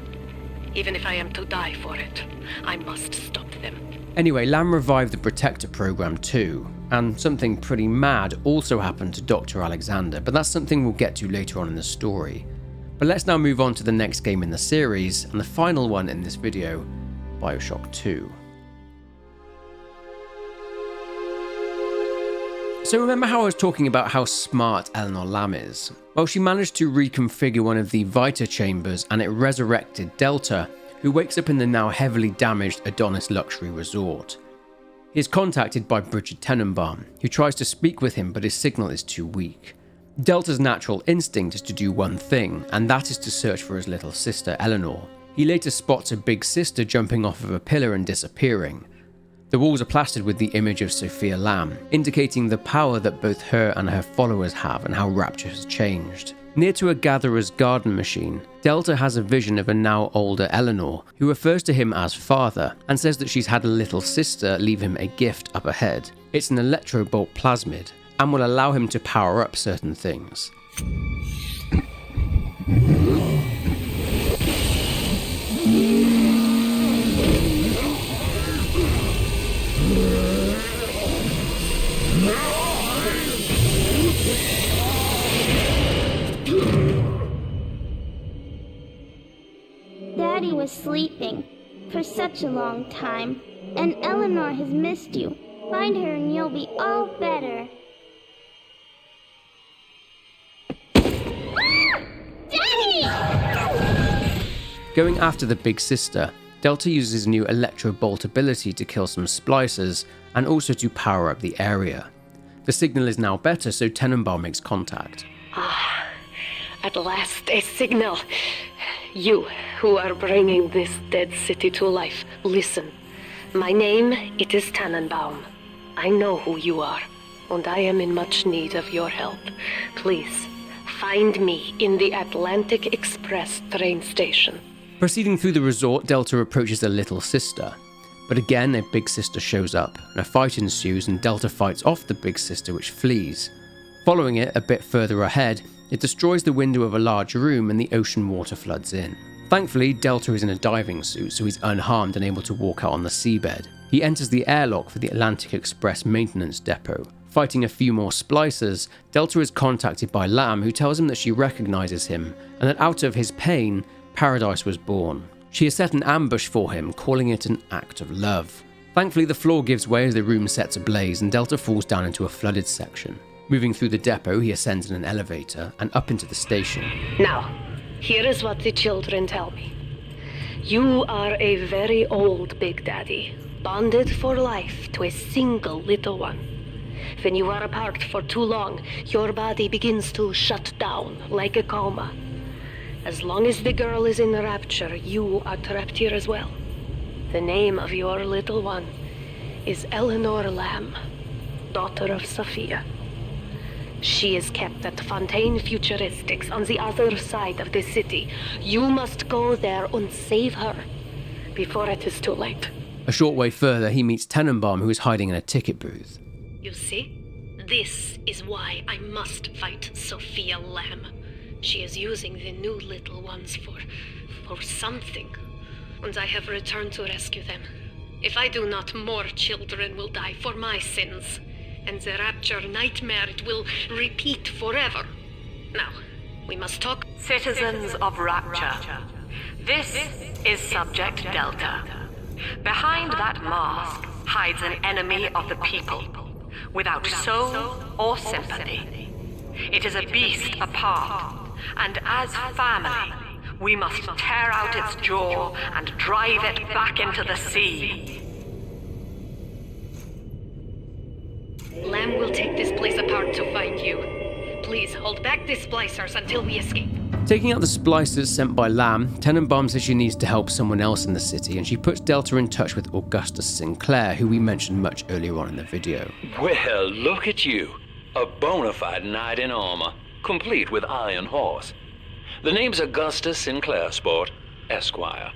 Even if I am to die for it, I must stop them. Anyway, Lamb revived the Protector program too, and something pretty mad also happened to Dr. Alexander, but that's something we'll get to later on in the story. But let's now move on to the next game in the series, and the final one in this video, Bioshock 2. So remember how I was talking about how smart Eleanor Lamb is? Well, she managed to reconfigure one of the Vita chambers and it resurrected Delta, who wakes up in the now heavily damaged Adonis Luxury Resort. He is contacted by Bridget Tenenbaum, who tries to speak with him but his signal is too weak. Delta's natural instinct is to do one thing, and that is to search for his little sister Eleanor. He later spots a big sister jumping off of a pillar and disappearing. The walls are plastered with the image of Sofia Lamb, indicating the power that both her and her followers have and how Rapture has changed. Near to a gatherer's garden machine, Delta has a vision of a now older Eleanor, who refers to him as father, and says that she's had a little sister leave him a gift up ahead. It's an electrobolt plasmid, and will allow him to power up certain things. Daddy was sleeping for such a long time, and Eleanor has missed you. Find her and you'll be all better. Daddy! Going after the big sister, Delta uses his new electrobolt ability to kill some splicers and also to power up the area. The signal is now better, so Tenenbaum makes contact. At last, a signal. You, who are bringing this dead city to life, listen. My name, it is Tenenbaum. I know who you are, and I am in much need of your help. Please, find me in the Atlantic Express train station. Proceeding through the resort, Delta approaches a little sister. But again, a big sister shows up, and a fight ensues, and Delta fights off the big sister, which flees. Following it, a bit further ahead, it destroys the window of a large room and the ocean water floods in. Thankfully, Delta is in a diving suit, so he's unharmed and able to walk out on the seabed. He enters the airlock for the Atlantic Express maintenance depot. Fighting a few more splicers, Delta is contacted by Lamb, who tells him that she recognizes him, and that out of his pain, Paradise was born. She has set an ambush for him, calling it an act of love. Thankfully, the floor gives way as the room sets ablaze and Delta falls down into a flooded section. Moving through the depot, he ascends in an elevator and up into the station. Now, here is what the children tell me. You are a very old Big Daddy, bonded for life to a single little one. When you are apart for too long, your body begins to shut down like a coma. As long as the girl is in the Rapture, you are trapped here as well. The name of your little one is Eleanor Lamb, daughter of Sofia. She is kept at Fontaine Futuristics on the other side of the city. You must go there and save her before it is too late. A short way further, he meets Tenenbaum, who is hiding in a ticket booth. You see? This is why I must fight Sofia Lamb. She is using the new little ones for something, and I have returned to rescue them. If I do not, more children will die for my sins, and the Rapture nightmare it will repeat forever. Now, we must talk. Citizens of Rapture, this is Subject Delta. Behind that mask hides an enemy of the people, without soul or sympathy. It is a beast apart, and as family, we must tear out its jaw and drive it back into the sea. Lamb will take this place apart to find you. Please hold back the splicers until we escape. Taking out the splicers sent by Lamb, Tenenbaum says she needs to help someone else in the city, and she puts Delta in touch with Augustus Sinclair, who we mentioned much earlier on in the video. Well, look at you. A bona fide knight in armor, complete with iron horse. The name's Augustus Sinclair, Sport, Esquire.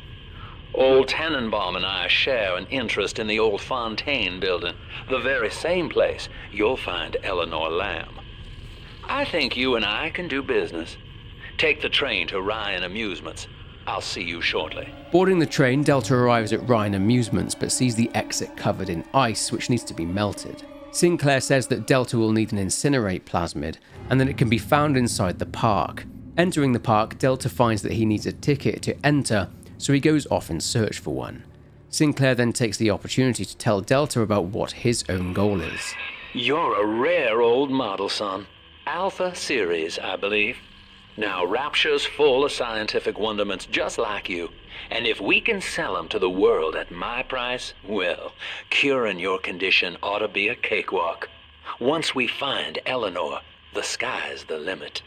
Old Tenenbaum and I share an interest in the old Fontaine building, the very same place you'll find Eleanor Lamb. I think you and I can do business. Take the train to Ryan Amusements. I'll see you shortly. Boarding the train, Delta arrives at Ryan Amusements but sees the exit covered in ice which needs to be melted. Sinclair says that Delta will need an incinerate plasmid and that it can be found inside the park. Entering the park, Delta finds that he needs a ticket to enter, so he goes off in search for one. Sinclair then takes the opportunity to tell Delta about what his own goal is. You're a rare old model, son. Alpha series, I believe. Now, Rapture's full of scientific wonderments just like you, and if we can sell them to the world at my price, well, curing your condition ought to be a cakewalk. Once we find Eleanor, the sky's the limit.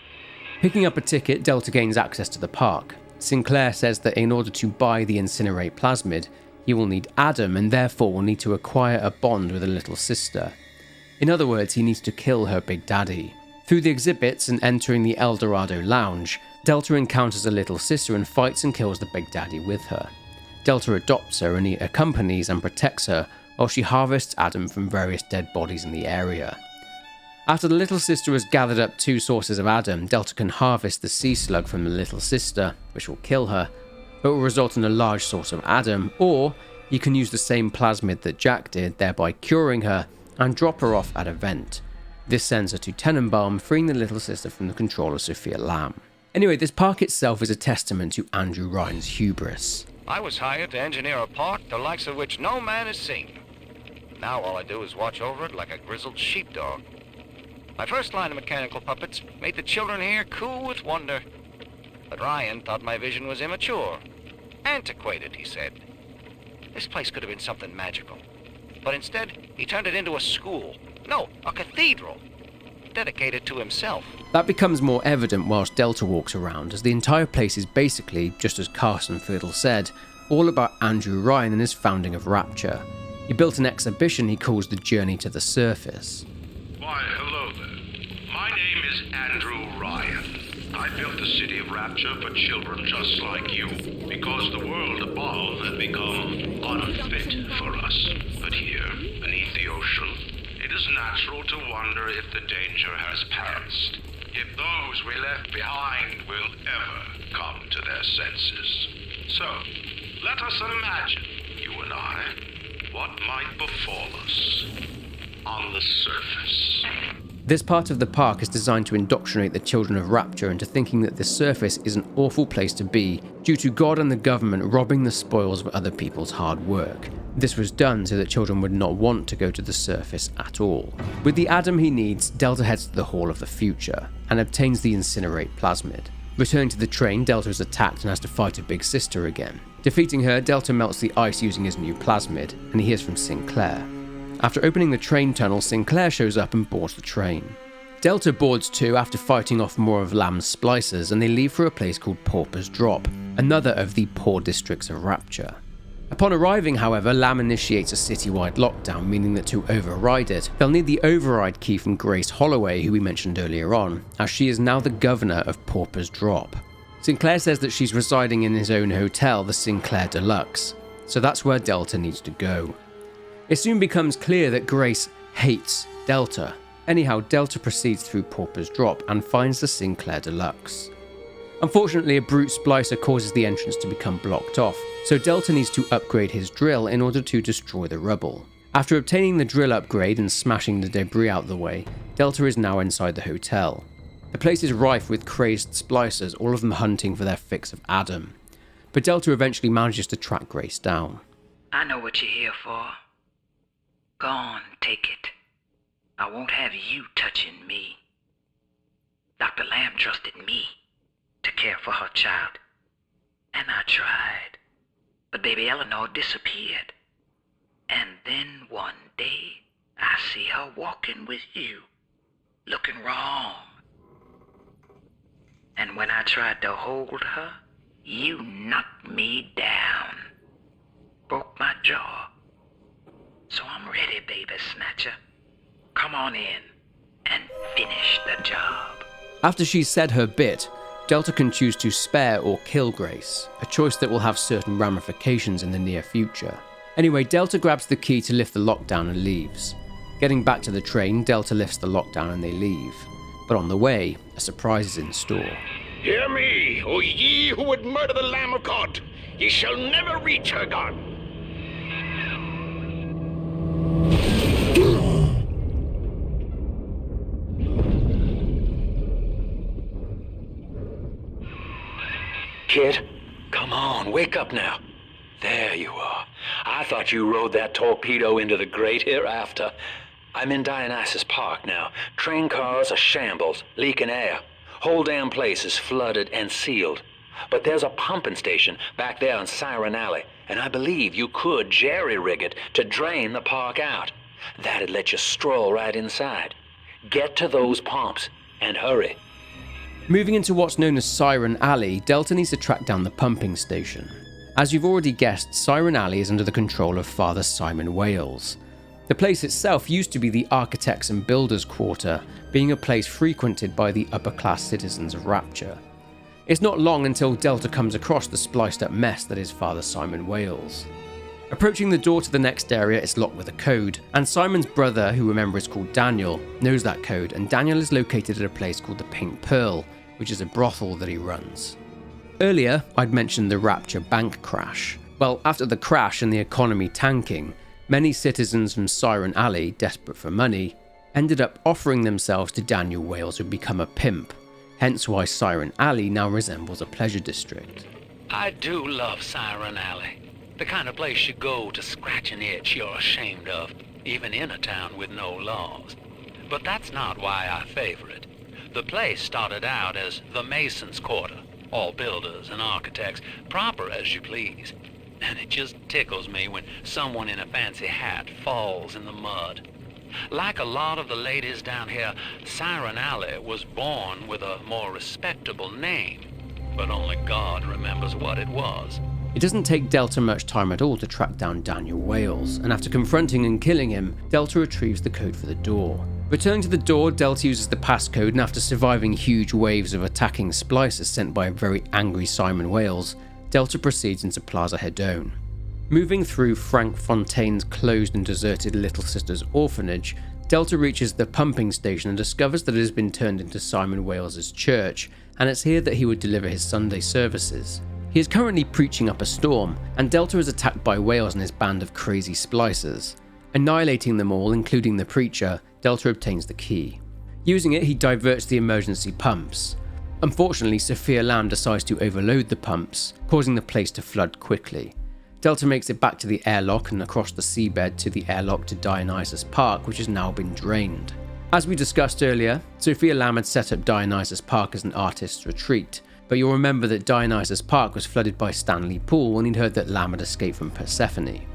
Picking up a ticket, Delta gains access to the park. Sinclair says that in order to buy the incinerate plasmid, he will need Adam and therefore will need to acquire a bond with a little sister. In other words, he needs to kill her big daddy. Through the exhibits and entering the El Dorado Lounge, Delta encounters a little sister and fights and kills the big daddy with her. Delta adopts her and he accompanies and protects her while she harvests Adam from various dead bodies in the area. After the little sister has gathered up 2 sources of Adam, Delta can harvest the sea slug from the little sister, which will kill her, but will result in a large source of Adam, or he can use the same plasmid that Jack did, thereby curing her, and drop her off at a vent. This sends her to Tenenbaum, freeing the little sister from the control of Sofia Lamb. Anyway, this park itself is a testament to Andrew Ryan's hubris. I was hired to engineer a park the likes of which no man has seen. Now all I do is watch over it like a grizzled sheepdog. My first line of mechanical puppets made the children here cool with wonder. But Ryan thought my vision was immature. Antiquated, he said. This place could have been something magical. But instead, he turned it into a school. No, a cathedral. Dedicated to himself. That becomes more evident whilst Delta walks around, as the entire place is basically, just as Carson Fiddle said, all about Andrew Ryan and his founding of Rapture. He built an exhibition he calls The Journey to the Surface. Why, hello there. My name is Andrew Ryan. I built the city of Rapture for children just like you, because the world above had become unfit for us. But here, beneath the ocean, it is natural to wonder if the danger has passed. If those we left behind will ever come to their senses. So, let us imagine, you and I, what might befall us on the surface. This part of the park is designed to indoctrinate the children of Rapture into thinking that the surface is an awful place to be due to God and the government robbing the spoils of other people's hard work. This was done so that children would not want to go to the surface at all. With the Adam he needs, Delta heads to the Hall of the Future and obtains the incinerate plasmid. Returning to the train, Delta is attacked and has to fight a big sister again. Defeating her, Delta melts the ice using his new plasmid, and he hears from Sinclair. After opening the train tunnel, Sinclair shows up and boards the train. Delta boards too after fighting off more of Lamb's splicers, and they leave for a place called Pauper's Drop, another of the poor districts of Rapture. Upon arriving, however, Lamb initiates a citywide lockdown, meaning that to override it, they'll need the override key from Grace Holloway, who we mentioned earlier on, as she is now the governor of Pauper's Drop. Sinclair says that she's residing in his own hotel, the Sinclair Deluxe, so that's where Delta needs to go. It soon becomes clear that Grace hates Delta. Anyhow, Delta proceeds through Pauper's Drop and finds the Sinclair Deluxe. Unfortunately, a brute splicer causes the entrance to become blocked off, so Delta needs to upgrade his drill in order to destroy the rubble. After obtaining the drill upgrade and smashing the debris out of the way, Delta is now inside the hotel. The place is rife with crazed splicers, all of them hunting for their fix of Adam. But Delta eventually manages to track Grace down. I know what you're here for. Go on, take it. I won't have you touching me. Dr. Lamb trusted me to care for her child, and I tried. But baby Eleanor disappeared. And then one day, I see her walking with you, looking wrong. And when I tried to hold her, you knocked me down. Broke my jaw. So I'm ready, baby snatcher. Come on in and finish the job. After she's said her bit, Delta can choose to spare or kill Grace, a choice that will have certain ramifications in the near future. Anyway, Delta grabs the key to lift the lockdown and leaves. Getting back to the train, Delta lifts the lockdown and they leave. But on the way, a surprise is in store. Hear me, O ye who would murder the Lamb of God! Ye shall never reach her God! Kid, come on, wake up now. There you are. I thought you rode that torpedo into the great hereafter. I'm in Dionysus Park now. Train cars are shambles, leaking air. Whole damn place is flooded and sealed. But there's a pumping station back there on Siren Alley, and I believe you could jerry-rig it to drain the park out. That'd let you stroll right inside. Get to those pumps, and hurry. Moving into what's known as Siren Alley, Delta needs to track down the pumping station. As you've already guessed, Siren Alley is under the control of Father Simon Wales. The place itself used to be the Architects and Builders Quarter, being a place frequented by the upper-class citizens of Rapture. It's not long until Delta comes across the spliced-up mess that is Father Simon Wales. Approaching the door to the next area, it's locked with a code, and Simon's brother, who remember is called Daniel, knows that code, and Daniel is located at a place called the Pink Pearl, which is a brothel that he runs. Earlier, I'd mentioned the Rapture bank crash. Well, after the crash and the economy tanking, many citizens from Siren Alley, desperate for money, ended up offering themselves to Daniel Wales to become a pimp, hence why Siren Alley now resembles a pleasure district. I do love Siren Alley. The kind of place you go to scratch an itch you're ashamed of, even in a town with no laws. But that's not why I favor it. The place started out as the Masons' Quarter, all builders and architects, proper as you please. And it just tickles me when someone in a fancy hat falls in the mud. Like a lot of the ladies down here, Siren Alley was born with a more respectable name, but only God remembers what it was. It doesn't take Delta much time at all to track down Daniel Wales, and after confronting and killing him, Delta retrieves the code for the door. Returning to the door, Delta uses the passcode, and after surviving huge waves of attacking splicers sent by a very angry Simon Wales, Delta proceeds into Plaza Hedone. Moving through Frank Fontaine's closed and deserted Little Sisters orphanage, Delta reaches the pumping station and discovers that it has been turned into Simon Wales's church, and it's here that he would deliver his Sunday services. He is currently preaching up a storm, and Delta is attacked by Wales and his band of crazy splicers. Annihilating them all, including the preacher, Delta obtains the key. Using it, he diverts the emergency pumps. Unfortunately, Sofia Lamb decides to overload the pumps, causing the place to flood quickly. Delta makes it back to the airlock and across the seabed to the airlock to Dionysus Park, which has now been drained. As we discussed earlier, Sofia Lamb had set up Dionysus Park as an artist's retreat, but you'll remember that Dionysus Park was flooded by Stanley Poole when he'd heard that Lamb had escaped from Persephone.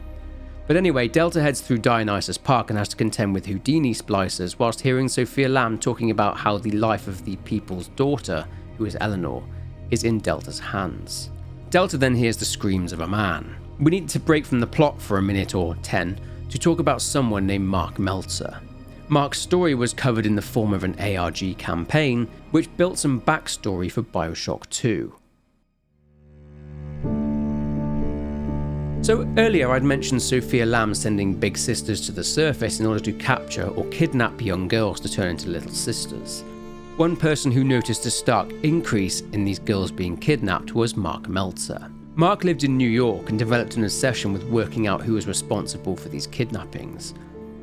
But anyway, Delta heads through Dionysus Park and has to contend with Houdini splicers whilst hearing Sofia Lamb talking about how the life of the people's daughter, who is Eleanor, is in Delta's hands. Delta then hears the screams of a man. We need to break from the plot for a minute or 10 to talk about someone named Mark Meltzer. Mark's story was covered in the form of an ARG campaign, which built some backstory for Bioshock 2. So earlier I'd mentioned Sofia Lamb sending big sisters to the surface in order to capture or kidnap young girls to turn into little sisters. One person who noticed a stark increase in these girls being kidnapped was Mark Meltzer. Mark lived in New York and developed an obsession with working out who was responsible for these kidnappings.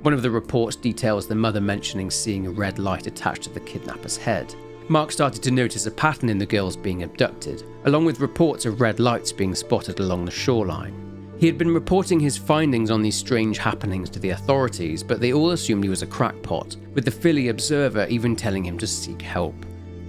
One of the reports details the mother mentioning seeing a red light attached to the kidnapper's head. Mark started to notice a pattern in the girls being abducted, along with reports of red lights being spotted along the shoreline. He had been reporting his findings on these strange happenings to the authorities, but they all assumed he was a crackpot, with the Philly Observer even telling him to seek help.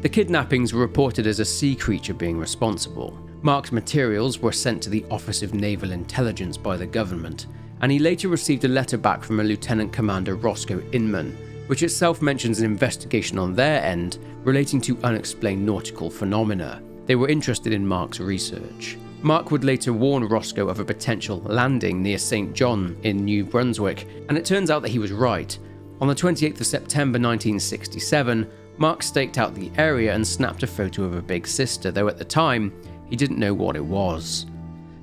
The kidnappings were reported as a sea creature being responsible. Mark's materials were sent to the Office of Naval Intelligence by the government, and he later received a letter back from a Lieutenant Commander Roscoe Inman, which itself mentions an investigation on their end relating to unexplained nautical phenomena. They were interested in Mark's research. Mark would later warn Roscoe of a potential landing near St. John in New Brunswick, and it turns out that he was right. On the 28th of September 1967, Mark staked out the area and snapped a photo of a big sister, though at the time, he didn't know what it was.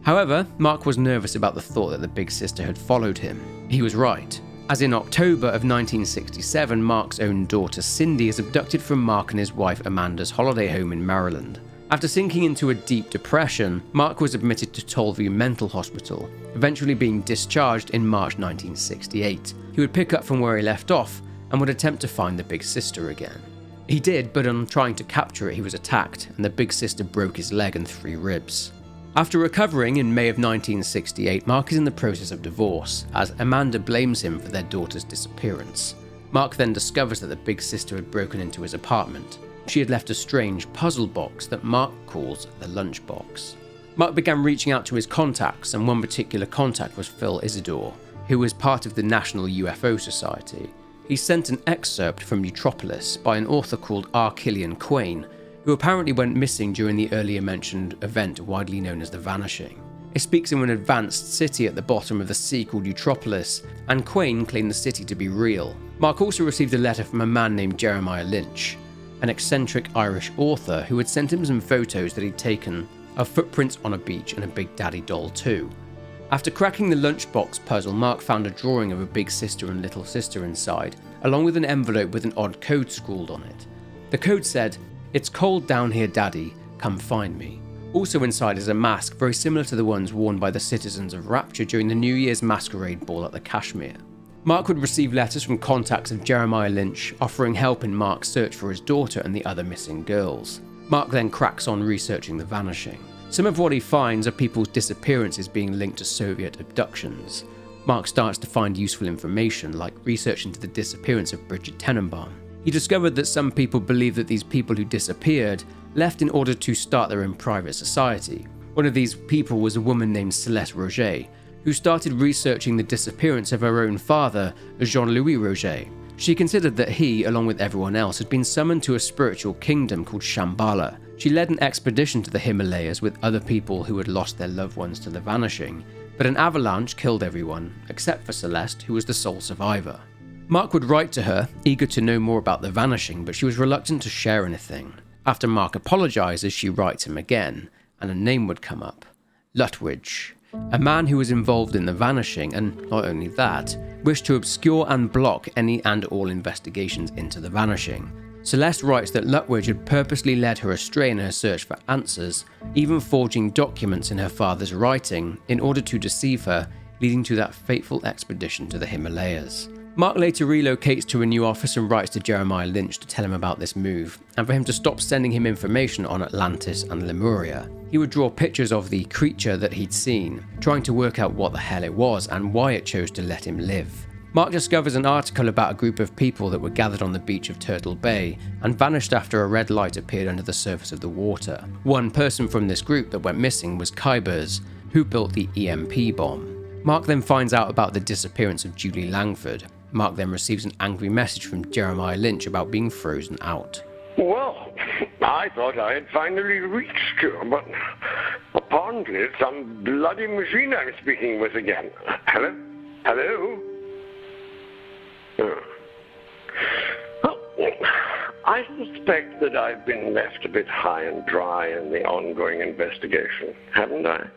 However, Mark was nervous about the thought that the big sister had followed him. He was right. as in October of 1967, Mark's own daughter Cindy is abducted from Mark and his wife Amanda's holiday home in Maryland. After sinking into a deep depression, Mark was admitted to Tollview Mental Hospital, eventually being discharged in March 1968. He would pick up from where he left off and would attempt to find the Big Sister again. He did, but on trying to capture it, he was attacked, and the Big Sister broke his leg and 3 ribs. After recovering in May of 1968, Mark is in the process of divorce, as Amanda blames him for their daughter's disappearance. Mark then discovers that the Big Sister had broken into his apartment. She had left a strange puzzle box that Mark calls the lunchbox. Mark began reaching out to his contacts, and one particular contact was Phil Isidore, who was part of the National UFO Society. He sent an excerpt from Utopolis by an author called R. Killian Quain, who apparently went missing during the earlier mentioned event widely known as the Vanishing. It speaks of an advanced city at the bottom of the sea called Utopolis, and Quain claimed the city to be real. Mark also received a letter from a man named Jeremiah Lynch, an eccentric Irish author who had sent him some photos that he'd taken of footprints on a beach and a Big Daddy doll too. After cracking the lunchbox puzzle, Mark found a drawing of a Big Sister and Little Sister inside, along with an envelope with an odd code scrawled on it. The code said, "It's cold down here, Daddy, come find me." Also inside is a mask very similar to the ones worn by the citizens of Rapture during the New Year's masquerade ball at the Kashmir. Mark would receive letters from contacts of Jeremiah Lynch offering help in Mark's search for his daughter and the other missing girls. Mark then cracks on researching the Vanishing. Some of what he finds are people's disappearances being linked to Soviet abductions. Mark starts to find useful information, like research into the disappearance of Bridget Tenenbaum. He discovered that some people believe that these people who disappeared left in order to start their own private society. One of these people was a woman named Celeste Roger, who started researching the disappearance of her own father, Jean-Louis Roger. She considered that he, along with everyone else, had been summoned to a spiritual kingdom called Shambhala. She led an expedition to the Himalayas with other people who had lost their loved ones to the Vanishing, but an avalanche killed everyone, except for Celeste, who was the sole survivor. Mark would write to her, eager to know more about the Vanishing, but she was reluctant to share anything. After Mark apologizes, she writes him again, and a name would come up. Lutwidge. A man who was involved in the Vanishing, and not only that, wished to obscure and block any and all investigations into the Vanishing. Celeste writes that Lutwidge had purposely led her astray in her search for answers, even forging documents in her father's writing in order to deceive her, leading to that fateful expedition to the Himalayas. Mark later relocates to a new office and writes to Jeremiah Lynch to tell him about this move, and for him to stop sending him information on Atlantis and Lemuria. He would draw pictures of the creature that he'd seen, trying to work out what the hell it was and why it chose to let him live. Mark discovers an article about a group of people that were gathered on the beach of Turtle Bay and vanished after a red light appeared under the surface of the water. One person from this group that went missing was Kybers, who built the EMP bomb. Mark then finds out about the disappearance of Julie Langford. Mark then receives an angry message from Jeremiah Lynch about being frozen out. Well, I thought I had finally reached you, but apparently it's some bloody machine I'm speaking with again. Hello? Hello? Well, I suspect that I've been left a bit high and dry in the ongoing investigation, haven't I?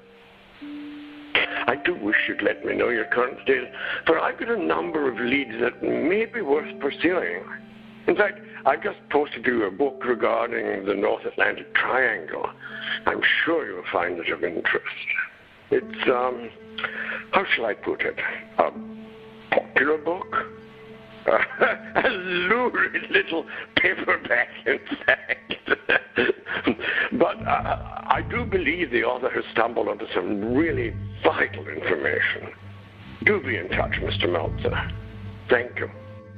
I do wish you'd let me know your current status, for I've got a number of leads that may be worth pursuing. In fact, I've just posted you a book regarding the North Atlantic Triangle. I'm sure you'll find it of interest. It's, how shall I put it, a popular book? A lurid little paperback, in fact. But I do believe the author has stumbled onto some really vital information. Do be in touch, Mr. Meltzer. Thank you.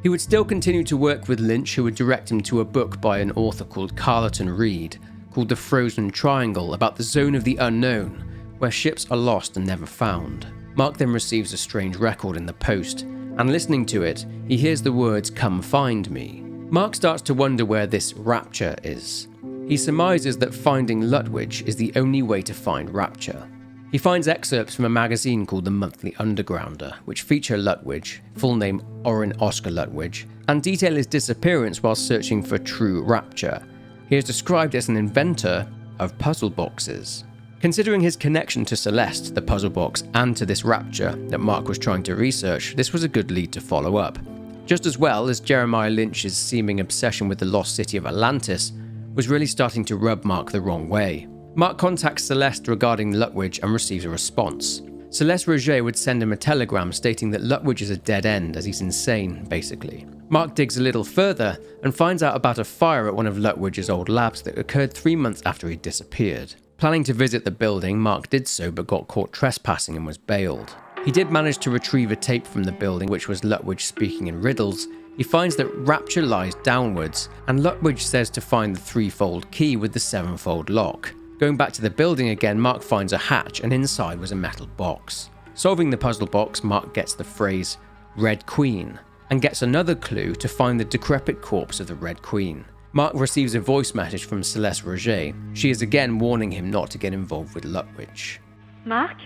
He would still continue to work with Lynch, who would direct him to a book by an author called Carleton Reed, called The Frozen Triangle, about the zone of the unknown, where ships are lost and never found. Mark then receives a strange record in the post, and listening to it, he hears the words, "Come find me." Mark starts to wonder where this Rapture is. He surmises that finding Lutwidge is the only way to find Rapture. He finds excerpts from a magazine called The Monthly Undergrounder, which feature Lutwidge, full name Orrin Oscar Lutwidge, and detail his disappearance while searching for true Rapture. He is described as an inventor of puzzle boxes. Considering his connection to Celeste, the puzzle box, and to this Rapture that Mark was trying to research, this was a good lead to follow up. Just as well as Jeremiah Lynch's seeming obsession with the lost city of Atlantis was really starting to rub Mark the wrong way. Mark contacts Celeste regarding Lutwidge and receives a response. Celeste Roger would send him a telegram stating that Lutwidge is a dead end as he's insane, basically. Mark digs a little further and finds out about a fire at one of Lutwidge's old labs that occurred 3 months after he disappeared. Planning to visit the building, Mark did so but got caught trespassing and was bailed. He did manage to retrieve a tape from the building which was Lutwidge speaking in riddles. He finds that Rapture lies downwards, and Lutwidge says to find the 3-fold key with the 7-fold lock. Going back to the building again, Mark finds a hatch and inside was a metal box. Solving the puzzle box, Mark gets the phrase Red Queen and gets another clue to find the decrepit corpse of the Red Queen. Mark receives a voice message from Celeste Roger. She is again warning him not to get involved with Lutwidge. Mark?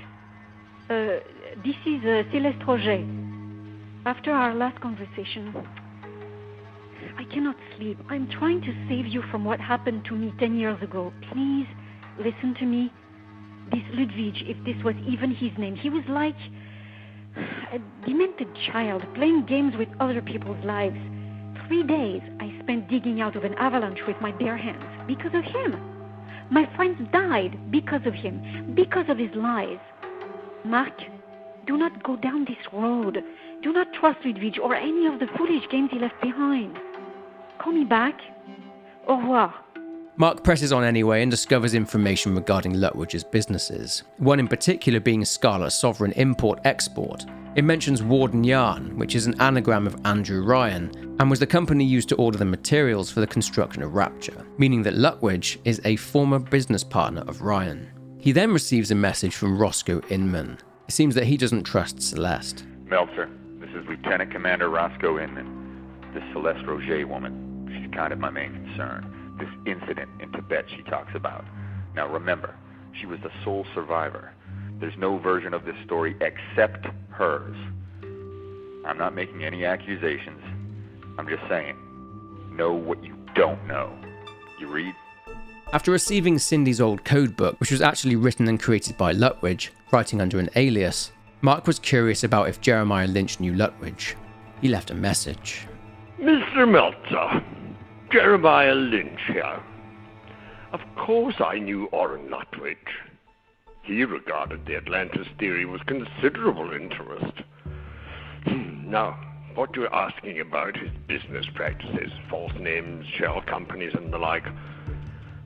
This is Celeste Roger. After our last conversation, I cannot sleep. I'm trying to save you from what happened to me 10 years ago. Please, listen to me. This Ludwig, if this was even his name, he was like a demented child playing games with other people's lives. 3 days I spent digging out of an avalanche with my bare hands because of him. My friends died because of him, because of his lies. Mark, do not go down this road. Do not trust Ludwig or any of the foolish games he left behind. Call me back. Au revoir. Mark presses on anyway and discovers information regarding Lutwidge's businesses, one in particular being Scarlet Sovereign Import-Export. It mentions Warden Yarn, which is an anagram of Andrew Ryan, and was the company used to order the materials for the construction of Rapture, meaning that Lutwidge is a former business partner of Ryan. He then receives a message from Roscoe Inman. It seems that he doesn't trust Celeste. Meltzer, this is Lieutenant Commander Roscoe Inman. This Celeste Roger woman, she's kind of my main concern. This incident in Tibet she talks about. Now remember, she was the sole survivor. There's no version of this story except hers. I'm not making any accusations. I'm just saying, know what you don't know. You read? After receiving Cindy's old codebook, which was actually written and created by Lutwidge, writing under an alias, Mark was curious about if Jeremiah Lynch knew Lutwidge. He left a message. Mr. Meltzer, Jeremiah Lynch here. Of course I knew Orrin Lutwidge. He regarded the Atlantis theory with considerable interest. Now, what you're asking about his business practices, false names, shell companies and the like,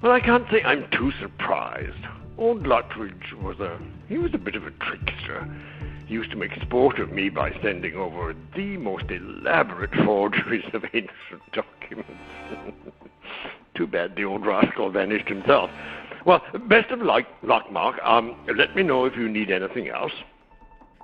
well, I can't say I'm too surprised. Old Lutwidge was a bit of a trickster. He used to make sport of me by sending over the most elaborate forgeries of ancient documents. Too bad the old rascal vanished himself. Well, best of luck, Mark. Let me know if you need anything else.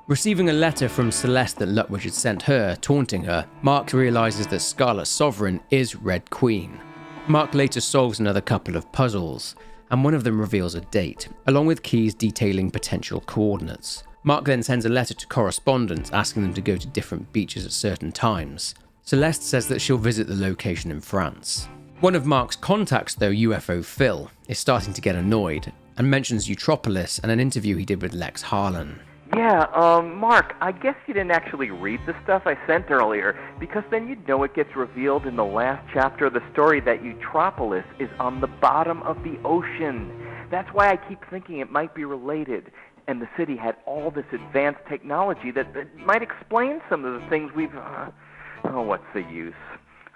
Receiving a letter from Celeste that Lutwidge had sent her, taunting her, Mark realises that Scarlet Sovereign is Red Queen. Mark later solves another couple of puzzles, and one of them reveals a date, along with keys detailing potential coordinates. Mark then sends a letter to correspondents asking them to go to different beaches at certain times. Celeste says that she'll visit the location in France. One of Mark's contacts, though, UFO Phil, is starting to get annoyed and mentions Utropolis and an interview he did with Lex Harlan. Yeah, Mark, I guess you didn't actually read the stuff I sent earlier, because then you'd know it gets revealed in the last chapter of the story that Utropolis is on the bottom of the ocean. That's why I keep thinking it might be related, and the city had all this advanced technology that might explain some of the things we've... what's the use?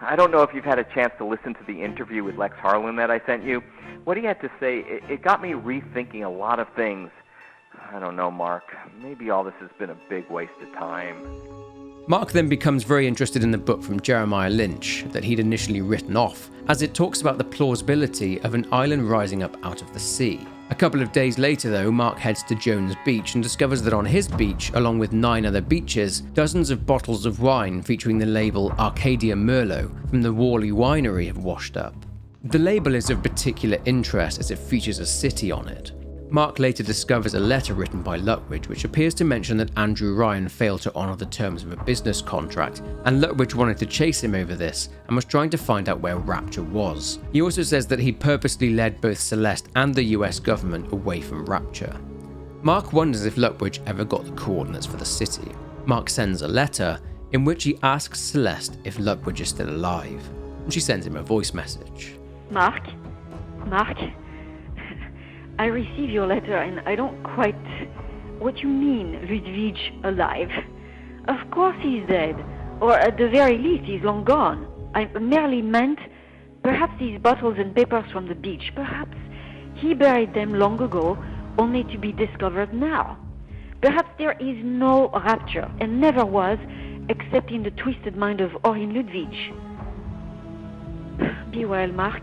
I don't know if you've had a chance to listen to the interview with Lex Harlan that I sent you. What he had to say, it got me rethinking a lot of things. I don't know, Mark. Maybe all this has been a big waste of time. Mark then becomes very interested in the book from Jeremiah Lynch that he'd initially written off, as it talks about the plausibility of an island rising up out of the sea. A couple of days later, though, Mark heads to Jones Beach and discovers that on his beach, along with 9 other beaches, dozens of bottles of wine featuring the label Arcadia Merlot from the Worley Winery have washed up. The label is of particular interest as it features a city on it. Mark later discovers a letter written by Lutwidge which appears to mention that Andrew Ryan failed to honour the terms of a business contract, and Lutwidge wanted to chase him over this and was trying to find out where Rapture was. He also says that he purposely led both Celeste and the US government away from Rapture. Mark wonders if Lutwidge ever got the coordinates for the city. Mark sends a letter in which he asks Celeste if Lutwidge is still alive, and she sends him a voice message. Mark? I received your letter and I don't quite... What you mean, Lutwidge alive? Of course he's dead, or at the very least he's long gone. I merely meant perhaps these bottles and papers from the beach. Perhaps he buried them long ago, only to be discovered now. Perhaps there is no Rapture, and never was, except in the twisted mind of Orin Lutwidge. Be well, Mark.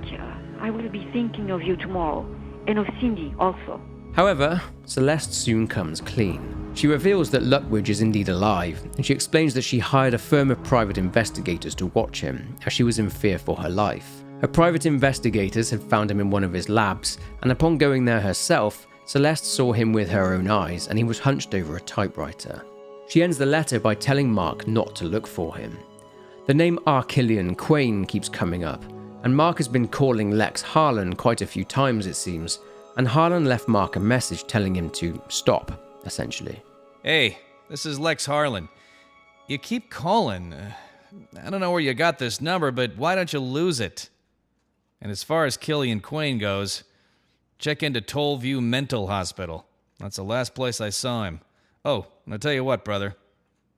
I will be thinking of you tomorrow. And of Cindy also. However, Celeste soon comes clean. She reveals that Lutwidge is indeed alive, and she explains that she hired a firm of private investigators to watch him, as she was in fear for her life. Her private investigators had found him in one of his labs, and upon going there herself, Celeste saw him with her own eyes, and he was hunched over a typewriter. She ends the letter by telling Mark not to look for him. The name Archillian Quain keeps coming up, and Mark has been calling Lex Harlan quite a few times, it seems, and Harlan left Mark a message telling him to stop, essentially. Hey, this is Lex Harlan. You keep calling. I don't know where you got this number, but why don't you lose it? And as far as Killian Quain goes, check into Tollview Mental Hospital. That's the last place I saw him. Oh, and I'll tell you what, brother.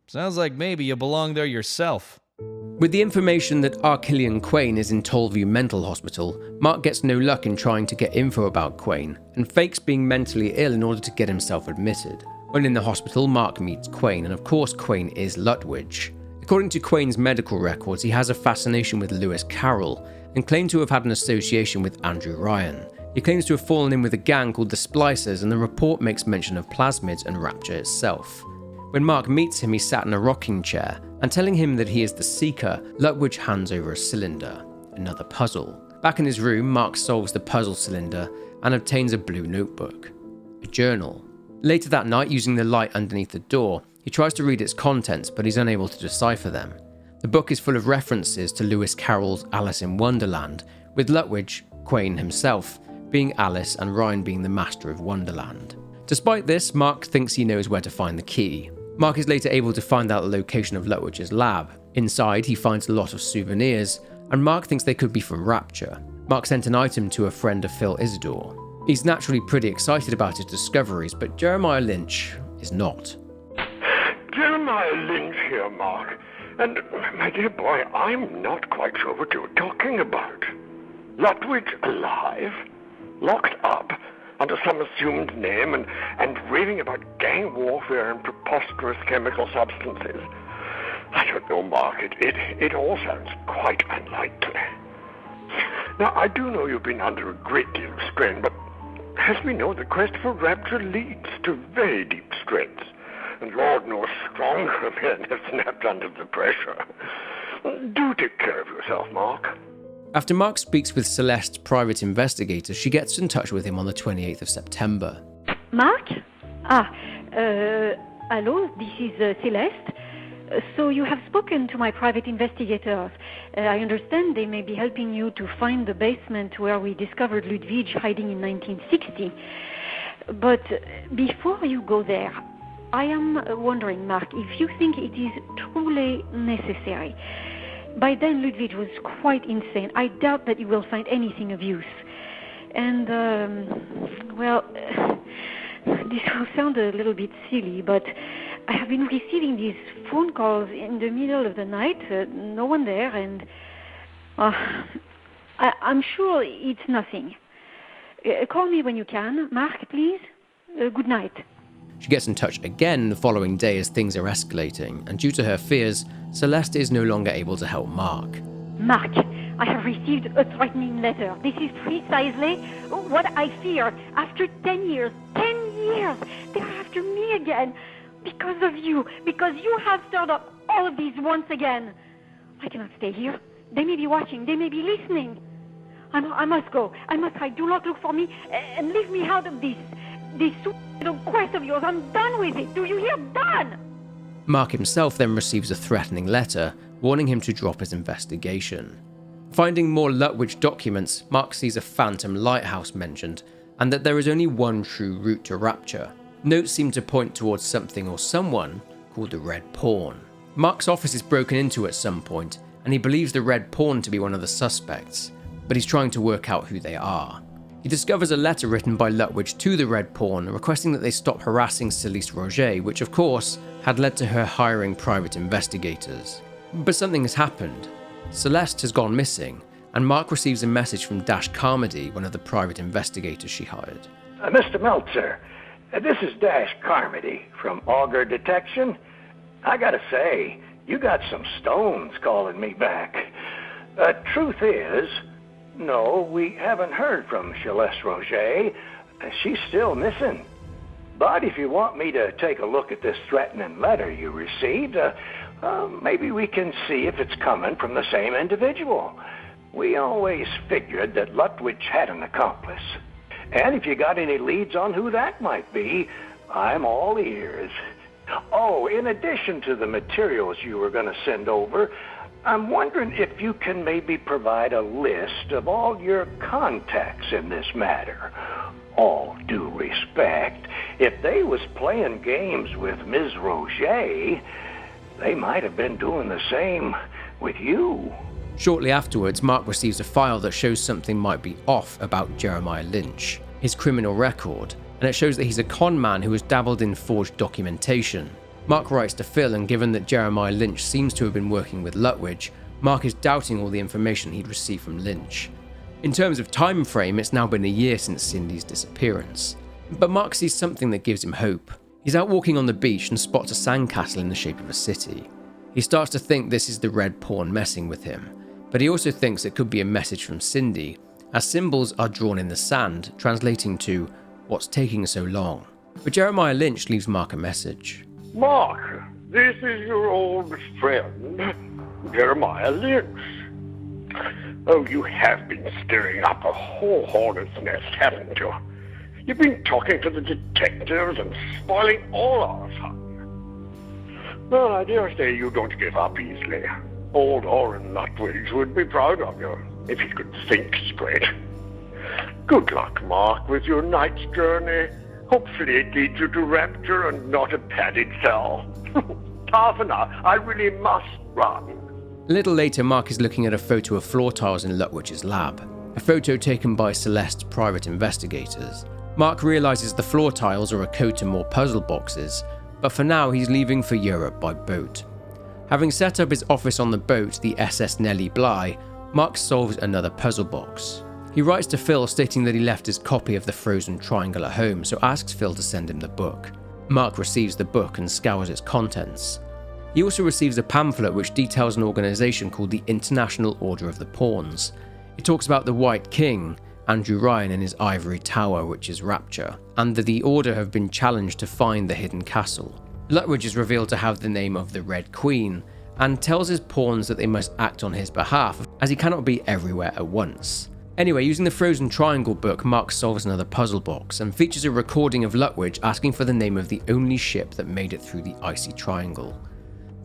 Sounds like maybe you belong there yourself. With the information that Archillian Quain is in Tollview Mental Hospital, Mark gets no luck in trying to get info about Quain, and fakes being mentally ill in order to get himself admitted. When in the hospital, Mark meets Quain, and of course Quain is Lutwidge. According to Quain's medical records, he has a fascination with Lewis Carroll, and claimed to have had an association with Andrew Ryan. He claims to have fallen in with a gang called the Splicers, and the report makes mention of plasmids and Rapture itself. When Mark meets him, he's sat in a rocking chair, and telling him that he is the Seeker, Lutwidge hands over a cylinder, another puzzle. Back in his room, Mark solves the puzzle cylinder and obtains a blue notebook, a journal. Later that night, using the light underneath the door, he tries to read its contents, but he's unable to decipher them. The book is full of references to Lewis Carroll's Alice in Wonderland, with Lutwidge, Quain himself, being Alice and Ryan being the master of Wonderland. Despite this, Mark thinks he knows where to find the key. Mark is later able to find out the location of Lutwidge's lab. Inside, he finds a lot of souvenirs, and Mark thinks they could be from Rapture. Mark sent an item to a friend of Phil Isidore. He's naturally pretty excited about his discoveries, but Jeremiah Lynch is not. Jeremiah Lynch here, Mark. And, my dear boy, I'm not quite sure what you're talking about. Lutwidge alive? Locked up? Under some assumed name and raving about gang warfare and preposterous chemical substances. I don't know, Mark. It all sounds quite unlikely. Now, I do know you've been under a great deal of strain, but as we know, the quest for Rapture leads to very deep strains. And Lord knows stronger men have snapped under the pressure. Do take care of yourself, Mark. After Mark speaks with Celeste's private investigator, she gets in touch with him on the 28th of September. Mark? Hello, this is Celeste. So you have spoken to my private investigators. I understand they may be helping you to find the basement where we discovered Lutwidge hiding in 1960. But before you go there, I am wondering, Mark, if you think it is truly necessary. By then, Lutwidge was quite insane. I doubt that you will find anything of use. And, this will sound a little bit silly, but I have been receiving these phone calls in the middle of the night, no one there, and I'm sure it's nothing. Call me when you can. Mark, please. Good night. She gets in touch again the following day as things are escalating, and due to her fears, Celeste is no longer able to help Mark. Mark, I have received a threatening letter. This is precisely what I feared. After 10 years, 10 years, they're after me again. Because of you, because you have stirred up all of these once again. I cannot stay here. They may be watching, they may be listening. I must go. I must hide. Do not look for me and leave me out of this. This little quest of yours, I'm done with it. Do you hear? Done! Mark himself then receives a threatening letter, warning him to drop his investigation. Finding more Lutwidge documents, Mark sees a phantom lighthouse mentioned, and that there is only one true route to Rapture. Notes seem to point towards something or someone called the Red Pawn. Mark's office is broken into at some point, and he believes the Red Pawn to be one of the suspects, but he's trying to work out who they are. He discovers a letter written by Lutwidge to the Red Pawn requesting that they stop harassing Celeste Roger, which of course had led to her hiring private investigators. But something has happened. Celeste has gone missing, and Mark receives a message from Dash Carmody, one of the private investigators she hired. Mr. Meltzer, this is Dash Carmody from Auger Detection. I gotta say, you got some stones calling me back. Truth is, no, we haven't heard from Celeste Roger. She's still missing. But if you want me to take a look at this threatening letter you received, maybe we can see if it's coming from the same individual. We always figured that Lutwidge had an accomplice. And if you got any leads on who that might be, I'm all ears. Oh, in addition to the materials you were going to send over, I'm wondering if you can maybe provide a list of all your contacts in this matter. All due respect, if they was playing games with Ms. Roger, they might have been doing the same with you. Shortly afterwards, Mark receives a file that shows something might be off about Jeremiah Lynch, his criminal record, and it shows that he's a con man who has dabbled in forged documentation. Mark writes to Phil, and given that Jeremiah Lynch seems to have been working with Lutwidge, Mark is doubting all the information he'd received from Lynch. In terms of time frame, it's now been a year since Cindy's disappearance. But Mark sees something that gives him hope. He's out walking on the beach and spots a sandcastle in the shape of a city. He starts to think this is the Red Pawn messing with him, but he also thinks it could be a message from Cindy, as symbols are drawn in the sand, translating to, "What's taking so long?" But Jeremiah Lynch leaves Mark a message. Mark, this is your old friend, Jeremiah Lynch. Oh, you have been stirring up a whole hornet's nest, haven't you? You've been talking to the detectives and spoiling all our fun. Well, I dare say you don't give up easily. Old Orrin Lutwidge would be proud of you if he could think straight. Good luck, Mark, with your night's journey. Hopefully it leads you to Rapture and not a padded cell. Half an hour. I really must run. A little later, Mark is looking at a photo of floor tiles in Lutwidge's lab, a photo taken by Celeste's private investigators. Mark realizes the floor tiles are a code to more puzzle boxes, but for now he's leaving for Europe by boat. Having set up his office on the boat, the SS Nellie Bly, Mark solves another puzzle box. He writes to Phil stating that he left his copy of the Frozen Triangle at home, so asks Phil to send him the book. Mark receives the book and scours its contents. He also receives a pamphlet which details an organisation called the International Order of the Pawns. It talks about the White King, Andrew Ryan, in his ivory tower, which is Rapture, and that the Order have been challenged to find the hidden castle. Lutwidge is revealed to have the name of the Red Queen, and tells his pawns that they must act on his behalf, as he cannot be everywhere at once. Anyway, using the Frozen Triangle book, Mark solves another puzzle box, and features a recording of Lutwidge asking for the name of the only ship that made it through the icy triangle.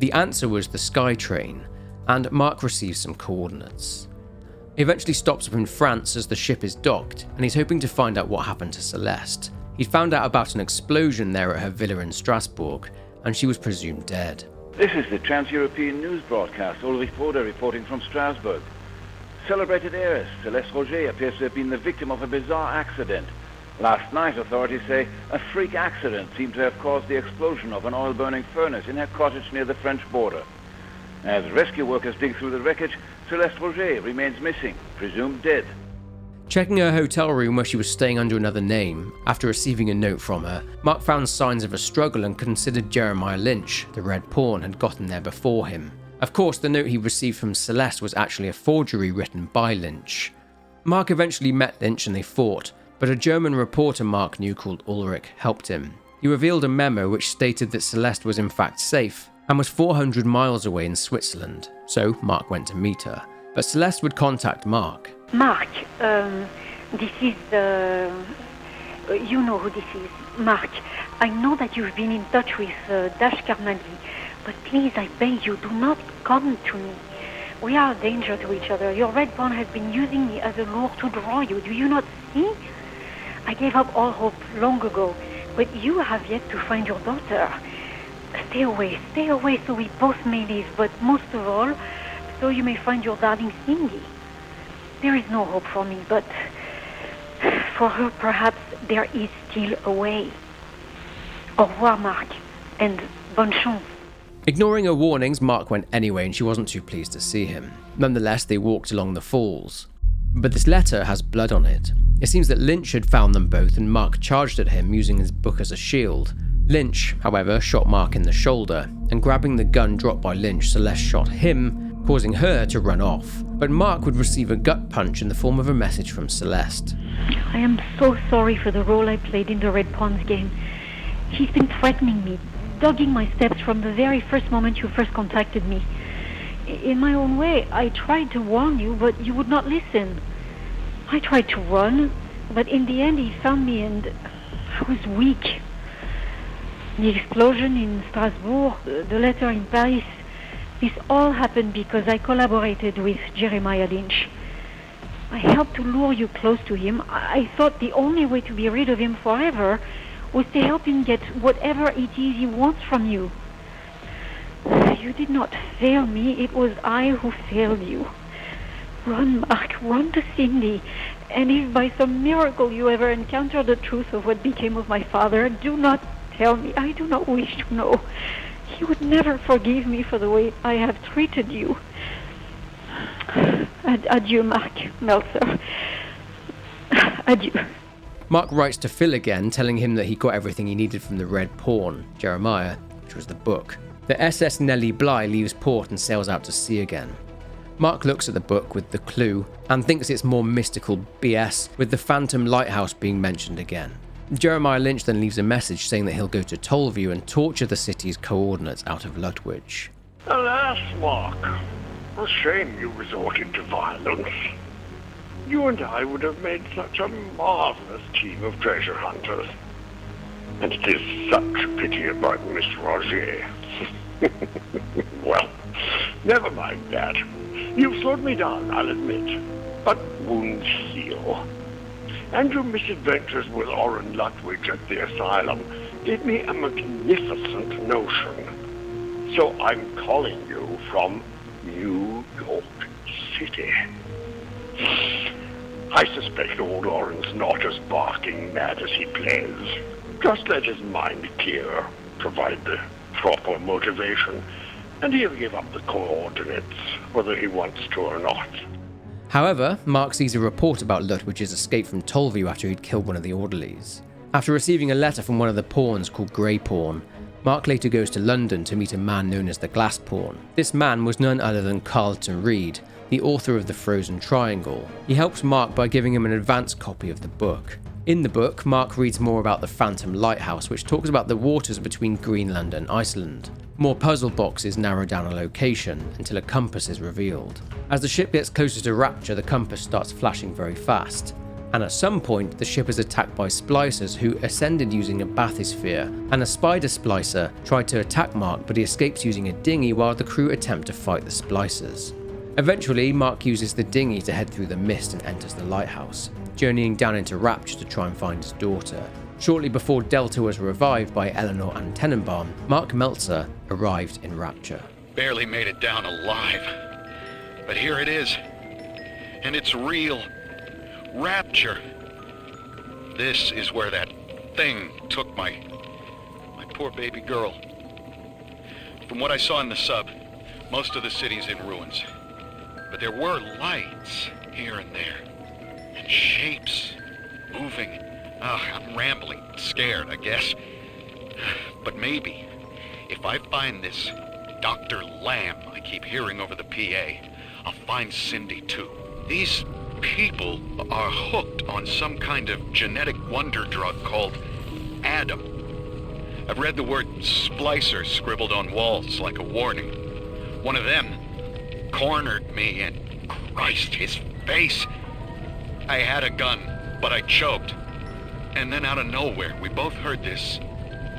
The answer was the Sky Train, and Mark receives some coordinates. He eventually stops up in France as the ship is docked, and he's hoping to find out what happened to Celeste. He'd found out about an explosion there at her villa in Strasbourg, and she was presumed dead. This is the Trans-European News Broadcast, Ulrich Bode reporting from Strasbourg. Celebrated heiress Celeste Roger appears to have been the victim of a bizarre accident. Last night, authorities say a freak accident seemed to have caused the explosion of an oil-burning furnace in her cottage near the French border. As rescue workers dig through the wreckage, Celeste Roger remains missing, presumed dead. Checking her hotel room where she was staying under another name, after receiving a note from her, Mark found signs of a struggle and considered Jeremiah Lynch, the Red Pawn, had gotten there before him. Of course, the note he received from Celeste was actually a forgery written by Lynch. Mark eventually met Lynch and they fought, but a German reporter Mark knew called Ulrich helped him. He revealed a memo which stated that Celeste was in fact safe and was 400 miles away in Switzerland, so Mark went to meet her. But Celeste would contact Mark. Mark, this is You know who this is. Mark, I know that you've been in touch with Dash Carnegie, but please, I beg you, do not come to me. We are a danger to each other. Your red pawn has been using me as a lure to draw you. Do you not see? I gave up all hope long ago, but you have yet to find your daughter. Stay away so we both may live, but most of all, so you may find your darling Cindy. There is no hope for me, but for her perhaps there is still a way. Au revoir, Mark, and bonne chance. Ignoring her warnings, Mark went anyway and she wasn't too pleased to see him. Nonetheless, they walked along the falls. But this letter has blood on it. It seems that Lynch had found them both and Mark charged at him using his book as a shield. Lynch, however, shot Mark in the shoulder, and grabbing the gun dropped by Lynch, Celeste shot him, causing her to run off. But Mark would receive a gut punch in the form of a message from Celeste. I am so sorry for the role I played in the Red Pawns game. He's been threatening me, dogging my steps from the very first moment you first contacted me. In my own way, I tried to warn you, but you would not listen. I tried to run, but in the end he found me and I was weak. The explosion in Strasbourg, the letter in Paris, this all happened because I collaborated with Jeremiah Lynch. I helped to lure you close to him. I thought the only way to be rid of him forever was to help him get whatever it is he wants from you. You did not fail me. It was I who failed you. Run, Mark, run to Cindy. And if by some miracle you ever encounter the truth of what became of my father, do not tell me. I do not wish to know. He would never forgive me for the way I have treated you. Adieu, Mark, Meltzer. Adieu. Mark writes to Phil again, telling him that he got everything he needed from the Red Pawn, Jeremiah, which was the book. The SS Nellie Bly leaves port and sails out to sea again. Mark looks at the book with the clue and thinks it's more mystical BS, with the Phantom Lighthouse being mentioned again. Jeremiah Lynch then leaves a message saying that he'll go to Tollview and torture the city's coordinates out of Lutwich. Alas, Mark, a shame you resorted to violence. You and I would have made such a marvelous team of treasure hunters. And it is such a pity about Miss Roger. Well, never mind that. You've slowed me down, I'll admit. But wounds heal. And your misadventures with Orrin Lutwidge at the asylum gave me a magnificent notion. So I'm calling you from New York City. I suspect old Orrin's not as barking mad as he plays. Just let his mind clear, provide the proper motivation, and he'll give up the coordinates, whether he wants to or not. However, Mark sees a report about Lutwidge's escape from Tollview after he'd killed one of the orderlies. After receiving a letter from one of the pawns called Grey Pawn, Mark later goes to London to meet a man known as the Glass Pawn. This man was none other than Carlton Reed, the author of The Frozen Triangle. He helps Mark by giving him an advance copy of the book. In the book, Mark reads more about the Phantom Lighthouse, which talks about the waters between Greenland and Iceland. More puzzle boxes narrow down a location until a compass is revealed. As the ship gets closer to Rapture, the compass starts flashing very fast. And at some point, the ship is attacked by splicers who ascended using a bathysphere, and a spider splicer tried to attack Mark, but he escapes using a dinghy while the crew attempt to fight the splicers. Eventually, Mark uses the dinghy to head through the mist and enters the lighthouse, journeying down into Rapture to try and find his daughter. Shortly before Delta was revived by Eleanor and Tenenbaum, Mark Meltzer arrived in Rapture. Barely made it down alive. But here it is. And it's real. Rapture. This is where that thing took my poor baby girl. From what I saw in the sub, most of the city's in ruins. But there were lights here and there. And shapes moving. I'm rambling, scared, I guess. But maybe, if I find this Dr. Lamb I keep hearing over the PA, I'll find Cindy too. These people are hooked on some kind of genetic wonder drug called Adam. I've read the word splicer scribbled on walls like a warning. One of them cornered me and Christ, his face. I had a gun, but I choked. And then out of nowhere, we both heard this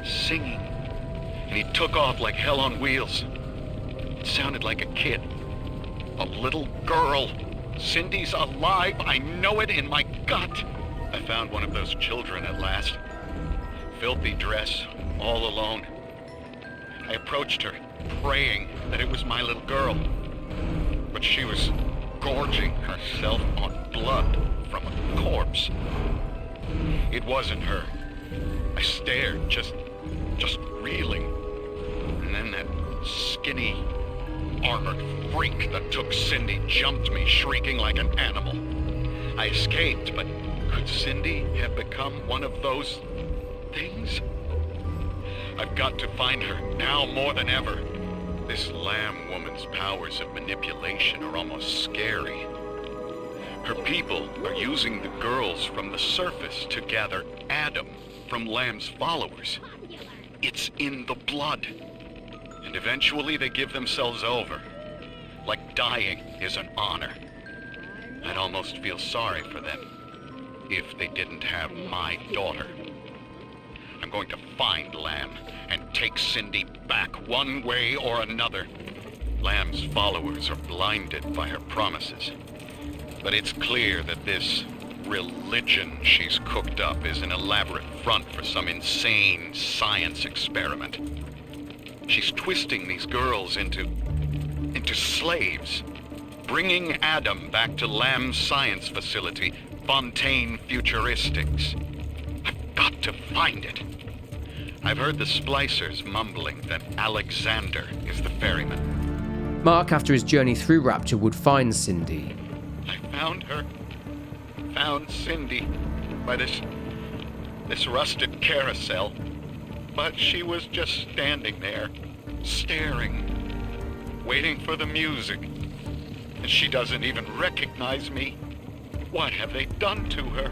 singing. And he took off like hell on wheels. It sounded like a kid. A little girl. Cindy's alive. I know it in my gut. I found one of those children at last. Filthy dress, all alone. I approached her, praying that it was my little girl. But she was gorging herself on blood from a corpse. It wasn't her. I stared, just reeling. And then that skinny, armored freak that took Cindy jumped me, shrieking like an animal. I escaped, but could Cindy have become one of those things? I've got to find her, now more than ever. This Lamb woman's powers of manipulation are almost scary. Her people are using the girls from the surface to gather Adam from Lamb's followers. It's in the blood. And eventually they give themselves over. Like dying is an honor. I'd almost feel sorry for them if they didn't have my daughter. I'm going to find Lamb and take Cindy back one way or another. Lamb's followers are blinded by her promises. But it's clear that this religion she's cooked up is an elaborate front for some insane science experiment. She's twisting these girls into slaves, bringing Adam back to Lamb's science facility, Fontaine Futuristics. I've got to find it. I've heard the splicers mumbling that Alexander is the ferryman. Mark, after his journey through Rapture, would find Cindy. I found her. Found Cindy by this rusted carousel. But she was just standing there, staring, waiting for the music. And she doesn't even recognize me. What have they done to her?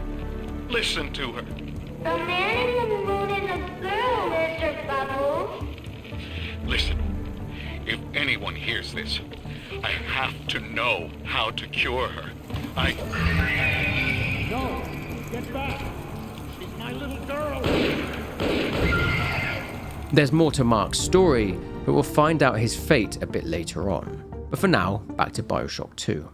Listen to her. The man in the moon is a girl, Mr. Bubbles. Listen, if anyone hears this, I have to know how to cure her. No, get back. She's my little girl. There's more to Mark's story, but we'll find out his fate a bit later on. But for now, back to Bioshock 2.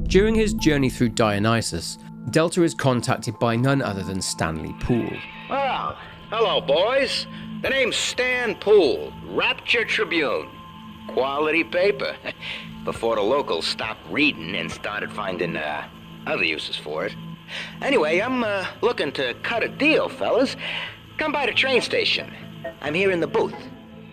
During his journey through Dionysus, Delta is contacted by none other than Stanley Poole. Well, hello, boys. The name's Stan Poole, Rapture Tribune. Quality paper. Before the locals stopped reading and started finding other uses for it. Anyway, I'm looking to cut a deal, fellas. Come by the train station. I'm here in the booth.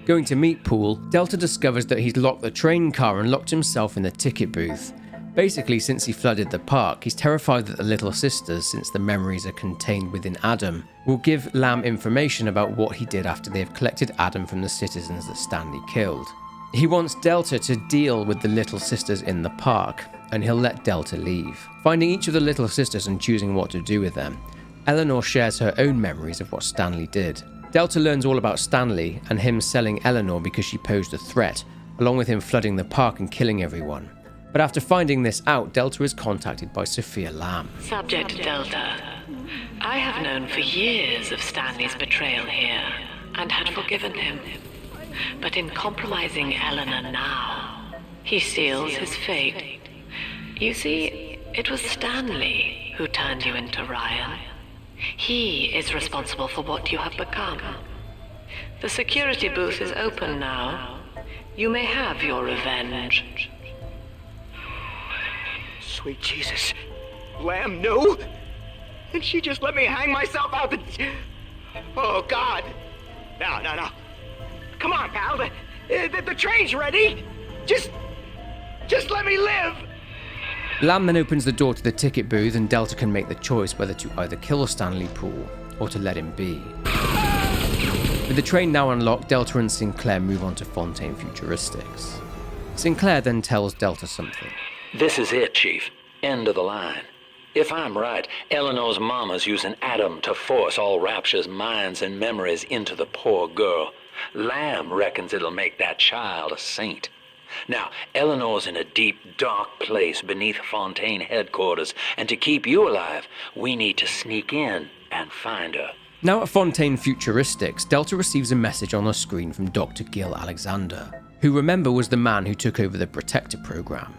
Going to meet Poole, Delta discovers that he's locked the train car and locked himself in the ticket booth. Basically, since he flooded the park, he's terrified that the Little Sisters, since the memories are contained within Adam, will give Lamb information about what he did after they have collected Adam from the citizens that Stanley killed. He wants Delta to deal with the Little Sisters in the park, and he'll let Delta leave. Finding each of the Little Sisters and choosing what to do with them, Eleanor shares her own memories of what Stanley did. Delta learns all about Stanley and him selling Eleanor because she posed a threat, along with him flooding the park and killing everyone. But after finding this out, Delta is contacted by Sofia Lamb. Subject Delta, I have known for years of Stanley's betrayal here, and had forgiven him. But in compromising Eleanor now, he seals his fate. You see, it was Stanley who turned you into Ryan. He is responsible for what you have become. The security booth is open now. You may have your revenge. Sweet Jesus. Lamb knew? And she just let me hang myself out the... Oh, God. No. Come on, pal. The train's ready. Just let me live. Lamb then opens the door to the ticket booth and Delta can make the choice whether to either kill Stanley Poole or to let him be. With the train now unlocked, Delta and Sinclair move on to Fontaine Futuristics. Sinclair then tells Delta something. This is it, Chief. End of the line. If I'm right, Eleanor's mama's using Adam to force all Rapture's minds and memories into the poor girl. Lamb reckons it'll make that child a saint. Now, Eleanor's in a deep, dark place beneath Fontaine headquarters, and to keep you alive, we need to sneak in and find her. Now at Fontaine Futuristics, Delta receives a message on her screen from Dr. Gil Alexander, who, remember, was the man who took over the Protector program.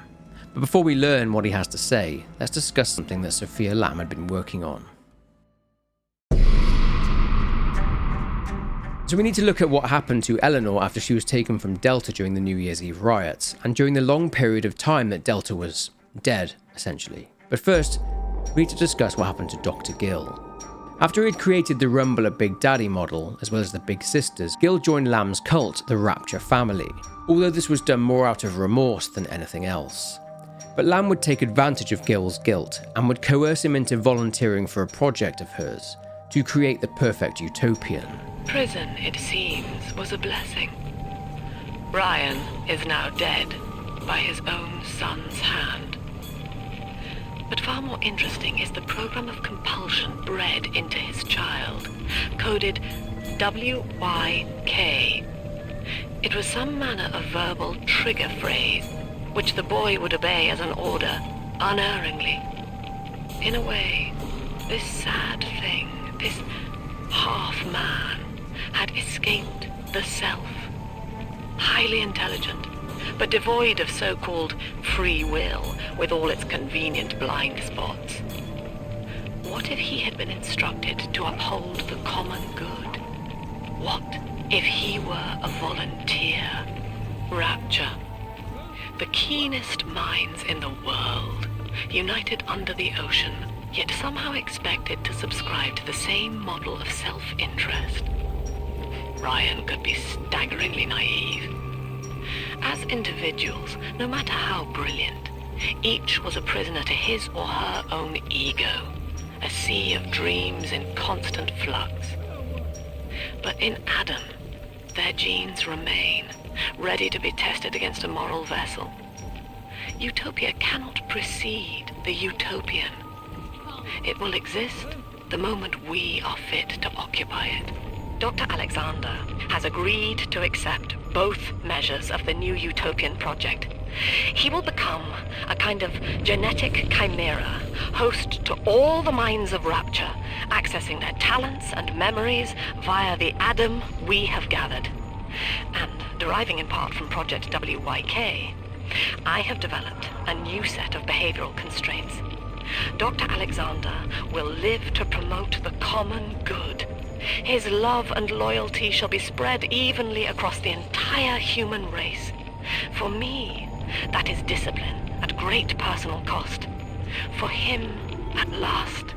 But before we learn what he has to say, let's discuss something that Sofia Lamb had been working on. So we need to look at what happened to Eleanor after she was taken from Delta during the New Year's Eve riots, and during the long period of time that Delta was dead, essentially. But first, we need to discuss what happened to Dr. Gil. After he'd created the Rumbler Big Daddy model, as well as the Big Sisters, Gil joined Lamb's cult, the Rapture family, although this was done more out of remorse than anything else. But Lamb would take advantage of Gil's guilt, and would coerce him into volunteering for a project of hers, to create the perfect utopian. Prison, it seems, was a blessing. Ryan is now dead by his own son's hand. But far more interesting is the program of compulsion bred into his child, coded WYK. It was some manner of verbal trigger phrase, which the boy would obey as an order, unerringly. In a way, this sad thing, this half-man, had escaped the self. Highly intelligent, but devoid of so-called free will, with all its convenient blind spots. What if he had been instructed to uphold the common good? What if he were a volunteer? Rapture. The keenest minds in the world, united under the ocean, yet somehow expected to subscribe to the same model of self-interest. Ryan could be staggeringly naive. As individuals, no matter how brilliant, each was a prisoner to his or her own ego, a sea of dreams in constant flux. But in Adam, their genes remain, ready to be tested against a moral vessel. Utopia cannot precede the utopian. It will exist the moment we are fit to occupy it. Dr. Alexander has agreed to accept both measures of the new Utopian Project. He will become a kind of genetic chimera, host to all the minds of Rapture, accessing their talents and memories via the Adam we have gathered. And deriving in part from Project WYK, I have developed a new set of behavioral constraints. Dr. Alexander will live to promote the common good. His love and loyalty shall be spread evenly across the entire human race. For me, that is discipline at great personal cost. For him, at last,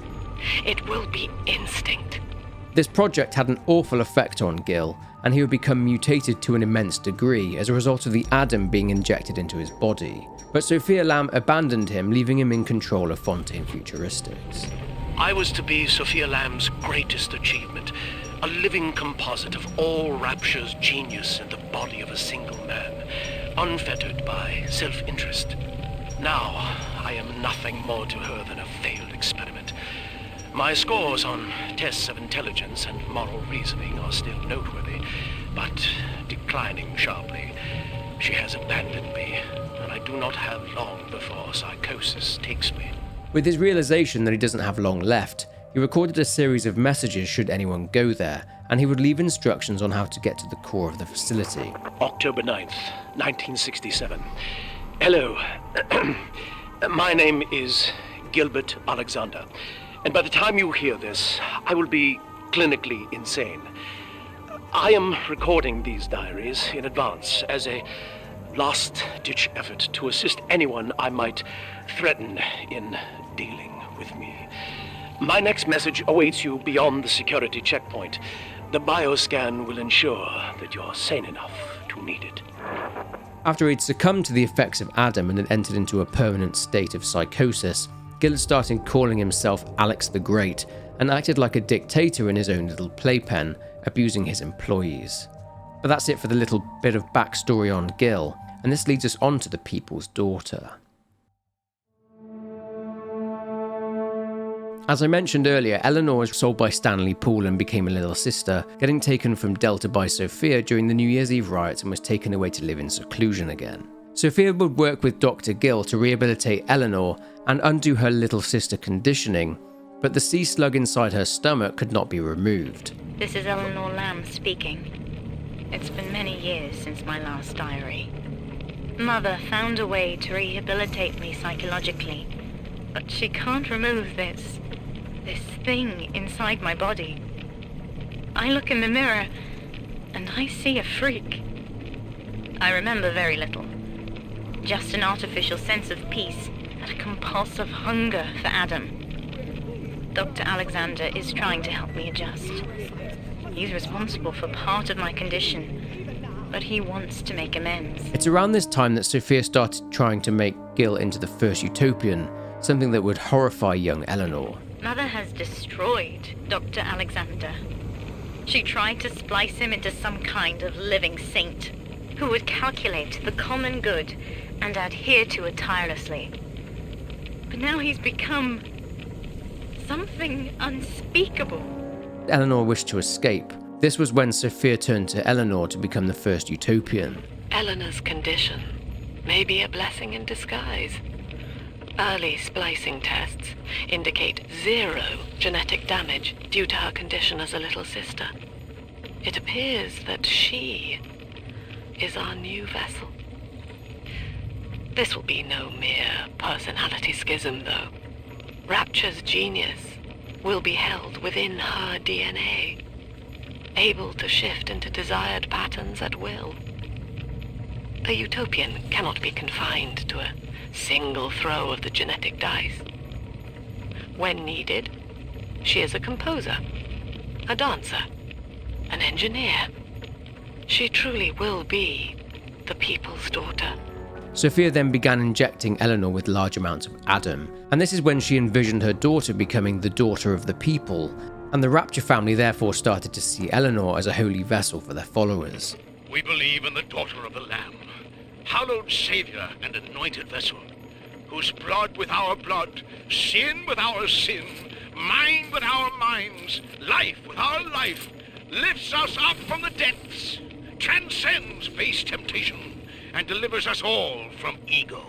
it will be instinct. This project had an awful effect on Gil, and he would become mutated to an immense degree as a result of the Adam being injected into his body. But Sofia Lamb abandoned him, leaving him in control of Fontaine Futuristics. I was to be Sofia Lamb's greatest achievement, a living composite of all Rapture's genius in the body of a single man, unfettered by self-interest. Now, I am nothing more to her than a failed experiment. My scores on tests of intelligence and moral reasoning are still noteworthy, but declining sharply. She has abandoned me, and I do not have long before psychosis takes me. With his realization that he doesn't have long left, he recorded a series of messages should anyone go there, and he would leave instructions on how to get to the core of the facility. October 9th, 1967. Hello. My name is Gilbert Alexander, and by the time you hear this, I will be clinically insane. I am recording these diaries in advance as a last-ditch effort to assist anyone I might threaten in dealing with me. My next message awaits you beyond the security checkpoint. The bioscan will ensure that you're sane enough to need it. After he'd succumbed to the effects of Adam and had entered into a permanent state of psychosis, Gil started calling himself Alex the Great and acted like a dictator in his own little playpen, abusing his employees. But that's it for the little bit of backstory on Gil, and this leads us on to the People's Daughter. As I mentioned earlier, Eleanor was sold by Stanley Poole and became a little sister, getting taken from Delta by Sofia during the New Year's Eve riots and was taken away to live in seclusion again. Sofia would work with Dr. Gil to rehabilitate Eleanor and undo her little sister conditioning, but the sea slug inside her stomach could not be removed. This is Eleanor Lamb speaking. It's been many years since my last diary. Mother found a way to rehabilitate me psychologically, but she can't remove this thing inside my body. I look in the mirror, and I see a freak. I remember very little. Just an artificial sense of peace and a compulsive hunger for Adam. Dr. Alexander is trying to help me adjust. He's responsible for part of my condition, but he wants to make amends. It's around this time that Sofia started trying to make Gil into the first Utopian, something that would horrify young Eleanor. Mother has destroyed Dr. Alexander. She tried to splice him into some kind of living saint who would calculate the common good and adhere to it tirelessly. But now he's become something unspeakable. Eleanor wished to escape. This was when Sofia turned to Eleanor to become the first Utopian. Eleanor's condition may be a blessing in disguise. Early splicing tests indicate 0 genetic damage due to her condition as a little sister. It appears that she is our new vessel. This will be no mere personality schism, though. Rapture's genius will be held within her DNA, able to shift into desired patterns at will. A Utopian cannot be confined to a single throw of the genetic dice. When needed, she is a composer, a dancer, an engineer. She truly will be the people's daughter. Sofia then began injecting Eleanor with large amounts of Adam, and this is when she envisioned her daughter becoming the daughter of the people, and the Rapture family therefore started to see Eleanor as a holy vessel for their followers. We believe in the daughter of the Lamb, hallowed Savior and anointed vessel, whose blood with our blood, sin with our sin, mind with our minds, life with our life, lifts us up from the depths, transcends base temptation, and delivers us all from ego.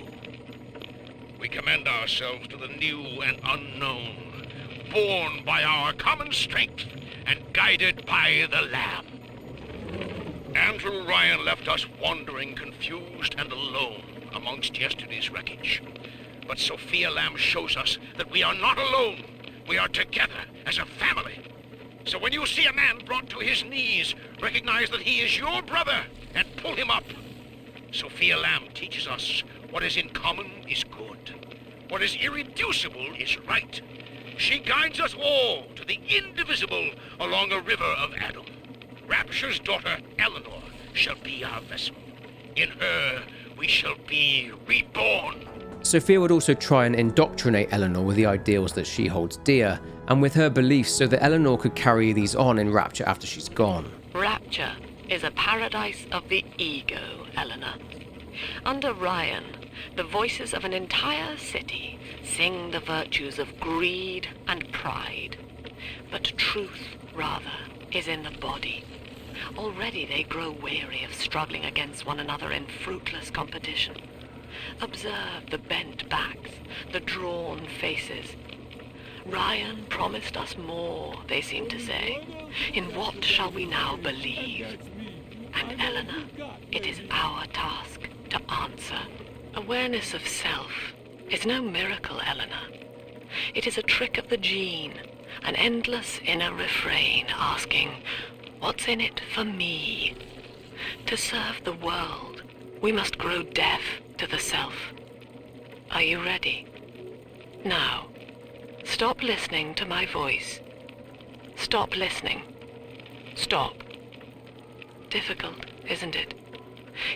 We commend ourselves to the new and unknown, born by our common strength and guided by the Lamb. Andrew Ryan left us wandering, confused, and alone amongst yesterday's wreckage. But Sofia Lamb shows us that we are not alone. We are together as a family. So when you see a man brought to his knees, recognize that he is your brother and pull him up. Sofia Lamb teaches us what is in common is good. What is irreducible is right. She guides us all to the indivisible along a river of Adam. Rapture's daughter, Eleanor, shall be our vessel. In her, we shall be reborn. Sofia would also try and indoctrinate Eleanor with the ideals that she holds dear, and with her beliefs so that Eleanor could carry these on in Rapture after she's gone. Rapture is a paradise of the ego, Eleanor. Under Ryan, the voices of an entire city sing the virtues of greed and pride. But truth, rather, is in the body. Already they grow weary of struggling against one another in fruitless competition. Observe the bent backs, the drawn faces. Ryan promised us more, they seem to say. In what shall we now believe? And Eleanor, it is our task to answer. Awareness of self is no miracle, Eleanor. It is a trick of the gene, an endless inner refrain asking, what's in it for me? To serve the world, we must grow deaf to the self. Are you ready? Now, stop listening to my voice. Stop listening. Stop. Difficult, isn't it?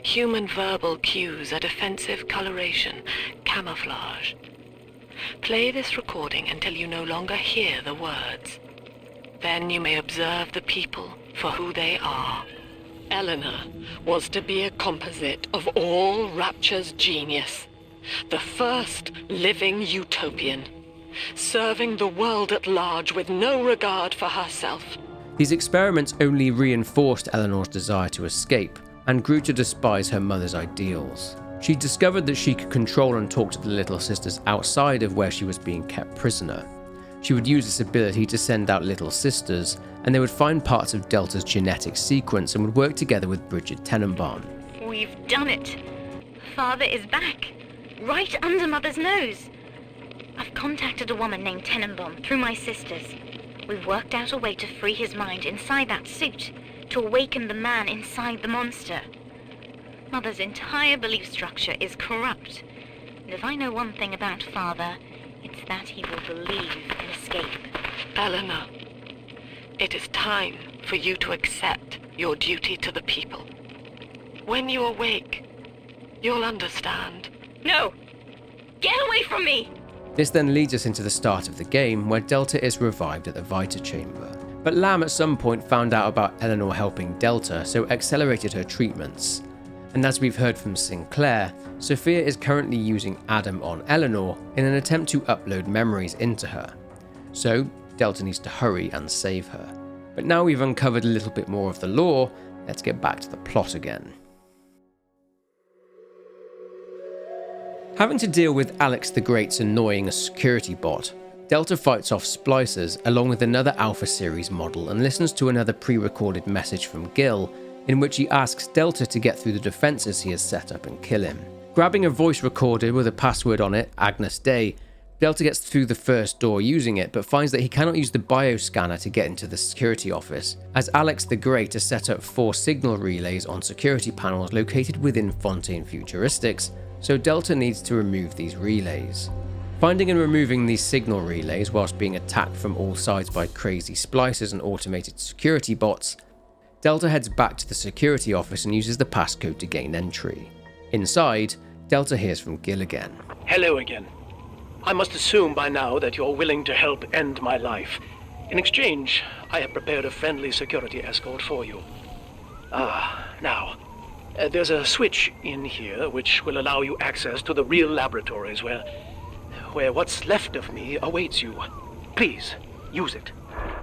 Human verbal cues are defensive coloration, camouflage. Play this recording until you no longer hear the words. Then you may observe the people for who they are. Eleanor was to be a composite of all Rapture's genius, the first living Utopian, serving the world at large with no regard for herself. These experiments only reinforced Eleanor's desire to escape, and grew to despise her mother's ideals. She discovered that she could control and talk to the little sisters outside of where she was being kept prisoner. She would use this ability to send out little sisters, and they would find parts of Delta's genetic sequence and would work together with Bridget Tenenbaum. We've done it. Father is back, right under Mother's nose. I've contacted a woman named Tenenbaum through my sisters. We've worked out a way to free his mind inside that suit, to awaken the man inside the monster. Mother's entire belief structure is corrupt. And if I know one thing about Father, it's that he will believe in escape. Eleanor, it is time for you to accept your duty to the people. When you awake, you'll understand. No! Get away from me! This then leads us into the start of the game, where Delta is revived at the Vita Chamber. But Lamb at some point found out about Eleanor helping Delta, so accelerated her treatments. And as we've heard from Sinclair, Sofia is currently using Adam on Eleanor in an attempt to upload memories into her. So Delta needs to hurry and save her. But now we've uncovered a little bit more of the lore, let's get back to the plot again. Having to deal with Alex the Great's annoying security bot, Delta fights off splicers along with another Alpha Series model and listens to another pre-recorded message from Gil, in which he asks Delta to get through the defenses he has set up and kill him. Grabbing a voice recorder with a password on it, Agnes Day, Delta gets through the first door using it, but finds that he cannot use the bioscanner to get into the security office, as Alex the Great has set up 4 signal relays on security panels located within Fontaine Futuristics, so Delta needs to remove these relays. Finding and removing these signal relays whilst being attacked from all sides by crazy splicers and automated security bots, Delta heads back to the security office and uses the passcode to gain entry. Inside, Delta hears from Gil again. Hello again. I must assume by now that you're willing to help end my life. In exchange, I have prepared a friendly security escort for you. Now, there's a switch in here which will allow you access to the real laboratories where what's left of me awaits you. Please, use it.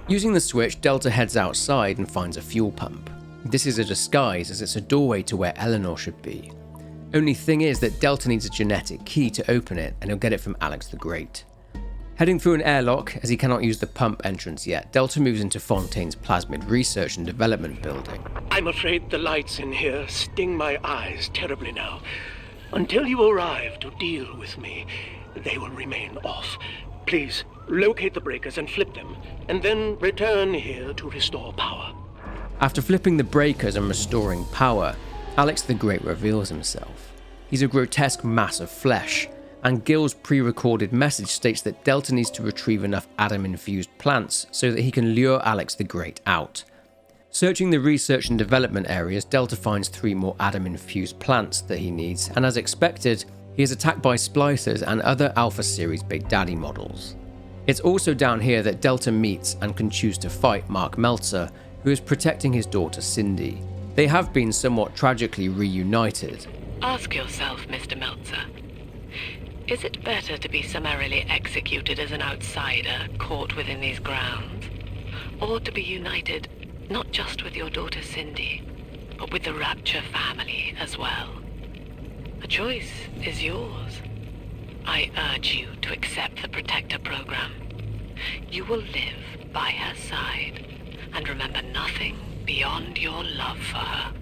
Using the switch, Delta heads outside and finds a fuel pump. This is a disguise as it's a doorway to where Eleanor should be. Only thing is that Delta needs a genetic key to open it, and he'll get it from Alex the Great. Heading through an airlock, as he cannot use the pump entrance yet, Delta moves into Fontaine's Plasmid Research and Development building. I'm afraid the lights in here sting my eyes terribly now. Until you arrive to deal with me, they will remain off. Please, locate the breakers and flip them, and then return here to restore power. After flipping the breakers and restoring power, Alex the Great reveals himself. He's a grotesque mass of flesh, and Gil's pre-recorded message states that Delta needs to retrieve enough Adam-infused plants so that he can lure Alex the Great out. Searching the research and development areas, Delta finds 3 more Adam-infused plants that he needs, and as expected, he is attacked by splicers and other Alpha Series Big Daddy models. It's also down here that Delta meets and can choose to fight Mark Meltzer, who is protecting his daughter Cindy. They have been somewhat tragically reunited. Ask yourself, Mr. Meltzer, is it better to be summarily executed as an outsider caught within these grounds, or to be united not just with your daughter Cindy, but with the Rapture family as well? The choice is yours. I urge you to accept the Protector program. You will live by her side and remember nothing beyond your love for her.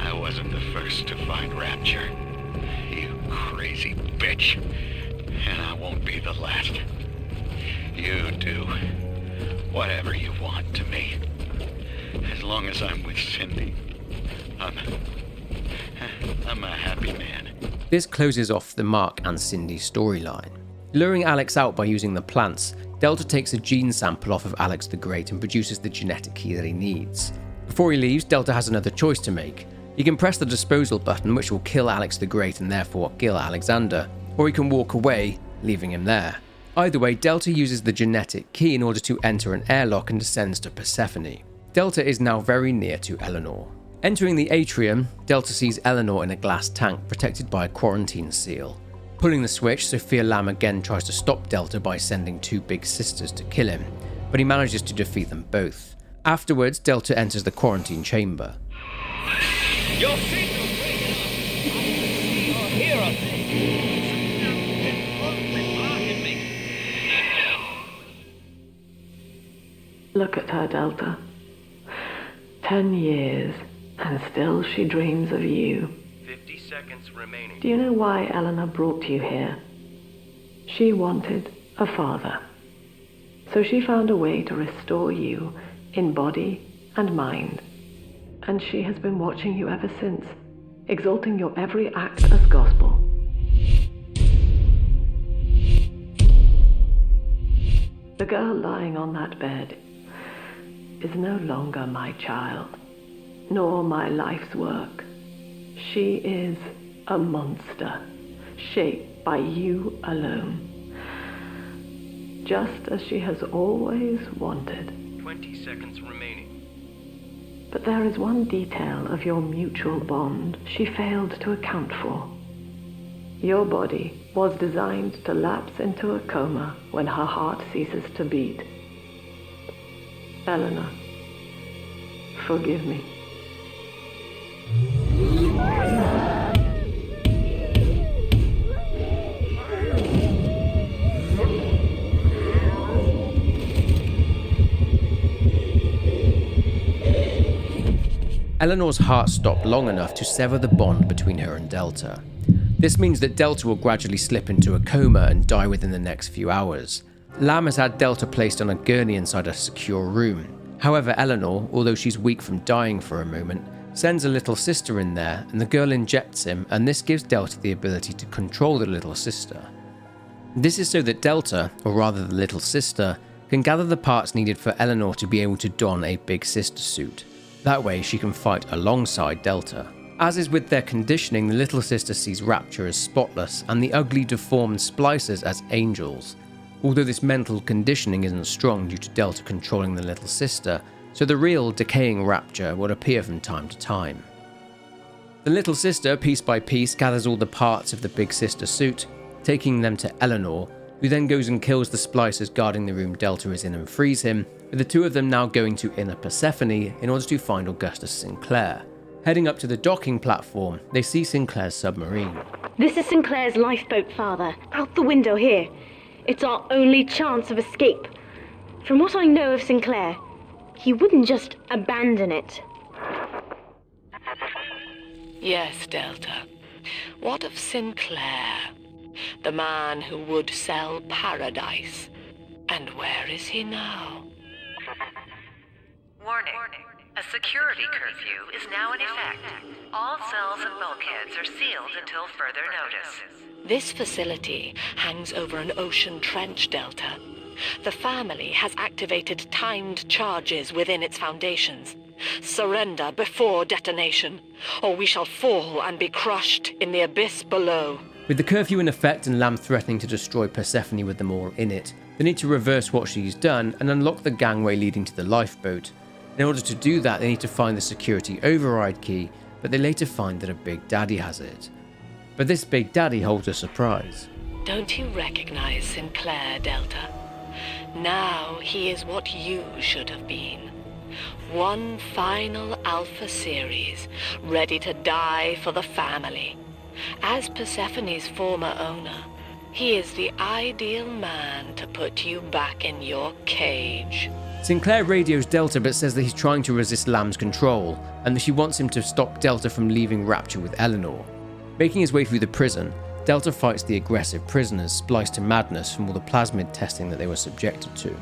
I wasn't the first to find Rapture, you crazy bitch. And I won't be the last. You do whatever you want to me. As long as I'm with Cindy, I'm a happy man. This closes off the Mark and Cindy storyline. Luring Alex out by using the plants, Delta takes a gene sample off of Alex the Great and produces the genetic key that he needs. Before he leaves, Delta has another choice to make. He can press the disposal button, which will kill Alex the Great and therefore Gil Alexander, or he can walk away, leaving him there. Either way, Delta uses the genetic key in order to enter an airlock and descends to Persephone. Delta is now very near to Eleanor. Entering the atrium, Delta sees Eleanor in a glass tank protected by a quarantine seal. Pulling the switch, Sofia Lamb again tries to stop Delta by sending 2 big sisters to kill him, but he manages to defeat them both. Afterwards, Delta enters the quarantine chamber. Your signal's breaking up. I can see or hear a thing. Look at her, Delta. 10 years, and still she dreams of you. 50 seconds remaining. Do you know why Eleanor brought you here? She wanted a father. So she found a way to restore you in body and mind. And she has been watching you ever since, exalting your every act as gospel. The girl lying on that bed is no longer my child, nor my life's work. She is a monster, shaped by you alone. Just as she has always wanted. 20 seconds remaining. But there is one detail of your mutual bond she failed to account for. Your body was designed to lapse into a coma when her heart ceases to beat. Eleanor, forgive me. Eleanor's heart stopped long enough to sever the bond between her and Delta. This means that Delta will gradually slip into a coma and die within the next few hours. Lamb has had Delta placed on a gurney inside a secure room. However, Eleanor, although she's weak from dying for a moment, sends a little sister in there and the girl injects him, and this gives Delta the ability to control the little sister. This is so that Delta, or rather the little sister, can gather the parts needed for Eleanor to be able to don a big sister suit. That way she can fight alongside Delta. As is with their conditioning, the little sister sees Rapture as spotless and the ugly deformed splicers as angels. Although this mental conditioning isn't strong due to Delta controlling the little sister, so the real decaying Rapture would appear from time to time. The little sister, piece by piece, gathers all the parts of the big sister suit, taking them to Eleanor, who then goes and kills the splicers guarding the room Delta is in and frees him, with the two of them now going to Inner Persephone in order to find Augustus Sinclair. Heading up to the docking platform, they see Sinclair's submarine. This is Sinclair's lifeboat, Father. Out the window here. It's our only chance of escape. From what I know of Sinclair, he wouldn't just abandon it. Yes, Delta. What of Sinclair? The man who would sell paradise. And where is he now? Warning. A security curfew is now in effect. All cells and bulkheads are sealed until further notice. This facility hangs over an ocean trench, Delta. The family has activated timed charges within its foundations. Surrender before detonation, or we shall fall and be crushed in the abyss below. With the curfew in effect and Lamb threatening to destroy Persephone with them all in it, they need to reverse what she's done and unlock the gangway leading to the lifeboat. In order to do that, they need to find the security override key, but they later find that a Big Daddy has it. But this Big Daddy holds a surprise. Don't you recognize Sinclair, Delta? Now he is what you should have been. One final Alpha series, ready to die for the family. As Persephone's former owner, he is the ideal man to put you back in your cage. Sinclair radios Delta but says that he's trying to resist Lamb's control, and that she wants him to stop Delta from leaving Rapture with Eleanor. Making his way through the prison, Delta fights the aggressive prisoners spliced to madness from all the plasmid testing that they were subjected to.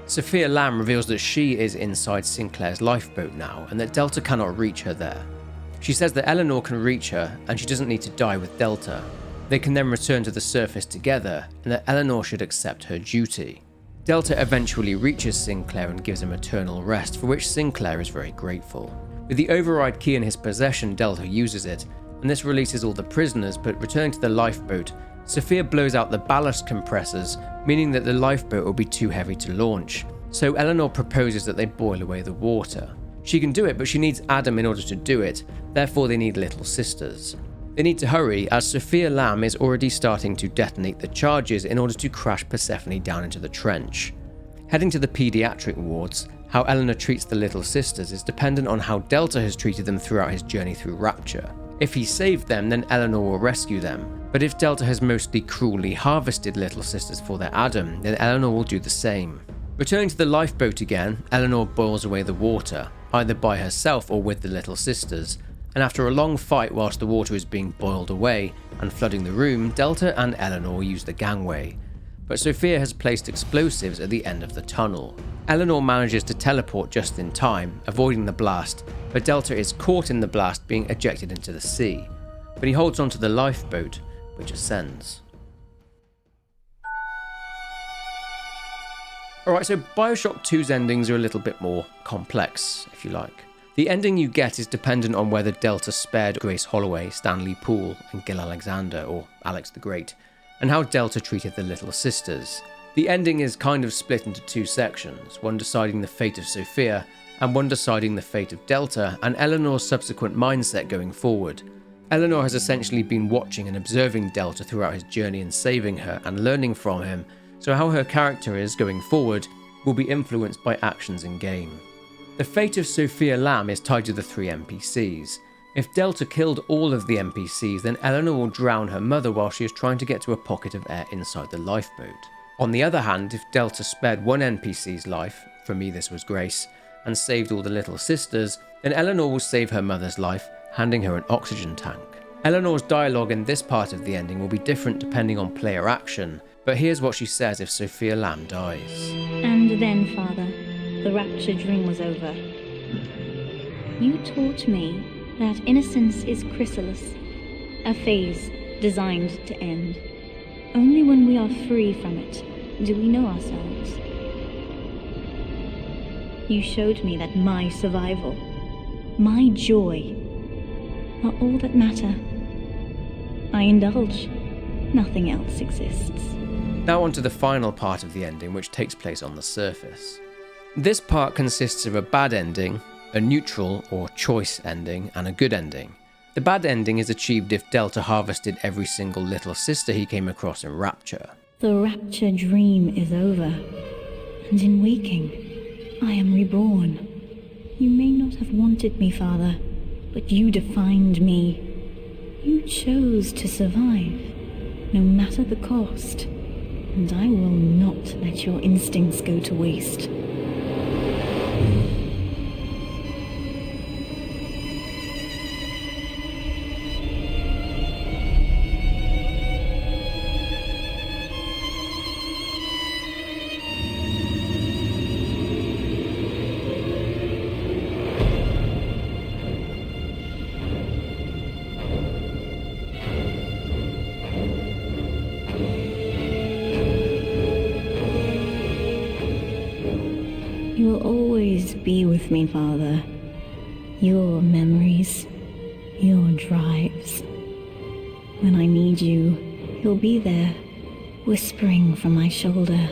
Sofia Lamb reveals that she is inside Sinclair's lifeboat now, and that Delta cannot reach her there. She says that Eleanor can reach her, and she doesn't need to die with Delta. They can then return to the surface together, and that Eleanor should accept her duty. Delta eventually reaches Sinclair and gives him eternal rest, for which Sinclair is very grateful. With the override key in his possession, Delta uses it, and this releases all the prisoners, but returning to the lifeboat, Sofia blows out the ballast compressors, meaning that the lifeboat will be too heavy to launch. So Eleanor proposes that they boil away the water. She can do it, but she needs Adam in order to do it, therefore they need little sisters. They need to hurry, as Sofia Lamb is already starting to detonate the charges in order to crash Persephone down into the trench. Heading to the pediatric wards, How Eleanor treats the little sisters is dependent on how Delta has treated them throughout his journey through Rapture. If he saved them, then Eleanor will rescue them. But if Delta has mostly cruelly harvested little sisters for their Adam, then Eleanor will do the same. Returning to the lifeboat again, Eleanor boils away the water, either by herself or with the little sisters, and after a long fight whilst the water is being boiled away and flooding the room, Delta and Eleanor use the gangway. But Sofia has placed explosives at the end of the tunnel. Eleanor manages to teleport just in time, avoiding the blast, but Delta is caught in the blast, being ejected into the sea. But he holds onto the lifeboat, which ascends. Alright, so Bioshock 2's endings are a little bit more complex, if you like. The ending you get is dependent on whether Delta spared Grace Holloway, Stanley Poole, and Gil Alexander, or Alex the Great, and how Delta treated the little sisters. The ending is kind of split into two sections, one deciding the fate of Sofia, and one deciding the fate of Delta, and Eleanor's subsequent mindset going forward. Eleanor has essentially been watching and observing Delta throughout his journey and saving her and learning from him, so how her character is going forward will be influenced by actions in game. The fate of Sofia Lamb is tied to the 3 NPCs. If Delta killed all of the NPCs, then Eleanor will drown her mother while she is trying to get to a pocket of air inside the lifeboat. On the other hand, if Delta spared one NPC's life, for me this was Grace, and saved all the little sisters, then Eleanor will save her mother's life, handing her an oxygen tank. Eleanor's dialogue in this part of the ending will be different depending on player action, but here's what she says if Sofia Lamb dies. And then, Father, the Rapture dream was over. You taught me that innocence is chrysalis, a phase designed to end. Only when we are free from it do we know ourselves. You showed me that my survival, my joy, are all that matter. I indulge. Nothing else exists. Now on to the final part of the ending, which takes place on the surface. This part consists of a bad ending, a neutral or choice ending, and a good ending. The bad ending is achieved if Delta harvested every single little sister he came across in Rapture. The Rapture dream is over, and in waking, I am reborn. You may not have wanted me, Father, but you defined me. You chose to survive, no matter the cost, and I will not let your instincts go to waste. You will always be with me, Father. Your memories, your drives. When I need you, you'll be there, whispering from my shoulder.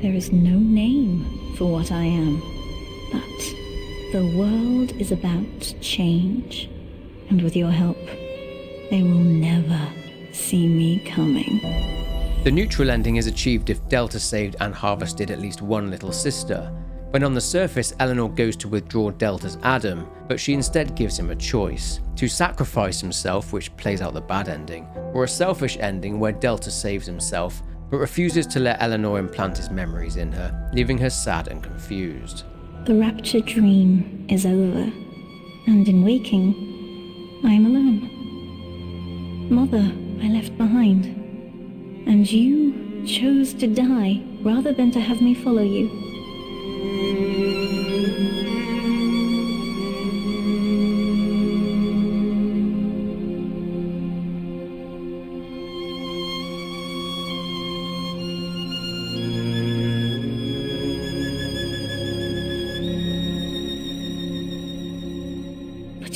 There is no name for what I am. But the world is about to change, and with your help, they will never see me coming. The neutral ending is achieved if Delta saved and harvested at least one little sister. When on the surface, Eleanor goes to withdraw Delta's Adam, but she instead gives him a choice: to sacrifice himself, which plays out the bad ending, or a selfish ending where Delta saves himself, but refuses to let Eleanor implant his memories in her, leaving her sad and confused. The Rapture dream is over, and in waking, I am alone. Mother, I left behind, and you chose to die rather than to have me follow you.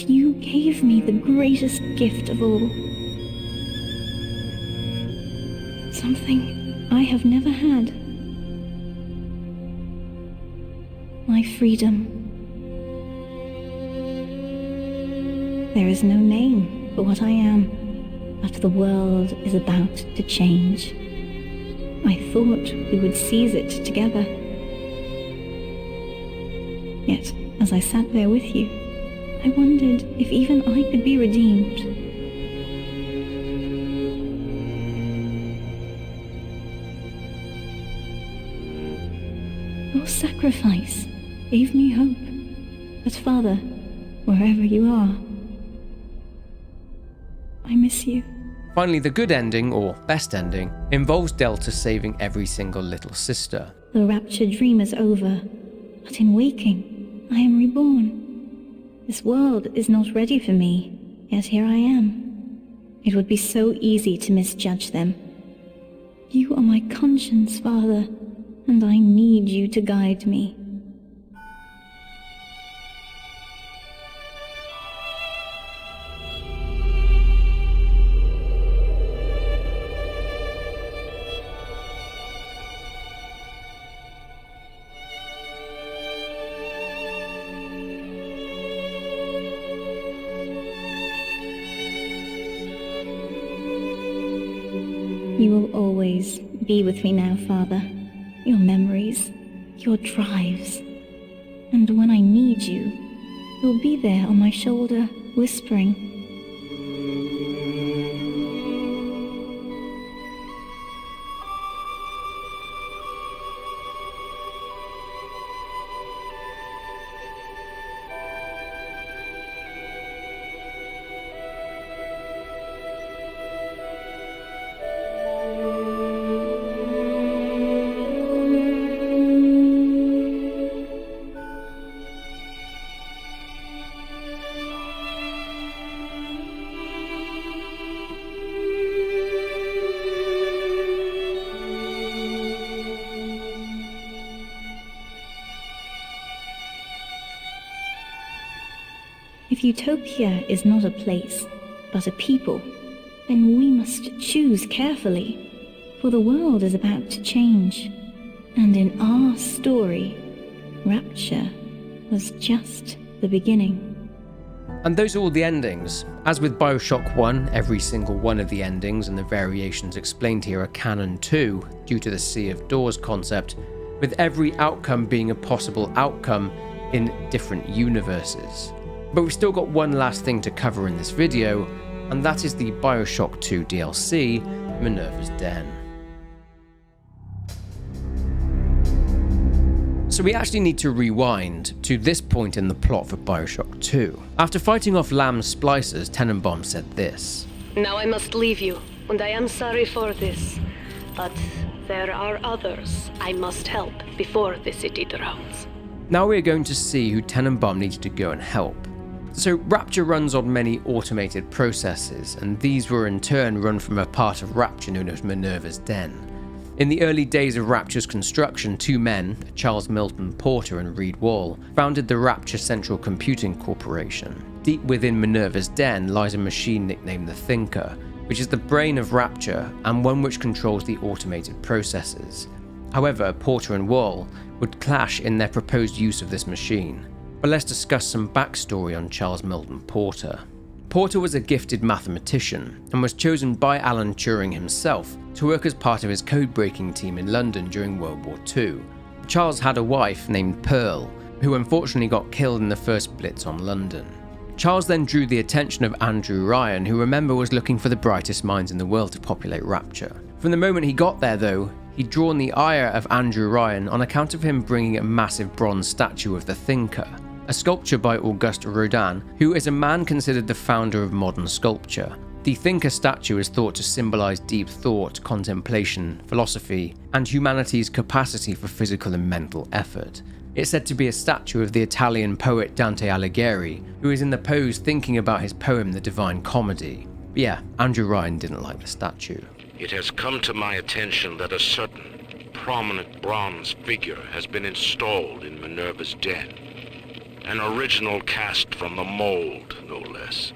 You gave me the greatest gift of all. Something I have never had. My freedom There is no name for what I am, but the world is about to change. I thought we would seize it together. Yet, as I sat there with you, I wondered if even I could be redeemed. Your sacrifice gave me hope. But Father, wherever you are, I miss you. Finally, the good ending, or best ending, involves Delta saving every single little sister. The Rapture dream is over, but in waking, I am reborn. This world is not ready for me, yet here I am. It would be so easy to misjudge them. You are my conscience, Father, and I need you to guide me. You will always be with me now, Father. Your memories, your drives. And when I need you, you'll be there on my shoulder, whispering. If Utopia is not a place, but a people, then we must choose carefully, for the world is about to change. And in our story, Rapture was just the beginning. And those are all the endings. As with Bioshock 1, every single one of the endings and the variations explained here are canon too, due to the Sea of Doors concept, with every outcome being a possible outcome in different universes. But we've still got one last thing to cover in this video, and that is the Bioshock 2 DLC, Minerva's Den. So we actually need to rewind to this point in the plot for Bioshock 2. After fighting off Lamb's splicers, Tenenbaum said this. Now I must leave you, and I am sorry for this, but there are others I must help before the city drowns. Now we are going to see who Tenenbaum needs to go and help. So Rapture runs on many automated processes, and these were in turn run from a part of Rapture known as Minerva's Den. In the early days of Rapture's construction, two men, Charles Milton Porter and Reed Wall, founded the Rapture Central Computing Corporation. Deep within Minerva's Den lies a machine nicknamed the Thinker, which is the brain of Rapture and one which controls the automated processes. However, Porter and Wall would clash in their proposed use of this machine. But let's discuss some backstory on Charles Milton Porter. Porter was a gifted mathematician and was chosen by Alan Turing himself to work as part of his code-breaking team in London during World War II. Charles had a wife named Pearl, who unfortunately got killed in the first Blitz on London. Charles then drew the attention of Andrew Ryan, who remember was looking for the brightest minds in the world to populate Rapture. From the moment he got there though, he'd drawn the ire of Andrew Ryan on account of him bringing a massive bronze statue of the Thinker, a sculpture by Auguste Rodin, who is a man considered the founder of modern sculpture. The Thinker statue is thought to symbolize deep thought, contemplation, philosophy, and humanity's capacity for physical and mental effort. It's said to be a statue of the Italian poet Dante Alighieri, who is in the pose thinking about his poem The Divine Comedy. But yeah, Andrew Ryan didn't like the statue. It has come to my attention that a certain prominent bronze figure has been installed in Minerva's Den. An original cast from the mold, no less.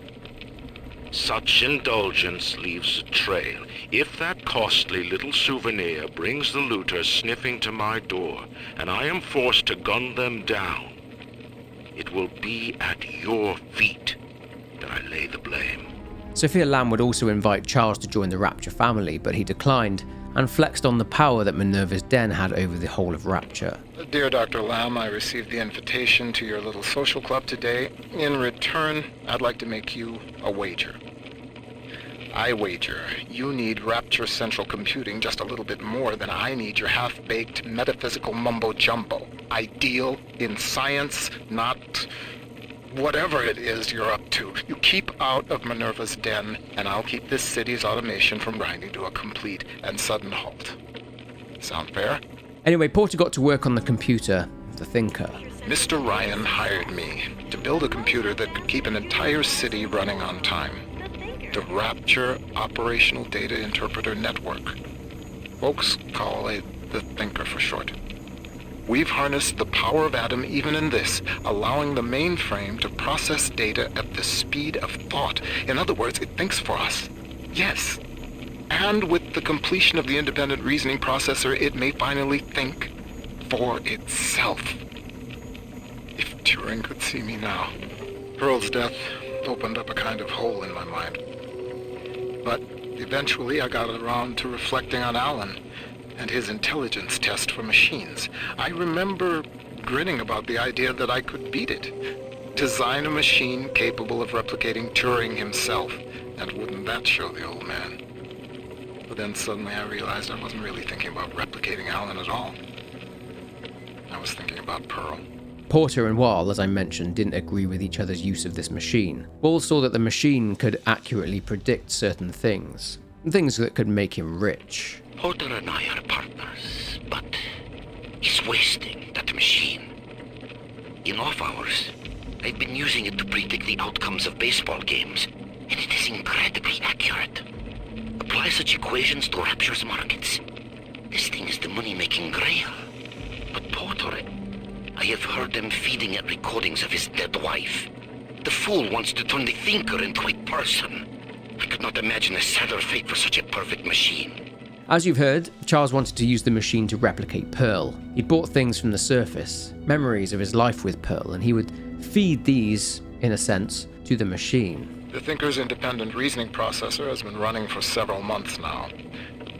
Such indulgence leaves a trail. If that costly little souvenir brings the looters sniffing to my door, and I am forced to gun them down, it will be at your feet I lay the blame. Sofia Lamb would also invite Charles to join the Rapture family, but he declined and flexed on the power that Minerva's den had over the whole of Rapture. Dear Dr. Lamb, I received the invitation to your little social club today. In return, I'd like to make you a wager. I wager you need Rapture Central Computing just a little bit more than I need your half-baked metaphysical mumbo-jumbo. Ideal in science, not whatever it is you're up to. You keep out of Minerva's den, and I'll keep this city's automation from grinding to a complete and sudden halt. Sound fair? Anyway, Porter got to work on the computer, the Thinker. Mr. Ryan hired me to build a computer that could keep an entire city running on time. The Rapture Operational Data Interpreter Network. Folks call it the Thinker for short. We've harnessed the power of Adam even in this, allowing the mainframe to process data at the speed of thought. In other words, it thinks for us. Yes. And with the completion of the independent reasoning processor, it may finally think for itself. If Turing could see me now. Pearl's death opened up a kind of hole in my mind. But eventually I got around to reflecting on Alan and his intelligence test for machines. I remember grinning about the idea that I could beat it. Design a machine capable of replicating Turing himself. And wouldn't that show the old man? But then suddenly I realized I wasn't really thinking about replicating Alan at all. I was thinking about Pearl. Porter and Wall, as I mentioned, didn't agree with each other's use of this machine. Wall saw that the machine could accurately predict certain things that could make him rich. Porter and I are partners, but he's wasting that machine. In off hours, I've been using it to predict the outcomes of baseball games, and it is incredibly accurate. Apply such equations to Rapture's markets. This thing is the money-making grail. But Porter, I have heard them feeding it recordings of his dead wife. The fool wants to turn the Thinker into a person. I could not imagine a sadder fate for such a perfect machine. As you've heard, Charles wanted to use the machine to replicate Pearl. He'd brought things from the surface, memories of his life with Pearl, and he would feed these, in a sense, to the machine. The Thinker's independent reasoning processor has been running for several months now.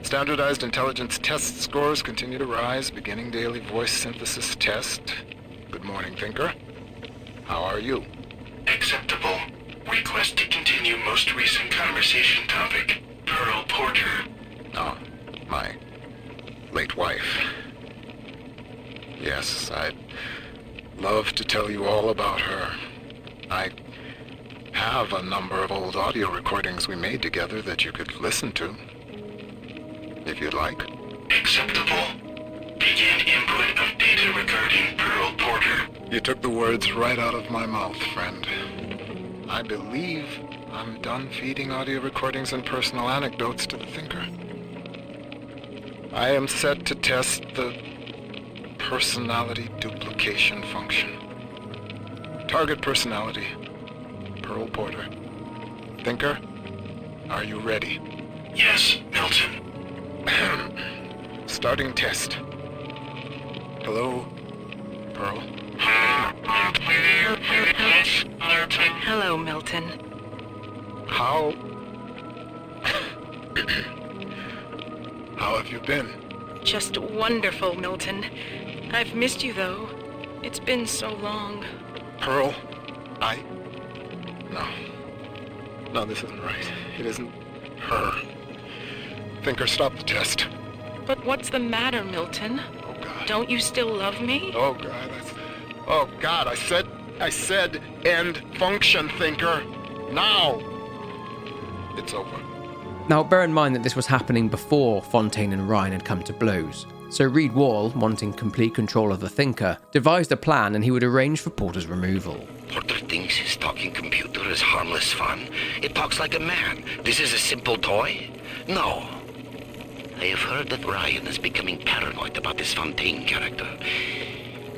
Standardized intelligence test scores continue to rise, beginning daily voice synthesis test. Good morning, Thinker. How are you? Acceptable. Request to continue most recent conversation topic. Pearl Porter. Oh, my late wife. Yes, I'd love to tell you all about her. I have a number of old audio recordings we made together that you could listen to, if you'd like. Acceptable. Begin input of data regarding Pearl Porter. You took the words right out of my mouth, friend. I believe I'm done feeding audio recordings and personal anecdotes to the Thinker. I am set to test the personality duplication function. Target personality, Pearl Porter. Thinker, are you ready? Yes, Milton. Starting test. Hello, Pearl. Hello, Milton. How have you been? Just wonderful, Milton. I've missed you, though. It's been so long. Pearl, No, this isn't right. It isn't her. Thinker, stop the test. But what's the matter, Milton? Oh, God. Don't you still love me? Oh, God, I said end function, Thinker. Now! It's over. Now, bear in mind that this was happening before Fontaine and Ryan had come to blows. So Reed Wall, wanting complete control of the Thinker, devised a plan and he would arrange for Porter's removal. Porter thinks his talking computer is harmless fun. It talks like a man. This is a simple toy? No. I have heard that Ryan is becoming paranoid about this Fontaine character.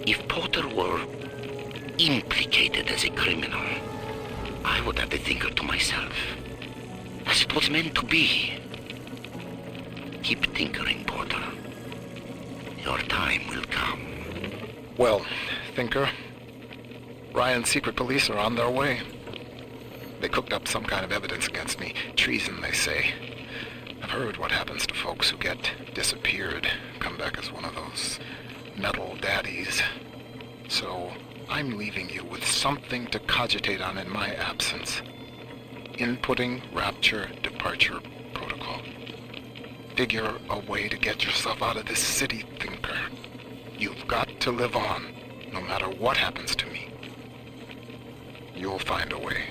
If Porter were implicated as a criminal, I would have the Thinker to myself. As it was meant to be. Keep tinkering, Porter. Your time will come. Well, Thinker, Ryan's secret police are on their way. They cooked up some kind of evidence against me. Treason, they say. I've heard what happens to folks who get disappeared, come back as one of those metal daddies. So I'm leaving you with something to cogitate on in my absence. Inputting Rapture Departure Protocol. Figure a way to get yourself out of this city, Thinker. You've got to live on, no matter what happens to me. You'll find a way.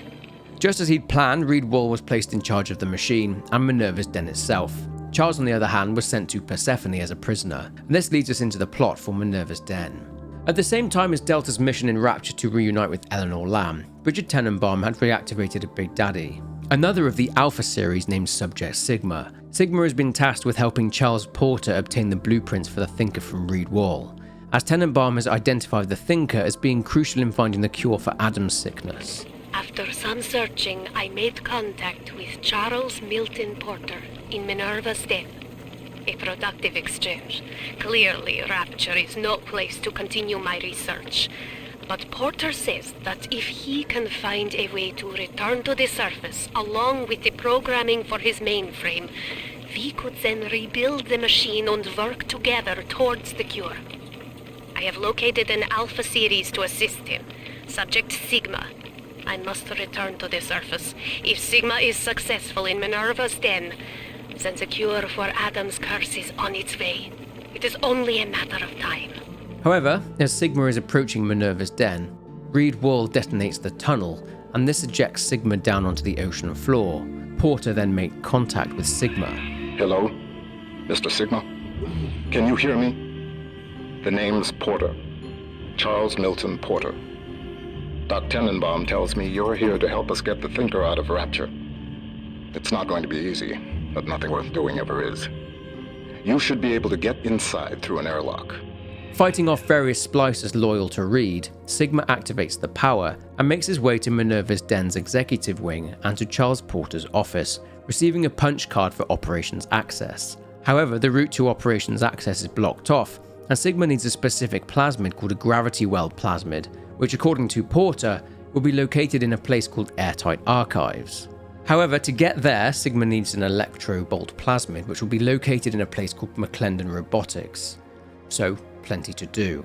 Just as he'd planned, Reed Wall was placed in charge of the machine and Minerva's den itself. Charles, on the other hand, was sent to Persephone as a prisoner, and this leads us into the plot for Minerva's den. At the same time as Delta's mission in Rapture to reunite with Eleanor Lamb, Bridget Tenenbaum had reactivated a Big Daddy, another of the Alpha series named Subject Sigma. Sigma has been tasked with helping Charles Porter obtain the blueprints for the Thinker from Reed Wall, as Tenenbaum has identified the Thinker as being crucial in finding the cure for Adam's sickness. After some searching, I made contact with Charles Milton Porter in Minerva's den. A productive exchange. Clearly, Rapture is no place to continue my research. But Porter says that if he can find a way to return to the surface, along with the programming for his mainframe, we could then rebuild the machine and work together towards the cure. I have located an Alpha series to assist him. Subject Sigma. I must return to the surface. If Sigma is successful in Minerva's den, then the cure for Adam's curse is on its way. It is only a matter of time. However, as Sigma is approaching Minerva's den, Reed Wall detonates the tunnel, and this ejects Sigma down onto the ocean floor. Porter then makes contact with Sigma. Hello? Mr. Sigma? Can you hear me? The name's Porter. Charles Milton Porter. Doc Tenenbaum tells me you're here to help us get the Thinker out of Rapture. It's not going to be easy, but nothing worth doing ever is. You should be able to get inside through an airlock. Fighting off various splicers loyal to Reed, Sigma activates the power and makes his way to Minerva's den's executive wing and to Charles Porter's office, receiving a punch card for Operations Access. However, the route to Operations Access is blocked off, and Sigma needs a specific plasmid called a gravity well plasmid, which according to Porter, will be located in a place called Airtight Archives. However, to get there, Sigma needs an electrobolt plasmid, which will be located in a place called McClendon Robotics. So, plenty to do.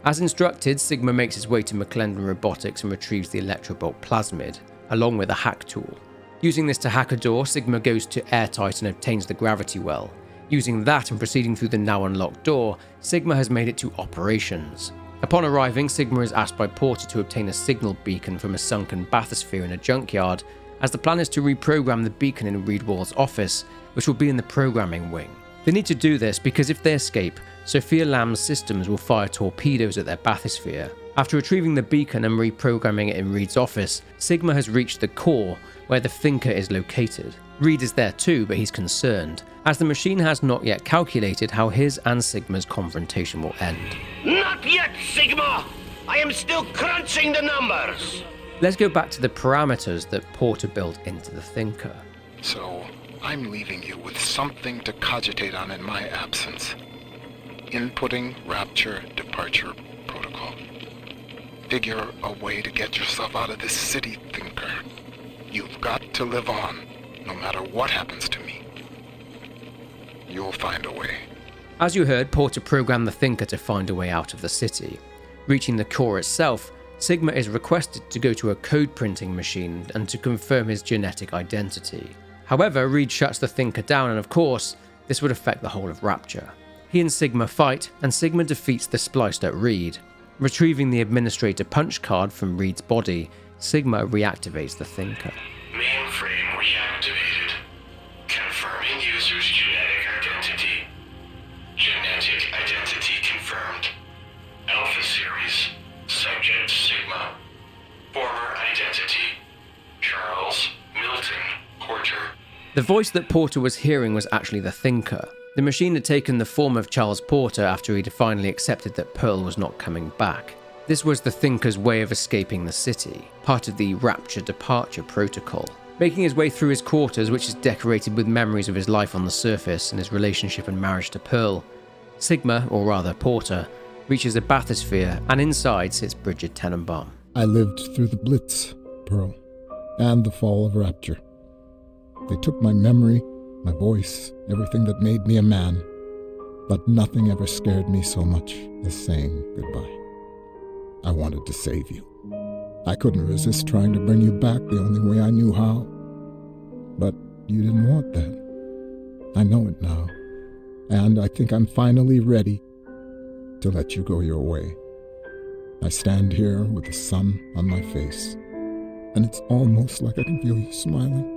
As instructed, Sigma makes his way to McClendon Robotics and retrieves the electrobolt plasmid, along with a hack tool. Using this to hack a door, Sigma goes to Airtight and obtains the gravity well. Using that and proceeding through the now unlocked door, Sigma has made it to Operations. Upon arriving, Sigma is asked by Porter to obtain a signal beacon from a sunken bathysphere in a junkyard, as the plan is to reprogram the beacon in Reed Wall's office, which will be in the programming wing. They need to do this because if they escape, Sofia Lamb's systems will fire torpedoes at their bathysphere. After retrieving the beacon and reprogramming it in Reed's office, Sigma has reached the core, where the Thinker is located. Reed is there too, but he's concerned, as the machine has not yet calculated how his and Sigma's confrontation will end. Not yet, Sigma! I am still crunching the numbers! Let's go back to the parameters that Porter built into the Thinker. So, I'm leaving you with something to cogitate on in my absence. Inputting Rapture Departure Protocol. Figure a way to get yourself out of this city, Thinker. You've got to live on, no matter what happens to me. You'll find a way. As you heard, Porter programmed the Thinker to find a way out of the city. Reaching the core itself, Sigma is requested to go to a code printing machine and to confirm his genetic identity. However, Reed shuts the Thinker down, and of course, this would affect the whole of Rapture. He and Sigma fight, and Sigma defeats the spliced at Reed. Retrieving the Administrator punch card from Reed's body, Sigma reactivates the Thinker. Mainframe reactivated. Confirming user's genetic identity. Genetic identity confirmed. Alpha series. Subject Sigma. Former identity. Charles Milton Porter. The voice that Porter was hearing was actually the Thinker. The machine had taken the form of Charles Porter after he'd finally accepted that Pearl was not coming back. This was the Thinker's way of escaping the city, part of the Rapture Departure Protocol. Making his way through his quarters, which is decorated with memories of his life on the surface and his relationship and marriage to Pearl, Sigma, or rather Porter, reaches a bathysphere and inside sits Bridget Tenenbaum. I lived through the Blitz, Pearl. and the fall of Rapture. They took my memory, my voice, everything that made me a man, but nothing ever scared me so much as saying goodbye. I wanted to save you. I couldn't resist trying to bring you back the only way I knew how. But you didn't want that. I know it now, and I think I'm finally ready to let you go your way. I stand here with the sun on my face, and it's almost like I can feel you smiling.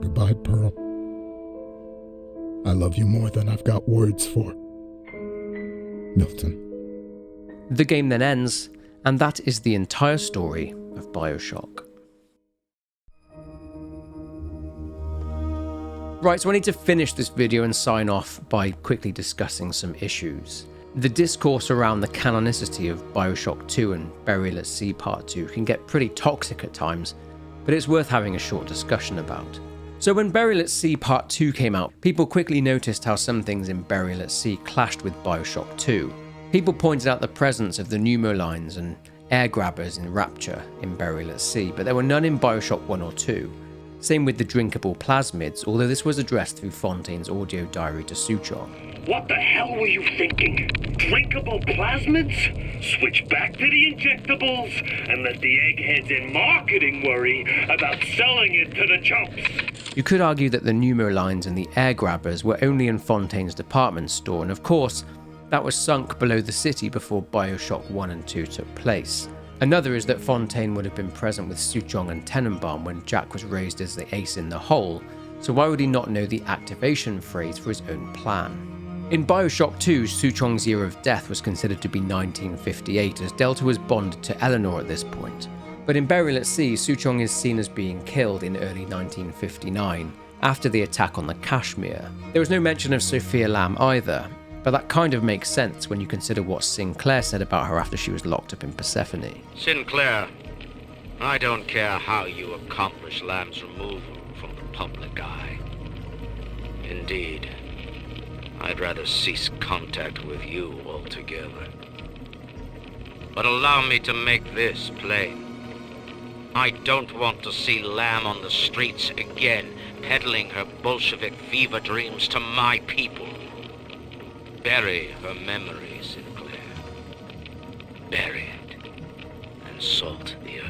Goodbye, Pearl. I love you more than I've got words for. Milton. The game then ends, and that is the entire story of Bioshock. Right, so I need to finish this video and sign off by quickly discussing some issues. The discourse around the canonicity of Bioshock 2 and Burial at Sea Part 2 can get pretty toxic at times, but it's worth having a short discussion about. So when Burial at Sea Part 2 came out, people quickly noticed how some things in Burial at Sea clashed with Bioshock 2. People pointed out the presence of the pneumolines and air grabbers in Rapture in Burial at Sea, but there were none in Bioshock 1 or 2. Same with the drinkable plasmids, although this was addressed through Fontaine's audio diary to Suchong. What the hell were you thinking? Drinkable plasmids? Switch back to the injectables and let the eggheads in marketing worry about selling it to the chumps. You could argue that the pneumolines and the air grabbers were only in Fontaine's department store, and of course, that was sunk below the city before Bioshock 1 and 2 took place. Another is that Fontaine would have been present with Suchong and Tenenbaum when Jack was raised as the ace in the hole, so why would he not know the activation phrase for his own plan? In Bioshock 2, Suchong's year of death was considered to be 1958, as Delta was bonded to Eleanor at this point. But in Burial at Sea, Suchong is seen as being killed in early 1959, after the attack on the Kashmir. There was no mention of Sofia Lamb either, but that kind of makes sense when you consider what Sinclair said about her after she was locked up in Persephone. Sinclair, I don't care how you accomplish Lamb's removal from the public eye. Indeed, I'd rather cease contact with you altogether. But allow me to make this plain. I don't want to see Lamb on the streets again, peddling her Bolshevik fever dreams to my people. Bury her memory, Sinclair. Bury it, and salt the earth.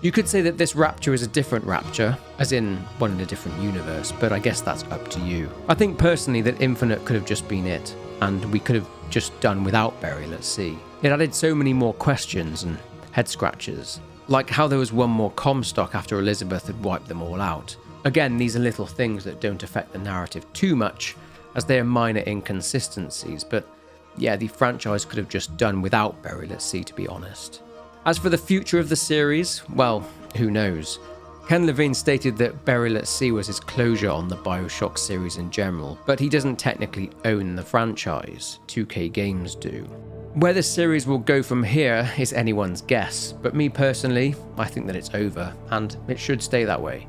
You could say that this Rapture is a different Rapture, as in one in a different universe, but I guess that's up to you. I think personally that Infinite could have just been it, and we could have just done without Burial at Sea. It added so many more questions and head scratches, like how there was one more Comstock after Elizabeth had wiped them all out. Again, these are little things that don't affect the narrative too much, as they are minor inconsistencies, but yeah, the franchise could have just done without Burial at Sea, to be honest. As for the future of the series, well, who knows? Ken Levine stated that Burial at Sea was his closure on the Bioshock series in general, but he doesn't technically own the franchise, 2K Games do. Where the series will go from here is anyone's guess, but me personally, I think that it's over, and it should stay that way.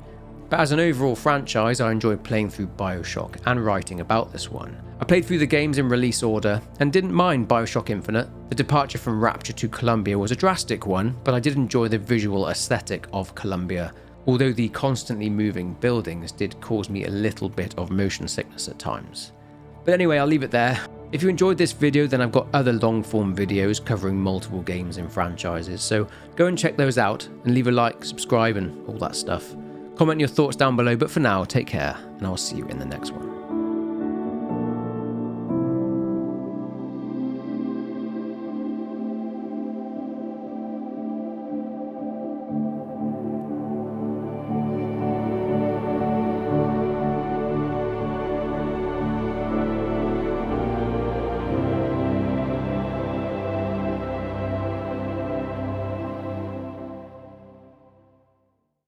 But as an overall franchise, I enjoyed playing through Bioshock and writing about this one. I played through the games in release order and didn't mind Bioshock Infinite. The departure from Rapture to Columbia was a drastic one, but I did enjoy the visual aesthetic of Columbia, although the constantly moving buildings did cause me a little bit of motion sickness at times. But anyway, I'll leave it there. If you enjoyed this video, then I've got other long-form videos covering multiple games and franchises, so go and check those out and leave a like, subscribe and all that stuff. Comment your thoughts down below, but for now, take care, and I'll see you in the next one.